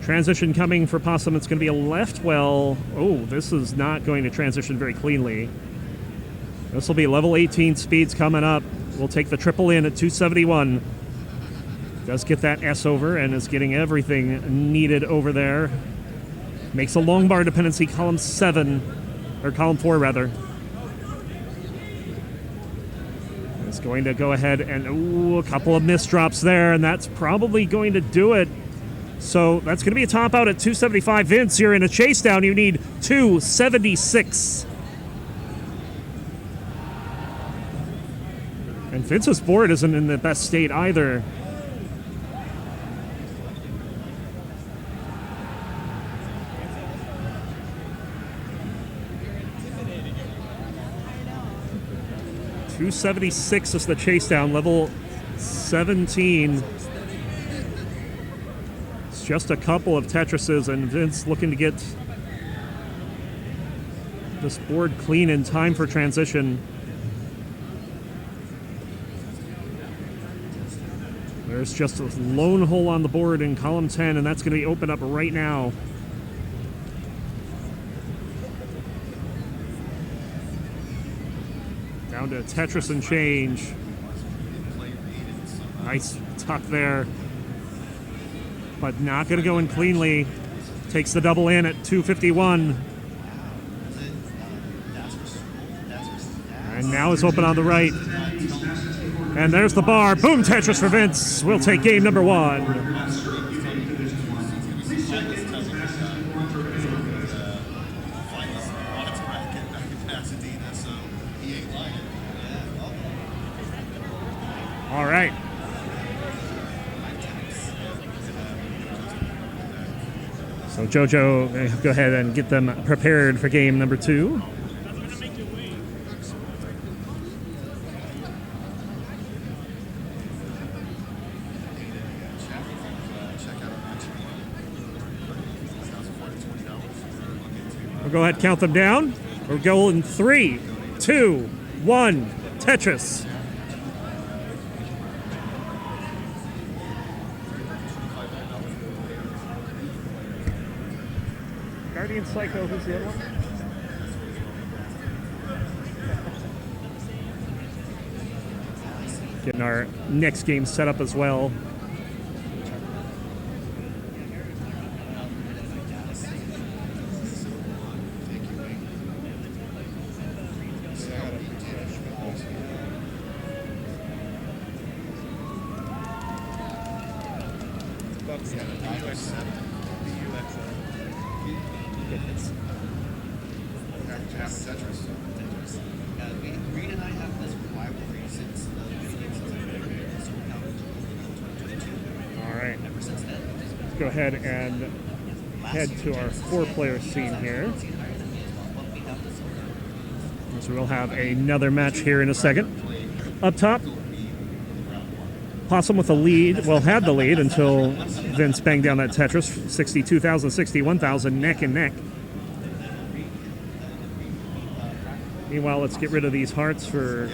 Transition coming for Possum. It's going to be a left well. Oh, this is not going to transition very cleanly. This will be level 18 speeds coming up. We'll take the triple in at 271. Does get that S over and is getting everything needed over there. Makes a long bar dependency column 7, or column 4 rather. It's going to go ahead and, a couple of missed drops there, and that's probably going to do it. So that's going to be a top out at 275. Vince, you're in a chase down. You need 276. And Vince's board isn't in the best state either. .276 is the chase down, level 17. It's just a couple of Tetrises, and Vince looking to get this board clean in time for transition. There's just a lone hole on the board in column 10, and that's going to be opened up right now. Down to Tetris and change. Nice tuck there. But not going to go in cleanly. Takes the double in at 251. And now it's open on the right. And there's the bar. Boom, Tetris for Vince. We'll take game number 1. All right. So JoJo, go ahead and get them prepared for game number 2. We'll go ahead and count them down. We're going 3, 2, 1, Tetris. Guardian Psycho, who's the other one? Getting our next game set up as well. Go ahead and head to our 4-player scene here. So we'll have another match here in a second. Up top, Possum with a lead. Well, had the lead until Vince banged down that Tetris. 62,000, 61,000, neck and neck. Meanwhile, let's get rid of these hearts for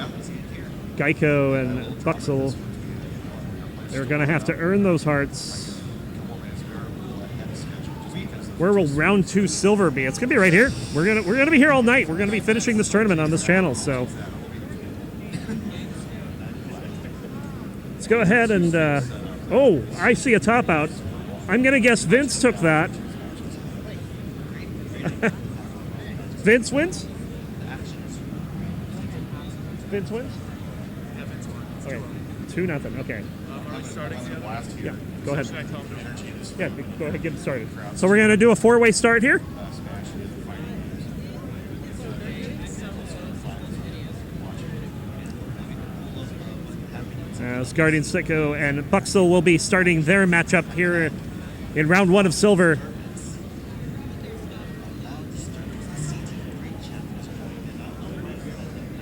Geico and Buxel. They're going to have to earn those hearts. Where will round 2 silver be? It's gonna be right here. We're gonna be here all night. We're gonna be finishing this tournament on this channel. So let's go ahead and. Oh, I see a top out. I'm gonna guess Vince took that. Vince wins. Vince wins. Okay, 2-0. Okay. Yeah, go ahead. Yeah, go ahead and get it started. So we're going to do a 4-way start here. As Guardian Sicko and Buxel will be starting their matchup here in round 1 of silver.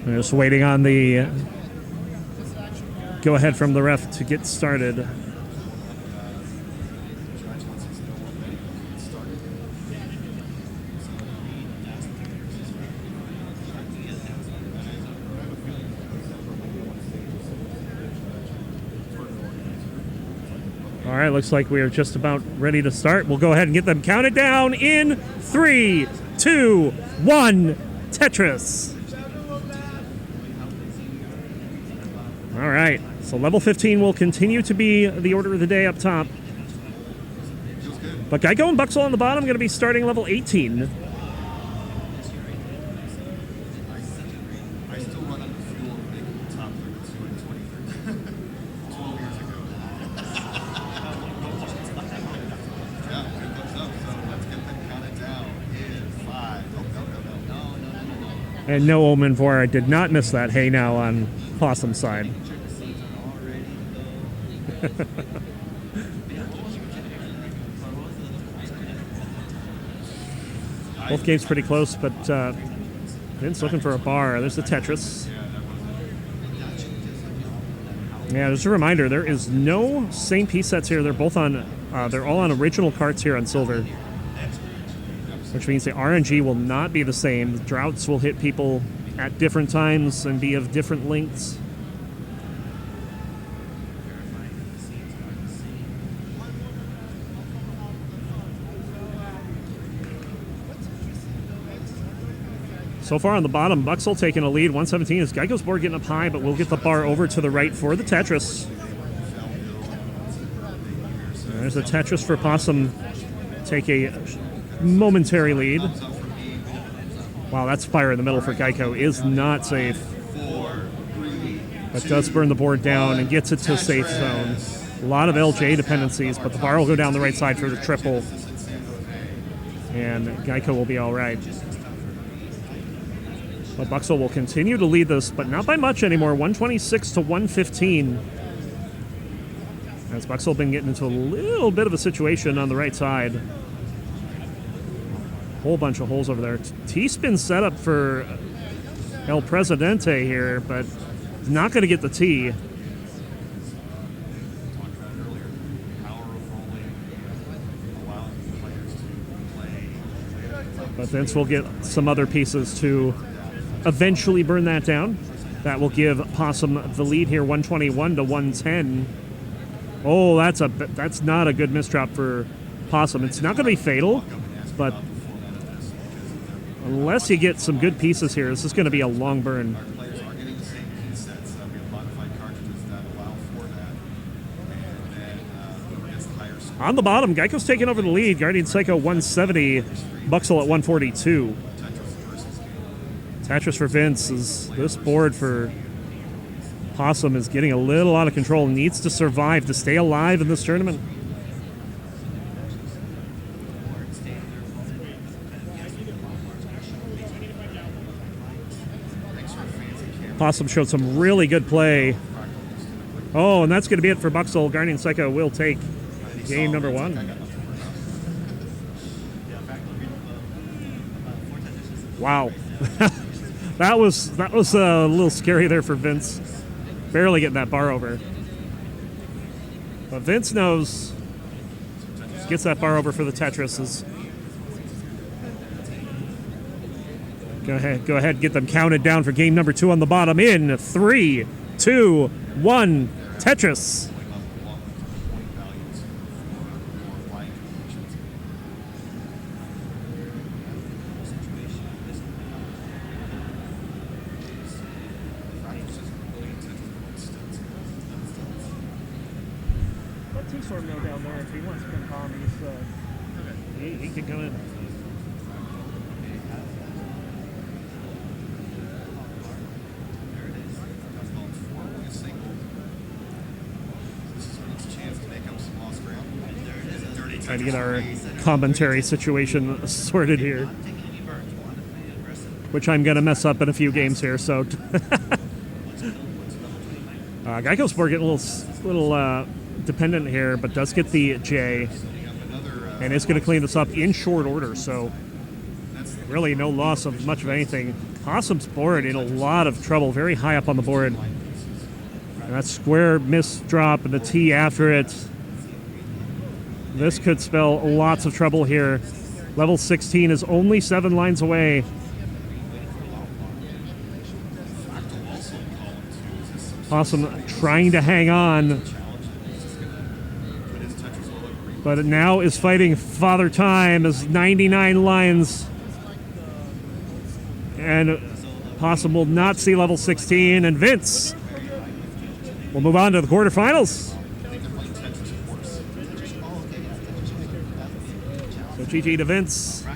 We're just waiting on the go-ahead from the ref to get started. All right, looks like we are just about ready to start. We'll go ahead and get them counted down in 3, 2, 1, Tetris. All right, so level 15 will continue to be the order of the day up top. But Geico and Buxel on the bottom going to be starting level 18. I still run under fuel to make the top 32 in 2013. 12 years ago. Yeah, it looks up, so let's get them counted down in 5. And no omen for I did not miss that hey now on Possum side. Both games pretty close, but Vince looking for a bar. There's the Tetris. Yeah, just a reminder, there is no same piece sets here. They're both on, they're all on original carts here on silver, which means the RNG will not be the same. The droughts will hit people at different times and be of different lengths. So far on the bottom, Buxel taking a lead. 117 is Geico's board getting up high, but we'll get the bar over to the right for the Tetris. There's the Tetris for Possum. Take a momentary lead. Wow, that fire in the middle for Geico is not safe. But does burn the board down and gets it to safe zone. A lot of LJ dependencies, but the bar will go down the right side for the triple. And Geico will be all right. But Buxel will continue to lead this, but not by much anymore. 126 to 115. As Buxel been getting into a little bit of a situation on the right side. Whole bunch of holes over there. T-spin setup for El Presidente here, but not going to get the T. But Vince will get some other pieces to eventually burn that down. That will give Possum the lead here, 121 to 110. Oh, that's not a good misdrop for Possum. It's not going to be fatal, but unless you get some good pieces here, this is going to be a long burn. Players are getting the same piece sets. We have modified cartridges that allow for that. And then whoever gets the higher score. On the bottom, Geico's taking over the lead. Guardian Psycho 170, Buxel at 142. Tetris for Vince is this board for Possum is getting a little out of control. Needs to survive to stay alive in this tournament. Possum showed some really good play. Oh, and that's going to be it for Buxel. Guardian Psycho will take game number 1. Wow. that was a little scary there for Vince. Barely getting that bar over. But Vince knows. Gets that bar over for the Tetrises. Go ahead, get them counted down for game number 2 on the bottom in 3, 2, 1, Tetris. Let T-Storm go down there if he wants to come calm. He can come in. Trying to get our commentary situation sorted here, which I'm going to mess up in a few games here. So, Geico's board getting a little dependent here, but does get the J, and is going to clean this up in short order. So, really no loss of much of anything. Possum's board in a lot of trouble, very high up on the board. And that square misdrop and the T after it. This could spell lots of trouble here. Level 16 is only 7 lines away. Possum trying to hang on. But it now is fighting Father Time as 99 lines. And Possum will not see level 16. And Vince will move on to the quarterfinals. GG to Vince.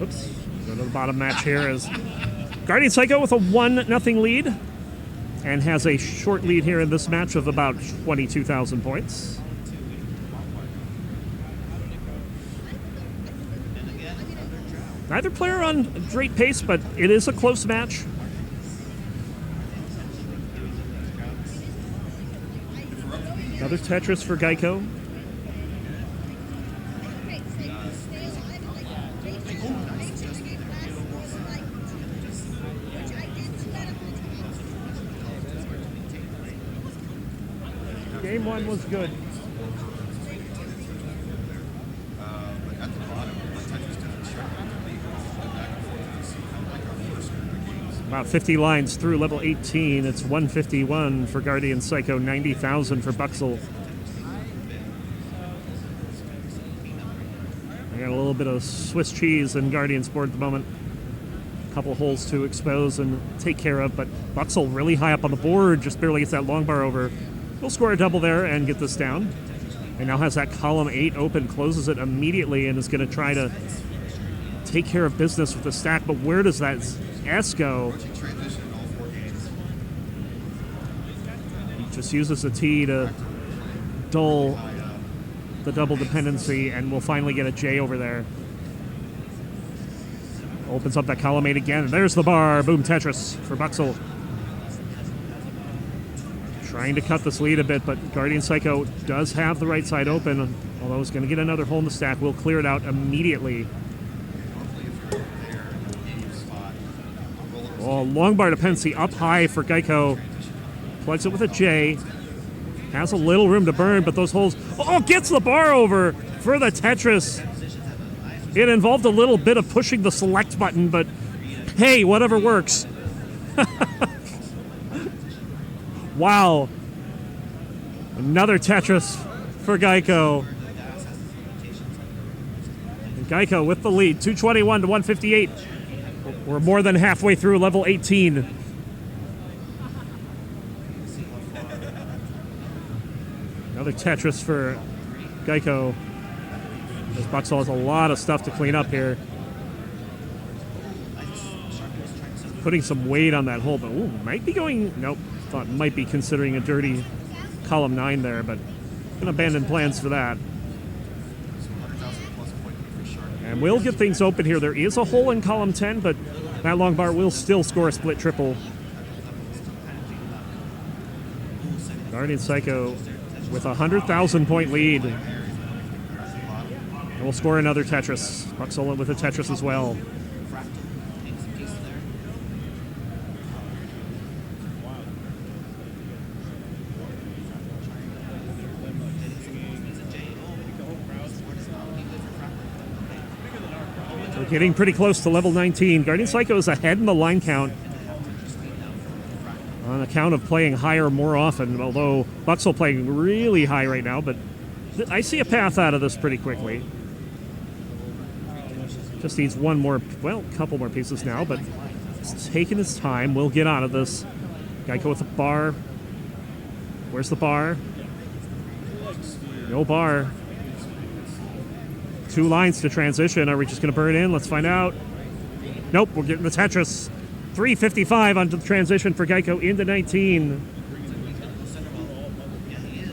Oops. Go to the bottom match here is Guardian Psycho with a 1-0 lead and has a short lead here in this match of about 22,000 points. Neither player on great pace, but it is a close match. Another Tetris for Geico. Game one was good. About 50 lines through level 18. It's 151 for Guardian Psycho, 90,000 for Buxel. I got a little bit of Swiss cheese in Guardian's board at the moment. A couple holes to expose and take care of, but Buxel really high up on the board, just barely gets that long bar over. He'll score a double there and get this down. And now has that column 8 open, closes it immediately, and is going to try to take care of business with the stack. But where does that S go? He just uses the T to dull the double dependency, and we'll finally get a J over there. Opens up that column 8 again, and there's the bar. Boom, Tetris for Buxel. Trying to cut this lead a bit, but Guardian Psycho does have the right side open, although he's going to get another hole in the stack. We'll clear it out immediately. Oh, long bar dependency up high for Geico. Plugs it with a J. Has a little room to burn, but those holes... Oh, gets the bar over for the Tetris. It involved a little bit of pushing the select button, but hey, whatever works. Wow. Another Tetris for Geico. And Geico with the lead, 221 to 158. We're more than halfway through level 18. Another Tetris for Geico. This Buxel has a lot of stuff to clean up here. Putting some weight on that hole, but ooh, might be going... Nope. Thought might be considering a dirty column 9 there, but gonna abandon plans for that. And we'll get things open here. There is a hole in column 10, but that long bar will still score a split triple. Guardian Psycho with a 100,000 point lead. And we'll score another Tetris. Buxel with a Tetris as well. Getting pretty close to level 19. Guardian Psycho is ahead in the line count on account of playing higher more often, although Buxel playing really high right now, but I see a path out of this pretty quickly. Just needs one more, well, a couple more pieces now, but it's taking his time. We'll get out of this. Geico with a bar. Where's the bar? No bar. 2 lines to transition. Are we just going to burn in? Let's find out. Nope, we're getting the Tetris. 355 onto the transition for Geico into 19.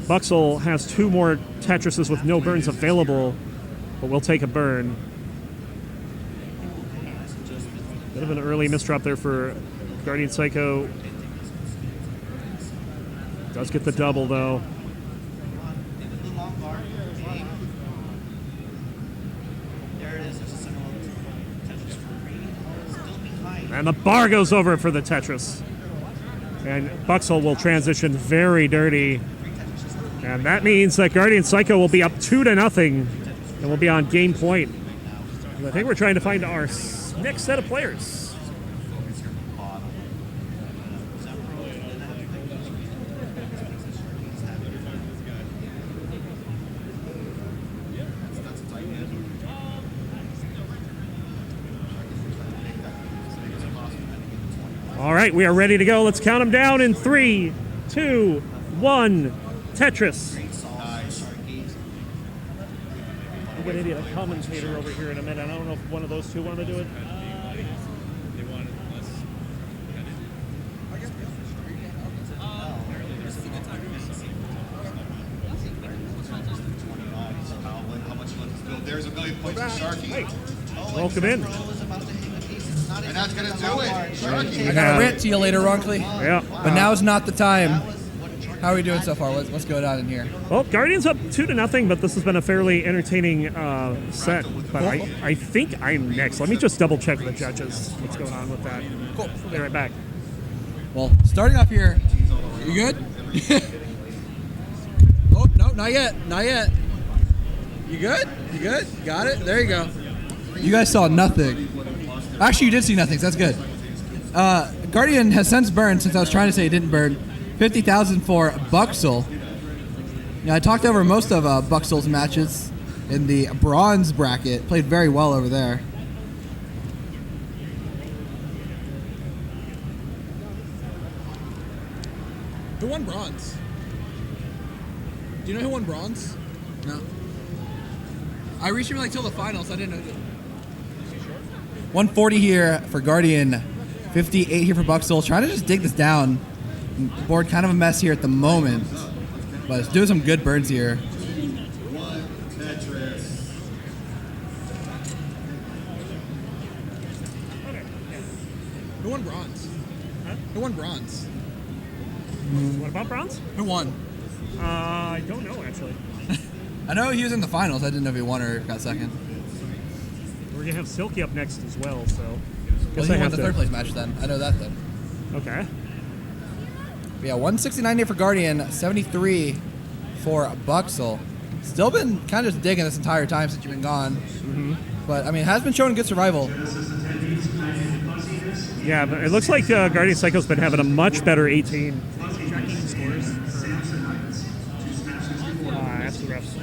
Buxel has 2 more Tetrises with no burns available, but we'll take a burn. Bit of an early misdrop there for Guardian Psycho. Does get the double, though. And the bar goes over for the Tetris. And Buxel will transition very dirty. And that means that Guardian Psycho will be up 2-0 and will be on game point. And I think we're trying to find our next set of players. All right, we are ready to go. Let's count them down in 3, 2, 1, Tetris. I'm going to need a commentator over here in a minute. I don't know if one of those two want to do it. There's $1 million points for Sharky. Welcome in. And that's going to do it. Sharky. I got to rant to you later, Ronkley. Yeah. But now is not the time. How are we doing so far? What's going on in here? Well, Guardians up 2-0, but this has been a fairly entertaining set. But I think I'm next. Let me just double check with the judges what's going on with that. Cool. We'll be right back. Well, starting off here, you good? Oh, no, not yet. Not yet. You good? You good? Got it? There you go. You guys saw nothing. Actually, you did see nothing, so that's good. Guardian has since burned, since I was trying to say it didn't burn, 50,000 for Buxel. Now, I talked over most of Buxel's matches in the bronze bracket. Played very well over there. Who won bronze? Do you know who won bronze? No. I reached him like till the finals. I didn't know. 140 here for Guardian, 58 here for Buxel. Trying to just dig this down. Board kind of a mess here at the moment, but it's doing some good burns here. Who won bronze? Huh? Who won bronze? What about bronze? Who won? I don't know, actually. I know he was in the finals. I didn't know if he won or got second. We're going to have Silky up next as well, so... Well, he won the third place match then. I know that then. Okay. Yeah, 169 here for Guardian, 73 for Buxel. Still been kind of just digging this entire time since you've been gone. Mm-hmm. But, I mean, has been showing good survival. Yeah, but it looks like Guardian Psycho's been having a much better 18. Tracking scores for... Ask the refs.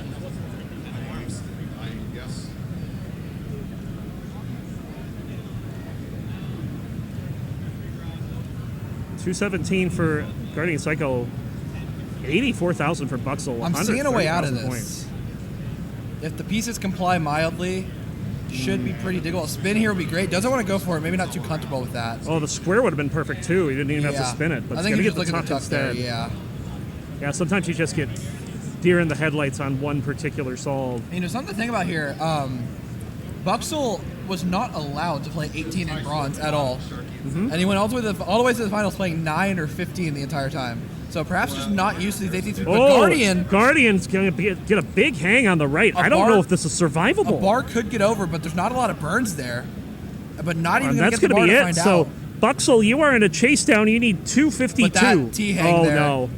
$217 for Guardian Psycho, 84,000 for Buxel. I'm seeing a way out of this. Points. If the pieces comply mildly, should be pretty diggable. Spin here would be great. Doesn't want to go for it. Maybe not too comfortable with that. Oh, the square would have been perfect too. He didn't even have to spin it. But I it's think going to you get just the look at tuck the tuck there. instead. Yeah. Yeah, sometimes you just get deer in the headlights on one particular solve. You know, something to think about here. Buxel was not allowed to play 18 in bronze at all. Mm-hmm. And he went all the way to the finals playing 9 or 15 the entire time. So perhaps just not used to these 18s. But Guardian's going to get a big hang on the right. I don't know if this is survivable. A bar could get over, but there's not a lot of burns there. But not even that's going to be get the bar it. to find So out. Buxel, you are in a chase down. You need 252. But that T-hang there. No.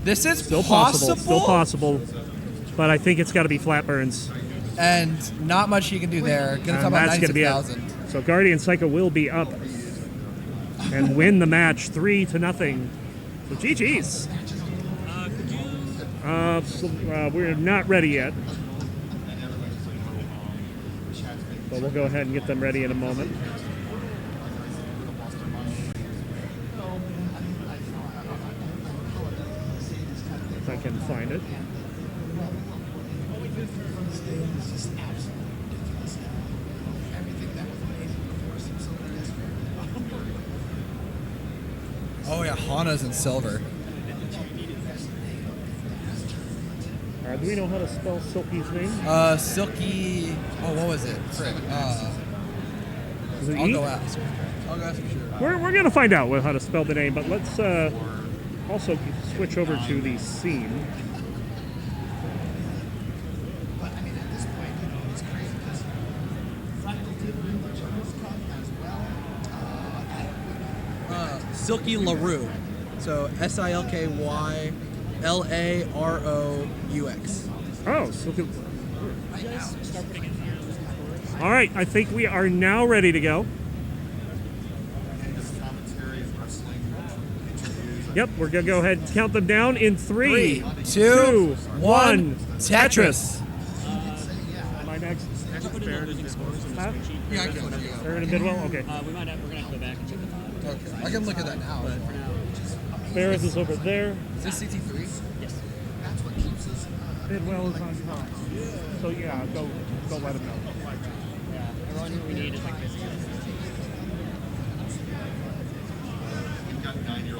This is Still possible. Still possible. But I think it's got to be flat burns. And not much you can do there. Gonna talk about That's going to be it. 96,000. So Guardian Psycho will be up and win the match 3-0. So GG's. We're not ready yet. But we'll go ahead and get them ready in a moment. If I can find it. Oh yeah, Hana's in silver. Do we know how to spell Silky's name? Silky. Oh, what was it? Frick. Is it I'll E? go ask. I'll go ask for sure. We're going to find out how to spell the name, but let's also switch over to the scene. Silky LaRue. So SILKYLAROUX. Oh, Silky. All right, I think we are now ready to go. Yep, we're going to go ahead and count them down in 3, 2, 1. Tetris. Am I next? Huh? Yeah, I can look at Aaron and Bidwell? Okay. We're going to have to go back and check the file. Okay. I can look at that now. But for now, Barris is over there. Is this CT3? Yes. Bidwell is on top. So yeah, go let him know. Yeah, everyone who we need is like busy.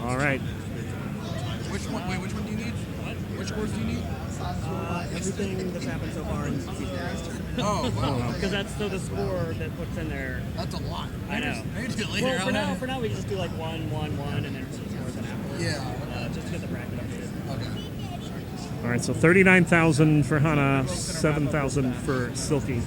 All right. Which one? Wait, which one do you need? Which scores do you need? Everything that's happened so far in CT3. Oh, wow. Because that's still the score that puts in there. That's a lot. I know. Maybe do it later. Well, for now, we can just do like 1, 1, 1, and then put the scores in afterwards. Yeah. Just to get the bracket updated. Okay. All right, so 39,000 for Hana, 7,000 for Silky.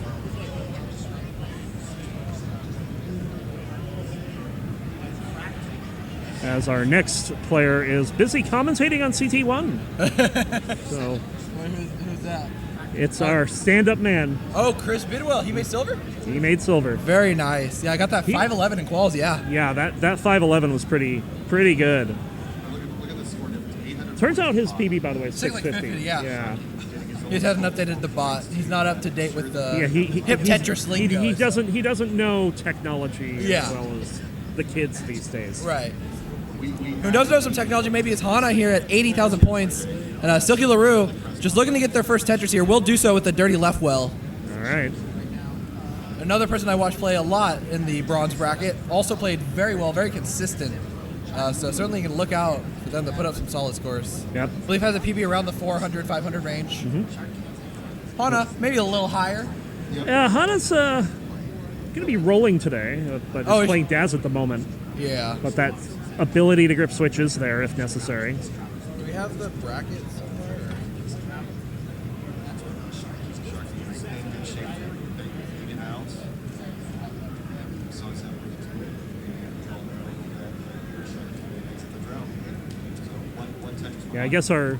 As our next player is busy commentating on CT1. So Who's that? it's our stand-up man. Oh, Chris Bidwell. He made silver? He made silver. Very nice. Yeah, I got that 5'11 in quals, yeah. Yeah, that 5'11 was pretty good. Turns out his PB, by the way, is 650. Yeah. He just hasn't updated the bot. He's not up to date with the hip Tetris lingo. He doesn't know technology Yeah. as well as the kids these days. Right. Who does know some technology maybe is Hana here at 80,000 points. And Silky LaRue, just looking to get their first Tetris here, will do so with the dirty left well. All right. Another person I watched play a lot in the bronze bracket, also played very well, very consistent. So certainly you can look out for them to put up some solid scores. Yep. I believe has a PB around the 400, 500 range. Hana, maybe a little higher. Yeah, Hana's going to be rolling today, but he's playing Daz at the moment. Yeah. But that ability to grip switch is there if necessary. Do we have the bracket somewhere? Yeah, I guess our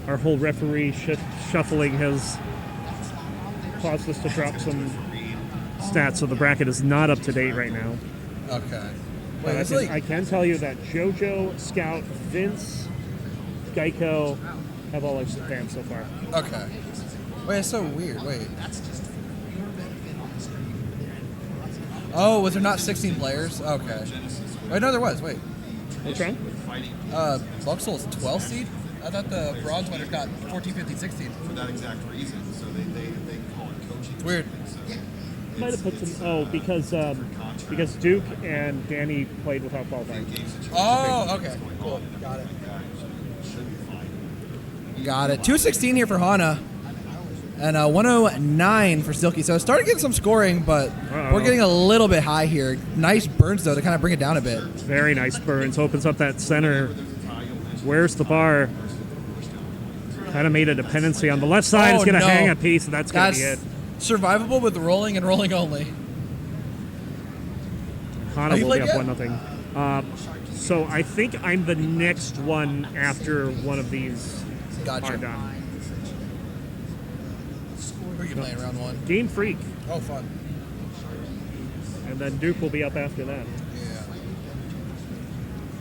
our whole referee shuffling has caused us to drop some stats, so the bracket is not up to date right now. Okay. But Wait, I can tell you that JoJo, Scout, Vince, Geico have all advanced so far. Okay. Wait, it's so weird. Wait. Oh, was there not 16 players? Okay. Wait, no, there was. Wait. What's wrong? Buxell's 12 seed? I thought the bronze winners got 14, 15, 16. For that exact reason. So they call it coaching. It's weird. Might have put some. Because Duke and Danny played without qualifying. Oh, okay. Cool. Got it. Got it. 216 here for Hana. And 109 for Silky. So starting getting some scoring, but we're getting a little bit high here. Nice burns, though, to kind of bring it down a bit. Very nice burns. Opens up that center. Where's the bar? Kind of made a dependency on the left side. It's going to hang a piece, and that's going to be it. Survivable with rolling and rolling only. Hana will be up 1-0. So I think I'm the next one after one of these are done. Who are you playing round one? Game Freak. Oh, fun. And then Duke will be up after that. Yeah.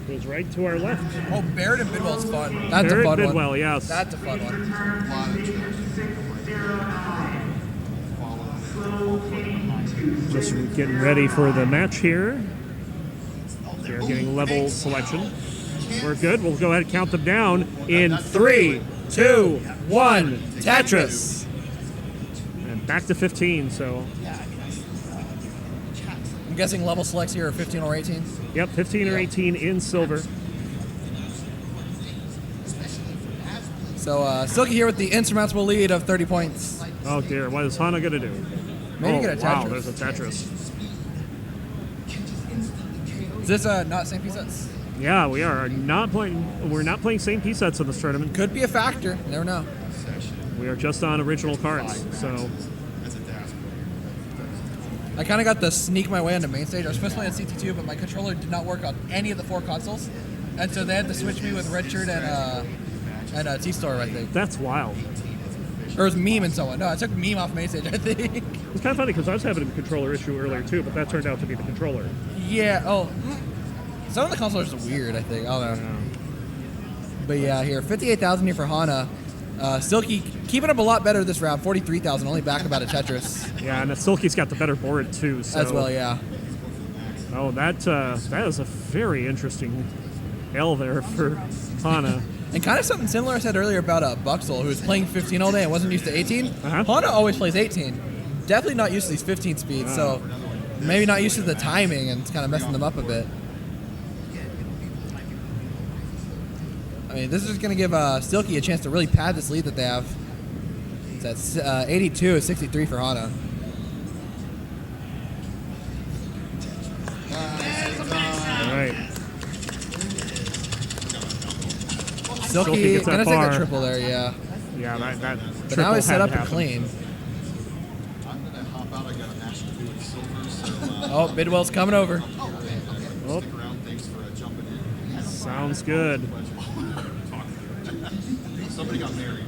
Goes right to our left. Oh, Barrett and Bidwell's fun. That's Barrett a fun Bidwell, one. yes. That's a fun one. Just getting ready for the match here. They're getting level selection. We're good. We'll go ahead and count them down in 3, 2, 1. Tetris. And back to 15. So I'm guessing level selects here are 15 or 18. Yep, 15 or 18 in silver. So Silky here with the insurmountable lead of 30 points. Oh dear, what is Hana gonna do? Maybe get a Tetris. Wow, there's a Tetris. Is this not same piece sets? Yeah, we are not playing. We're not playing same piece sets in this tournament. Could be a factor. Never know. We are just on original cards. So I kind of got to sneak my way into main stage. I was supposed to play on CT2, but my controller did not work on any of the 4 consoles, and so they had to switch me with Redshirt and T-Store, I think. That's wild. Or it was Meme and so on. No, I took Meme off main stage, I think. It's kind of funny because I was having a controller issue earlier too, but that turned out to be the controller. Yeah. Oh, some of the controllers are weird, I think. I don't know. But yeah, here 58,000 here for Hana. Silky keeping up a lot better this round. 43,000, only back about a Tetris. Yeah, and Silky's got the better board too. So. As well, yeah. Oh, that is a very interesting L there for Hana. And kind of something similar I said earlier about Buxel, who was playing 15 all day and wasn't used to 18. Hana always plays 18. Definitely not used to these 15 speeds, so maybe not used to the timing, and it's kind of messing them up a bit. I mean, this is just going to give Silky a chance to really pad this lead that they have. It's at 82 63 for Hana. All right. Silky gets gonna that take bar. that triple there, yeah. Yeah, that But triple now he's set had up to and happen. clean. I'm gonna hop out. I got a match to do in silver, so. Oh, Bidwell's coming over. Oh. Stick around. Thanks for jumping in. Sounds good. Somebody got married.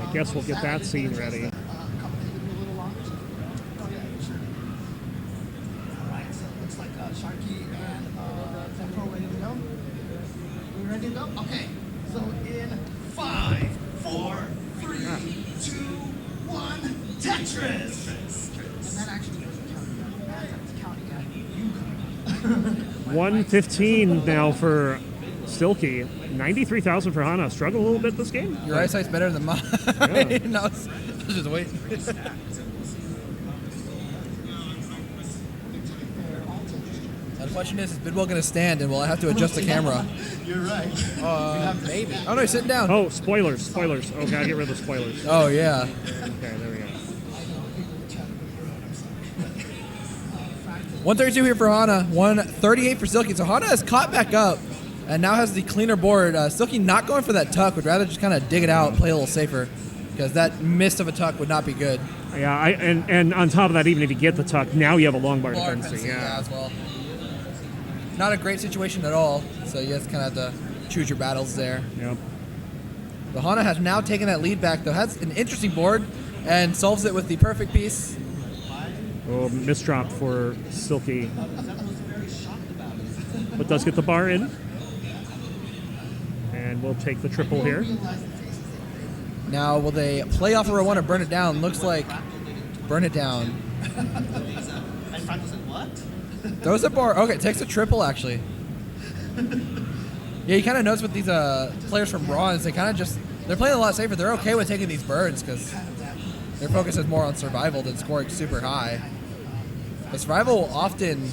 I guess we'll get that scene ready. Looks like Sharky and Tempo ready to go. We ready to go? Okay. So in 5, 4, 3, 2, 1, Tetris. And that actually doesn't count. That's counting at you. 115 now for Silky. 93,000 for Hana. Struggled a little bit this game. Your eyesight's better than mine. Yeah. No, I was just waiting. The question is Bidwell going to stand, and will I have to adjust the camera? You're right. Maybe. Oh, no, he's sitting down. Oh, spoilers. Oh, gotta get rid of the spoilers. Oh, yeah. Okay, there we go. 132 here for Hana, 138 for Silky. So Hana has caught back up and now has the cleaner board. Silky not going for that tuck, would rather just kind of dig it out, play a little safer, because that miss of a tuck would not be good. Yeah, and on top of that, even if you get the tuck, now you have a long bar dependency. Yeah, as well. Not a great situation at all, so you just kind of have to choose your battles there. Yep. But Hana has now taken that lead back, though. Has an interesting board and solves it with the perfect piece. Oh, misdrop for Silky. But does get the bar in. And we'll take the triple here. Now, will they play off a row one or burn it down? Looks like burn it down. Throws a bar. Okay, takes a triple, actually. Yeah, you kind of notice with these players from bronze, they kind of just, they're playing a lot safer. They're okay with taking these burns because their focus is more on survival than scoring super high. But survival often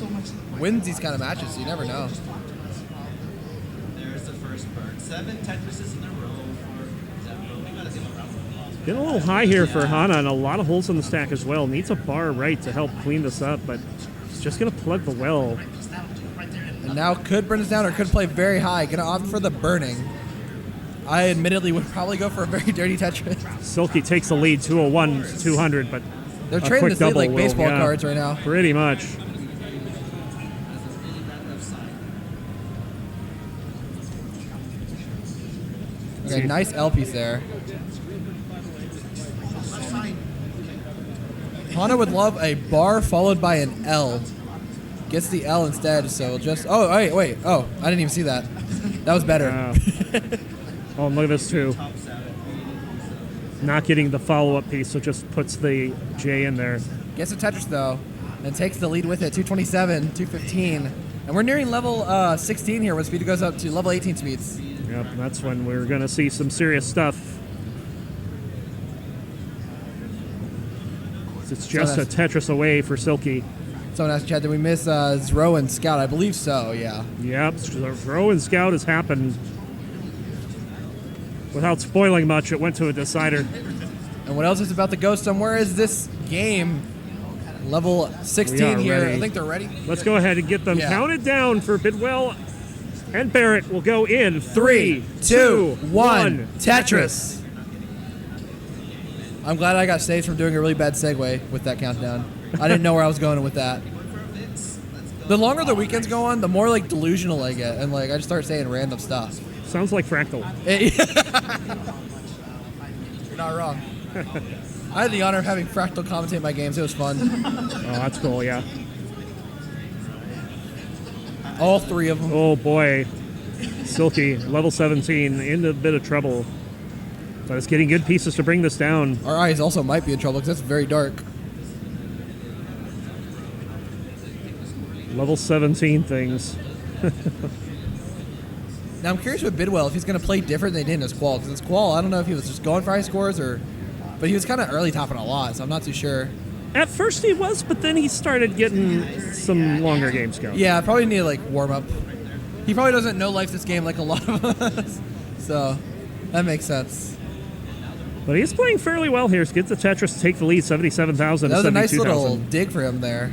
wins these kind of matches, so you never know. There's the first burn. 7 Tetrises in a row for Zeppo. We gotta give a round of applause. Getting a little high here for Hana, and a lot of holes in the stack as well. Needs a bar right to help clean this up, but it's just going to plug the well. And now could burn this down or could play very high. Gonna opt for the burning. I admittedly would probably go for a very dirty Tetris. Silky takes the lead, 201 to 200, but They're a trading quick this lead double like will- baseball yeah, cards right now. Pretty much. Okay, nice L piece there. Hana would love a bar followed by an L. Gets the L instead, so just... Oh, wait. Oh, I didn't even see that. That was better. Oh, and look at this, too. Not getting the follow-up piece, so just puts the J in there. Gets a Tetris, though, and takes the lead with it. 227, 215. And we're nearing level 16 here, where speed goes up to level 18 speeds. Yep, that's when we're going to see some serious stuff. It's just a Tetris away for Silky. Someone asked Chad, did we miss Zro and Scout? I believe so, yeah. Yep, Throw and Scout has happened. Without spoiling much, it went to a decider. And what else is about to go somewhere is this game. Level 16 here. Ready. I think they're ready. Let's go ahead and get them counted down for Bidwell and Barrett. Will go in 3, 2, 1. Tetris. I'm glad I got saved from doing a really bad segue with that countdown. I didn't know where I was going with that. The longer the weekends go on, the more like delusional I get, and like I just start saying random stuff. Sounds like Fractal. You're not wrong. I had the honor of having Fractal commentate my games. It was fun. Oh, that's cool, yeah. All 3 of them. Oh, boy. Silky, level 17, in a bit of trouble. But it's getting good pieces to bring this down. Our eyes also might be in trouble because it's very dark. Level 17 things. Now I'm curious with Bidwell if he's going to play different than he did in his qual. Because his qual, I don't know if he was just going for high scores but he was kind of early topping a lot, so I'm not too sure. At first he was, but then he started getting some longer games going. Yeah, probably need to warm up. He probably doesn't know life this game like a lot of us, so that makes sense. But he's playing fairly well here. Gets the Tetris to take the lead, 77,000 to 72,000. That was a nice little dig for him there.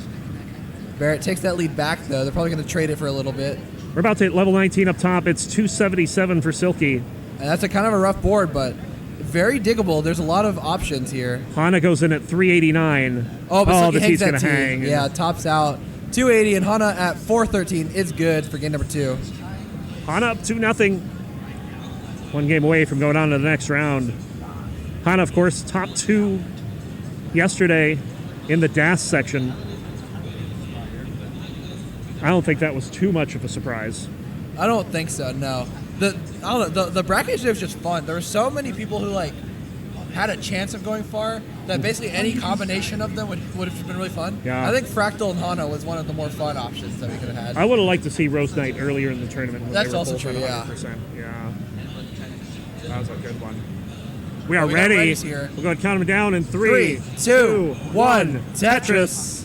Barrett takes that lead back, though. They're probably going to trade it for a little bit. We're about to hit level 19 up top. It's 277 for Silky. And that's a kind of a rough board, but very diggable. There's a lot of options here. Hana goes in at 389. Oh, but the Silky T's going to hang. Yeah, tops out 280, and Hana at 413 is good for game number 2. Hana up 2-0. One game away from going on to the next round. Hana, of course, top 2 yesterday in the DAS section. I don't think that was too much of a surprise. I don't think so, no. The bracket was just fun. There were so many people who had a chance of going far that basically any combination of them would have been really fun. Yeah. I think Fractal and Hana was one of the more fun options that we could have had. I would have liked to see Rose Knight earlier in the tournament. When That's they were also both true, at yeah. 100%. Yeah. That was a good one. We are We got ready. Reddy's here. We're going to count them down in 3, 2, 1. Tetris.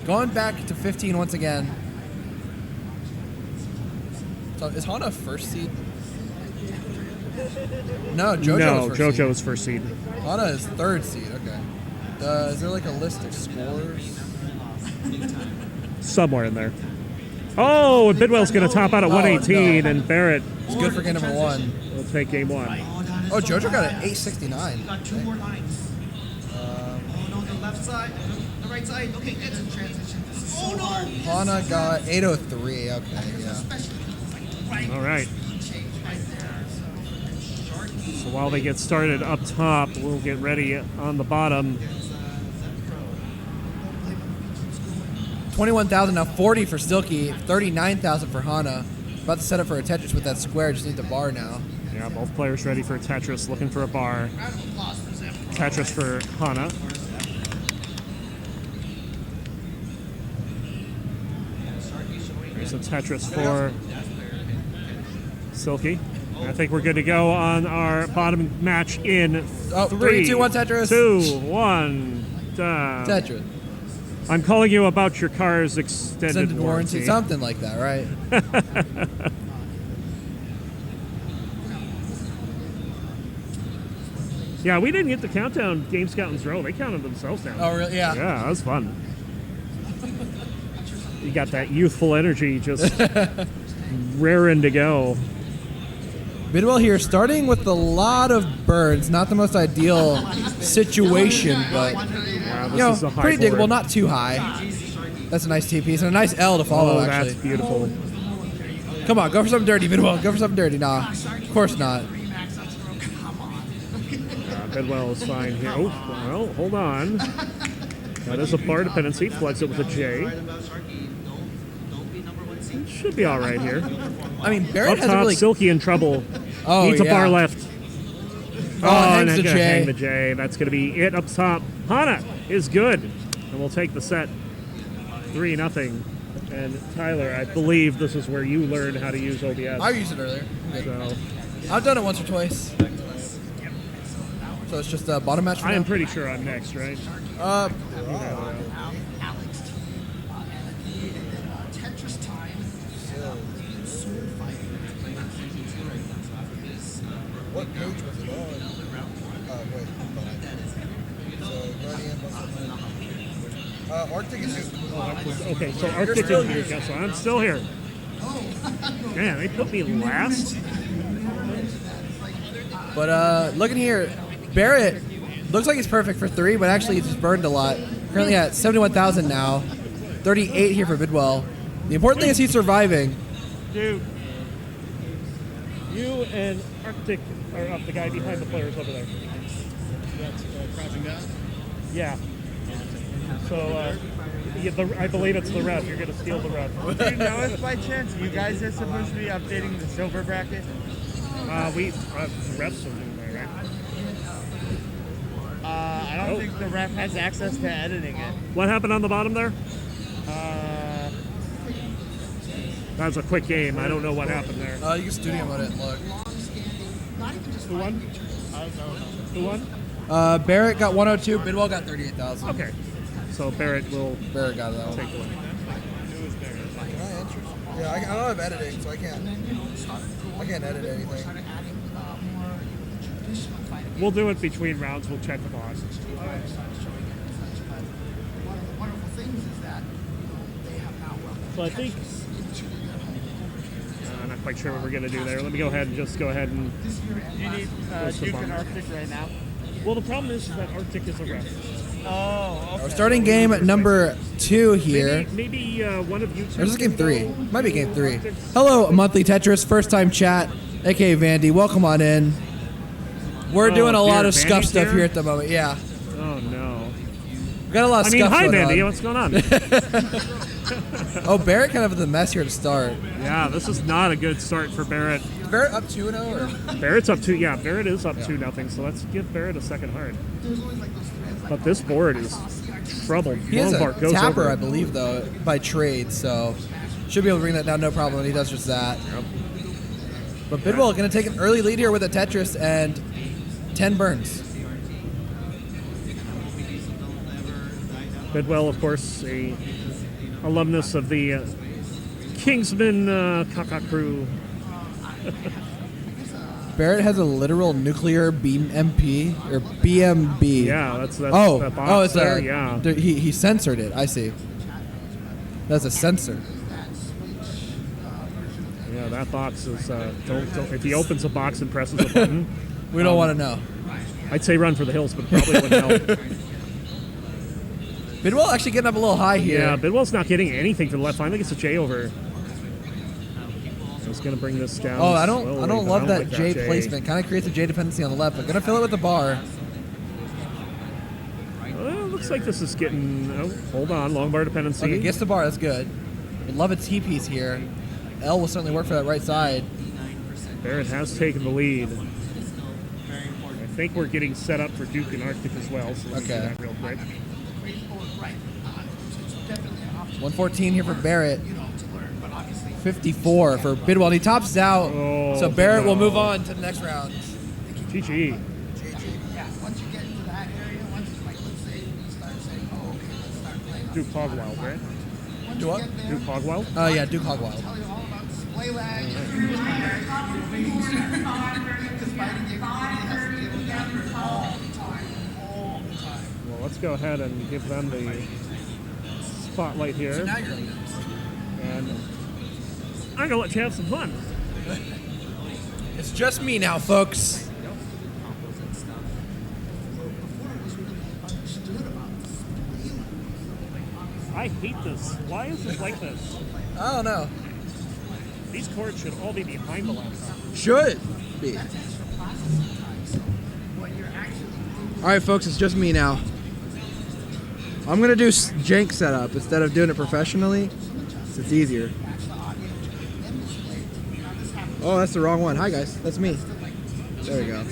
Going back to 15 once again. So is Hana first seed? No, JoJo was first seed. Hana is third seed, okay. Is there a list of scores? Somewhere in there. Oh, and Bidwell's going to top out at 118, no. and Barrett. It's good for game number 1. We'll take game 1. Oh, JoJo got an 869. Got 2 more lines. The left side, the right side. Okay, it's in transition. This is so hard. Hana got 803. Okay, yeah. All right. So while they get started up top, we'll get ready on the bottom. 21,000 now, 40 for Silky, 39,000 for Hana. About to set up for a Tetris with that square. Just need the bar now. Yeah, both players ready for a Tetris, looking for a bar. Tetris for Hana. There's a Tetris for Silky. I think we're good to go on our bottom match in 3, 2, 1 Tetris. 2, 1. Tetris. I'm calling you about your car's extended warranty. Something like that, right? Yeah, we didn't get the countdown Game Scout and Throw. They counted themselves down. Oh, really? Yeah. Yeah, that was fun. You got that youthful energy just raring to go. Bidwell here, starting with a lot of burns. Not the most ideal situation, but this is a high pretty diggable, board. not too high. That's a nice T piece and a nice L to follow. Oh, actually, that's beautiful. Come on, go for something dirty, Bidwell. Go for something dirty. Nah, of course not. Bidwell is fine here. Oh, well, hold on. That is a bar dependency. Flex it with a J. It should be all right here. I mean, Barrett up has top, really Silky in trouble. Oh, Needs a bar yeah. left. hangs and the gonna J. hang the J. That's going to be it up top. Hana is good. And we'll take the set 3-0. And Tyler, I believe this is where you learned how to use OBS. I used it earlier. So, I've done it once or twice. So it's just a bottom match for I am now? pretty sure I'm next, right? Tetris time. What page was it on? Wait, so Arctic is just. Okay, so Arctic is here. Yeah, so I'm still here. Man, they put me last. But looking here, Barrett looks like he's perfect for 3, but actually he's just burned a lot. Currently at 71,000 now. 38 here for Bidwell. The important thing is he's surviving. Dude, you and Arctic are up, the guy behind the players over there. That's crouching down? Yeah. So, I believe it's the ref. You're going to steal the ref. Do you know if by chance you guys are supposed to be updating the silver bracket? The refs are doing that, right? I don't think the ref has access to editing it. What happened on the bottom there? That was a quick game. I don't know what happened there. You can studio mode it and look. Who won? Who won? Barrett got 102. Bidwell got 38,000. Okay. So Barrett got that one. take the win. Yeah, I don't have editing, so I can't edit anything. We'll do it between rounds. We'll check the box. One of the wonderful things is that they have now welcomed So I think I'm not quite sure what we're going to do there. Let me go ahead and just go ahead and. You need Duke and Arctic right now. Well, the problem is that Arctic is a ref. Oh, okay. We're starting game number 2 here. Maybe one of you two. Or is this game 3? Might be game 3. Hello, Monthly Tetris, first time chat, aka Vandy. Welcome on in. We're doing a lot of scuff stuff here at the moment. Yeah. Oh no. We got a lot of I mean, scuff hi, going Vandy. on. What's going on? Oh, Barrett kind of with the mess here to start. Yeah, this is not a good start for Barrett. Is Barrett up 2-0 or? Barrett's up 2. Yeah, Barrett is up 2-0. So let's give Barrett a second heart. But this board is troubled. He is a goes tapper, over. I believe, though, by trade, so should be able to bring that down no problem, and he does just that. Yep. But Bidwell going to take an early lead here with a Tetris and 10 burns. Bidwell, of course, a alumnus of the Kingsman Kaka crew. Barrett has a literal nuclear BMP or BMB. Yeah, that's that box it's there. yeah. He censored it. I see. That's a censor. Yeah, that box is. Don't. If he opens a box and presses a button, we don't want to know. I'd say run for the hills, but probably wouldn't help. Bidwell actually getting up a little high here. Yeah, Bidwell's not getting anything to the left. I think it's a J over. It's going to bring this down. Oh, I slowly, don't but love that like J placement. Kind of creates a J dependency on the left. But gonna fill it with the bar. Looks like this is getting. Oh, hold on, long bar dependency. Okay, gets the bar. That's good. Would love a T piece here. L will certainly work for that right side. Barrett has taken the lead. I think we're getting set up for Duke and Arctic as well. So let's do that real quick. 114 here for Barrett. 54 for Bidwell. And he tops out, so Barrett will move on to the next round. GG. Duke Hogwild, right? Do what? Duke Hogwild? Oh, yeah, Duke Hogwild. Well, let's go ahead and give them the spotlight here. So now you're like and I'm going to let you have some fun. It's just me now, folks. I hate this. Why is it like this? I don't know. These cords should all be behind the laptop. Should be. All right, folks, it's just me now. I'm going to do jank setup instead of doing it professionally. It's easier. Oh, that's the wrong one. Hi, guys. That's me. There we go.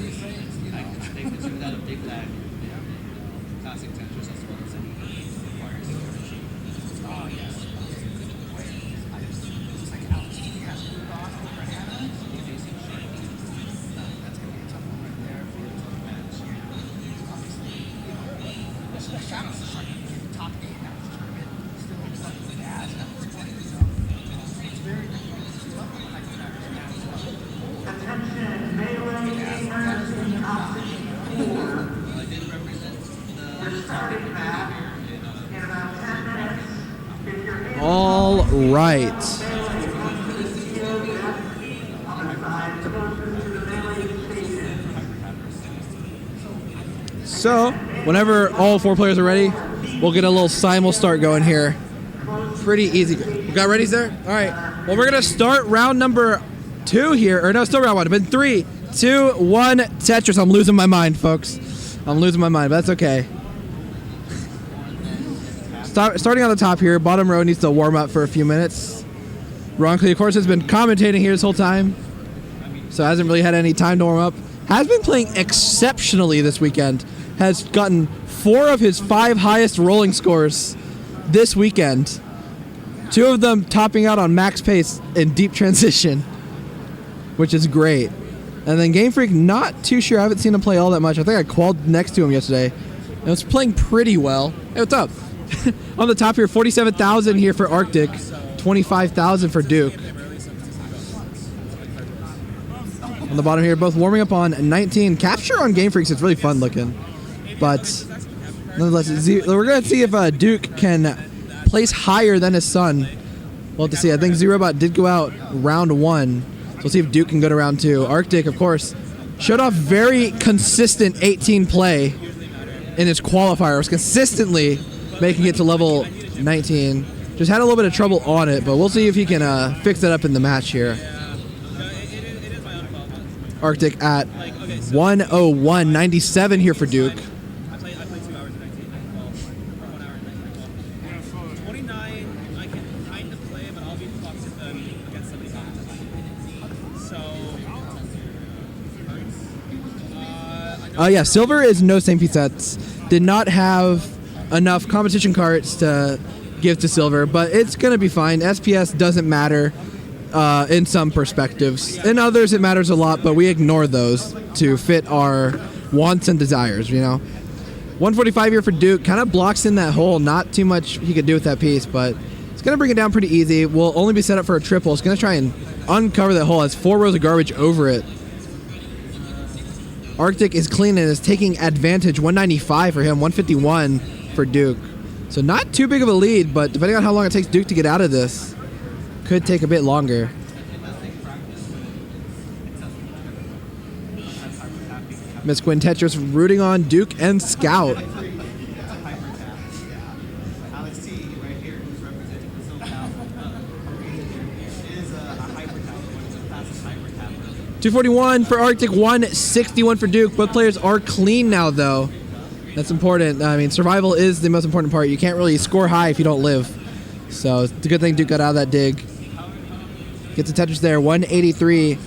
All right. So, whenever all 4 players are ready, we'll get a little simul start going here. Pretty easy. We got readies there? All right. Well, we're going to start round number 2 here. Or no, still round 1. It's been 3, 2, 1, Tetris. I'm losing my mind, folks. I'm losing my mind, but that's okay. Starting on the top here, bottom row needs to warm up for a few minutes. Ronkley, of course, has been commentating here this whole time, so hasn't really had any time to warm up. Has been playing exceptionally this weekend. Has gotten 4 of his 5 highest rolling scores this weekend. Two of them topping out on max pace in deep transition, which is great. And then Game Freak, not too sure. I haven't seen him play all that much. I think I qualled next to him yesterday. And was playing pretty well. Hey, what's up? On the top here, 47,000 here for Arctic, 25,000 for Duke. On the bottom here, both warming up on 19. Capture on Game Freaks is really fun looking. But nonetheless, we're going to see if Duke can place higher than his son. We'll have to see. I think Z-Robot did go out round 1. So we'll see if Duke can go to round 2. Arctic, of course, showed off very consistent 18 play in his qualifier. Was consistently making it to level 19. Just had a little bit of trouble on it, but we'll see if he can fix that up in the match here. Arctic at 101.97 here for Duke. I play 2 hours and 19. Well, 1 hour and 19. 29, I can kind of play, but I'll be fucked against somebody else. So, Yeah, Silver is no same piece sets. Did not have enough competition carts to give to Silver, but it's going to be fine. SPS doesn't matter in some perspectives. In others, it matters a lot, but we ignore those to fit our wants and desires, you know. 145 here for Duke. Kind of blocks in that hole. Not too much he could do with that piece, but it's going to bring it down pretty easy. Will only be set up for a triple. It's going to try and uncover that hole. Has 4 rows of garbage over it. Arctic is clean and is taking advantage. 195 for him, 151 for Duke. So not too big of a lead, but depending on how long it takes Duke to get out of this, could take a bit longer. Miss Quinn Tetris rooting on Duke and Scout. Alex T right here, who's representing the SoCal, is a hyper tapper, one of the fastest hyper tappers. 241 for Arctic, 161 for Duke. Both players are clean now, though. That's important. I mean, survival is the most important part. You can't really score high if you don't live. So it's a good thing Duke got out of that dig. Gets a Tetris there, 183.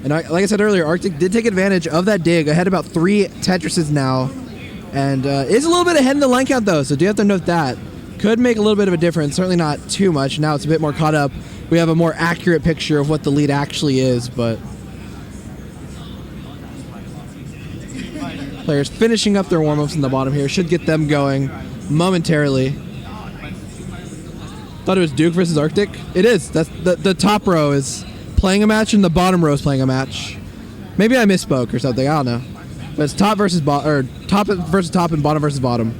And like I said earlier, Arctic did take advantage of that dig. Ahead about 3 Tetrises now. And is a little bit ahead in the line count, though, so do have to note that. Could make a little bit of a difference. Certainly not too much. Now it's a bit more caught up. We have a more accurate picture of what the lead actually is, but players finishing up their warm-ups in the bottom here. Should get them going momentarily. Thought it was Duke versus Arctic. It is. That's the top row is playing a match and the bottom row is playing a match. Maybe I misspoke or something. I don't know. But it's top versus top versus top and bottom versus bottom.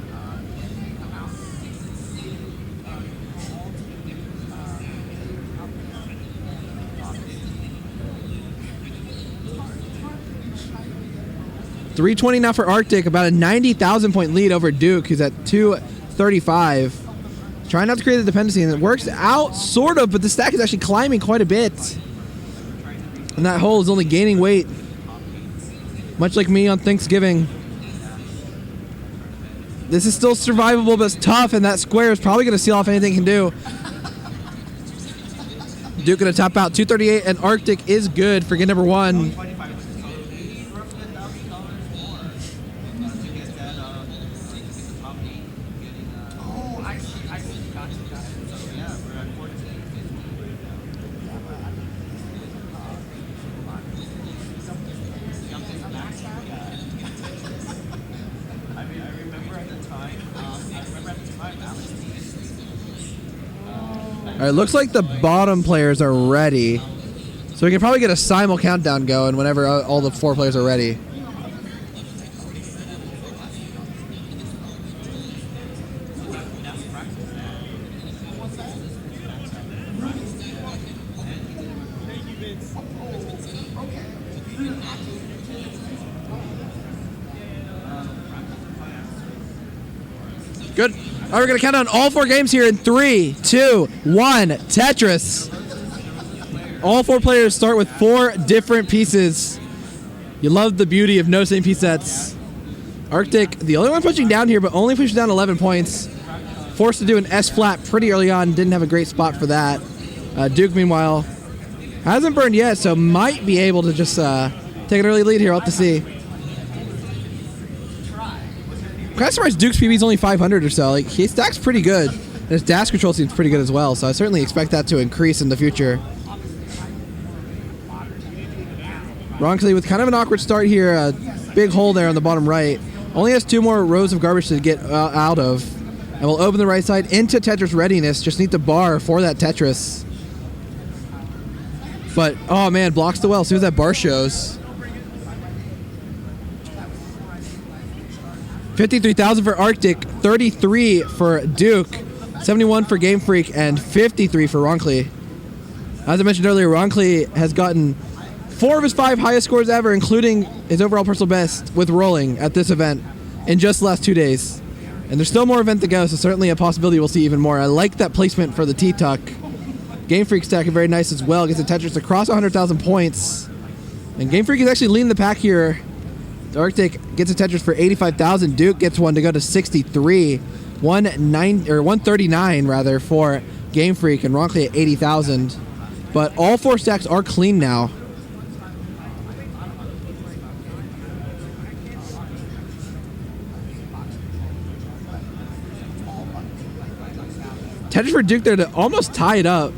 $320 now for Arctic, about a 90,000 point lead over Duke, who's at 235. Trying not to create the dependency, and it works out, sort of, but the stack is actually climbing quite a bit. And that hole is only gaining weight. Much like me on Thanksgiving. This is still survivable, but it's tough, and that square is probably going to seal off anything it can do. Duke going to top out 238, and Arctic is good for game number 1. All right, looks like the bottom players are ready. So we can probably get a simul countdown going whenever all the 4 players are ready. Good. All right, we're going to count down all 4 games here in 3, 2, 1. Tetris. All 4 players start with 4 different pieces. You love the beauty of no same piece sets. Arctic, the only one pushing down here, but only pushing down 11 points. Forced to do an S flat pretty early on. Didn't have a great spot for that. Duke, meanwhile, hasn't burned yet, so might be able to just take an early lead here. We'll have to see. Kind of surprised Duke's PB is only 500 or so. Like, he stacks pretty good. And his dash control seems pretty good as well, so I certainly expect that to increase in the future. Ronkley with kind of an awkward start here, a big hole there on the bottom right. Only has 2 more rows of garbage to get out of. And we'll open the right side into Tetris readiness. Just need the bar for that Tetris. But, oh man, blocks the well as soon as that bar shows. 53,000 for Arctic, 33 for Duke, 71 for Game Freak, and 53 for Ronkley. As I mentioned earlier, Ronkley has gotten 4 of his 5 highest scores ever, including his overall personal best with rolling at this event in just the last 2 days. And there's still more event to go, so certainly a possibility we'll see even more. I like that placement for the T-Tuck. Game Freak stacking very nice as well. Gets a Tetris across 100,000 points. And Game Freak is actually leading the pack here. The Arctic gets a Tetris for 85,000. Duke gets one to go to 63. 139 rather for Game Freak, and Ronkley at 80,000. But all 4 stacks are clean now. Tetris for Duke there to almost tie it up.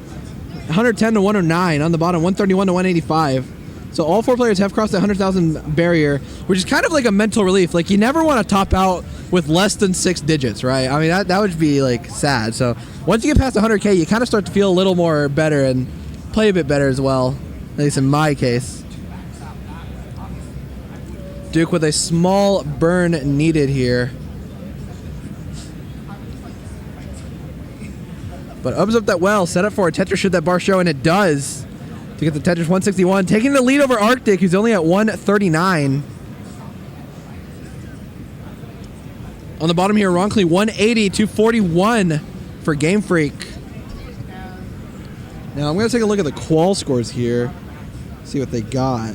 110 to 109 on the bottom, 131 to 185. So all 4 players have crossed the 100,000 barrier, which is kind of like a mental relief. Like, you never want to top out with less than 6 digits, right? I mean, that would be like sad. So once you get past 100K, you kind of start to feel a little more better and play a bit better as well, at least in my case. Duke with a small burn needed here. But opens up that well, set up for a Tetris should that bar show, and it does. To get the Tetris 161, taking the lead over Arctic, who's only at 139. On the bottom here, Ronkley 180 to 41 for Game Freak. Now I'm going to take a look at the qual scores here, see what they got.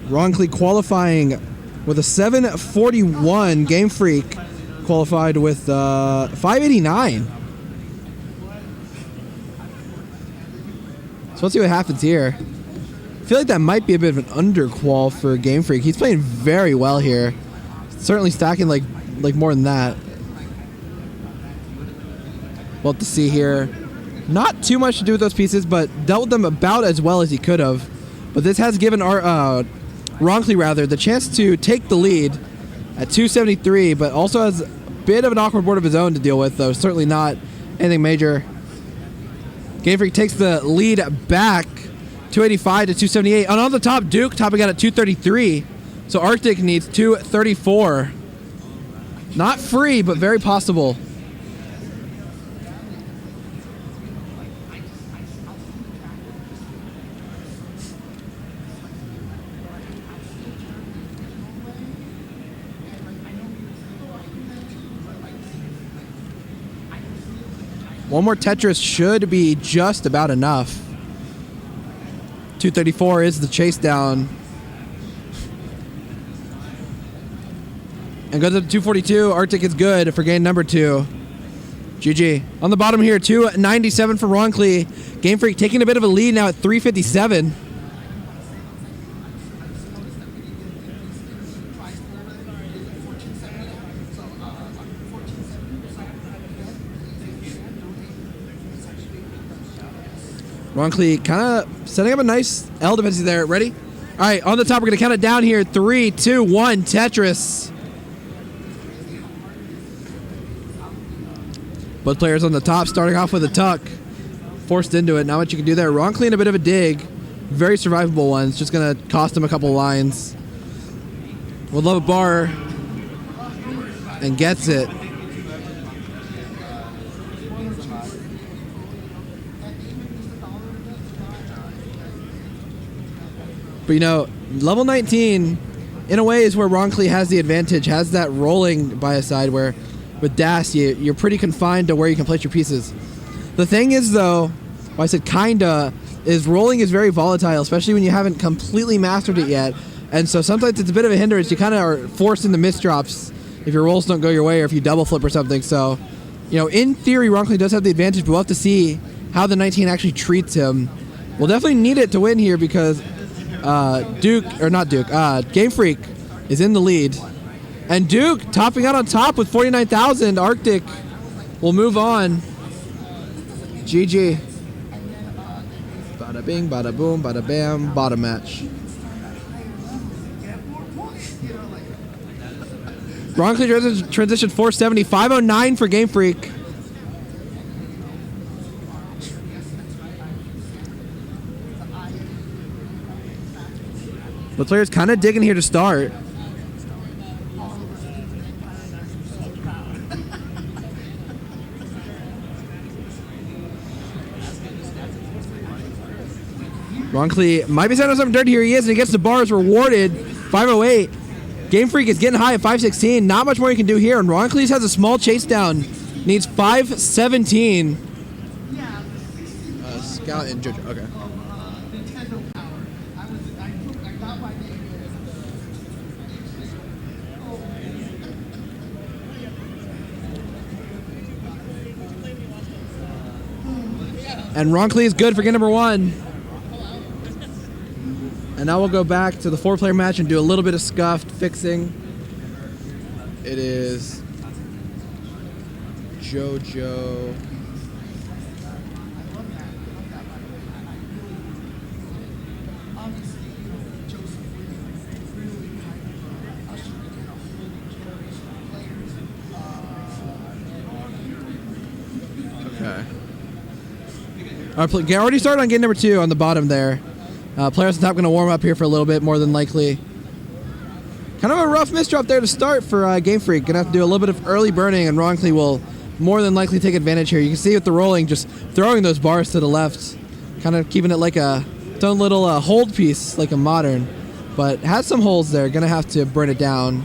Ronkley qualifying with a 741. Game Freak qualified with 589. So let's see what happens here. I feel like that might be a bit of an under-qual for Game Freak. He's playing very well here. Certainly stacking like more than that. We'll have to see here. Not too much to do with those pieces, but dealt with them about as well as he could have. But this has given our Ronkley rather the chance to take the lead at 273, but also has a bit of an awkward board of his own to deal with, though certainly not anything major. Game Freak takes the lead back 285 to 278. And on the top, Duke topping out at 233. So Arctic needs 234. Not free, but very possible. One more Tetris should be just about enough. 234 is the chase down. And goes up to 242. Arctic is good for game number 2. GG. On the bottom here, 297 for Ronkley. Game Freak taking a bit of a lead now at 357. Ronkley kind of setting up a nice L dependency there. Ready? All right, on the top, we're going to count it down here. 3, 2, 1, Tetris. Both players on the top starting off with a tuck. Forced into it. Not much you can do there. Ronkley in a bit of a dig. Very survivable one. It's just going to cost him a couple lines. Would love a bar. And gets it. But, you know, level 19, in a way, is where Ronkley has the advantage, has that rolling by his side, where with Das, you're pretty confined to where you can place your pieces. The thing is, though, why I said kinda, is rolling is very volatile, especially when you haven't completely mastered it yet. And so sometimes it's a bit of a hindrance. You kind of are forced into misdrops if your rolls don't go your way or if you double flip or something. So, you know, in theory, Ronkley does have the advantage, but we'll have to see how the 19 actually treats him. We'll definitely need it to win here because Game Freak is in the lead. And Duke topping out on top with 49,000. Arctic will move on. GG. Bada bing, bada boom, bada bam, bottom match. Broncos transition 470, 509 for Game Freak. The player's kind of digging here to start. Ronkley might be setting up something dirty here. He is, and he gets the bars rewarded. 508. Game Freak is getting high at 516. Not much more you can do here. And Ronkley has a small chase down. Needs 517. Scout and JoJo. Okay. And Ronkley is good for game number 1. And now we'll go back to the 4-player match and do a little bit of scuffed fixing. It is JoJo. Okay. Already started on game number 2 on the bottom there. Players on top going to warm up here for a little bit, more than likely. Kind of a rough misdrop there to start for Game Freak. Going to have to do a little bit of early burning, and Ronkley will more than likely take advantage here. You can see with the rolling, just throwing those bars to the left. Kind of keeping it like a done little hold piece, like a modern. But has some holes there. Going to have to burn it down.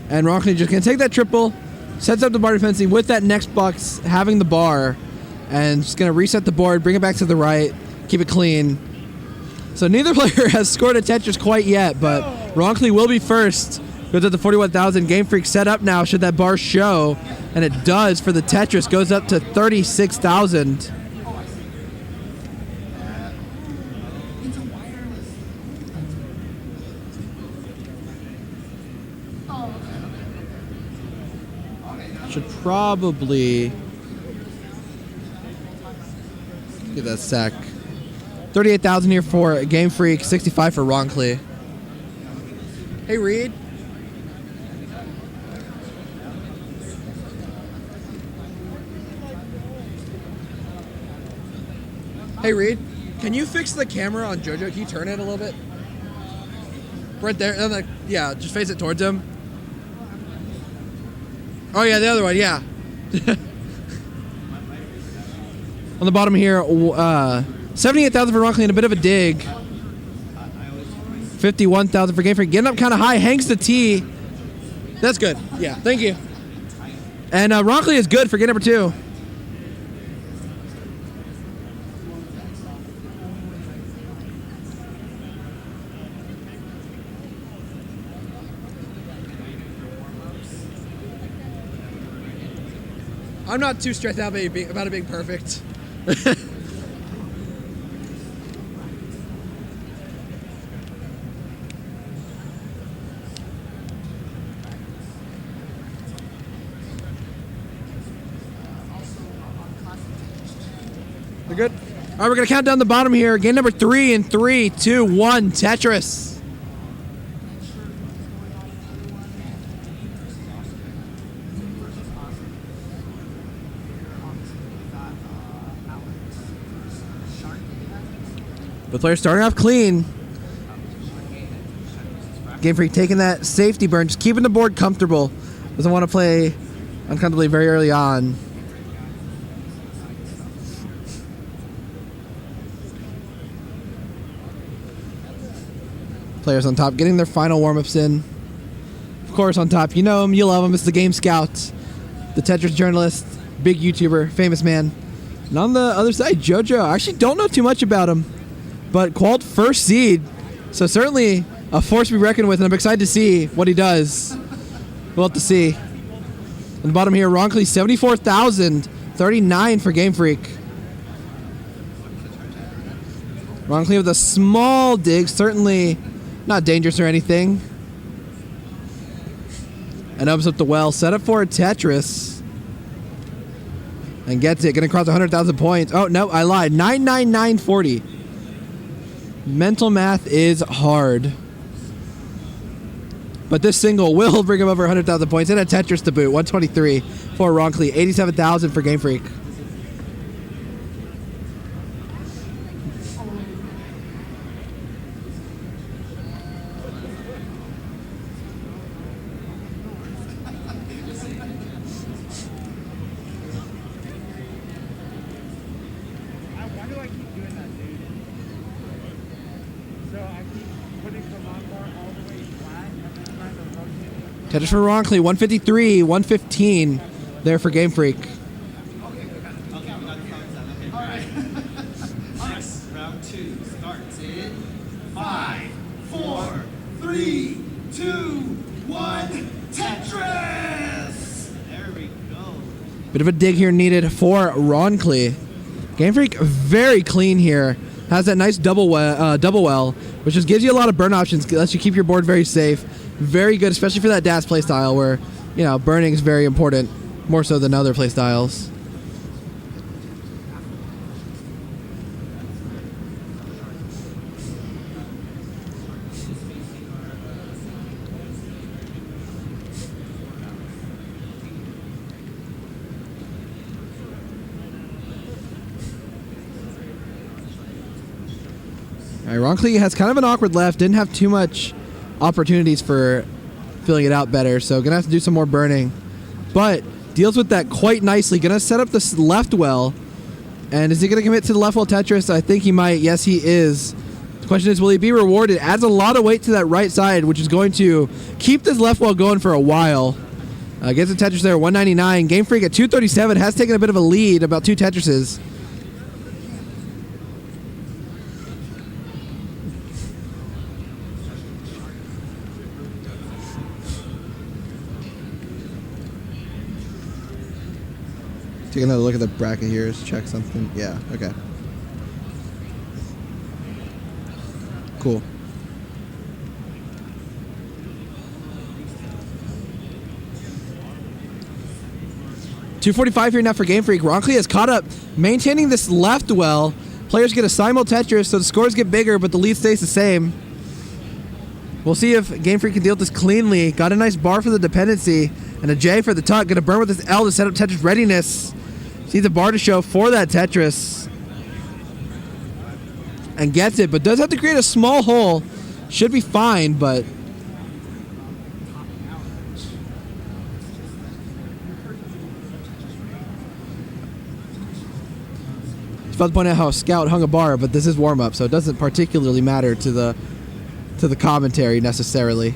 And Ronkley just going to take that triple, sets up the bar defensing with that next box having the bar, and just going to reset the board, bring it back to the right, keep it clean. So neither player has scored a Tetris quite yet, but Ronkley will be first. Goes up to 41,000. Game Freak set up now should that bar show, and it does for the Tetris. Goes up to 36,000. Should probably give that a sec. 38,000 here for Game Freak, 65 for Ronkley. Hey, Reed. Hey, Reed. Can you fix the camera on JoJo? Can you turn it a little bit? Right there. Yeah, just face it towards him. Oh, yeah, the other one, yeah. On the bottom here, 78,000 for Ronkley and a bit of a dig. 51,000 for Game Freak. Getting up kind of high, hangs the tee. That's good. Yeah, thank you. And Ronkley is good for game number 2. I'm not too stressed out about it being perfect. We're good? All right, we're going to count down the bottom here. Game number 3 in 3, 2, 1, Tetris. The player starting off clean. Game Freak taking that safety burn, just keeping the board comfortable. Doesn't want to play uncomfortably very early on. Players on top getting their final warm-ups in. Of course, on top, you know him, you love him. It's the Game Scout, the Tetris journalist, big YouTuber, famous man. And on the other side, JoJo. I actually don't know too much about him, but qualified first seed, so certainly a force to be reckoned with, and I'm excited to see what he does. We'll have to see. On the bottom here, Ronkley 74,039 for Game Freak. Ronkley with a small dig, certainly not dangerous or anything. And opens up the well, set up for a Tetris. And gets it, gonna cross 100,000 points. Oh, no, I lied. 99940. Mental math is hard. But this single will bring him over 100,000 points and a Tetris to boot. 123 for Ronkley, 87,000 for Game Freak. Why do I keep doing that, dude? So I keep putting the lawnmower all the way flat and then trying to rotate it. Tetris for Ronkley, 153, 115 there for Game Freak. Round 2 starts in 5, 4, 3, 2, 1. Tetris! There we go. Bit of a dig here needed for Ronkley. Game Freak very clean here. Has that nice double well, which just gives you a lot of burn options. Lets you keep your board very safe. Very good, especially for that DAS playstyle where, you know, burning is very important, more so than other playstyles. All right, Ronkley has kind of an awkward left. Didn't have too much opportunities for filling it out better, so gonna have to do some more burning. But deals with that quite nicely. Gonna set up this left well. And is he gonna commit to the left well Tetris? I think he might. Yes, he is. The question is, will he be rewarded? Adds a lot of weight to that right side, which is going to keep this left well going for a while. Gets a Tetris there, 199. Game Freak at 237 has taken a bit of a lead, about 2 Tetrises. Take another look at the bracket here, just check something. Yeah, okay. Cool. $245 here now for Game Freak. Ronkley has caught up, maintaining this left well. Players get a simul Tetris, so the scores get bigger, but the lead stays the same. We'll see if Game Freak can deal with this cleanly. Got a nice bar for the dependency, and a J for the tuck. Gonna burn with this L to set up Tetris readiness. Sees a bar to show for that Tetris. And gets it, but does have to create a small hole. Should be fine, but... I was about to point out how Scout hung a bar, but this is warm-up, so it doesn't particularly matter to the commentary necessarily.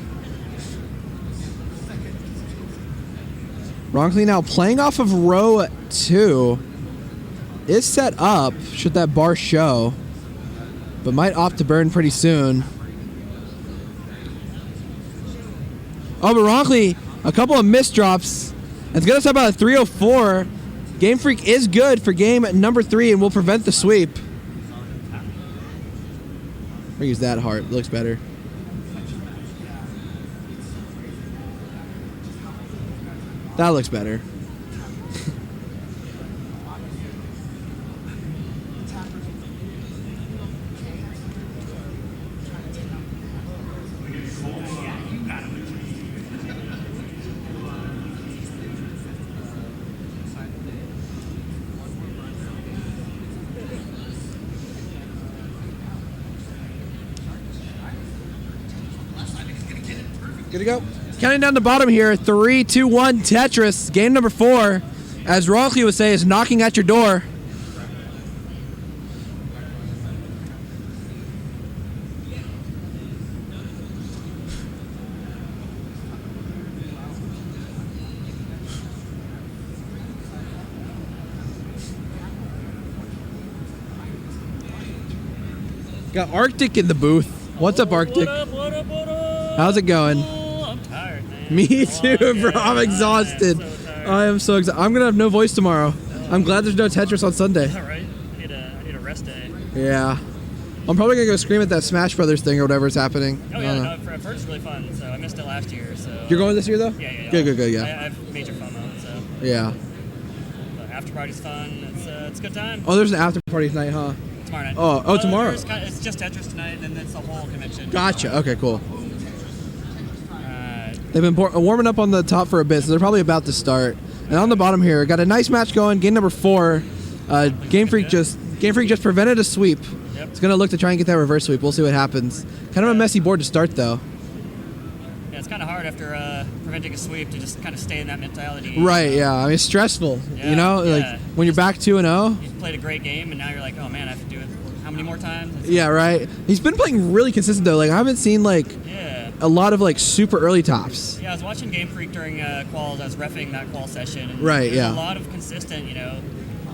Ronkley now playing off of row 2. Is set up, should that bar show, but might opt to burn pretty soon. Oh, but Ronkley, a couple of missed drops. It's going to stop out at 304. Game Freak is good for game number 3 and will prevent the sweep. Or use that heart, looks better. That looks better. Good to go. Counting down the bottom here, 3, 2, 1, Tetris. Game number 4, as Ronkley would say, is knocking at your door. Got Arctic in the booth. What's up, Arctic? What up? How's it going? I'm tired, man. Me too, bro. I'm exhausted. I am so exhausted. I'm gonna have no voice tomorrow. I'm glad there's no Tetris on Sunday. All right. I need a rest day. Yeah. I'm probably gonna go scream at that Smash Brothers thing or whatever is happening. Oh yeah, no, I've heard it's really fun. So I missed it last year. So You're going this year though? Yeah. Good. Yeah. I have major FOMO. So Yeah. the after party's fun. It's a good time. Oh, there's an after party tonight, huh? Tomorrow night. Oh, tomorrow. It's just Tetris tonight, and then it's the whole convention. Gotcha. Okay, cool. They've been warming up on the top for a bit, so they're probably about to start. And on the bottom here, got a nice match going. Game number 4. Game Freak just prevented a sweep. Yep. It's gonna look to try and get that reverse sweep. We'll see what happens. Kind of a messy board to start though. Yeah, it's kind of hard after preventing a sweep to just kind of stay in that mentality. Right. Yeah. I mean, it's stressful. Yeah, You know, yeah. like when you're back 2-0. You played a great game, and now you're like, oh man, I have to do it how many more times? Yeah. Right. He's been playing really consistent though. Like I haven't seen like a lot of like super early tops. Yeah, I was watching Game Freak during quals. I was reffing that qual session. And Right, there's yeah. a lot of consistent,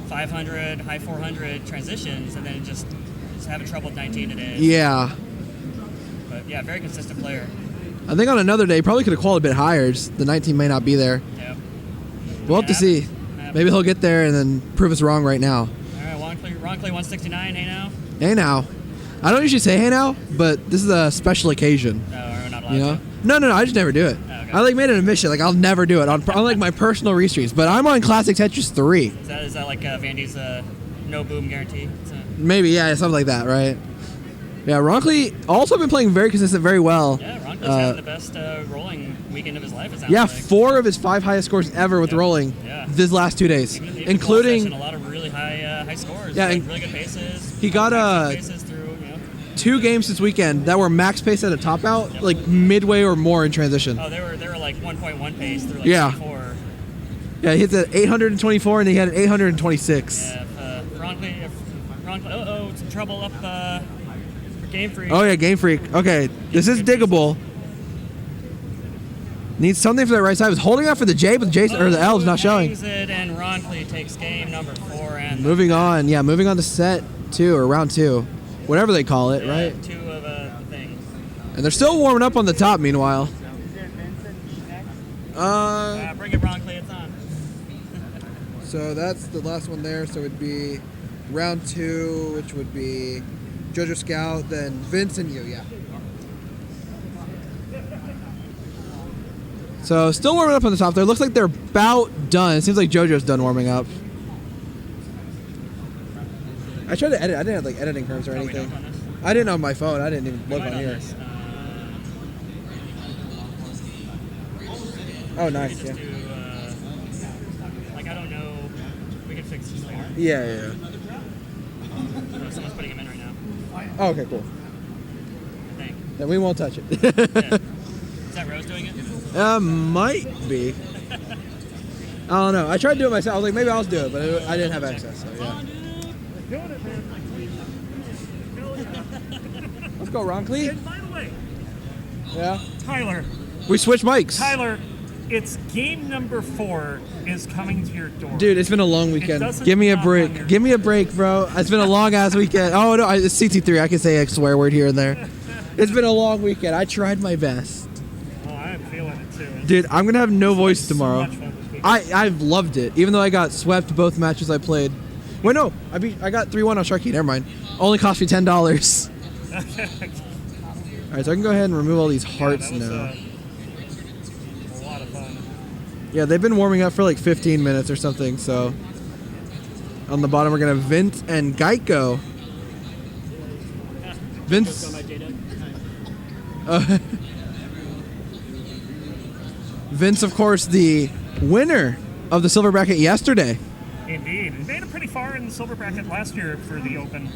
500, high 400 transitions, and then just having trouble with 19 today. Yeah. But yeah, very consistent player. I think on another day, probably could have qualified a bit higher. The 19 may not be there. Yeah. We'll have to see. Maybe he'll get there and then prove us wrong right now. All right, Ronclay 169. Hey now. Hey now. I don't usually say hey now, but this is a special occasion. Oh, we're not allowed to. No, I just never do it. Oh, okay. I made an admission, I'll never do it on like my personal restreams, but I'm on Classic Tetris 3. Is that like Vandy's no boom guarantee? Maybe, yeah, something like that, right? Yeah, Ronkley also been playing very consistent, very well. Yeah, Ronclay's having the best rolling weekend of his life. It sounds Yeah, like. 4 of his 5 highest scores ever with rolling this last 2 days, Even including session, a lot of really high scores. Yeah, like and really good paces. he got paces through, 2 games this weekend that were max pace at a top out, like midway or more in transition. Oh, they were like 1.1 pace through like Yeah. 24. Yeah, he hit at 824 and he had an 826. Yeah, Ronclay, some trouble up for Game Freak. Oh yeah, Game Freak. Okay, this is diggable. Needs something for that right side. Was holding out for the J, but the J or the L is not showing. Hangs it, and Ronclay takes game number 4 and Moving on, moving on to set 2 or round 2, whatever they call it, right? 2 of the thing. And they're still warming up on the top. Meanwhile, Bring it, Ronclay. It's on. so that's the last one there. So it'd be round 2, which would be Jojo Scout, then Vince and you. Yeah. So still warming up on the top there. Looks like they're about done. It seems like JoJo's done warming up. I tried to edit. I didn't have like editing terms or anything. I didn't on my phone. I didn't even look on here. Oh, nice. Yeah. I don't know. We can fix this later. Yeah. Someone's putting him in right now. Oh, okay, cool. I think. Then we won't touch it. Yeah. Is that Rose doing it? Might be. I don't know. I tried to do it myself. I was like, maybe I'll do it, but I didn't have access. So yeah. Let's go, Ronclay. And by the way, Yeah. Tyler. We switched mics. Tyler, it's game number 4 is coming to your door. Dude, it's been a long It weekend. doesn't Give me a knock break. on your- Give me a break, bro. It's been a long ass weekend. Oh no, it's CT3. I can say a swear word here and there. It's been a long weekend. I tried my best. Oh, I'm feeling it too. Dude, I'm gonna have no voice so tomorrow. much fun this weekend. I've loved it, even though I got swept both matches I played. Wait, no, I got 3-1 on Sharky. Never mind. Only cost me $10. All right, so I can go ahead and remove all these hearts that was, now. a lot of fun. Yeah, they've been warming up for like 15 minutes or something. So on the bottom, we're gonna have Vince and Geico. Vince. Vince, of course, the winner of the silver bracket yesterday. Indeed. He made it pretty far in the silver bracket last year for the Open.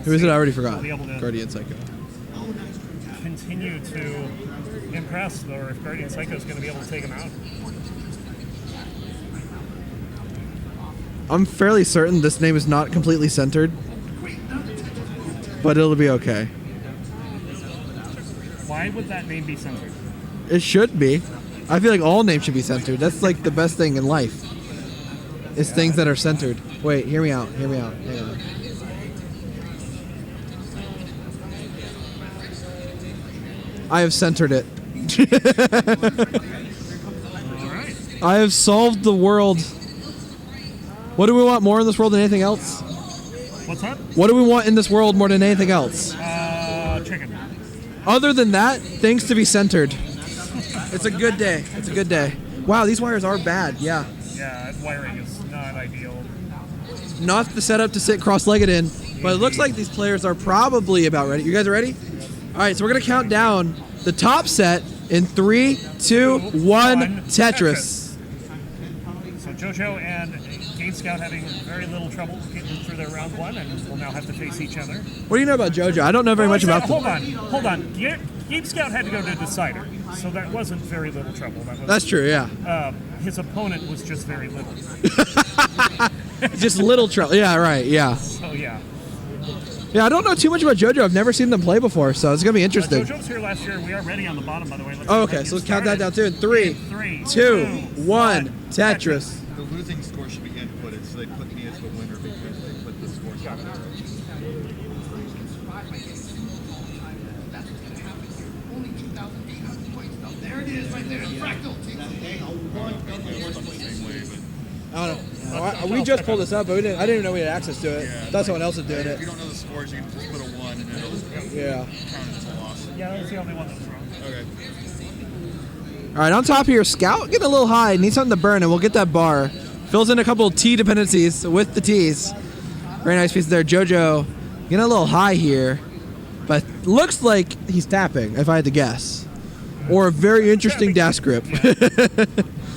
Who is it? I already forgot. We'll be able to Guardian Psycho. continue to impress, or if Guardian Psycho is going to be able to take him out. I'm fairly certain this name is not completely centered, but it'll be okay. Why would that name be censored? It should be. I feel like all names should be centered. That's like the best thing in life. Is things that are centered. Wait, hear me out. Hear me out. Hang on. I have centered it. I have solved the world. What do we want more in this world than anything else? What's that? What do we want in this world more than anything else? Chicken. Other than that, things to be centered. It's a good day. It's a good day. Wow, these wires are bad. Yeah. Yeah, wiring is not ideal. Not the setup to sit cross-legged in, but it looks like these players are probably about ready. You guys are ready? All right, so we're going to count down the top set in 3, 2, 1, Tetris. So JoJo and Game Scout having very little trouble getting through their round 1, and will now have to face each other. What do you know about JoJo? I don't know very much about them. Hold on. Game Scout had to go to Decider, so that wasn't very little trouble. That's true, yeah. His opponent was just very little. Just little trouble. Yeah, right, yeah. So, yeah. Yeah, I don't know too much about JoJo. I've never seen them play before, so it's going to be interesting. JoJo was here last year. We are ready on the bottom, by the way. Okay, so let's count that down too. In 3, 2, 1, Tetris. The losing score should be inputted, so they put me as the winner because they put the score down there. There it is, right there. Fractal. I don't know. We just pulled this up, but I didn't even know we had access to it. Yeah, Thought someone else was doing if it. you don't know the scores, you can just put a 1 and then it'll Yeah. count it as a loss. Yeah, that was the only one that was wrong. Okay. All right, on top here, Scout getting a little high. Needs something to burn, and we'll get that bar. Fills in a couple of T dependencies with the T's. Very nice piece there. JoJo getting a little high here, but looks like he's tapping, if I had to guess. Or a very interesting dash grip.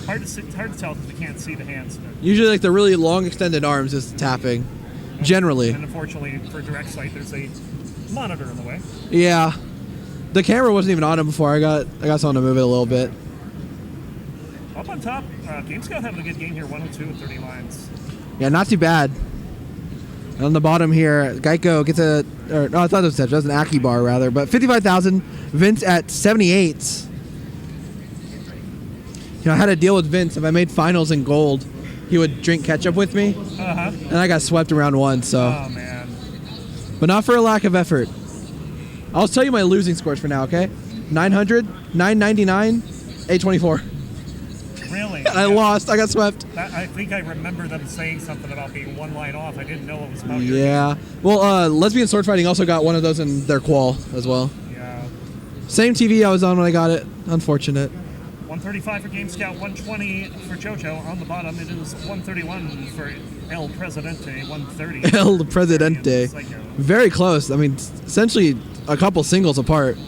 Hard to tell because we can't see the hands. But Usually like the really long extended arms is tapping, generally. And unfortunately for direct sight, there's a monitor in the way. Yeah. The camera wasn't even on him before. I got someone to move it a little bit. Up on top, Game Scout having a good game here, 102 with 30 lines. Yeah, not too bad. And on the bottom here, Geico gets I thought it was Tetris. That was an Aki bar rather, but 55,000. Vince at 78. You know, I had a deal with Vince. If I made finals in gold, he would drink ketchup with me. And I got swept in round 1, so. Oh, man. But not for a lack of effort. I'll tell you my losing scores for now, okay? 900, 999, 824. Really? I lost. I got swept. I think I remember them saying something about being one line off. I didn't know it was about your Yeah. Well, Lesbian Sword Fighting also got one of those in their qual as well. Yeah. Same TV I was on when I got it. Unfortunate. 135 for Game Scout, 120 for JoJo. On the bottom, it is 131 for El Presidente, 130. El Presidente. Very close. I mean, essentially a couple singles apart.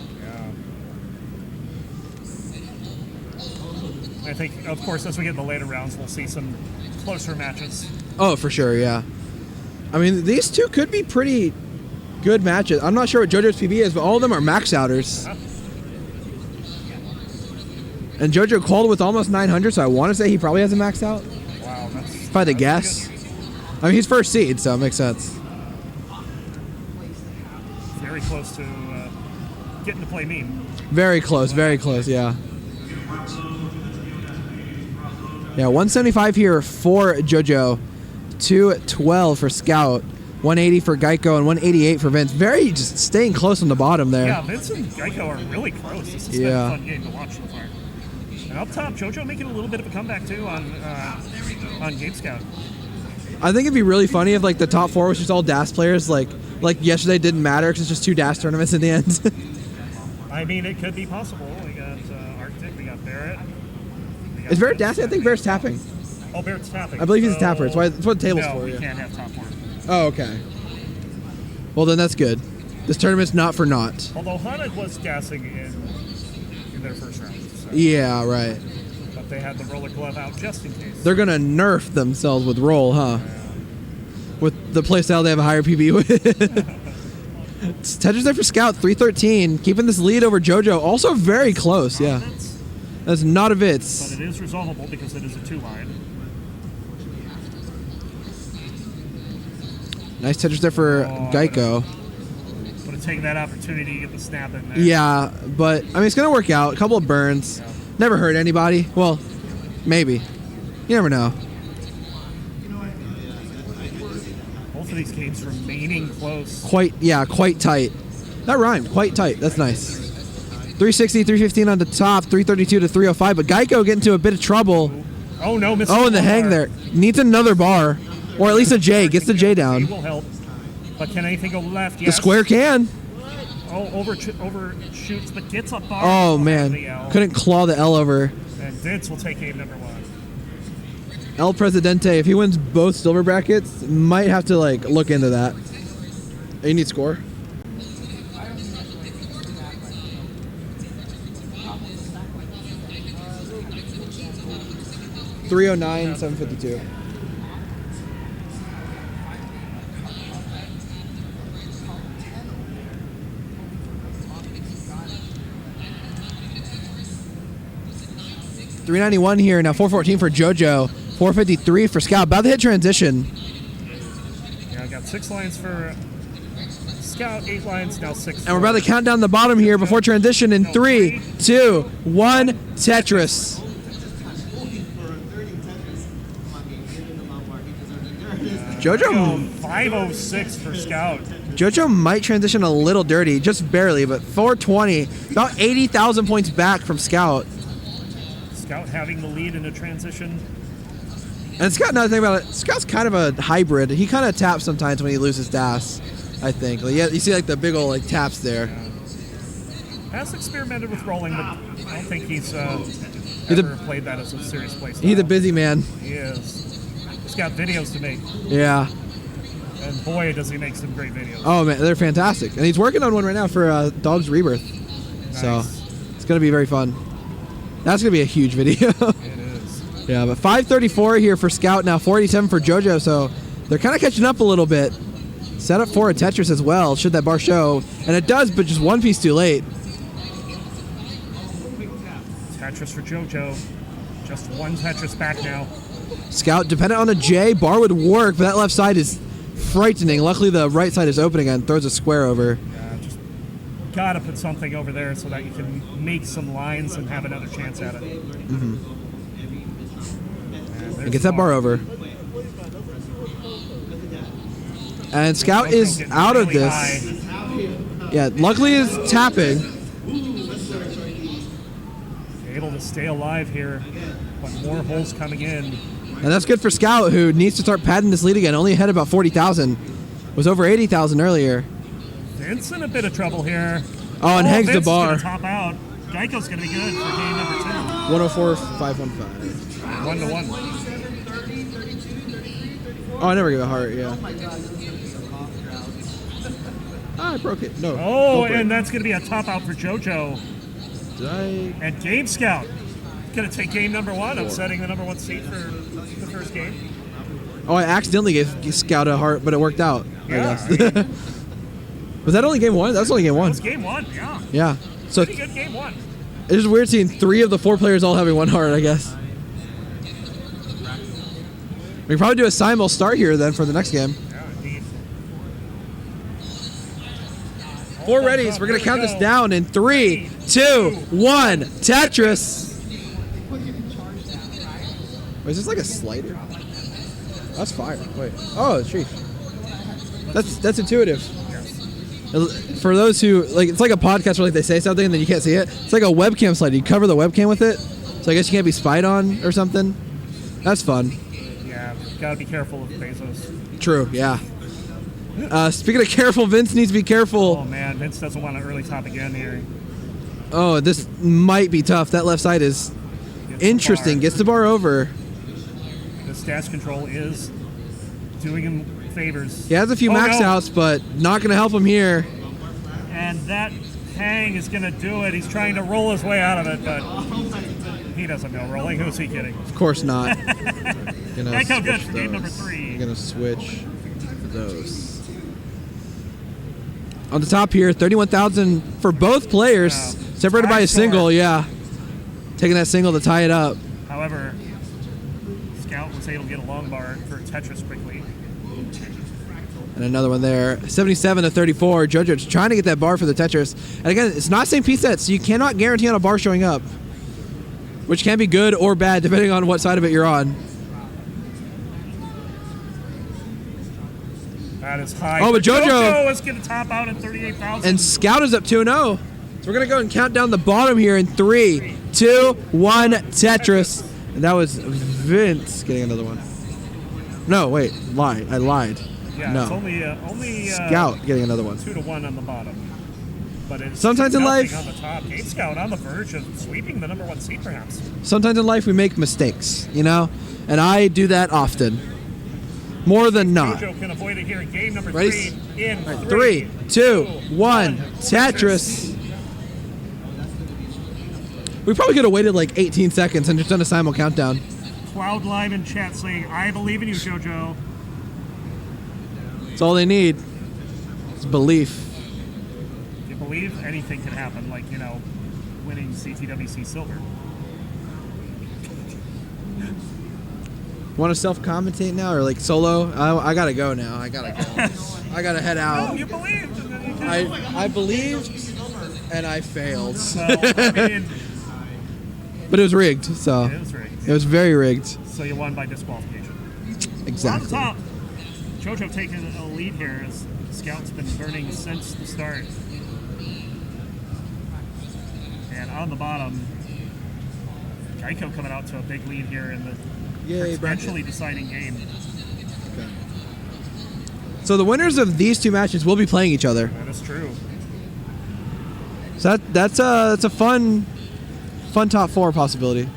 I think, of course, as we get in the later rounds, we'll see some closer matches. Oh, for sure, yeah. I mean, these two could be pretty good matches. I'm not sure what JoJo's PB is, but all of them are max outers. And JoJo called with almost 900, so I want to say he probably has a max out. Wow, that's... If I had to guess. I mean, he's first seed, so it makes sense. Very close to getting to play meme. Very close, yeah. Yeah, 175 here for JoJo, 212 for Scout, 180 for Geico, and 188 for Vince. Very just staying close on the bottom there. Yeah, Vince and Geico are really close. This has been a fun game to watch so far. And up top, JoJo making a little bit of a comeback too on Game Scout. I think it'd be really funny if like the top 4 was just all DAS players. Like yesterday didn't matter because it's just 2 DAS tournaments in the end. I mean, it could be possible. We got Arctic, we got Barrett. Is Barrett dancing? I think Barrett's tapping. Oh, Barrett's tapping. I believe he's a tapper. It's what the table's no, for. we Yeah. can't have top 4. Oh, okay. Well, then that's good. This tournament's not for naught. Although Hanad was gassing in their first round. So. Yeah, right. But they had the roller glove out just in case. They're gonna nerf themselves with roll, huh? Yeah. With the playstyle they have a higher PB with. Tetris there for Scout, 313, keeping this lead over JoJo. Also very close, yeah. That's not a Vitz. But it is resolvable because it is a 2-line. Nice Tetris there for Geico. Would have taken that opportunity to get the snap in there. Yeah, but I mean it's gonna work out. A couple of burns. Yeah. Never hurt anybody. Well, maybe. You never know. Both of these games remaining close. Quite tight. That rhymed. Quite tight. That's nice. 360, 315 on the top, 332 to 305. But Geico getting into a bit of trouble. Oh, no, missed Oh, and the hang there. Needs another bar. Or at least a J. Gets the J down. Will help. But can anything go left? The Yes. square can. Oh, overshoots, but gets a bar. Oh, The man. L. Couldn't claw the L over. And Vince will take game number 1. El Presidente, if he wins both silver brackets, might have to like look into that. You need score. $309, $752. $391 here now. $414 for JoJo. $453 for Scout. About to hit transition. Yeah, I got 6 lines for Scout, 8 lines, now 6. And we're about to count down the bottom here before transition in 3, 2, 1. Tetris. JoJo 506 for Scout. JoJo might transition a little dirty, just barely, but 420. About 80,000 points back from Scout. Scout having the lead in a transition. And Scout, another thing about it, Scout's kind of a hybrid. He kind of taps sometimes when he loses DAS, I think. Like, yeah, you see like the big old like taps there. Has experimented with rolling, but I don't think he's ever played that as a serious play style. He's a busy man. He is. He's got videos to make. Yeah. And boy, does he make some great videos. Oh man, they're fantastic. And he's working on one right now for Dog's Rebirth. Nice. So it's gonna be very fun. That's gonna be a huge video. It is. Yeah, but 534 here for Scout now, 487 for JoJo. So they're kind of catching up a little bit. Set up for a Tetris as well, should that bar show. And it does, but just one piece too late. Tetris for JoJo. Just one Tetris back now. Scout, dependent on a J, bar would work, but that left side is frightening. Luckily, the right side is open again. Throws a square over. Yeah, just gotta put something over there so that you can make some lines and have another chance at it. Mm-hmm. And gets that bar over. And Scout is out of this. Yeah, luckily is tapping. Able to stay alive here, but more holes coming in. And that's good for Scout, who needs to start padding this lead again. Only had about 40,000. Was over 80,000 earlier. Vince in a bit of trouble here. Oh, and hangs the Vince is bar. gonna top out. Geico's going to be good for game number 2. 104, 515. 1-1. Oh, I never give a heart, yeah. Ah, I broke it. No. Oh, go for it. and that's going to be a top out for JoJo. Did I? And Game Scout going to take game number 1, upsetting the number 1 seed for the first game. Oh, I accidentally gave Scout a heart, but it worked out, Yeah, I guess. Was that only game 1? That was only game 1. That was game 1, yeah. Yeah. So Pretty good game 1. it's just weird seeing 3 of the 4 players all having 1 heart, I guess. We can probably do a simul start here then for the next game. Yeah, indeed. 4 readies. We're going to count this down in 3, 2, 1. Tetris. Wait, is this like a slider? That's fire. Wait. Oh, sheesh. That's intuitive. For those who like, it's like a podcast where like they say something and then you can't see it. It's like a webcam slider. You cover the webcam with it, so I guess you can't be spied on or something. That's fun. Yeah, gotta be careful with Bezos. True. Yeah. Speaking of careful, Vince needs to be careful. Oh man, Vince doesn't want an early top again here. Oh, this might be tough. That left side is interesting. Gets the bar over. The stash control is doing him favors. He has a few max outs, but not going to help him here. And that hang is going to do it. He's trying to roll his way out of it, but he doesn't know rolling. Who's he kidding? Of course not. Geico good for game number 3. I'm going to switch those. On the top here, 31,000 for both players, separated by a single. Yeah, taking that single to tie it up. However, Scout was able to get a long bar for Tetris quickly. And another one there. 77 to 34. JoJo's trying to get that bar for the Tetris. And again, it's not same piece set, so you cannot guarantee on a bar showing up, which can be good or bad depending on what side of it you're on. That is high. Oh, but JoJo is going to top out at 38,000. And Scout is up 2-0. So we're gonna go and count down the bottom here in 3, 2, 1, Tetris. And that was Vince getting another one. No, wait, I lied. Yeah, no. it's only Scout getting another one. 2-1 on the bottom. But it's Sometimes in nothing life- on the top. Game Scout on the verge of sweeping the #1 seed, perhaps. Sometimes in life we make mistakes, you know? And I do that often. More than not. Jojo can avoid it here in game number Ready? 3 in All right, 3, 2, 1, Tetris. We probably could have waited like 18 seconds and just done a simul countdown. Cloud Live in chat saying, I believe in you, Jojo. That's all they need. It's belief. If you believe, anything can happen, like, you know, winning CTWC Silver. Want to self-commentate now or like solo? I gotta go now. I gotta go. I gotta head out. No, you believed. And then you did. I believed and I failed. So, I mean, But it was rigged, so. It was rigged. It was very rigged. so you won by disqualification. Exactly. On top, Jojo taking a lead here as Scout's been burning since the start. And on the bottom, Geico coming out to a big lead here in the potentially deciding game. Okay. So the winners of these two matches will be playing each other. That is true. So that's a fun top 4 possibility.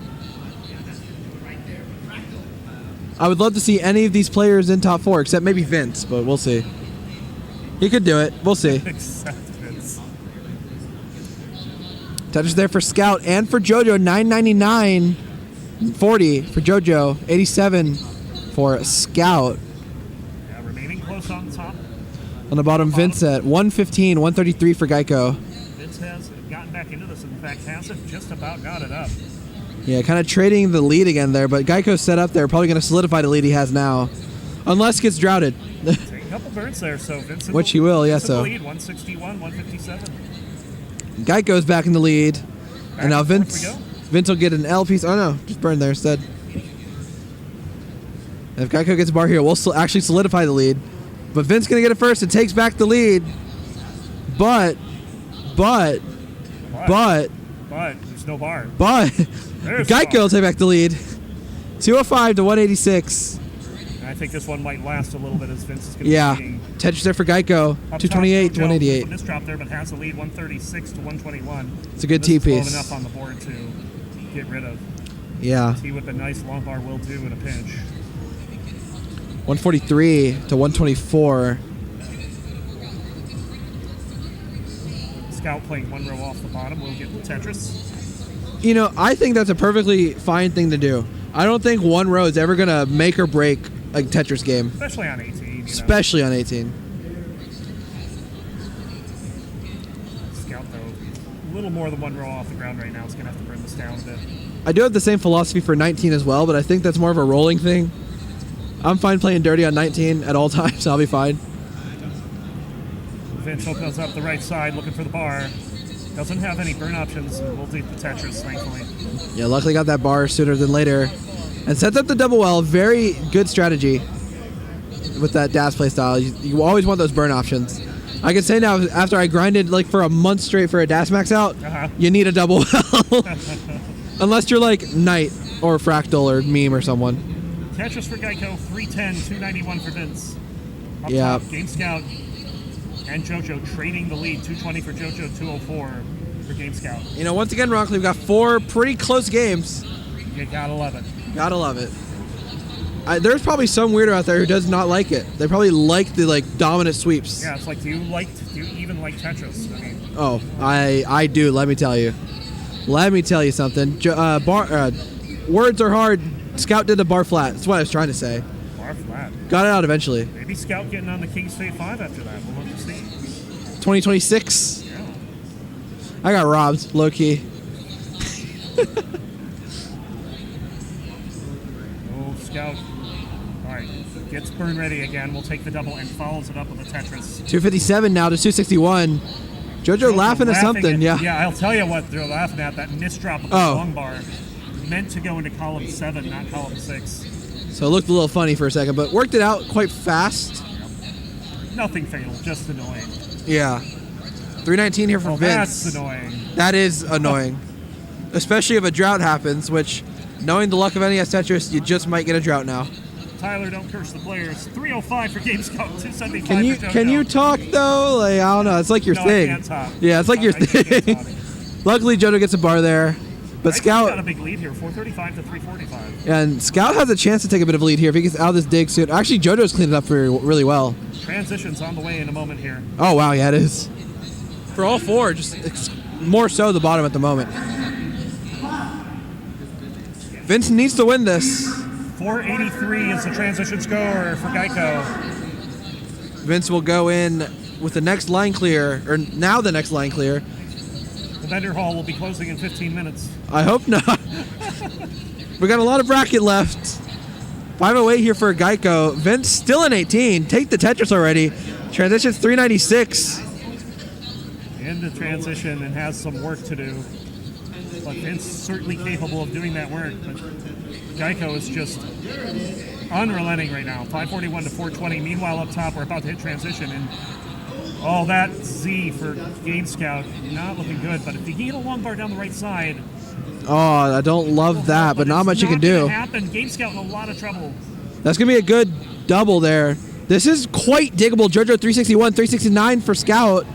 I would love to see any of these players in top 4, except maybe Vince, but we'll see. He could do it. We'll see. Except Vince. Tetris there for Scout and for JoJo. 999, 40 for JoJo. 87 for Scout. Yeah, remaining close on the top. On the bottom, Vince at 115, 133 for Geico. Vince has gotten back into this. In fact, hasn't just about got it up. Yeah, kind of trading the lead again there, but Geico's set up there, probably going to solidify the lead he has now. Unless gets droughted. Take a couple burns there, so Vince in Which the, he will, yeah, Vince in the so. lead, 161, 157. Geico's back in the lead. And now and forth Vince we go. Vince will get an L piece. Oh no, just burned there instead. If Geico gets a bar here, we'll actually solidify the lead. But Vince going to get it first and takes back the lead. But there's no bar. There's Geico will take back the lead. 205 to 186. And I think this one might last a little bit as Vince is going to Yeah. be Tetris there for Geico. up 228 top, to 188. This drop there, but has the lead 136 to 121. It's a good This is T-piece. low enough on the board to get rid of. Yeah. T with a nice long bar will do in a pinch. 143 to 124. Scout playing one row off the bottom will get the Tetris. You know, I think that's a perfectly fine thing to do. I don't think one row is ever going to make or break a Tetris game. Especially on 18. You know. Especially on 18. Scout, though, a little more than one row off the ground right now. Is going to have to burn this down a bit. I do have the same philosophy for 19 as well, but I think that's more of a rolling thing. I'm fine playing dirty on 19 at all times. I'll be fine. Vince goes up the right side looking for the bar. Doesn't have any burn options, and we'll take the Tetris, thankfully. Yeah, luckily got that bar sooner than later. And sets up the double L. Very good strategy with that dash play style. You always want those burn options. I can say now, after I grinded like for a month straight for a dash max out, you need a double L. Unless you're like Knight or Fractal or Meme or someone. Tetris for Geico, 310, 291 for Vince. Up Yeah. top, Game Scout and JoJo trading the lead, 220 for JoJo, 204 for Game Scout. You know, once again, Rock, we've got 4 pretty close games. You gotta love it. Gotta love it. There's probably some weirdo out there who does not like it. They probably like the dominant sweeps. Yeah, it's like, do you even like Tetris? I mean, Oh, I do. Let me tell you. Let me tell you something. Words are hard. Scout did the bar flat. That's what I was trying to say. bar flat. Got it out eventually. Maybe Scout getting on the King's Fate 5 after that. We'll have to see. 2026. Yeah. I got robbed, low key. Oh, Scout. All right, gets burn ready again. We'll take the double and follows it up with a Tetris. 257 now to 261. JoJo laughing at something, yeah. Yeah, I'll tell you what they're laughing at. That misdrop of the long bar. Meant to go into column 7, not column 6. So it looked a little funny for a second, but worked it out quite fast. Nothing fatal, just annoying. Yeah. 319 here from Vince. That's annoying. That is annoying. Especially if a drought happens, which, knowing the luck of NES Tetris, you just might get a drought now. Tyler, don't curse the players. 305 for GameScout, 275 Can you for JoJo. can you talk though? Like, I don't know. It's like your No, thing. I can't talk. Yeah, it's like your thing. Luckily, JoJo gets a bar there, but Scout got Scout a big lead here, 435 to 345. and Scout has a chance to take a bit of a lead here if he gets out of this dig soon. Actually, JoJo's cleaned it up really well. Transition's on the way in a moment here. Oh wow, yeah, it is. For all four, just more so the bottom at the moment. Vince needs to win this. 483 is the transition score for Geico. Vince will go in with the next line clear, or now the next line clear. The vendor hall will be closing in 15 minutes. I hope not. We got a lot of bracket left. 508 here for Geico. Vince still in 18. Take the Tetris already. Transition's 396. Into transition and has some work to do. But Vince certainly capable of doing that work. But Geico is just unrelenting right now. 541 to 420. Meanwhile, up top, we're about to hit transition. And oh, that Z for Game Scout, not looking good. But if you can get a long bar down the right side. Oh, I don't love that, but not much you can do. Happen. Game Scout in a lot of trouble. That's going to be a good double there. This is quite diggable. JoJo 361, 369 for Scout.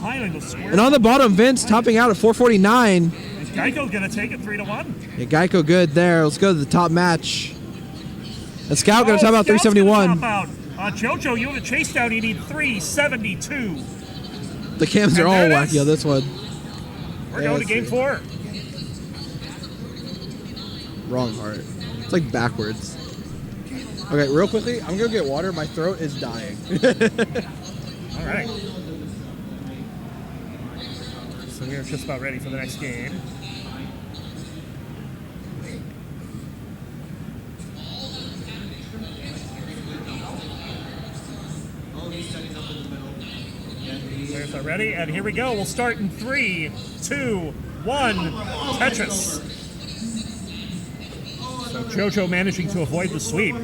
Piling the square. And on the bottom, Vince topping out at 449. Geico's going to take it 3-1. Yeah, Geico good there. Let's go to the top match. And Scout going to top out Scout's 371. gonna top out. JoJo, you have a chase down. You need 372. The cams are all wacky on this one. We're going to game 4. Wrong heart. It's like backwards. Okay, real quickly, I'm going to get water. My throat is dying. All right. So we're just about ready for the next game. Players are ready, and here we go. We'll start in 3, 2, 1. Tetris. So JoJo managing to avoid the sweep.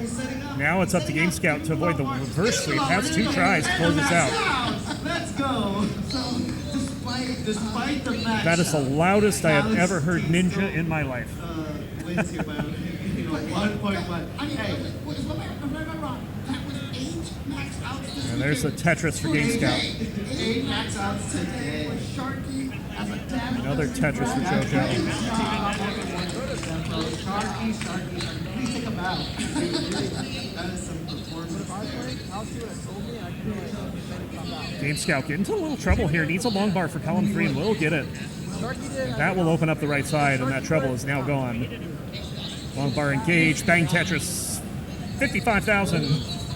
Now it's up to Game Scout to avoid the reverse sweep. Has 2 tries to close this out. Let's go. So, despite the match, That is the loudest I have ever heard Ninja in my life. wins here by 1.1. Hey, And there's the Tetris for Game Scout. 8 max outs today. Another Tetris for JoJo. Please take him out. That is some performance. Game Scout getting into a little trouble here. Needs a long bar for column 3 and will get it. And that will open up the right side, and that trouble is now gone. Long bar engaged. Bang Tetris. 55,000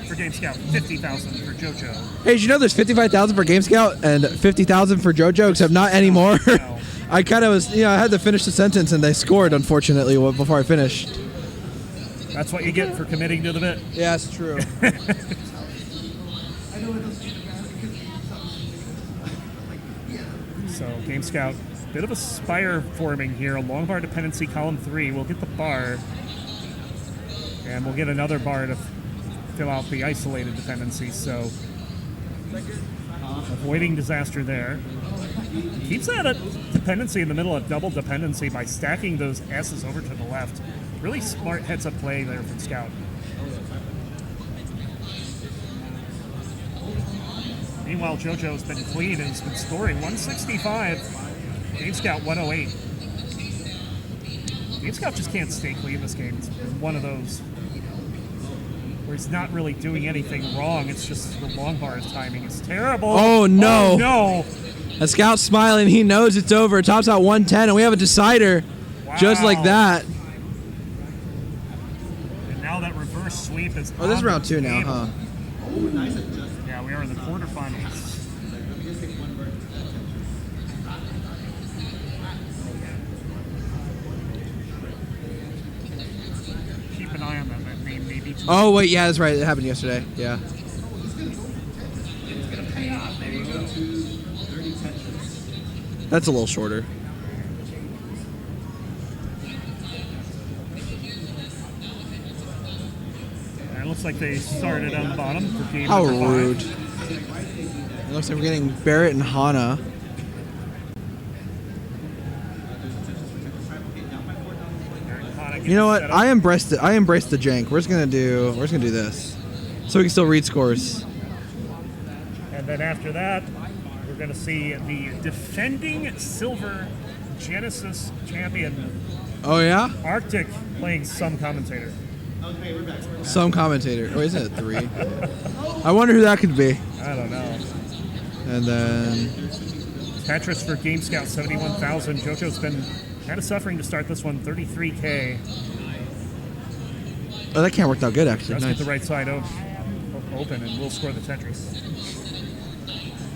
for Game Scout. 50,000 for JoJo. Hey, did you know there's 55,000 for Game Scout and 50,000 for JoJo, except not anymore? I kind of was, I had to finish the sentence, and they scored, unfortunately, before I finished. That's what you get for committing to the bit. Yeah, that's true. So Game Scout, bit of a spire forming here. A long bar dependency, column 3. We'll get the bar. And we'll get another bar to fill out the isolated dependencies. So avoiding disaster there. Keeps that a dependency in the middle of double dependency by stacking those S's over to the left. Really smart heads-up play there from Scout. Meanwhile, JoJo's been clean and has been scoring 165. Game Scout 108. Game Scout just can't stay clean this game. It's one of those where he's not really doing anything wrong. It's just the long bar's timing is terrible. Oh, no. Oh, no. A Scout's smiling. He knows it's over. It tops out 110, and we have a decider just like that. And now that reverse sweep is Oh, this is on round 2 the now, table. huh? Yeah, we are in the quarterfinals. Keep an eye on that name, maybe. Oh, wait, yeah, that's right. It happened yesterday. Yeah. That's a little shorter. And it looks like they started on the bottom for game How number 5. rude. It looks like we're getting Barrett and Hana. You know what? I embraced it. I embraced the jank. We're just gonna do this, so we can still read scores. And then after that, we're going to see the defending silver Genesis champion. Oh yeah. Arctic playing some commentator. Okay, we're back. Some commentator. Oh, is it 3? I wonder who that could be. I don't know. And then Tetris for Game Scout 71,000. JoJo's been kind of suffering to start this one. 33K. oh, that can't work out good actually. Let's Nice. get the right side open, and we'll score the Tetris.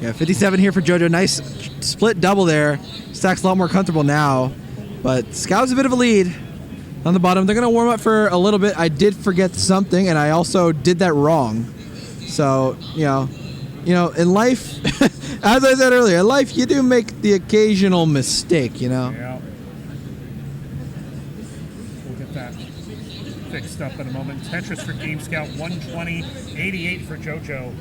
Yeah, 57 here for JoJo. Nice split double there. Stack's a lot more comfortable now, but Scout's a bit of a lead on the bottom. They're gonna warm up for a little bit. I did forget something, and I also did that wrong. So you know, in life, as I said earlier, in life you do make the occasional mistake. You know. Yeah. We'll get that fixed up in a moment. Tetris for Game Scout 120, 88 for JoJo.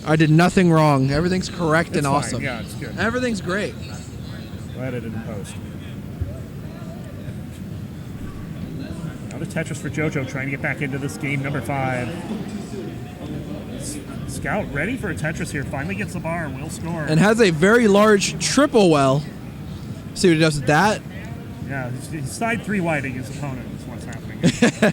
I did nothing wrong. Everything's correct It's and fine. awesome. Yeah, it's good. Everything's great. We'll edit it in post. Another Tetris for JoJo trying to get back into this game, number 5. Scout ready for a Tetris here. Finally gets the bar. Will score. And has a very large triple well. See what he does with that. Yeah, he's side 3 widing his opponent is what's happening.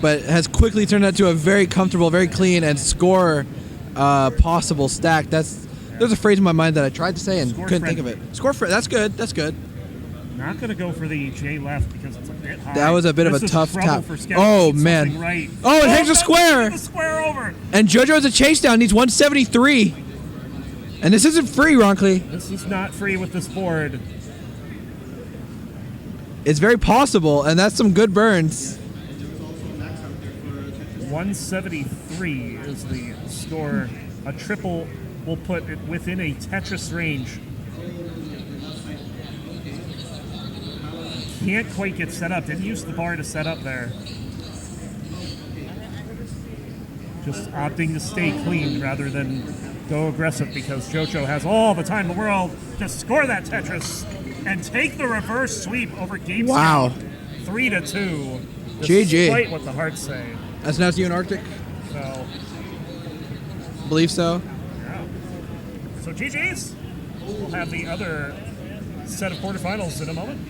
But has quickly turned that to a very comfortable, very clean, and score possible stack. There's a phrase in my mind that I tried to say and Score couldn't think of friendly. it. Score friendly. That's good. That's good. Not going to go for the J left because it's a bit high. That was a bit of This a is tough trouble tap. for Scout. Oh Needs man. something Right. Oh, it hangs a that's square. the square over. And JoJo has a chase down. Needs 173. And this isn't free, Ronkley. This is not free with this board. It's very possible, and that's some good burns. 173 is the score. A triple will put it within a Tetris range. Can't quite get set up. Didn't use the bar to set up there. Just opting to stay clean rather than go aggressive because JoJo has all the time in the world to score that Tetris and take the reverse sweep over Game Wow. Scout. 3-2. GG. Despite what the hearts say. That's now you in Arctic. So, Believe so. yeah. So GG's. We'll have the other set of quarterfinals in a moment.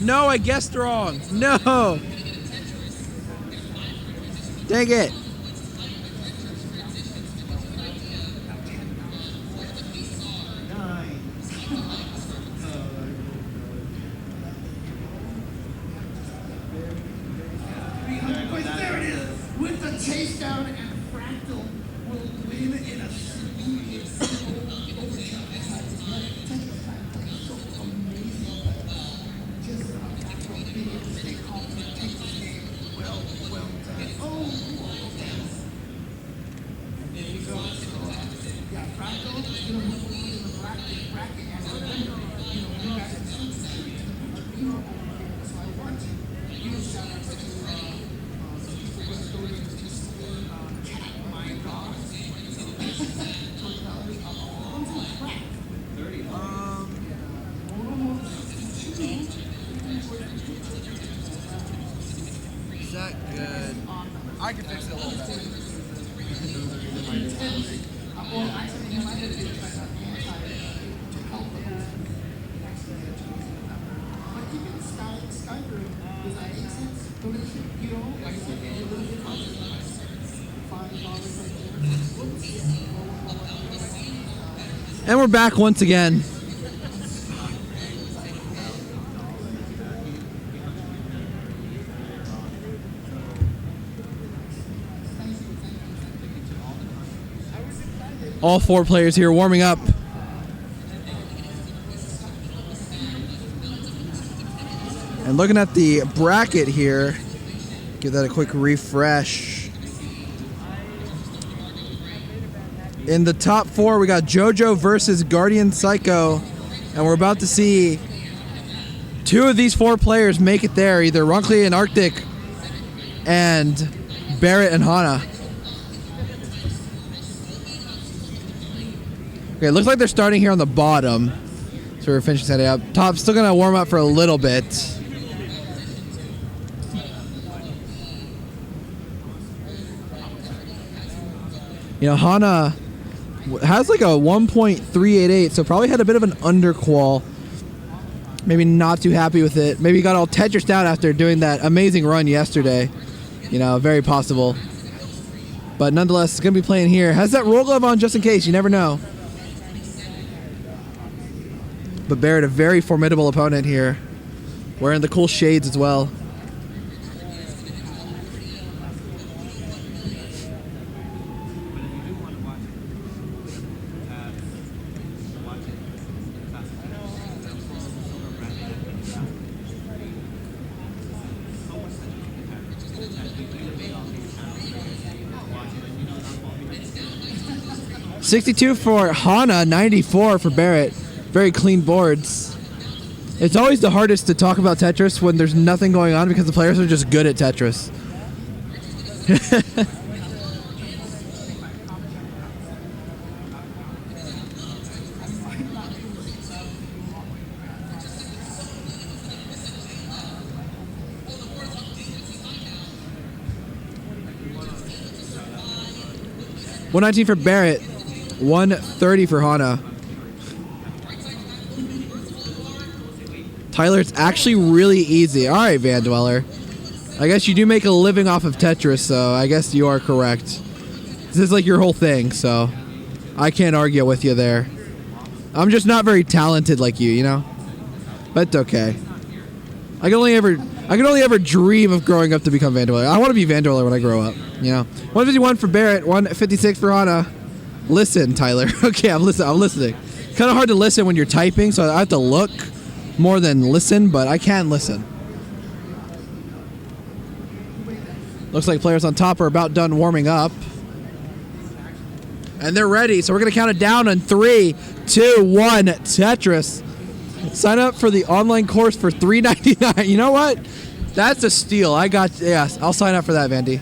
No, I guessed wrong. No. Dang it. There it is. With the chase down and Fractal will win in a Is that good? I can fix it a little better. And we're back once again. All 4 players here warming up. And looking at the bracket here, give that a quick refresh. In the top 4, we got JoJo versus Guardian Psycho. And we're about to see 2 of these 4 players make it there, either Ronkley and Arctic and Barrett and Hana. Okay, it looks like they're starting here on the bottom. So we're finishing setting up. Top's still gonna warm up for a little bit. You know, Hana has like a 1.388, so probably had a bit of an underqual. Maybe not too happy with it. Maybe got all Tetrised out after doing that amazing run yesterday. You know, very possible. But nonetheless, it's going to be playing here. Has that roll glove on just in case. You never know. But Barrett, a very formidable opponent here. Wearing the cool shades as well. $62 for Hana, 94 for Barrett. Very clean boards. It's always the hardest to talk about Tetris when there's nothing going on because the players are just good at Tetris. $119 for Barrett, $130 for Hana. Tyler, it's actually really easy. All right, Van Dweller. I guess you do make a living off of Tetris, so I guess you are correct. This is like your whole thing, so I can't argue with you there. I'm just not very talented like you know? But it's okay. I can only ever dream of growing up to become Van Dweller. I want to be Van Dweller when I grow up, you know? 151 for Barrett, 156 for Hana. Listen, Tyler. Okay, I'm listening. Kind of hard to listen when you're typing, so I have to look more than listen, but I can listen. Looks like players on top are about done warming up. And they're ready, so we're going to count it down in 3, 2, 1, Tetris. Sign up for the online course for $3.99. You know what? That's a steal. Yes, I'll sign up for that, Vandy.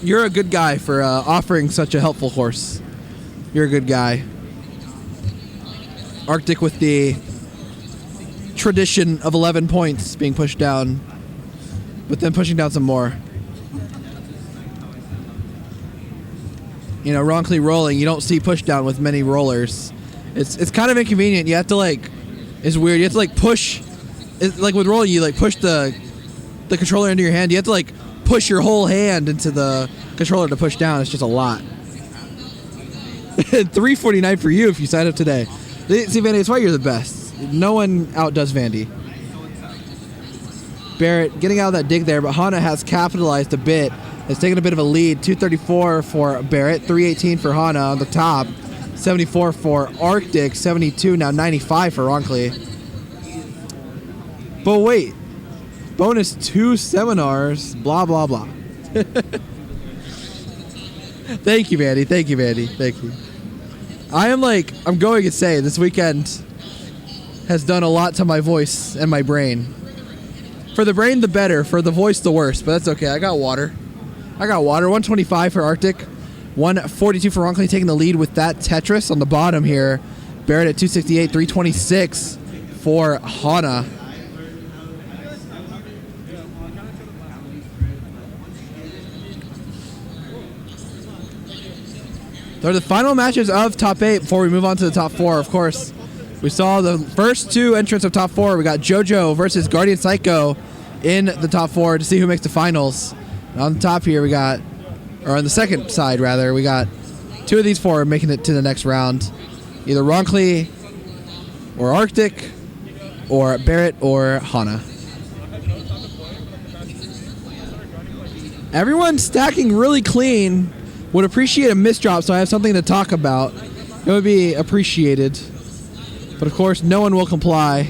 You're a good guy for offering such a helpful course. You're a good guy. Arctic with the tradition of 11 points being pushed down, but then pushing down some more. You know, Ronkley rolling, you don't see push down with many rollers. It's kind of inconvenient. You have to it's weird. You have to push, like with rolling, you push the controller into your hand. You have to push your whole hand into the controller to push down. It's just a lot. $3.49 for you if you sign up today. See, Vandy, it's why you're the best. No one outdoes Vandy. Barrett getting out of that dig there, but Hana has capitalized a bit. It's taken a bit of a lead. 234 for Barrett, 318 for Hana on the top, 74 for Arctic, 72, now 95 for Ronkley. But wait, bonus 2 seminars, blah, blah, blah. Thank you, Vandy. Thank you, Vandy. Thank you. I'm going to say this weekend has done a lot to my voice and my brain. For the brain, the better. For the voice, the worse. But that's okay. I got water. 125 for Arctic. 142 for Ronkley, taking the lead with that Tetris on the bottom here. Barrett at 268. 326 for Hana. They're the final matches of top 8 before we move on to the top 4. Of course, we saw the first 2 entrants of top 4. We got JoJo versus Guardian Psycho in the top 4 to see who makes the finals. And on the top here, on the second side rather, we got 2 of these 4 making it to the next round. Either Ronkley or Arctic or Barrett or Hana. Everyone's stacking really clean. Would appreciate a misdrop so I have something to talk about. It would be appreciated. But of course, no one will comply.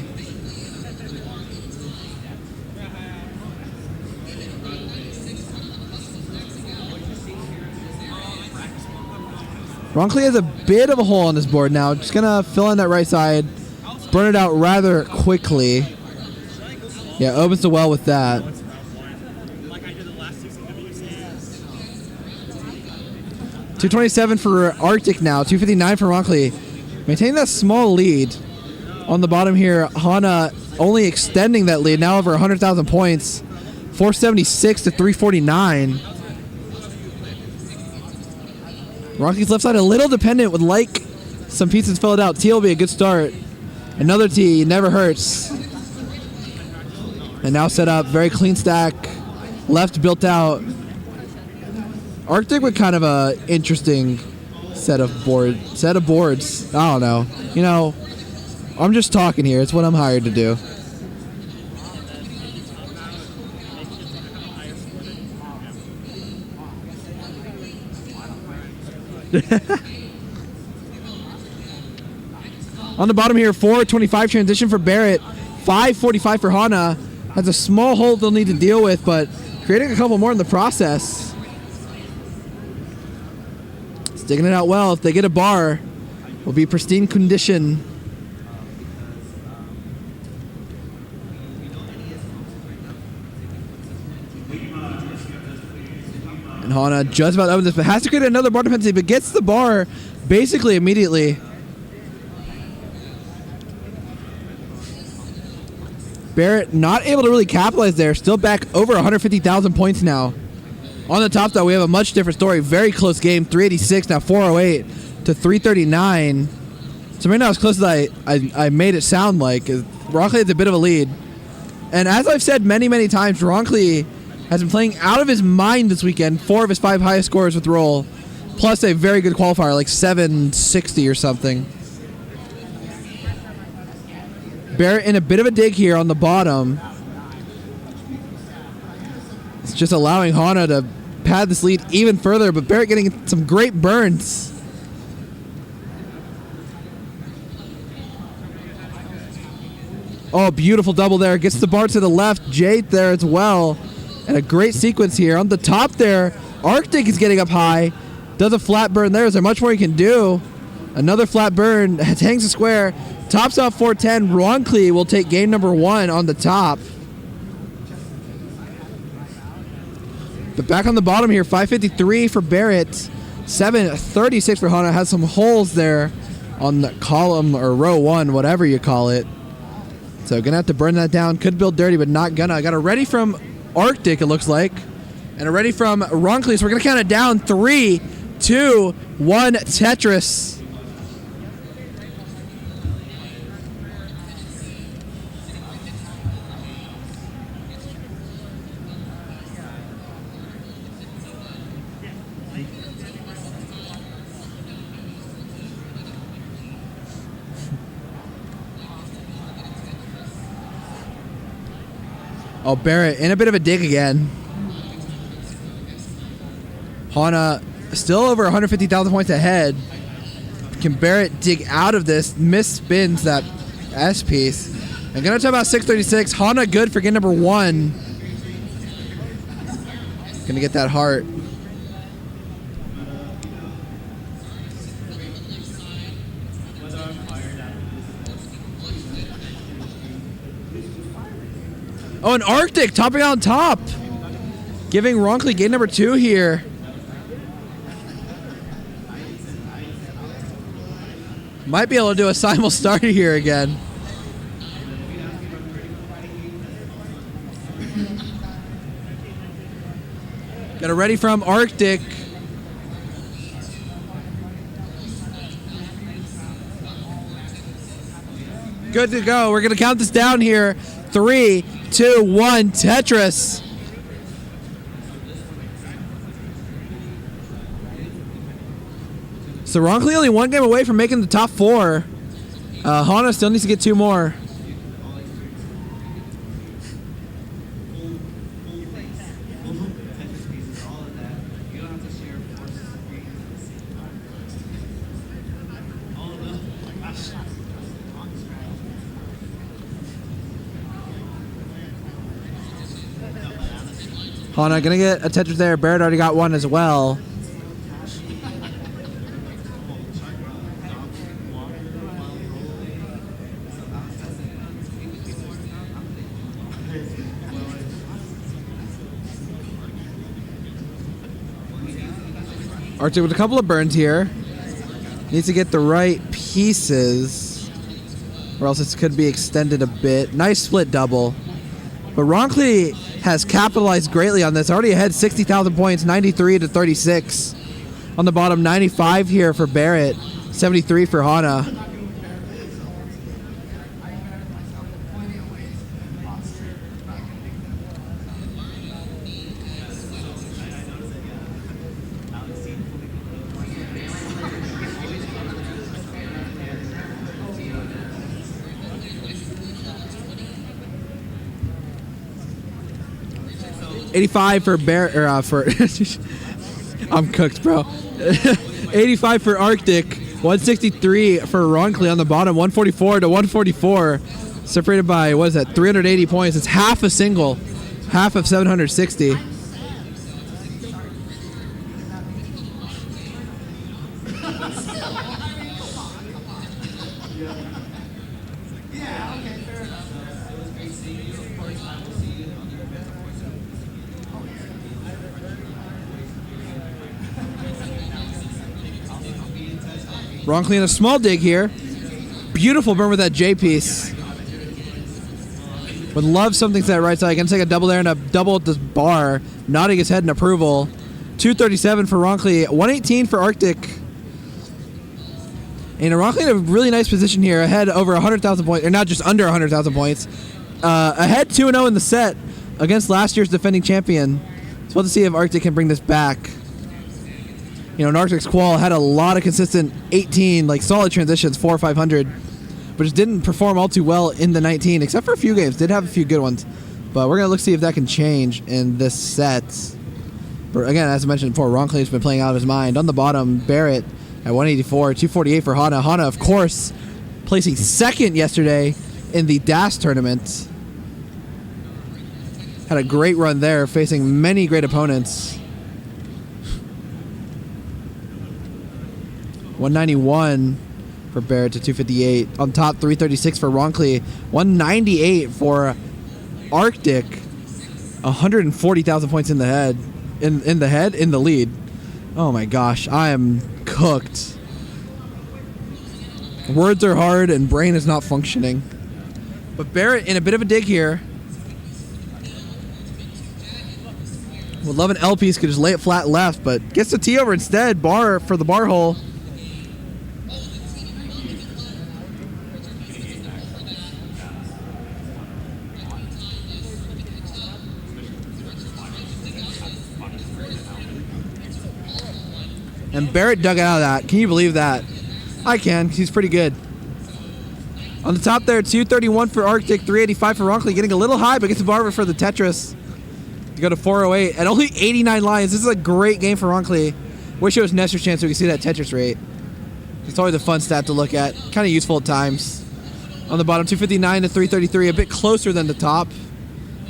Ronkley has a bit of a hole on this board now. Just gonna fill in that right side, burn it out rather quickly. Yeah, opens the well with that. 227 for Arctic now, 259 for Ronkley. Maintaining that small lead on the bottom here. Hana only extending that lead, now over 100,000 points. 476 to 349. Ronkley's left side a little dependent, would like some pieces filled out. T will be a good start. Another T, never hurts. And now set up, very clean stack. Left built out. Arctic with kind of a interesting set of boards. I don't know. You know, I'm just talking here. It's what I'm hired to do. On the bottom here, 425 transition for Barrett, 545 for Hana. Has a small hole they'll need to deal with, but creating a couple more in the process. Sticking it out well. If they get a bar, will be pristine condition. And Hana just about opens this, but has to create another bar dependency, but gets the bar basically immediately. Barrett not able to really capitalize there. Still back over 150,000 points now. On the top, though, we have a much different story. Very close game. 386, now 408 to 339. So right now, as close as I made it sound like, Ronkley has a bit of a lead. And as I've said many, many times, Ronkley has been playing out of his mind this weekend. 4 of his 5 highest scores with roll, plus a very good qualifier, like 760 or something. Barrett in a bit of a dig here on the bottom. It's just allowing Hana to pad this lead even further, but Barrett getting some great burns. Oh, beautiful double there. Gets the bar to the left. Jade there as well. And a great sequence here. On the top there, Arctic is getting up high. Does a flat burn there. Is there much more he can do? Another flat burn. Hangs the square. Tops off 410. Ronkley will take game number 1 on the top. But back on the bottom here, 553 for Barrett. 736 for Hana. Has some holes there on the column or row 1, whatever you call it. So gonna have to burn that down. Could build dirty, but not gonna. Got a ready from Arctic, it looks like. And a ready from Ronkley. So we're gonna count it down. 3, 2, 1, Tetris. Oh, Barrett in a bit of a dig again. Hana still over 150,000 points ahead. Can Barrett dig out of this? Miss spins that S piece. I'm going to talk about 636. Hana good for game number 1. Going to get that heart. Oh, and Arctic topping on top. Giving Ronkley game number 2 here. Might be able to do a simul start here again. Got a ready from Arctic. Good to go. We're going to count this down here. 3, 2, 1, Tetris. So Ronkley only 1 game away from making the top 4. Hana still needs to get 2 more. Hana gonna get a Tetris there. Barrett already got 1 as well. Arctic with a couple of burns here. Needs to get the right pieces, or else this could be extended a bit. Nice split double. But Ronckley has capitalized greatly on this. Already ahead 60,000 points, 93 to 36. On the bottom, 95 here for Barrett, 73 for Hana. $85 for Bear, for I'm cooked, bro. 85 for Arctic, 163 for Ronckley on the bottom, 144 to 144, separated by, what is that, 380 points. It's half a single, half of 760. Ronckley in a small dig here. Beautiful burn with that J piece. Would love something to that right side. Gonna take a double there and a double at this bar. Nodding his head in approval. 237 for Ronckley. 118 for Arctic. And Ronckley in a really nice position here. Ahead over 100,000 points. Or not just under 100,000 points. Ahead 2-0 in the set against last year's defending champion. So we'll have to see if Arctic can bring this back. You know, Arctic's Qual had a lot of consistent 18, like solid transitions, 400 or 500, but just didn't perform all too well in the 19, except for a few games. Did have a few good ones, but we're gonna see if that can change in this set. But again, as I mentioned before, Ronckley's been playing out of his mind. On the bottom, Barrett at 184, 248 for Hana. Hana, of course, placing second yesterday in the DAS tournament. Had a great run there, facing many great opponents. 191 for Barrett to 258. On top, 336 for Ronckley. 198 for Arctic. 140,000 points in the head. In the lead. Oh my gosh, I am cooked. Words are hard and brain is not functioning. But Barrett in a bit of a dig here. Would love an L piece, could just lay it flat left, but gets the T over instead. Bar for the bar hole. And Barrett dug out of that. Can you believe that? I can. He's pretty good. On the top there, 231 for Arctic, 385 for Ronckley. Getting a little high, but gets the bar for the Tetris. To go to 408 and only 89 lines. This is a great game for Ronckley. Wish it was Nestor's chance so we can see that Tetris rate. It's always a fun stat to look at. Kind of useful at times. On the bottom, 259 to 333. A bit closer than the top.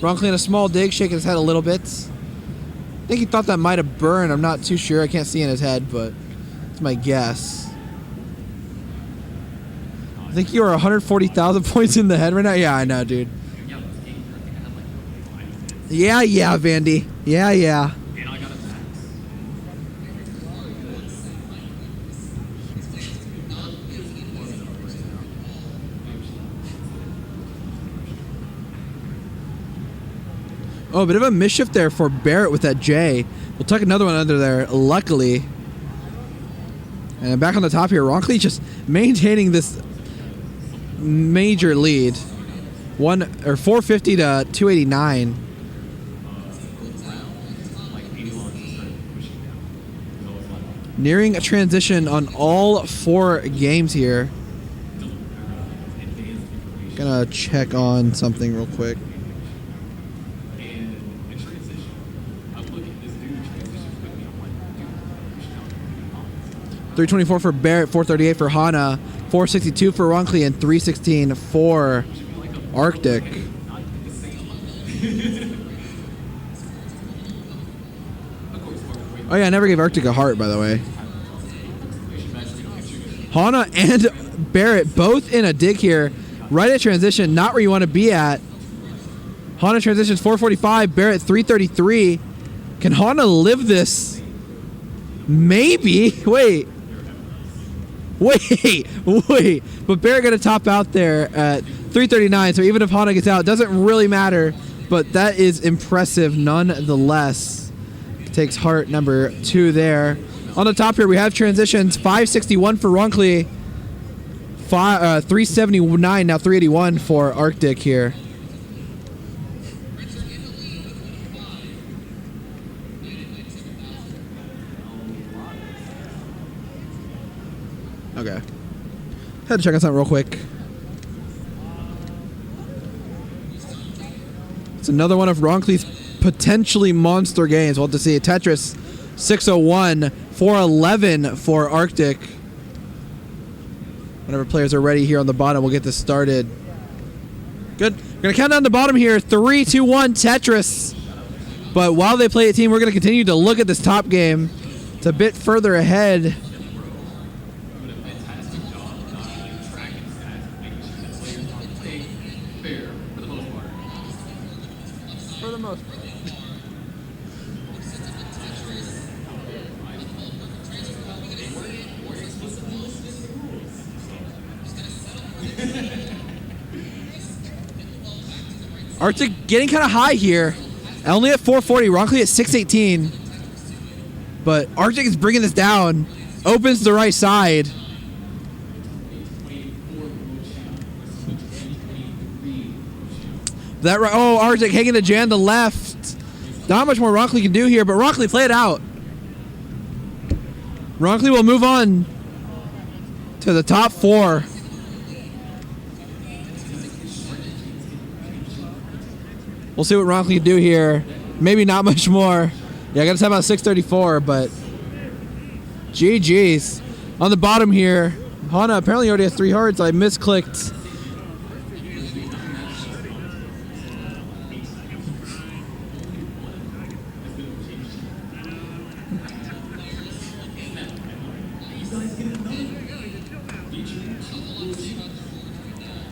Ronckley in a small dig, shaking his head a little bit. I think he thought that might have burned. I'm not too sure. I can't see in his head, but it's my guess. I think you are 140,000 points in the head right now. Yeah, I know, dude. Yeah, Vandy. Yeah. Oh, a bit of a mischief there for Barrett with that J. We'll tuck another one under there, luckily. And back on the top here, Ronckley just maintaining this major lead. 450 to 289. Nearing a transition on all 4 games here. Gonna check on something real quick. $324 for Barrett, 438 for Hana, 462 for Ronckley, and 316 for Arctic. Oh yeah, I never gave Arctic a heart, by the way. Hana and Barrett both in a dig here. Right at transition, not where you want to be at. Hana transitions 445, Barrett 333. Can Hana live this Maybe. Wait. But Barrett gonna top out there at 339. So even if Hana gets out, it doesn't really matter. But that is impressive nonetheless. Takes heart number 2 there. On the top here, we have transitions. 561 for Ronkli. 379, now 381 for Arctic here. Okay. Had to check on something real quick. It's another one of Ronkli's potentially monster games. We'll have to see. Tetris 601, 411 for Arctic. Whenever players are ready here on the bottom, we'll get this started. Good. We're going to count down the bottom here. 3, 2, 1, Tetris. But while they play a team, we're going to continue to look at this top game. It's a bit further ahead. For the most part. Arctic getting kind of high here. Only at 440. Ronkli at 618. But Arctic is bringing this down. Opens the right side. That right. Oh, Arctic hanging the Jan to left. Not much more Ronkli can do here, but Ronkli, play it out. Ronkli will move on to the top 4. We'll see what Ronkli can do here. Maybe not much more. Yeah, I got to time out 634, but GG's. On the bottom here, Hana apparently already has 3 hearts. I misclicked.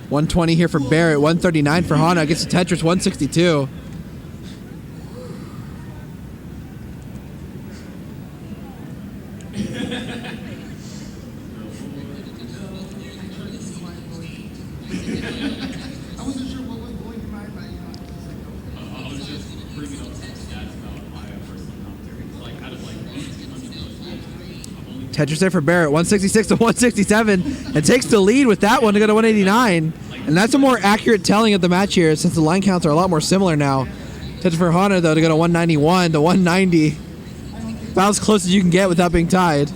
$120 here for Barrett, $139 for Hana. Gets to Tetris, $162. Tetris there for Barrett, 166 to 167, and takes the lead with that one to go to 189. And that's a more accurate telling of the match here, since the line counts are a lot more similar now. Tetris for Hana, though, to go to 191 to 190. About as close as you can get without being tied.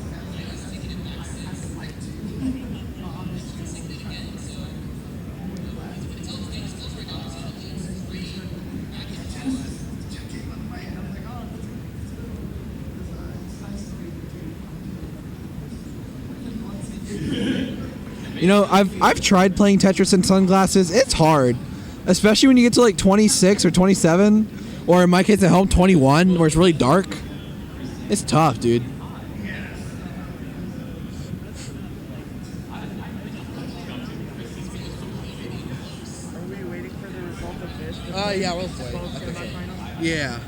You know, I've tried playing Tetris in sunglasses. It's hard, especially when you get to like 26 or 27, or in my case at home 21, where it's really dark. It's tough, dude. Yeah, we'll play. Yeah.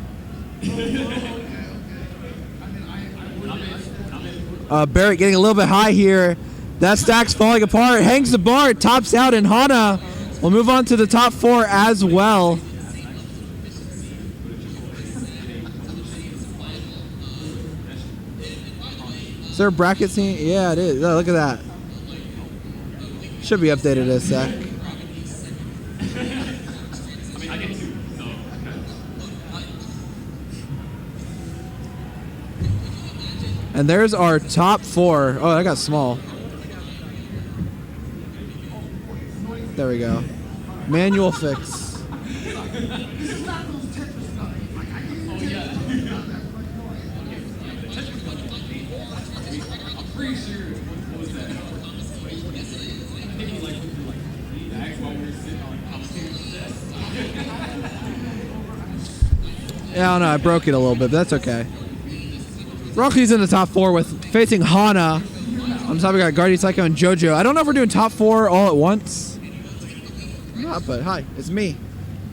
Barrett getting a little bit high here. That stack's falling apart. Hangs the bar, tops out, and Hana will move on to the top 4 as well. Is there a bracket scene? Yeah, it is. Oh, look at that. Should be updated in a sec. And there's our top 4. Oh, that got small. There we go. Manual fix. Yeah, I don't know. I broke it a little bit, but that's okay. Ronkli's in the top 4 with facing Hana. On top we got Guardian Psycho and JoJo. I don't know if we're doing top 4 all at once. Not, but hi, it's me.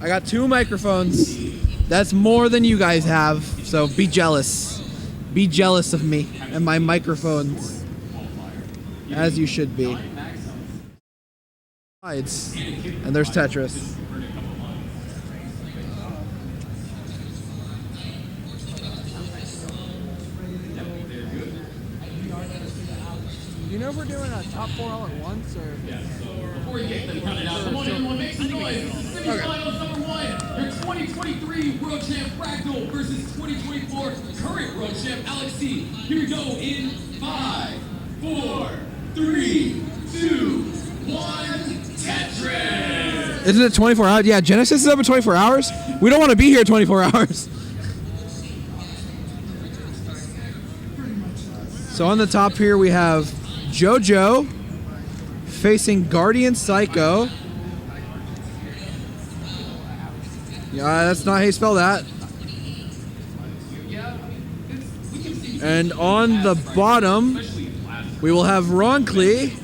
I got 2 microphones. That's more than you guys have, so be jealous. Be jealous of me and my microphones, as you should be. And there's Tetris. You know if we're doing a top 4 all at once, or? Yeah, so before you get them counted out, come on everyone, make some noise. Semifinals number 1, your 2023 World Champ Fractal versus 2024 current World Champ Alex C. Here we go in 5, 4, 3, 2, 1, Tetris! Isn't it 24 hours? Yeah, Genesis is open 24 hours. We don't want to be here 24 hours. So on the top here we have JoJo facing Guardian Psycho. Yeah, that's not how you spell that. And on the bottom, we will have Ronkly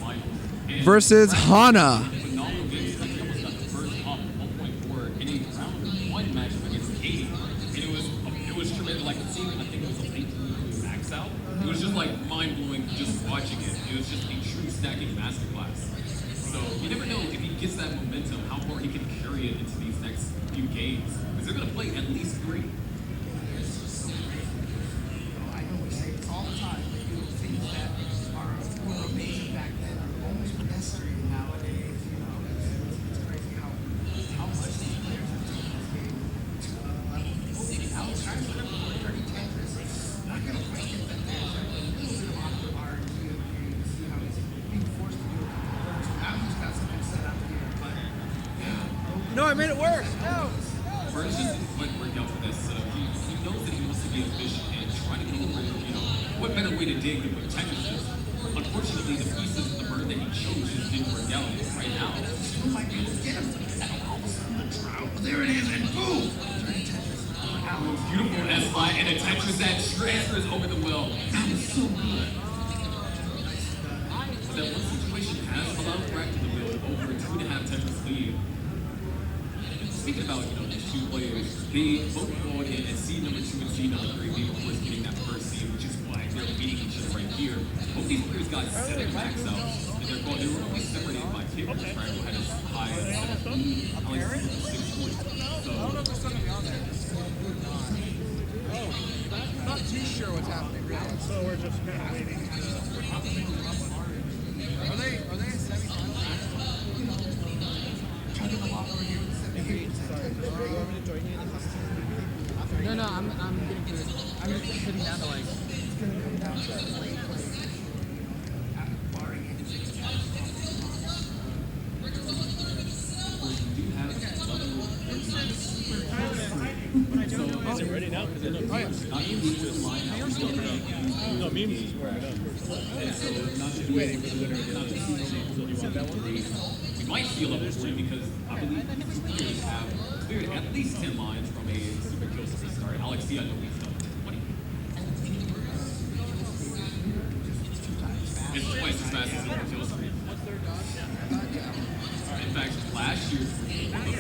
versus Hana. It was just like mind-blowing just watching it. It was just a true stacking masterclass. So you never know if he gets that momentum, how far he can carry it into these next few games. Because they're going to play at least 3. I know we say this all the time, but you know, things that were amazing back then are almost necessary nowadays. You know, it's crazy how much these players have taken this game to another level. Alex, I remember when Dirty Tetris, not going to break it, but there's a little bit of awkward art to the game to see how he's being forced to do it. So now he's got something set up here, but yeah. No, I made it worse. No. Burns just didn't quite work out for this. He knows that he wants to be efficient and try to go over, what better way to dig than with Tetris is. Unfortunately, the pieces of the bird that he chose just didn't work out right now. Still might be able to get him, and all of a sudden the drought, there it is, and boom! Dirty Tetris. Beautiful S-Fly and a Tetris that transfers over the well. That was so good. But that one situation has allowed Frack to build over a 2.5 Tetris lead. Speaking about, these two players, they both go in at seed number 2 and seed number 3, being of course getting that first seed, which is why they're beating each other right here. Both these players got 7 max outs, and they were only separated by kick, which Frack had as high as 7. Alex is 6 points. So, I don't know if there's something on there. Oh, not too sure what's happening, really. So we're just kind of waiting. Are they in semifinals? No, I'm getting through it. I'm just sitting down to like. It's gonna come down to late play. Barring Is it ready now? No, memes is warming up. Waiting for the winner of we might feel up for it because I believe these players have cleared at least 10 lines from a super kill start. Alex C, I know he's done 20. It's twice as fast as super kill streak. In fact, last year's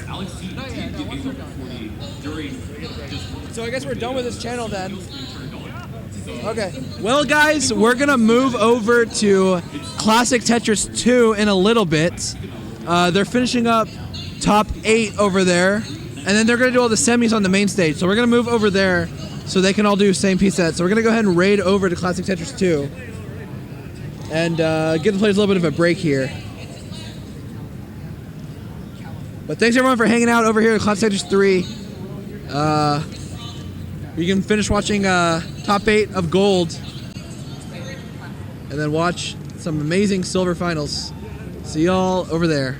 Alex C did get over 40 during just. So I guess we're done with this channel then. Okay. Well, guys, we're going to move over to Classic Tetris 2 in a little bit. They're finishing up top 8 over there, and then they're going to do all the semis on the main stage. So we're going to move over there so they can all do same piece set. So we're going to go ahead and raid over to Classic Tetris 2 and give the players a little bit of a break here. But thanks, everyone, for hanging out over here at Classic Tetris 3. You can finish watching top 8 of gold and then watch some amazing silver finals. See y'all over there.